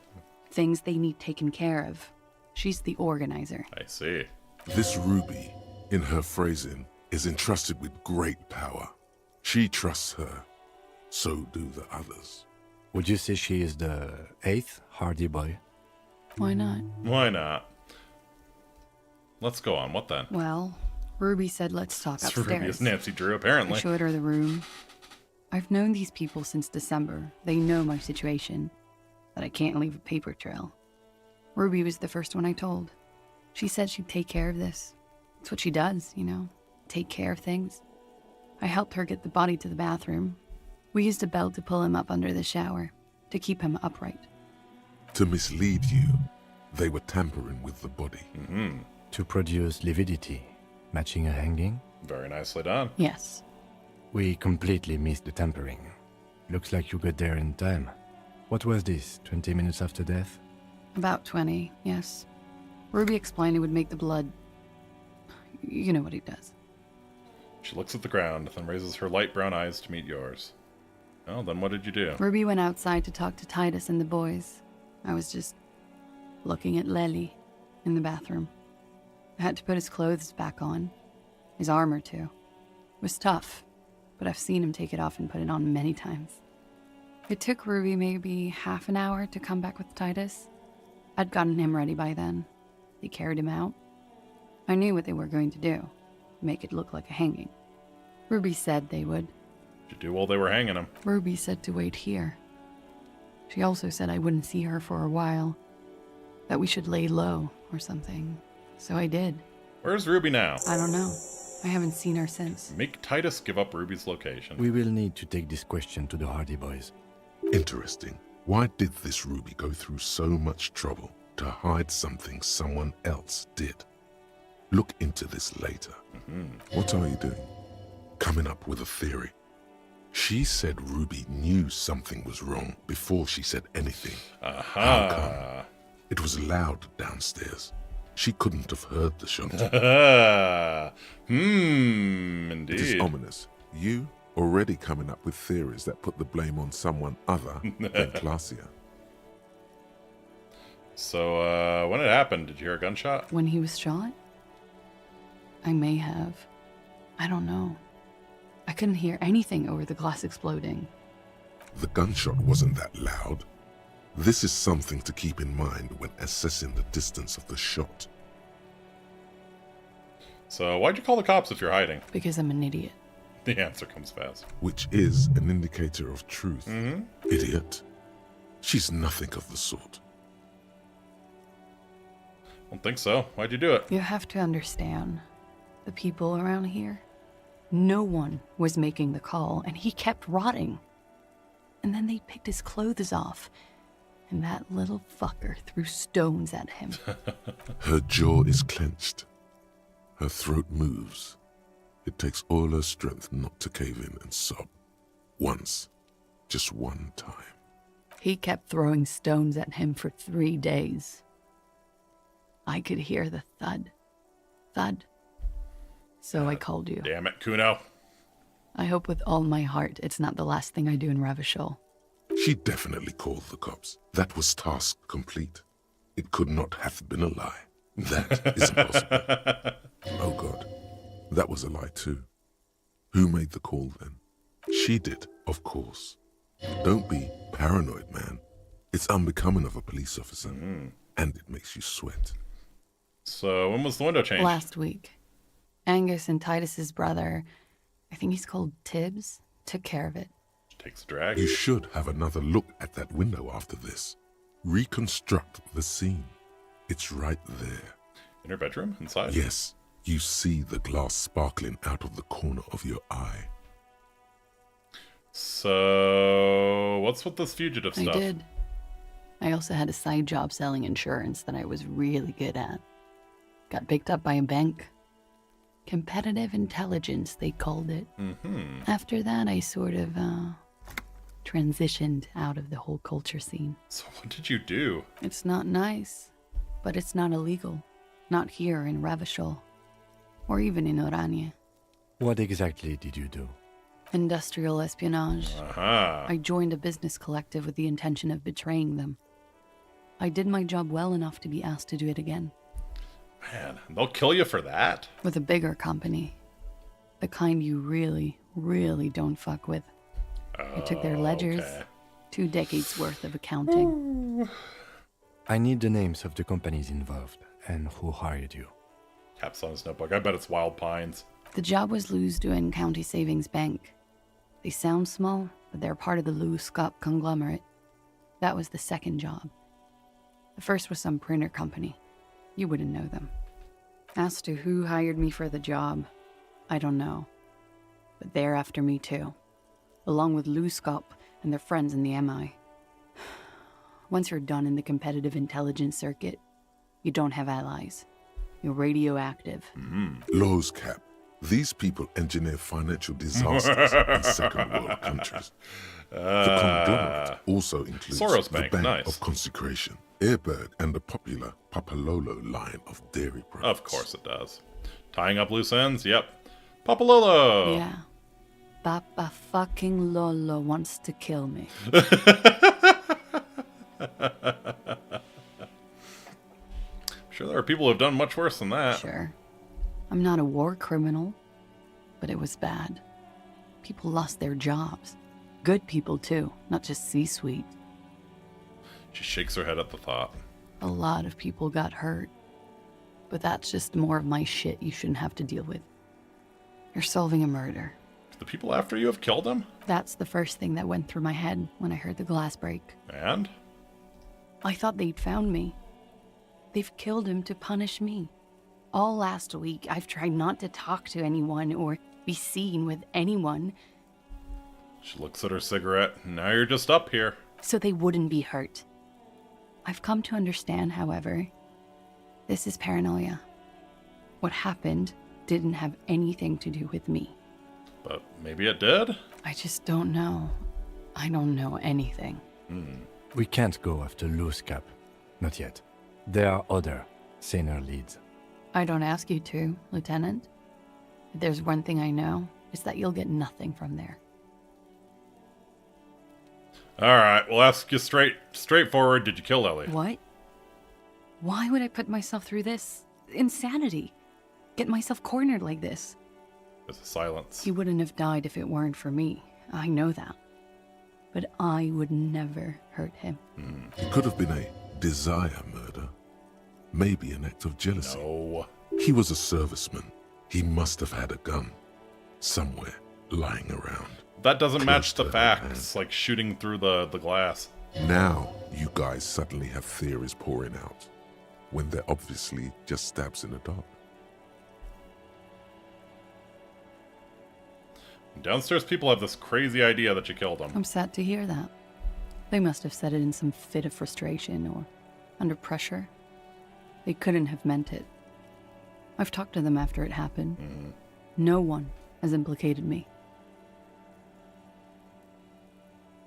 things they need taken care of. She's the organizer. I see. This Ruby, in her phrasing, is entrusted with great power. She trusts her. So do the others. Would you say she is the 8th Hardy Boy? Why not? Why not? Let's go on. What then? Well, Ruby said let's talk It's upstairs. Ruby is Nancy Drew, apparently. I showed her the room. I've known these people since December. They know my situation. That I can't leave a paper trail. Ruby was the first one I told. She said she'd take care of this. It's what she does, you know. Take care of things. I helped her get the body to the bathroom. We used a belt to pull him up under the shower. To keep him upright. To mislead you, they were tampering with the body. Mm-hmm. To produce lividity, matching a hanging? Very nicely done. Yes. We completely missed the tampering. Looks like you got there in time. What was this, 20 minutes after death? About 20, yes. Ruby explained it would make the blood... You know what he does. She looks at the ground, then raises her light brown eyes to meet yours. Well, then what did you do? Ruby went outside to talk to Titus and the boys. I was just looking at Lely in the bathroom. I had to put his clothes back on. His armor, too. It was tough, but I've seen him take it off and put it on many times. It took Ruby maybe half an hour to come back with Titus. I'd gotten him ready by then. They carried him out. I knew what they were going to do. Make it look like a hanging. Ruby said they would. What'd you do while they were hanging him? Ruby said to wait here. She also said I wouldn't see her for a while. That we should lay low or something. So I did. Where's Ruby now? I don't know. I haven't seen her since. Make Titus give up Ruby's location. We will need to take this question to the Hardy Boys. Interesting. Why did this Ruby go through so much trouble to hide something someone else did? Look into this later. What are you doing? Coming up with a theory. She said Ruby knew something was wrong before she said anything. How come? It was loud downstairs. She couldn't have heard the shot. Indeed. It is ominous. You already coming up with theories that put the blame on someone other than Clausia. So, when it happened, did you hear a gunshot? When he was shot? I may have. I don't know. I couldn't hear anything over the glass exploding. The gunshot wasn't that loud. This is something to keep in mind when assessing the distance of the shot. So, why'd you call the cops if you're hiding? Because I'm an idiot. The answer comes fast. Which is an indicator of truth. Mm-hmm. Idiot. She's nothing of the sort. Don't think so. Why'd you do it? You have to understand, the people around here, no one was making the call, and he kept rotting. And then they picked his clothes off, and that little fucker threw stones at him. Her jaw is clenched. Her throat moves. It takes all her strength not to cave in and sob. Once. Just one time. He kept throwing stones at him for 3 days. I could hear the thud. Thud. So I called you. Damn it, Kuno. I hope with all my heart it's not the last thing I do in Ravishol. She definitely called the cops. That was task complete. It could not have been a lie. That is impossible. Oh God, that was a lie too. Who made the call then? She did, of course. Don't be paranoid, man. It's unbecoming of a police officer, and it makes you sweat. So when was the window changed? Last week. Angus and Titus's brother, I think he's called Tibbs, took care of it. Takes a drag. You should have another look at that window after this. Reconstruct the scene. It's right there. In her bedroom? Inside? Yes. You see the glass sparkling out of the corner of your eye. So, what's with this fugitive stuff? I did. I also had a side job selling insurance that I was really good at. Got picked up by a bank. Competitive intelligence, they called it. Mm-hmm. After that, I sort of, transitioned out of the whole culture scene. So what did you do? It's not nice, but it's not illegal. Not here in Ravishol. Or even in Orania. What exactly did you do? Industrial espionage. Aha. I joined a business collective with the intention of betraying them. I did my job well enough to be asked to do it again. Man, they'll kill you for that? With a bigger company. The kind you really, really don't fuck with. I took their ledgers. Okay. 2 decades worth of accounting. I need the names of the companies involved and who hired you. Taps on his notebook. I bet it's Wild Pines. The job was Lewsdoin County Savings Bank. They sound small, but they're part of the Lewscop conglomerate. That was the second job. The first was some printer company. You wouldn't know them. As to who hired me for the job, I don't know. But they're after me too. Along with Lewscop and their friends in the MI. Once you're done in the competitive intelligence circuit, you don't have allies. You're radioactive. Lowe's Cap. These people engineer financial disasters in second world countries. The conglomerate also includes Soros the Bank, Bank nice. of Consecration, Airbird, and the popular Papalolo line of dairy products. Of course it does. Tying up loose ends? Yep. Papalolo! Yeah. Papa fucking Lolo wants to kill me. Sure, there are people who have done much worse than that. Sure. I'm not a war criminal, but it was bad. People lost their jobs. Good people, too, not just C-suite. She shakes her head at the thought. A lot of people got hurt. But that's just more of my shit you shouldn't have to deal with. You're solving a murder. The people after you have killed him? That's the first thing that went through my head when I heard the glass break. And? I thought they'd found me. They've killed him to punish me. All last week, I've tried not to talk to anyone or be seen with anyone. She looks at her cigarette. Now you're just up here. So they wouldn't be hurt. I've come to understand, however, this is paranoia. What happened didn't have anything to do with me. But maybe it did? I just don't know. I don't know anything. We can't go after Loose Cap. Not yet. There are other, saner leads. I don't ask you to, Lieutenant. If there's one thing I know, it's that you'll get nothing from there. Alright, we'll ask you straightforward. Did you kill Ellie? What? Why would I put myself through this? Insanity. Get myself cornered like this. There's a silence. He wouldn't have died if it weren't for me. I know that. But I would never hurt him. It could have been a desire murder. Maybe an act of jealousy. No. He was a serviceman. He must have had a gun. Somewhere, lying around. That doesn't match Close the to her facts, like shooting through the glass. Now, you guys suddenly have theories pouring out, when they're obviously just stabs in the dark. Downstairs people have this crazy idea that you killed him. I'm sad to hear that. They must have said it in some fit of frustration or under pressure. They couldn't have meant it. I've talked to them after it happened. No one has implicated me.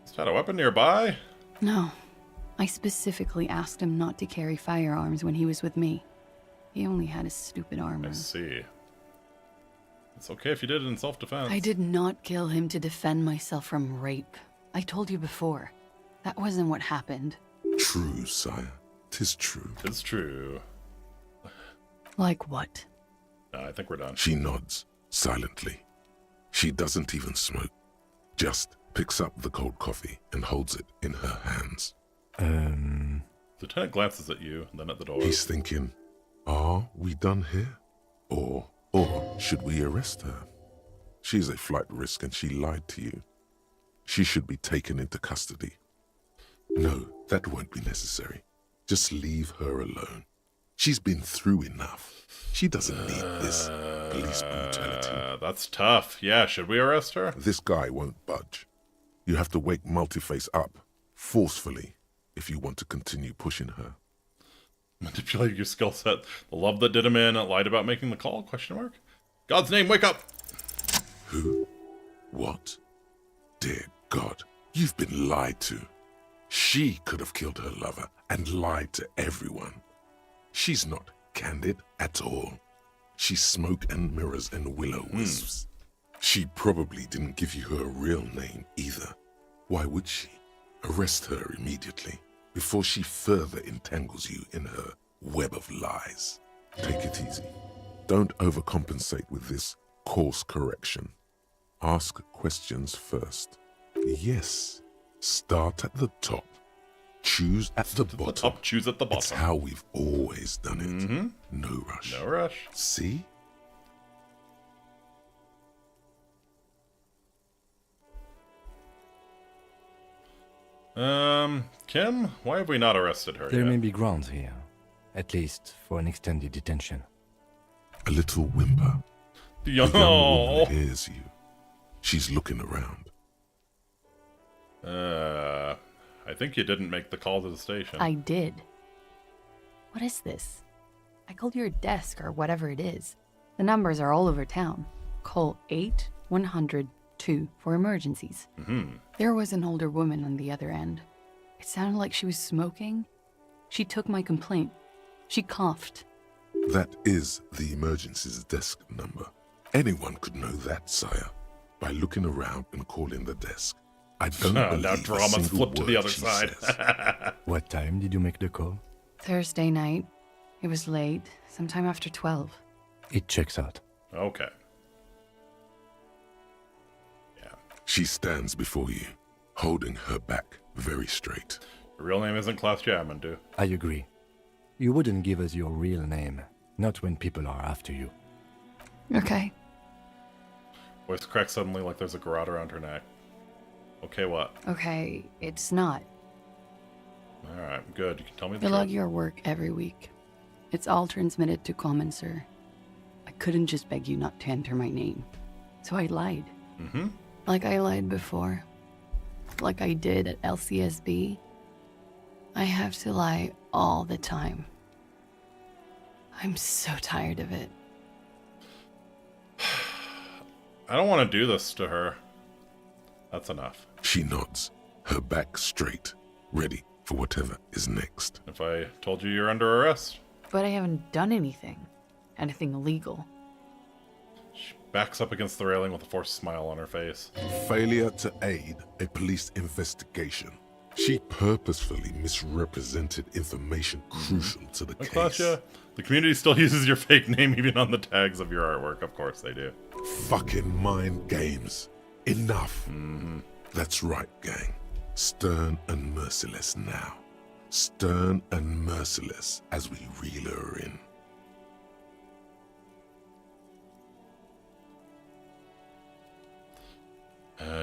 Is that a weapon nearby? No. I specifically asked him not to carry firearms when he was with me. He only had his stupid armor. I see. It's okay if you did it in self-defense. I did not kill him to defend myself from rape. I told you before. That wasn't what happened. True, sire. 'Tis true. 'Tis true. Like what? I think we're done. She nods, silently. She doesn't even smoke. Just picks up the cold coffee and holds it in her hands. Lieutenant glances at you, then at the door. He's thinking, are we done here? Or should we arrest her? She's a flight risk and she lied to you. She should be taken into custody. No, that won't be necessary. Just leave her alone. She's been through enough. She doesn't need this police brutality. That's tough. Yeah, should we arrest her? This guy won't budge. You have to wake Multiface up, forcefully, if you want to continue pushing her. Manipulate your skill set. The love that did him in, lied about making the call? Question mark. God's name, wake up! Who? What? Dear God, you've been lied to. She could have killed her lover and lied to everyone. She's not candid at all. She's smoke and mirrors and willow wisps. She probably didn't give you her real name either. Why would she? Arrest her immediately before she further entangles you in her web of lies. Take it easy. Don't overcompensate with this course correction. Ask questions first. Yes, start at the top. Choose at the bottom. Top, choose at the bottom. It's how we've always done it. No rush. No rush. See? Kim, why have we not arrested her There yet? may be grounds here, at least for an extended detention. A little whimper. The young woman hears you. She's looking around. I think you didn't make the call to the station. I did. What is this? I called your desk or whatever it is. The numbers are all over town. Call 8-100-2 for emergencies. There was an older woman on the other end. It sounded like she was smoking. She took my complaint. She coughed. That is the emergencies desk number. Anyone could know that, sire, by looking around and calling the desk. I don't believe now drama's flipped to the other side. What time did you make the call? Thursday night. It was late, sometime after 12. It checks out. Okay. She stands before you, holding her back very straight. Your real name isn't Klaus Jamandu. I agree. You wouldn't give us your real name, not when people are after you. Okay. Voice cracks suddenly like there's a garrote around her neck. Okay, what? Okay, it's not. Alright, good. You can tell me the You log truth. your work every week. It's all transmitted to Common, sir. I couldn't just beg you not to enter my name. So I lied. Like I lied before. Like I did at LCSB. I have to lie all the time. I'm so tired of it. I don't want to do this to her. That's enough. She nods, her back straight, ready for whatever is next. If I told you you're under arrest, But I haven't done anything. Anything illegal. She backs up against the railing with a forced smile on her face. Failure to aid a police investigation. She purposefully misrepresented information crucial to the case. Klaasje, the community still uses your fake name even on the tags of your artwork. Of course they do. Fucking mind games. Enough. That's right, gang. Stern and merciless now. Stern and merciless as we reel her in.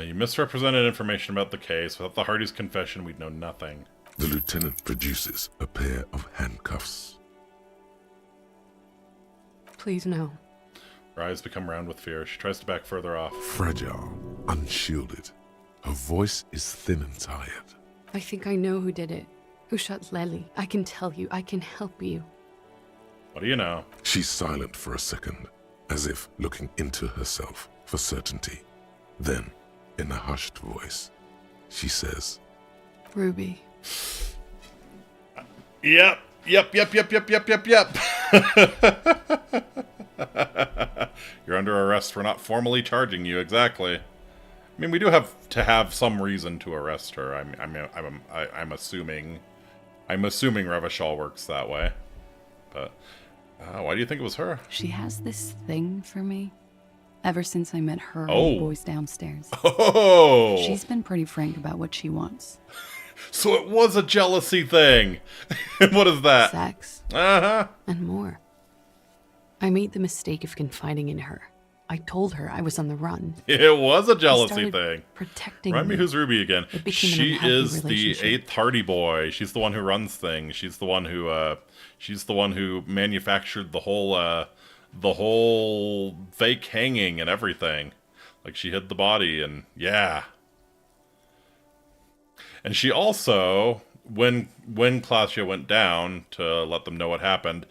You misrepresented information about the case. Without the Hardy's confession, we'd know nothing. The lieutenant produces a pair of handcuffs. Please, no. Her eyes become round with fear. She tries to back further off. Fragile, unshielded. Her voice is thin and tired. I think I know who did it. Who shot Lely. I can tell you. I can help you. What do you know? She's silent for a second, as if looking into herself for certainty. Then, in a hushed voice, she says, Ruby. Yep. You're under arrest for not formally charging you, exactly. I mean, we do have to have some reason to arrest her. I'm assuming Revachol works that way. But why do you think it was her? She has this thing for me. Ever since I met her and the boys downstairs. Oh! She's been pretty frank about what she wants. So it was a jealousy thing. What is that? Sex. Uh-huh. And more. I made the mistake of confiding in her. I told her I was on the run. It was a jealousy thing. Protecting Remind me who's Ruby again. She is the 8th Hardy boy. She's the one who runs things. She's the one who manufactured the whole fake hanging and everything. Like, she hid the body, and yeah. And she also, when Klaasje went down to let them know what happened,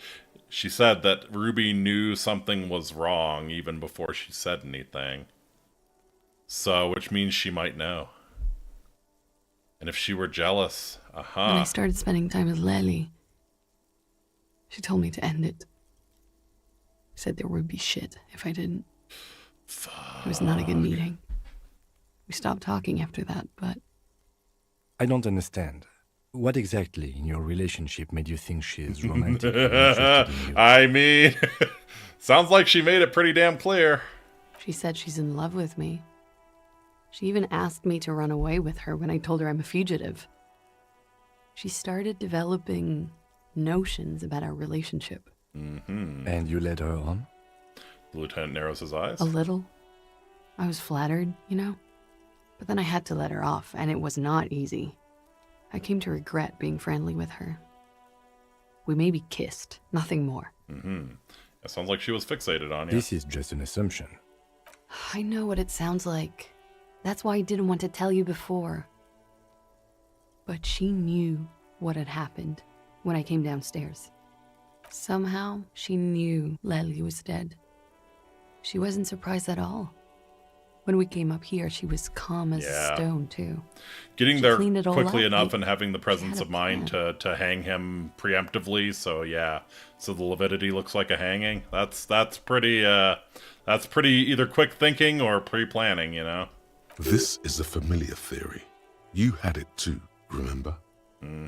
she said that Ruby knew something was wrong even before she said anything. So, which means she might know. And if she were jealous, When I started spending time with Lely, she told me to end it. Said there would be shit if I didn't. It was not a good meeting. We stopped talking after that, but... I don't understand. What exactly in your relationship made you think she is romantic and interested in you? I mean, sounds like she made it pretty damn clear. She said she's in love with me. She even asked me to run away with her when I told her I'm a fugitive. She started developing notions about our relationship. And you led her on? The lieutenant narrows his eyes. A little. I was flattered, you know? But then I had to let her off, and it was not easy. I came to regret being friendly with her. We maybe kissed, nothing more. It sounds like she was fixated on you. This is just an assumption. I know what it sounds like. That's why I didn't want to tell you before. But she knew what had happened when I came downstairs. Somehow, she knew Lely was dead. She wasn't surprised at all. When we came up here, she was calm as a stone, too. Getting She there cleaned it all quickly up. enough and having the presence of mind to hang him preemptively. So yeah, so the lividity looks like a hanging. That's pretty either quick thinking or pre-planning, you know. This is a familiar theory. You had it too, remember?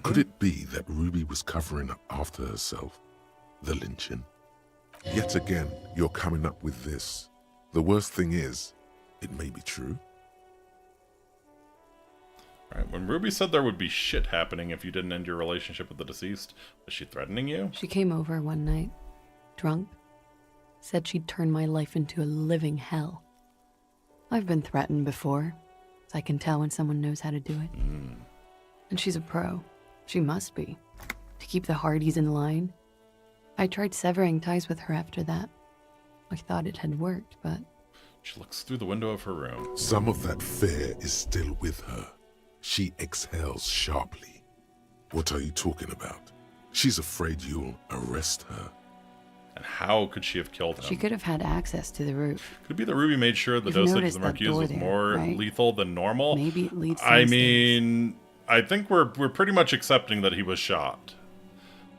Could it be that Ruby was covering up after herself? The lynching? Yet again, you're coming up with this. The worst thing is, it may be true. Right, when Ruby said there would be shit happening if you didn't end your relationship with the deceased, was she threatening you? She came over one night, drunk, said she'd turn my life into a living hell. I've been threatened before, so I can tell when someone knows how to do it. And she's a pro. She must be. To keep the Hardys in line. I tried severing ties with her after that. I thought it had worked, but... She looks through the window of her room. Some of that fear is still with her. She exhales sharply. What are you talking about? She's afraid you'll arrest her. And how could she have killed him? She could have had access to the roof. Could it be that Ruby made sure the You've dosage of noticed the that Marquise door was there, more right? lethal than normal? Maybe it leads I mean, I think we're pretty much accepting that he was shot.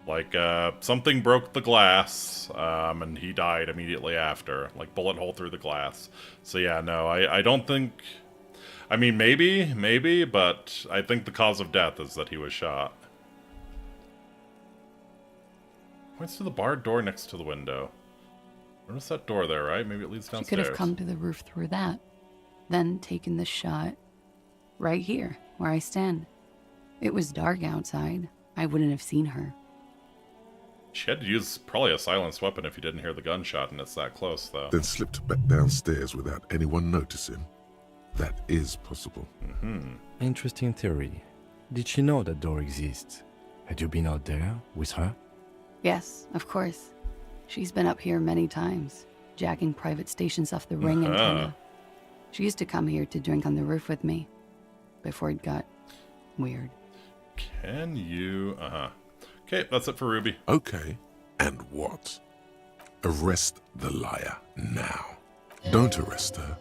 Like, something broke the glass, and he died immediately after. Like, bullet hole through the glass. So yeah, no, I don't think... I mean, maybe, but I think the cause of death is that he was shot. Points to the barred door next to the window. Notice that door there, right? Maybe it leads downstairs. She could have come to the roof through that, then taken the shot right here, where I stand. It was dark outside. I wouldn't have seen her. She had to use probably a silenced weapon if you didn't hear the gunshot, and it's that close, though. Then slipped back downstairs without anyone noticing. That is possible. Interesting theory. Did she know that door exists? Had you been out there with her? Yes, of course. She's been up here many times, jacking private stations off the ring antenna. She used to come here to drink on the roof with me, before it got weird. Can you... Okay, that's it for Ruby. Okay, and what? Arrest the liar now. Don't arrest her.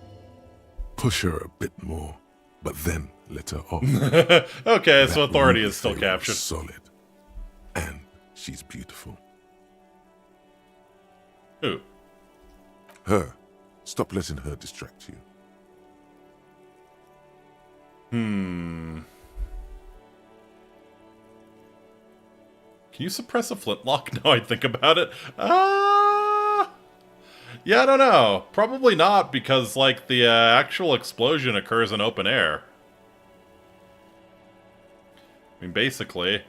Push her a bit more, but then let her off. Okay, so That authority Ruby is still thing captured. was solid. And she's beautiful. Who? Her. Stop letting her distract you. Can you suppress a flintlock? Now I think about it. Yeah, I don't know. Probably not, because, like, the actual explosion occurs in open air. I mean, basically.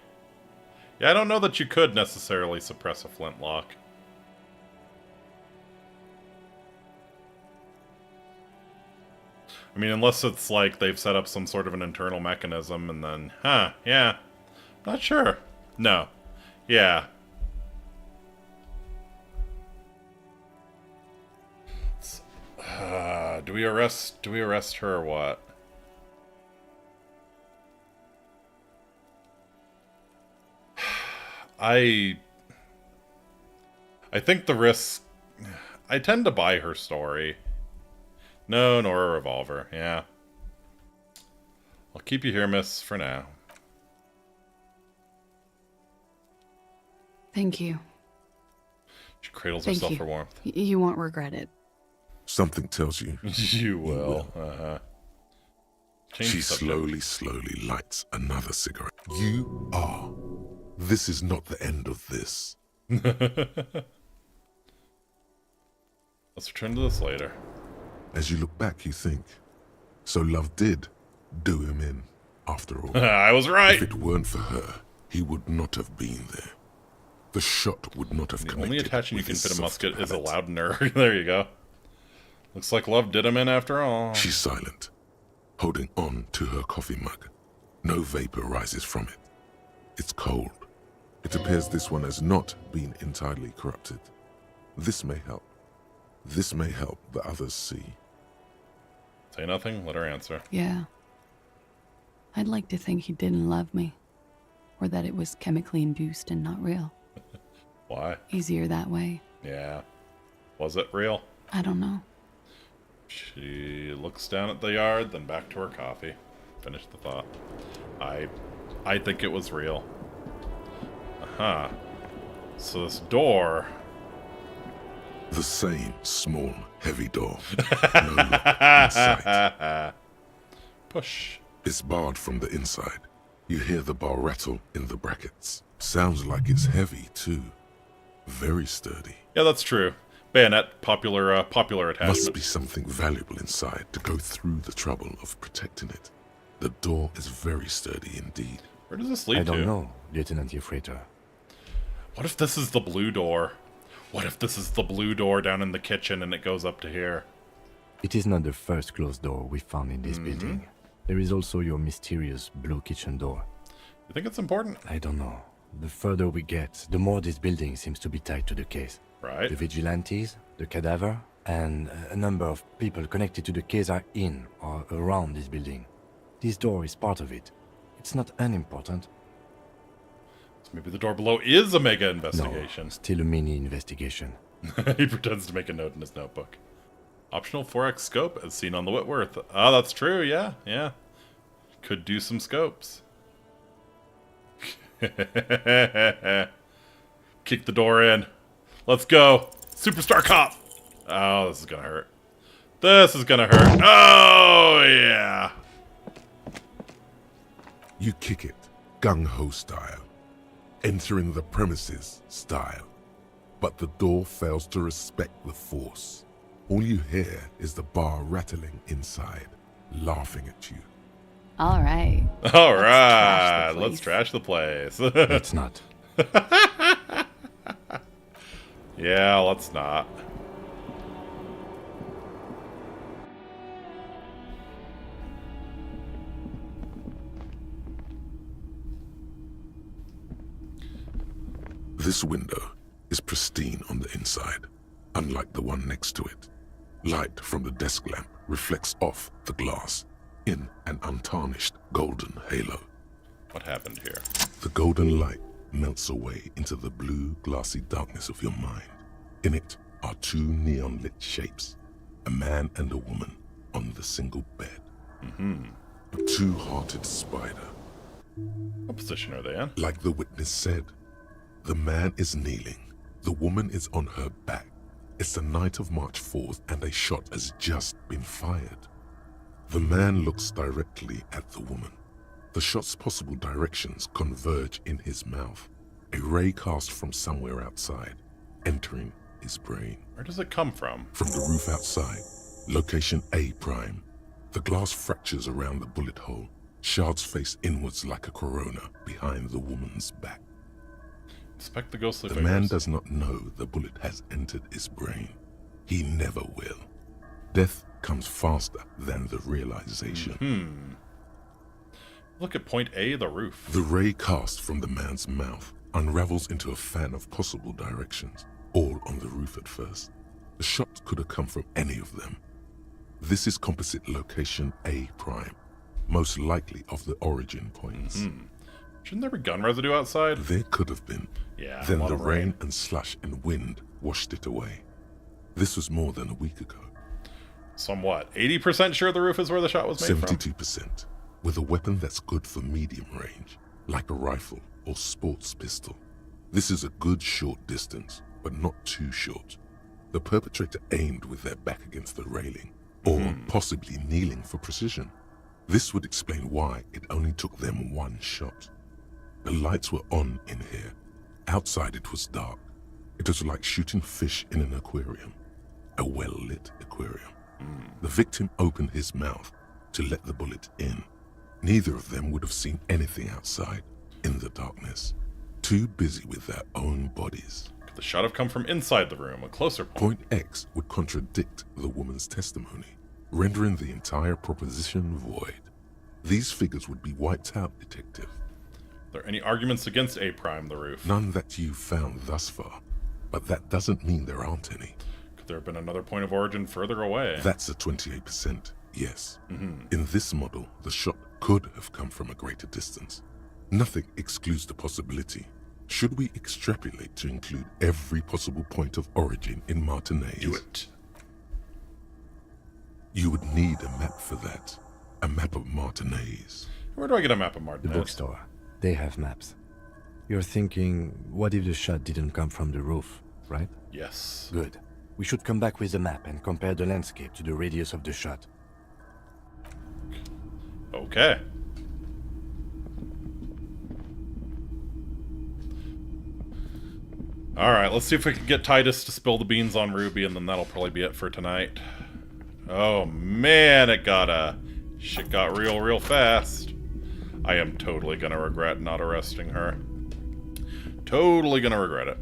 Yeah, I don't know that you could necessarily suppress a flintlock. I mean, unless it's like they've set up some sort of an internal mechanism and then... yeah. Not sure. No. Yeah. Do we arrest her or what? I think the risk... I tend to buy her story. No, nor a revolver. Yeah. I'll keep you here, miss, for now. Thank you. She cradles Thank herself you. for warmth. You won't regret it. Something tells you. You will. She slowly lights another cigarette. You are. This is not the end of this. Let's return to this later. As you look back, you think, so love did do him in, after all. I was right. If it weren't for her, he would not have been there. The shot would not have connected. Only attachment you can with fit his a musket soft is a palate. Loudner. There you go. Looks like love did him in after all. She's silent, holding on to her coffee mug. No vapor rises from it. It's cold. It appears this one has not been entirely corrupted. This may help. This may help the others see. Say nothing, let her answer. Yeah. I'd like to think he didn't love me. Or that it was chemically induced and not real. Why? Easier that way. Yeah. Was it real? I don't know. She looks down at the yard, then back to her coffee. Finish the thought. I think it was real. So this door... The same small, heavy door. No lock in sight. Push. It's barred from the inside. You hear the bar rattle in the brackets. Sounds like it's heavy, too. Very sturdy. Yeah, that's true. Bayonet, popular attachment. Must be something valuable inside to go through the trouble of protecting it. The door is very sturdy indeed. Where does this lead to? I don't know, Lieutenant Euphrator. What if this is the blue door? What if this is the blue door down in the kitchen and it goes up to here? It is not the first closed door we found in this building. There is also your mysterious blue kitchen door. You think it's important? I don't know. The further we get, the more this building seems to be tied to the case. Right. The vigilantes, the cadaver, and a number of people connected to the case are in or around this building. This door is part of it. It's not unimportant. So maybe the door below is a mega investigation. No, still a mini investigation. He pretends to make a note in his notebook. Optional 4x scope as seen on the Whitworth. Ah, that's true, yeah. Could do some scopes. Kick the door in. Let's go. Superstar cop. Oh, this is gonna hurt. This is gonna hurt. Oh, yeah. You kick it, gung-ho style. Entering the premises style. But the door fails to respect the force. All you hear is the bar rattling inside, laughing at you. All right. All right. Let's trash the place. Let's not. Yeah, let's not. This window is pristine on the inside, unlike the one next to it. Light from the desk lamp reflects off the glass in an untarnished golden halo. What happened here? The golden light melts away into the blue, glassy darkness of your mind. In it are two neon-lit shapes, a man and a woman on the single bed. A two-hearted spider. What position are they in? Like the witness said, the man is kneeling, the woman is on her back. It's the night of March 4th and a shot has just been fired. The man looks directly at the woman. The shot's possible directions converge in his mouth, a ray cast from somewhere outside, entering his brain. Where does it come from? From the roof outside, location A prime. The glass fractures around the bullet hole, shards face inwards like a corona behind the woman's back. Inspect the ghostly The fingers. man does not know the bullet has entered his brain. He never will. Death comes faster than the realization. Look at point A, the roof. The ray cast from the man's mouth unravels into a fan of possible directions, all on the roof at first. The shot could have come from any of them. This is composite location A prime, most likely of the origin points. Shouldn't there be gun residue outside? There could have been. Yeah, Then a lot the of rain and slush and wind washed it away. This was more than a week ago. Somewhat. 80% sure the roof is where the shot was made 72%. With a weapon that's good for medium range, like a rifle or sports pistol. This is a good short distance, but not too short. The perpetrator aimed with their back against the railing, or possibly kneeling for precision. This would explain why it only took them one shot. The lights were on in here. Outside it was dark. It was like shooting fish in an aquarium. A well-lit aquarium. The victim opened his mouth to let the bullet in. Neither of them would have seen anything outside in the darkness. Too busy with their own bodies. Could the shot have come from inside the room, a closer point? Point X would contradict the woman's testimony, rendering the entire proposition void. These figures would be wiped out, Detective. Are there any arguments against A prime, the roof? None that you've found thus far, but that doesn't mean there aren't any. Could there have been another point of origin further away? That's a 28%, yes. In this model, the shot could have come from a greater distance. Nothing excludes the possibility. Should we extrapolate to include every possible point of origin in Martinez? Do it. You would need a map for that. A map of Martinez. Where do I get a map of Martinez? The bookstore. They have maps. You're thinking, what if the shot didn't come from the roof, right? Yes. Good. We should come back with a map and compare the landscape to the radius of the shot. Okay. Alright, let's see if we can get Titus to spill the beans on Ruby, and then that'll probably be it for tonight. Oh man, shit got real fast. I am totally gonna regret not arresting her. Totally gonna regret it.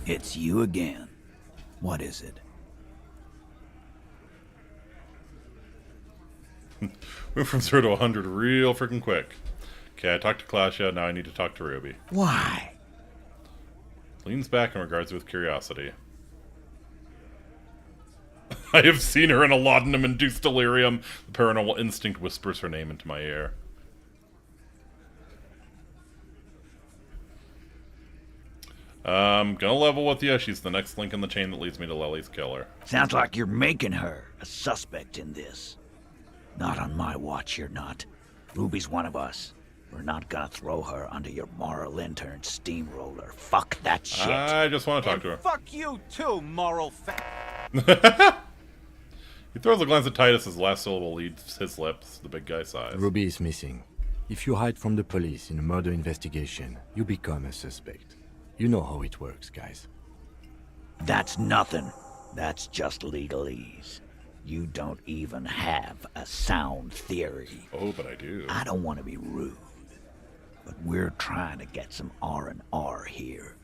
It's you again. What is it? Move from 0 to 100 real freaking quick. Okay, I talked to Klasha, now I need to talk to Ruby. Why? Leans back and regards with curiosity. I have seen her in a laudanum-induced delirium. The paranormal instinct whispers her name into my ear. Gonna level with you. She's the next link in the chain that leads me to Lely's killer. Sounds like you're making her a suspect in this. Not on my watch, you're not. Ruby's one of us. We're not gonna throw her under your moral intern steamroller. Fuck that shit. I just want to talk to her. Fuck you too, moral He throws a glance at Titus. His last syllable leaves his lips. The big guy sighs. Ruby is missing. If you hide from the police in a murder investigation, you become a suspect. You know how it works, guys. That's nothing. That's just legalese. You don't even have a sound theory. Oh, but I do. I don't want to be rude, but we're trying to get some R&R here.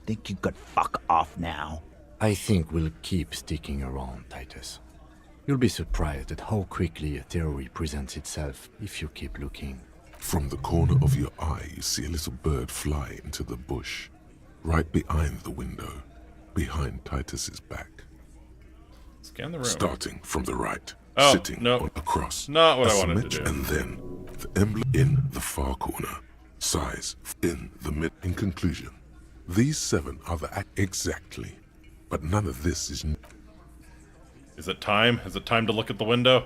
Think you could fuck off now? I think we'll keep sticking around, Titus. You'll be surprised at how quickly a theory presents itself if you keep looking. From the corner of your eye, you see a little bird fly into the bush, right behind the window, behind Titus's back. Scan the room. Starting from the right, Oh, sitting no. on across. Not what a I wanted to smidge, do. And then the emblem in the far corner, size in the mid. In conclusion, these 7 are the act exactly, but none of this is. Is it time? Is it time to look at the window?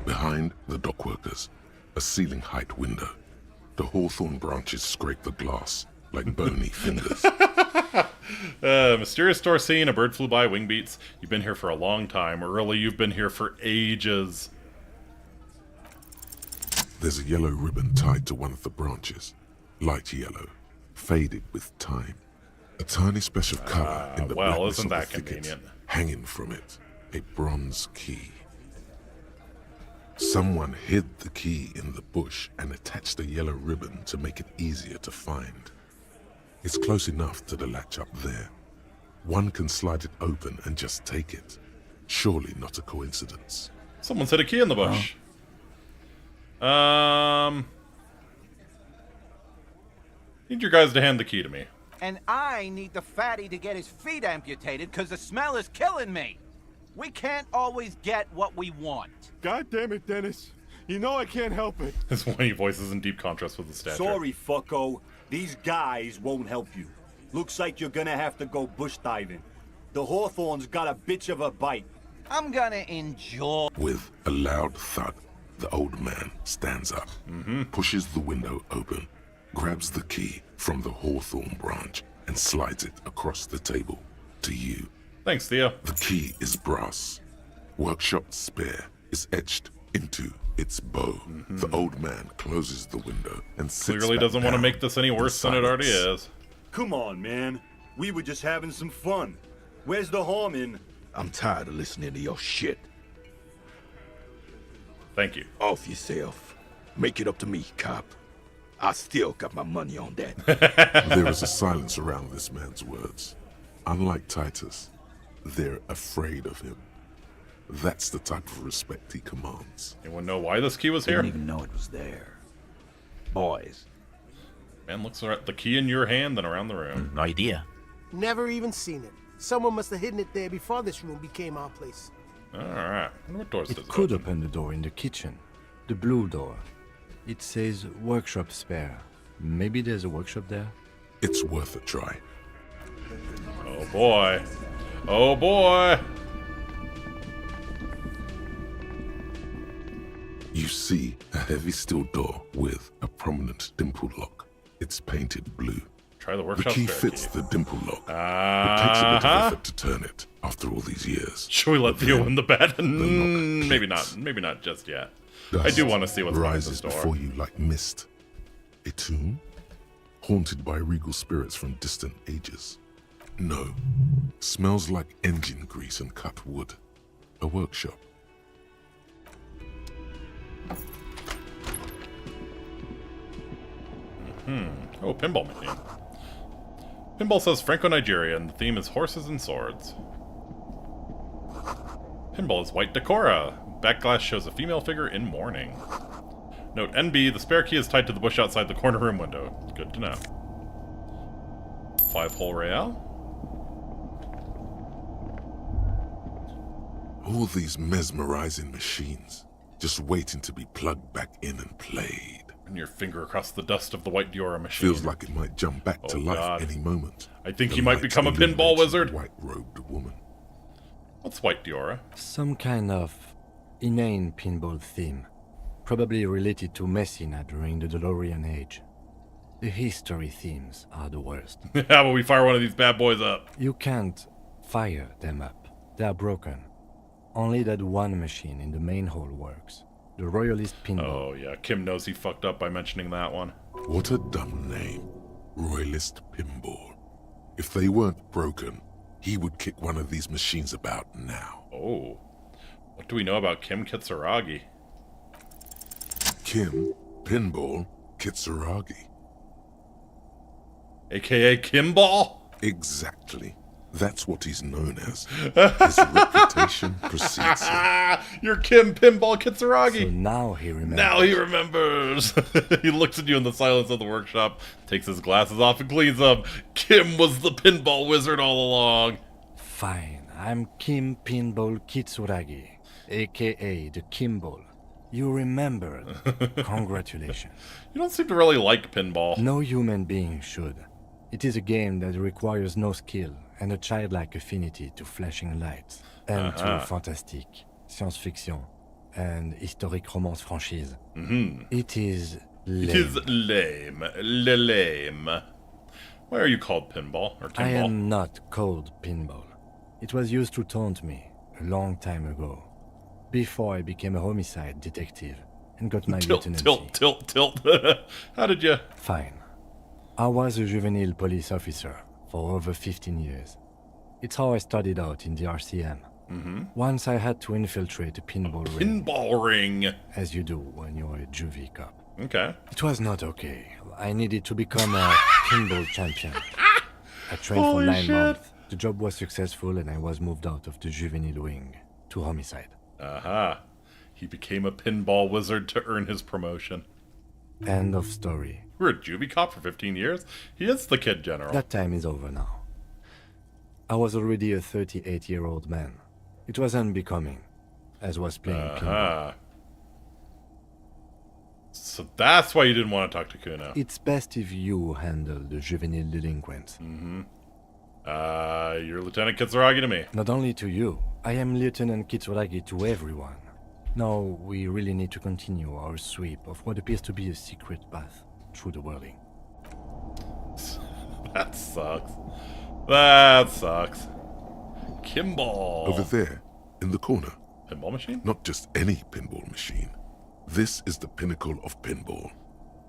Behind the dockworkers, a ceiling height window. The hawthorn branches scrape the glass like bony fingers. Mysterious door scene, a bird flew by, wing beats. You've been here for a long time, or really you've been here for ages. There's a yellow ribbon tied to one of the branches. Light yellow, faded with time. A tiny special color in the well, blackness isn't of that the thicket. convenient? Hanging from it, a bronze key. Someone hid the key in the bush and attached a yellow ribbon to make it easier to find. It's close enough to the latch up there. One can slide it open and just take it. Surely not a coincidence. Someone's hid a key in the bush. Need your guys to hand the key to me. And I need the fatty to get his feet amputated because the smell is killing me. We can't always get what we want. God damn it, Dennis. You know I can't help it. His whiny voice is in deep contrast with the stature. Sorry, fucko. These guys won't help you. Looks like you're gonna have to go bush diving. The hawthorn's got a bitch of a bite. I'm gonna enjoy. With a loud thud, the old man stands up, pushes the window open, grabs the key from the hawthorn branch, and slides it across the table to you. Thanks, Theo. The key is brass. Workshop spare is etched into its bow. The old man closes the window and sits Clearly back doesn't want to down make this any in worse than it already silence. is. Come on, man. We were just having some fun. Where's the harm in? I'm tired of listening to your shit. Thank you. Off yourself. Make it up to me, cop. I still got my money on that. There is a silence around this man's words. Unlike Titus, they're afraid of him. That's the type of respect he commands. Anyone know why this key was here? Didn't even know it was there. Boys. Man looks at the key in your hand, then around the room. No idea. Never even seen it. Someone must have hidden it there before this room became our place. Alright. What doors does It it could open? open the door in the kitchen. The blue door. It says workshop spare. Maybe there's a workshop there? It's worth a try. Oh boy. Oh boy. You see a heavy steel door with a prominent dimple lock. It's painted blue. Try the The workshop key spare fits key. the dimple lock. It takes a bit of effort to turn it after all these years. Should we let But Theo then win the bet? the lock Maybe clicks. not. Maybe not just yet. Dust I do want to see what's behind rises this door. before you like mist. A tomb? Haunted by regal spirits from distant ages. No. Smells like engine grease and cut wood. A workshop. Oh, pinball machine. Pinball says Franco-Nigeria, and the theme is horses and swords. Pinball is white decora. Back glass shows a female figure in mourning. Note NB, the spare key is tied to the bush outside the corner room window. Good to know. 5-hole Royale. All these mesmerizing machines. just waiting to be plugged back in and played. Run your finger across the dust of the white Diora machine. Feels like it might jump back to life God. any moment. I think The he might lights become a illuminate pinball the wizard. white-robed woman. What's white Diora? Some kind of inane pinball theme, probably related to Messina during the DeLorean age. The history themes are the worst. How about we fire one of these bad boys up? You can't fire them up. They are broken. Only that one machine in the main hall works. The Royalist pinball. Oh yeah, Kim knows he fucked up by mentioning that one. What a dumb name. Royalist Pinball. If they weren't broken, he would kick one of these machines about now. Oh. What do we know about Kim Kitsuragi? Kim Pinball Kitsuragi. AKA Kimball? Exactly. That's what he's known as. His reputation precedes him. You're Kim Pinball Kitsuragi. So now he remembers. Now he remembers. He looks at you in the silence of the workshop, takes his glasses off and cleans up. Kim was the pinball wizard all along. Fine, I'm Kim Pinball Kitsuragi, aka the Kimball. You remembered. Congratulations. You don't seem to really like pinball. No human being should. It is a game that requires no skill and a childlike affinity to flashing lights and to fantastique, science-fiction, and historic romance franchise. It is lame. It is lame. Lame. Why are you called pinball or Kimball? I am not called Pinball. It was used to taunt me a long time ago, before I became a homicide detective and got my lieutenancy. Tilt. How did you? Fine. I was a juvenile police officer for over 15 years. It's how I started out in the RCM. Once I had to infiltrate a pinball ring. Pinball ring! As you do when you're a juvie cop. Okay. It was not okay. I needed to become a pinball champion. I trained for 9 months. The job was successful and I was moved out of the juvenile wing to homicide. Aha. He became a pinball wizard to earn his promotion. End of story. You were a juvie cop for 15 years? He is the kid general. That time is over now. I was already a 38-year-old man. It was unbecoming, as was playing pinball. So that's why you didn't want to talk to Kuno. It's best if you handle the juvenile delinquents. You're Lieutenant Kitsuragi to me. Not only to you, I am Lieutenant Kitsuragi to everyone. Now, we really need to continue our sweep of what appears to be a secret path through the whirling. That sucks. That sucks. Kimball. Over there, in the corner. Pinball machine? Not just any pinball machine. This is the pinnacle of pinball.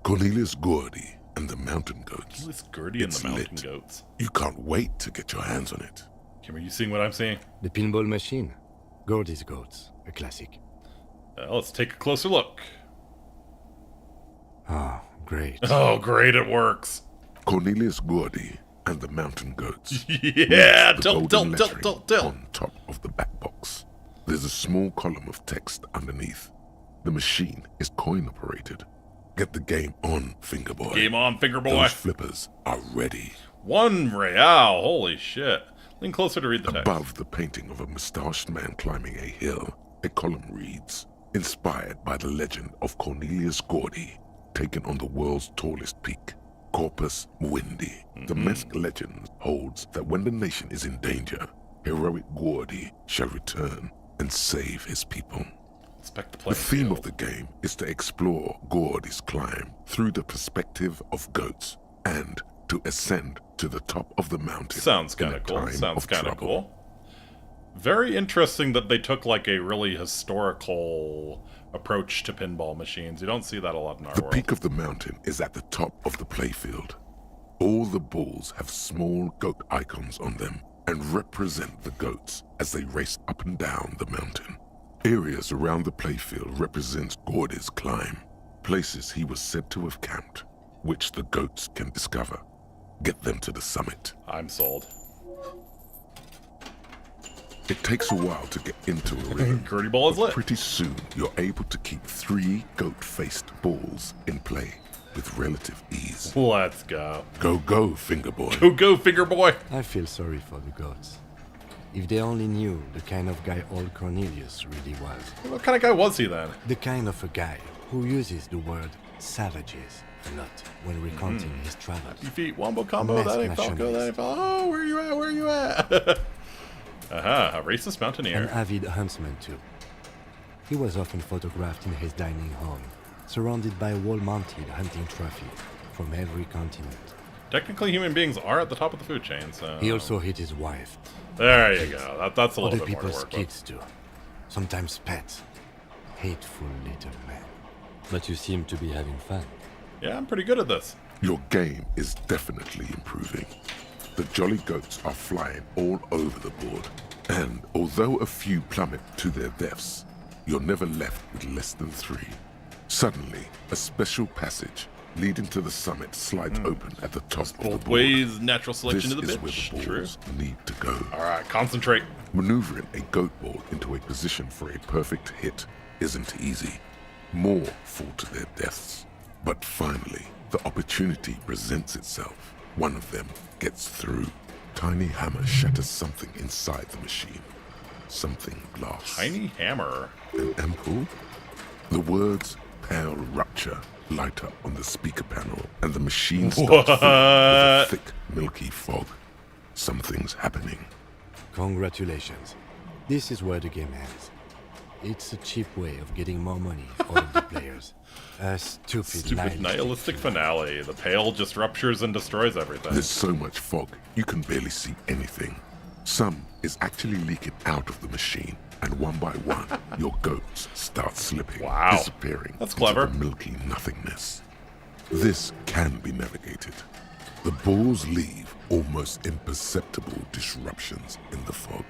Cornelius Gordy and the Mountain Goats. Cornelius Gordy and the Mountain Goats. You can't wait to get your hands on it. Kim, are you seeing what I'm seeing? The pinball machine. Gordy's Goats. A classic. Let's take a closer look. Oh, great. Oh, great, it works. Cornelius Gordy and the Mountain Goats. Yeah, tilt. On top of the back box. There's a small column of text underneath. The machine is coin operated. Get the game on, Fingerboy. Game on, Fingerboy. Those flippers are ready. $1 real. Holy shit. Lean closer to read the text. Above the painting of a mustached man climbing a hill, a column reads, inspired by the legend of Cornelius Gordy, taken on the world's tallest peak, Corpus Muindi. The Mesk legend holds that when the nation is in danger, heroic Gordy shall return and save his people. The theme of the game is to explore Gordy's climb through the perspective of goats and to ascend to the top of the mountain. Sounds kind of cool. Sounds kind of cool. Very interesting that they took like a really historical approach to pinball machines. You don't see that a lot in our world. The peak of the mountain is at the top of the playfield. All the balls have small goat icons on them and represent the goats as they race up and down the mountain. Areas around the playfield represent Gordy's climb, places he was said to have camped, which the goats can discover. Get them to the summit. I'm sold. It takes a while to get into a rhythm. Gertie ball is lit. Pretty soon, you're able to keep 3 goat-faced balls in play with relative ease. Let's go. Go, Fingerboy. Go, Fingerboy. I feel sorry for the goats. If they only knew the kind of guy old Cornelius really was. What kind of guy was he then? The kind of a guy who uses the word savages a lot when recounting his travels. Defeat wombo combo, that ain't Falco, that ain't Falco. Oh, where you at, where you at? A racist mountaineer. An avid huntsman too. He was often photographed in his dining hall, surrounded by wall-mounted hunting trophies from every continent. Technically, human beings are at the top of the food chain, so... He also hit his wife. There you go. That's a little Other bit more to people's work kids too. Sometimes pets. Hateful little man. But you seem to be having fun. Yeah, I'm pretty good at this. Your game is definitely improving. The jolly goats are flying all over the board. And although a few plummet to their deaths, you're never left with less than 3. Suddenly, a special passage leading to the summit slides open at the top of the board. Ways natural selection This to the is bitch. where the balls need to go. Alright, concentrate. Maneuvering a goat board into a position for a perfect hit isn't easy. More fall to their deaths. But finally, the opportunity presents itself. One of them gets through. Tiny hammer shatters something inside the machine. Something glass. Tiny hammer? An ampoule? The words pale rupture light up on the speaker panel, and the machine starts filling with a thick, milky fog. Something's happening. Congratulations. This is where the game ends. It's a cheap way of getting more money out of the players. A stupid nihilistic finale. The pail just ruptures and destroys everything. There's so much fog, you can barely see anything. Some is actually leaking out of the machine, and one by one, your goats start slipping, disappearing That's into clever. the milky nothingness. This can be navigated. The balls leave almost imperceptible disruptions in the fog.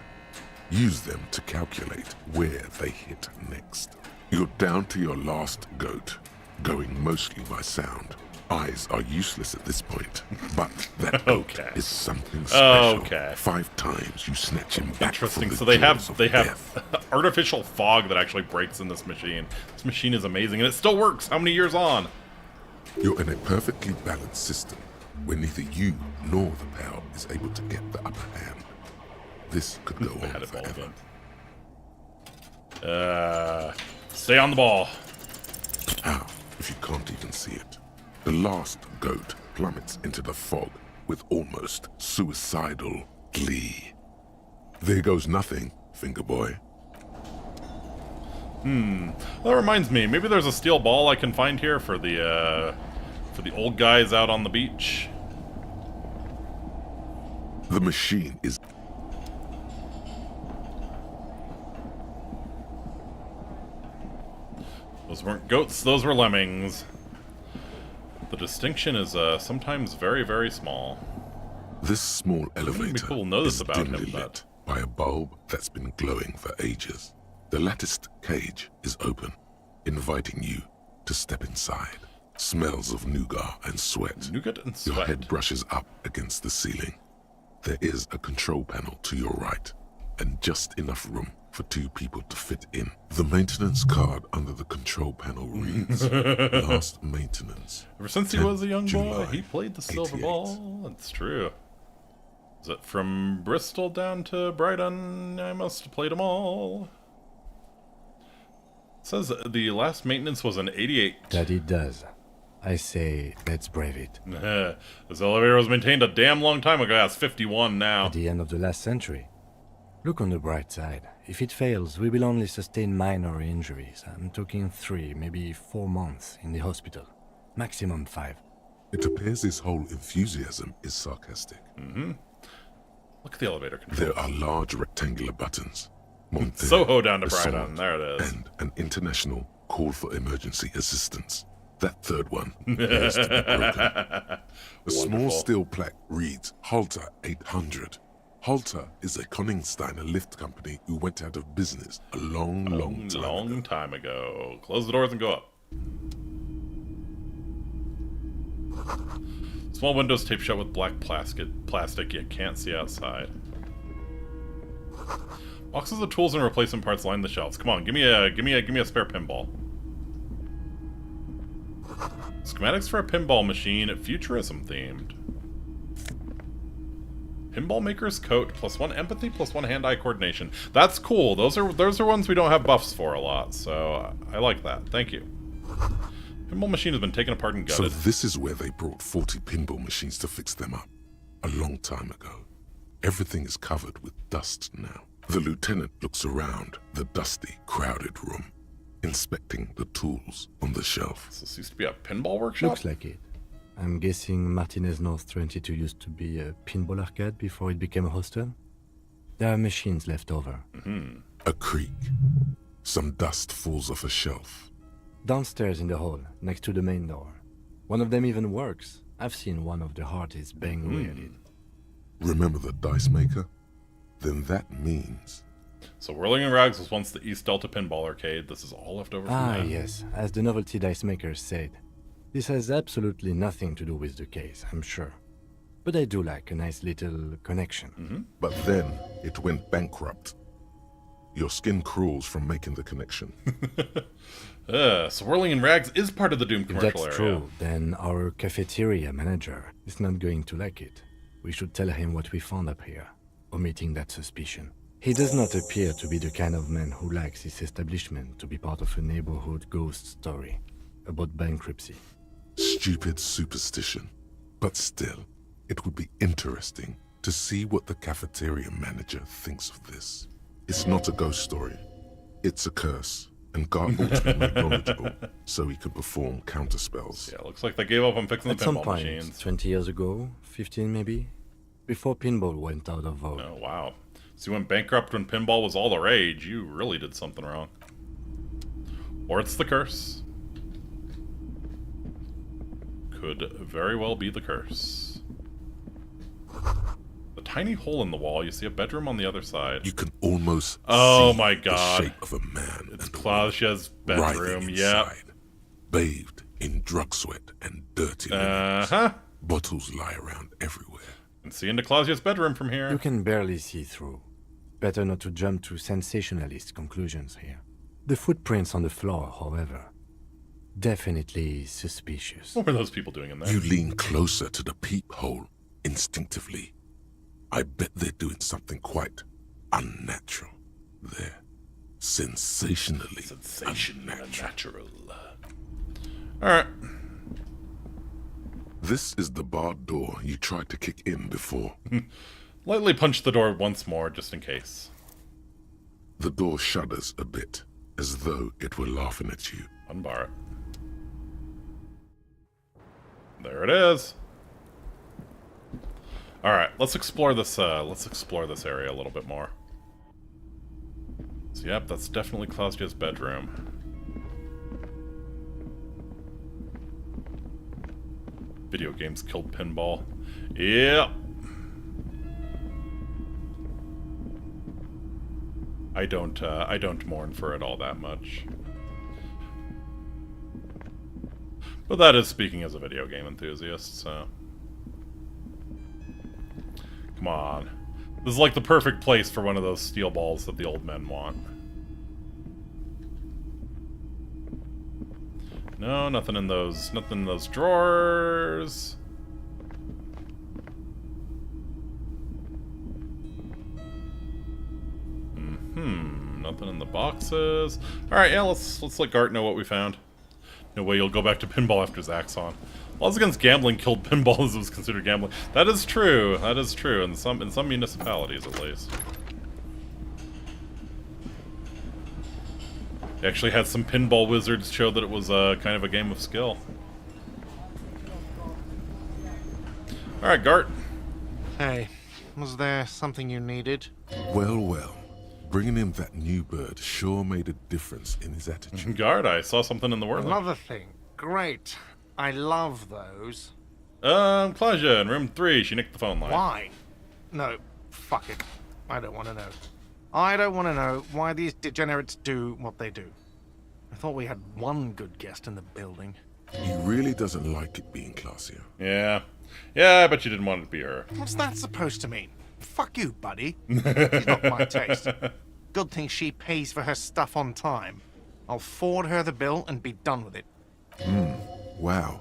Use them to calculate where they hit next. You're down to your last goat, going mostly by sound. Eyes are useless at this point, but that goat is something special. 5 times you snatch him back. Interesting. From the So they jaws have of death. artificial fog that actually breaks in this machine. This machine is amazing, and it still works. How many years on? You're in a perfectly balanced system where neither you nor the pal is able to get the upper hand. This could go on forever. Stay on the ball. How, if you can't even see it? The last goat plummets into the fog with almost suicidal glee. There goes nothing, finger boy. That reminds me. Maybe there's a steel ball I can find here for the old guys out on the beach. The machine is... Those weren't goats, those were lemmings. The distinction is sometimes very, very small. This small elevator people know this is about dimly him, lit by a bulb that's been glowing for ages. The latticed cage is open, inviting you to step inside. Smells of nougat and sweat. Nougat and Your sweat. head brushes up against the ceiling. There is a control panel to your right, and just enough room for 2 people to fit in. The maintenance card under the control panel reads, last maintenance. Ever since he was a young boy, July he played the silver 88. ball. It's true. Is it from Bristol down to Brighton? I must have played them all. It says the last maintenance was in 88. That it does. I say, let's brave it. This elevator was maintained a damn long time ago. That's 51 now. At the end of the last century. Look on the bright side. If it fails, we will only sustain minor injuries. I'm talking 3, maybe 4 months in the hospital. Maximum 5. It appears his whole enthusiasm is sarcastic. Look at the elevator controls. There are large rectangular buttons. Monter, Soho down to Assault, Brighton. There it is. And an international call for emergency assistance. That third one appears to be broken. A small Wonderful. steel plaque reads Halter 800. Halter is a Koningsteiner lift company who went out of business a long time ago. Close the doors and go up. Small windows taped shut with black plastic you can't see outside. Boxes of tools and replacement parts line the shelves. Come on, give me a spare pinball. Schematics for a pinball machine, futurism themed. Pinball Maker's Coat, +1 empathy, +1 hand-eye coordination. That's cool. Those are ones we don't have buffs for a lot, so I like that. Thank you. Pinball machine has been taken apart and So gutted. this is where they brought 40 pinball machines to fix them up. A long time ago. Everything is covered with dust now. The lieutenant looks around the dusty, crowded room, inspecting the tools on the shelf. This used to be a pinball workshop? Looks like it. I'm guessing Martinez North 22 used to be a pinball arcade before it became a hostel. There are machines left over. A creak. Some dust falls off a shelf. Downstairs in the hall, next to the main door. One of them even works. I've seen one of the hardest bang away at it. Remember the dice maker? Then that means... So Whirling in Rags was once the East Delta Pinball Arcade. This is all left over from that. Yes, as the novelty dice maker said. This has absolutely nothing to do with the case, I'm sure. But I do like a nice little connection. But then it went bankrupt. Your skin crawls from making the connection. So Whirling in Rags is part of the Doom If commercial that's area. true, then our cafeteria manager is not going to like it. We should tell him what we found up here, omitting that suspicion. He does not appear to be the kind of man who likes his establishment to be part of a neighborhood ghost story about bankruptcy. Stupid superstition. But still, it would be interesting to see what the cafeteria manager thinks of this. It's not a ghost story. It's a curse, and God ought to be made knowledgeable so he can perform counterspells. Yeah, looks like they gave up on fixing the At some pinball point, machines. 20 years ago, 15 maybe, before pinball went out of vogue. Oh, wow. So you went bankrupt when pinball was all the rage. You really did something wrong. Or it's the curse. Could very well be the curse. The tiny hole in the wall, you see a bedroom on the other side. You can almost oh see my the god. shape of a man. It's Claudia's bedroom, writhing yep. inside, bathed in drug sweat and dirty linens. Bottles lie around everywhere. And see into Claudia's bedroom from here. You can barely see through. Better not to jump to sensationalist conclusions here. The footprints on the floor, however, definitely suspicious. What were those people doing in there? You lean closer to the peephole instinctively. I bet they're doing something quite unnatural. They're sensationally unnatural. Alright. This is the barred door you tried to kick in before. Lightly punch the door once more, just in case. The door shudders a bit, as though it were laughing at you. Unbar it. There it is. All right, let's explore this. Let's explore this area a little bit more. So, yep, that's definitely Claudia's bedroom. Video games killed pinball. Yep. I don't mourn for it all that much. But that is speaking as a video game enthusiast, so... Come on. This is like the perfect place for one of those steel balls that the old men want. No, nothing in those drawers. Nothing in the boxes. Alright, yeah, let's let Gart know what we found. No way you'll go back to pinball after Zaxxon. Laws against gambling killed pinball as it was considered gambling. That is true. That is true. In some municipalities, at least. They actually had some pinball wizards show that it was kind of a game of skill. Alright, Gart. Hey, was there something you needed? Well, well. Bringing in that new bird sure made a difference in his attitude. Gart, I saw something in the whirling. Another thing. Great. I love those. Claudia in room 3. She nicked the phone line. Why? No, fuck it. I don't want to know. I don't want to know why these degenerates do what they do. I thought we had one good guest in the building. He really doesn't like it being classier. Yeah. Yeah, I bet you didn't want it to be her. What's that supposed to mean? Fuck you, buddy. She's not my taste. Good thing she pays for her stuff on time. I'll forward her the bill and be done with it. Wow.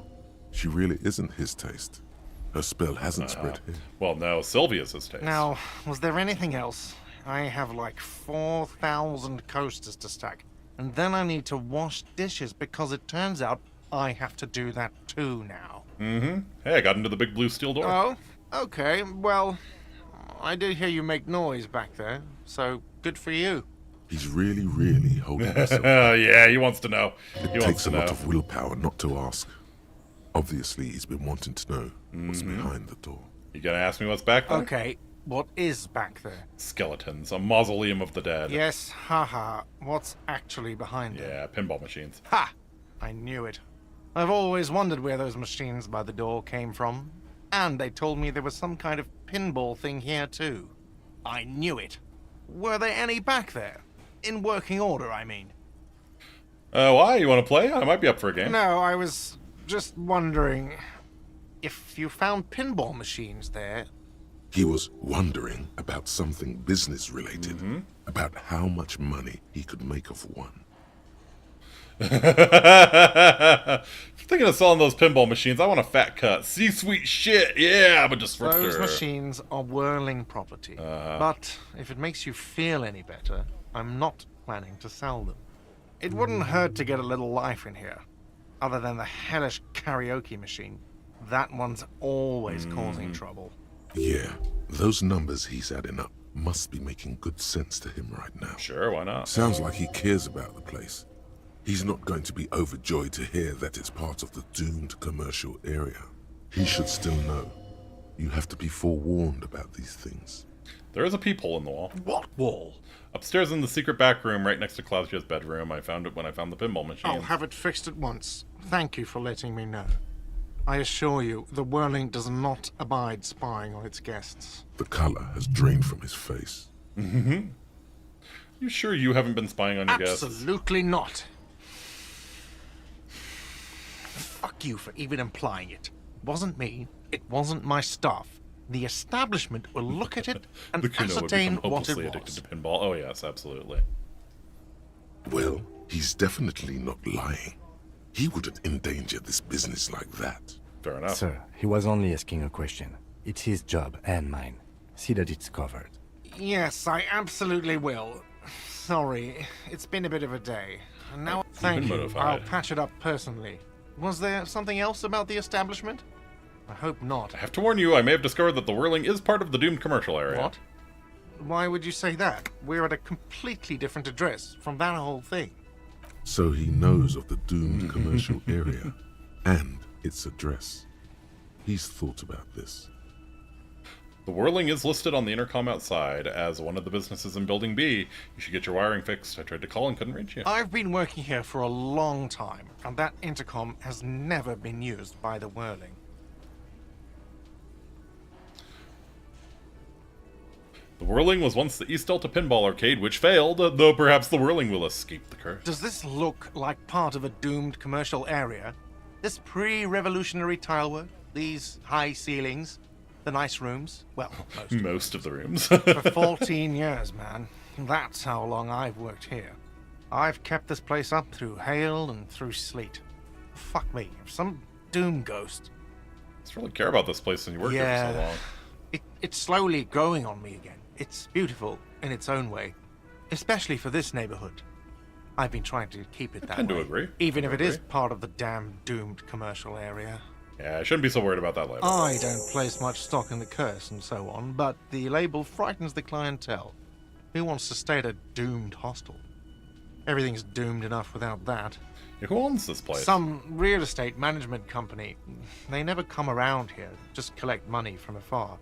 She really isn't his taste. Her spell hasn't spread here. Well, no, Sylvia's his taste. Now, was there anything else? I have like 4,000 coasters to stack. And then I need to wash dishes because it turns out I have to do that too now. Mm-hmm. Hey, I got into the big blue steel door. Oh, okay. Well, I did hear you make noise back there, so good for you. He's really holding himself. Yeah, he wants to know. It takes a lot of willpower not to ask. Obviously, he's been wanting to know what's behind the door. You gonna ask me what's back there? Okay, what is back there? Skeletons, a mausoleum of the dead. Yes, haha. What's actually behind it? Yeah, pinball machines. Ha! I knew it. I've always wondered where those machines by the door came from. And they told me there was some kind of pinball thing here too. I knew it. Were there any back there? In working order, I mean. Why? You want to play? I might be up for a game. No, I was just wondering if you found pinball machines there. He was wondering about something business-related, about how much money he could make of one. Thinking of selling those pinball machines, I want a fat cut. C-suite shit, yeah, I'm a disruptor. Those machines are whirling property. But if it makes you feel any better, I'm not planning to sell them. It wouldn't hurt to get a little life in here. Other than the hellish karaoke machine. That one's always causing trouble. Yeah, those numbers he's adding up must be making good sense to him right now. Sure, why not? Sounds like he cares about the place. He's not going to be overjoyed to hear that it's part of the doomed commercial area. He should still know. You have to be forewarned about these things. There is a peephole in the wall. What wall? Upstairs in the secret back room, right next to Claudia's bedroom. I found it when I found the pinball machine. I'll have it fixed at once. Thank you for letting me know. I assure you, the whirling does not abide spying on its guests. The color has drained from his face. You sure you haven't been spying on your guests? Absolutely not. Fuck you for even implying it. It wasn't me. It wasn't my staff. The establishment will look at it and ascertain what it was. Addicted to pinball. Oh yes, absolutely. Well, he's definitely not lying. He wouldn't endanger this business like that. Fair enough. Sir, he was only asking a question. It's his job and mine. See that it's covered. Yes, I absolutely will. Sorry, it's been a bit of a day. And now, thank you. I'll patch it up personally. Was there something else about the establishment? I hope not. I have to warn you, I may have discovered that the whirling is part of the doomed commercial area. What? Why would you say that? We're at a completely different address from that whole thing. So he knows of the doomed commercial area and its address. He's thought about this. The whirling is listed on the intercom outside as one of the businesses in Building B. You should get your wiring fixed. I tried to call and couldn't reach you. I've been working here for a long time, and that intercom has never been used by the whirling. The whirling was once the East Delta Pinball Arcade, which failed, though perhaps the whirling will escape the curse. Does this look like part of a doomed commercial area? This pre-revolutionary tilework? These high ceilings? The nice rooms? Well, most of the rooms. For 14 years, man. That's how long I've worked here. I've kept this place up through hail and through sleet. Fuck me, if some doom ghost... I just really care about this place and you worked here for so long. It's slowly growing on me again. It's beautiful in its own way, especially for this neighborhood. I've been trying to keep it that way. I tend to agree. Even if it is part of the damn doomed commercial area. Yeah, I shouldn't be so worried about that label. I don't place much stock in the curse and so on, but the label frightens the clientele. Who wants to stay at a doomed hostel? Everything's doomed enough without that. Yeah, who owns this place? Some real estate management company. They never come around here, just collect money from afar.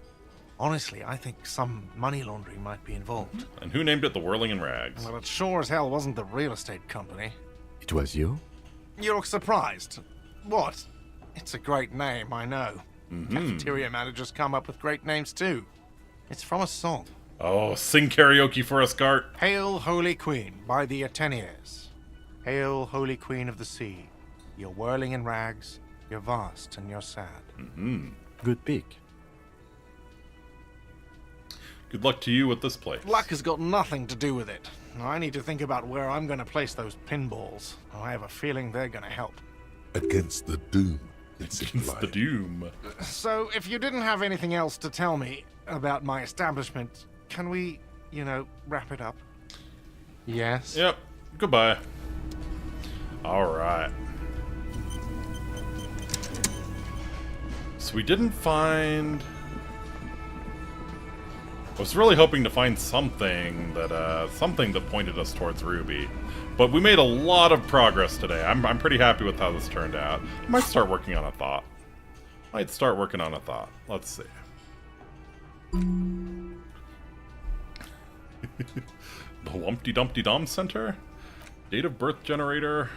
Honestly, I think some money laundering might be involved. And who named it the Whirling in Rags? Well, it sure as hell wasn't the real estate company. It was you? You look surprised. What? It's a great name, I know. Cafeteria managers come up with great names too. It's from a song. Oh, sing karaoke for us, Gart. Hail, Holy Queen, by the Ateniers. Hail, Holy Queen of the Sea. You're whirling in rags, you're vast and you're sad. Good pick. Good luck to you with this place. Luck has got nothing to do with it. I need to think about where I'm going to place those pinballs. I have a feeling they're going to help. Against the doom, It's Against the doom. So, if you didn't have anything else to tell me about my establishment, can we, wrap it up? Yes? Yep. Goodbye. Alright. So we didn't find... I was really hoping to find something that pointed us towards Ruby. But we made a lot of progress today. I'm pretty happy with how this turned out. I might start working on a thought. Let's see. The Humpty Dumpty Dom Center? Date of birth generator?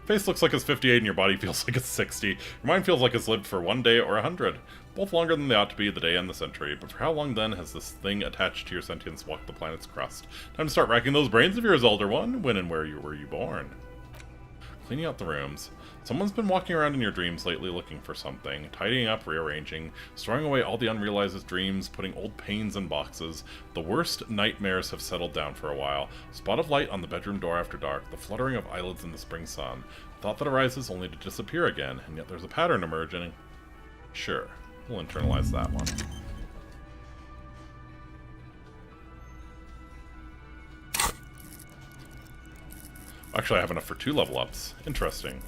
Face looks like it's 58 and your body feels like it's 60. Your mind feels like it's lived for 1 day or 100. Both longer than they ought to be, the day and the century. But for how long then has this thing attached to your sentience walked the planet's crust? Time to start racking those brains of yours, Elder One. When and where were you born? Cleaning out the rooms. Someone's been walking around in your dreams lately looking for something. Tidying up, rearranging, storing away all the unrealized dreams, putting old pains in boxes. The worst nightmares have settled down for a while. Spot of light on the bedroom door after dark. The fluttering of eyelids in the spring sun. Thought that arises only to disappear again, and yet there's a pattern emerging. Sure, we'll internalize that one. Actually, I have enough for 2 level ups. Interesting.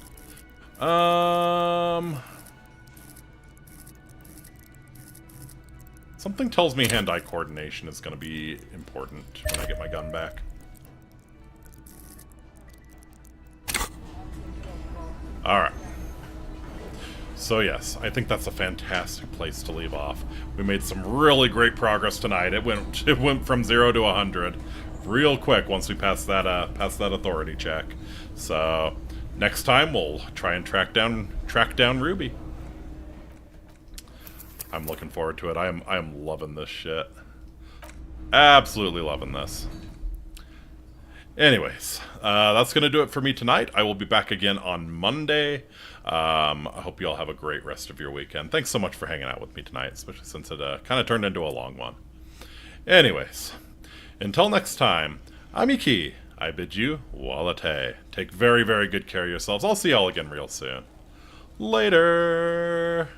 Something tells me hand-eye coordination is going to be important when I get my gun back. Alright. So yes, I think that's a fantastic place to leave off. We made some really great progress tonight. It went from 0 to 100 real quick once we passed that authority check. So next time we'll try and track down Ruby. I'm looking forward to it. I am loving this shit. Absolutely loving this. Anyways, that's going to do it for me tonight. I will be back again on Monday. I hope you all have a great rest of your weekend. Thanks so much for hanging out with me tonight, especially since it kind of turned into a long one. Anyways, until next time, I'm Iki. I bid you walate. Take very, very good care of yourselves. I'll see y'all again real soon. Later!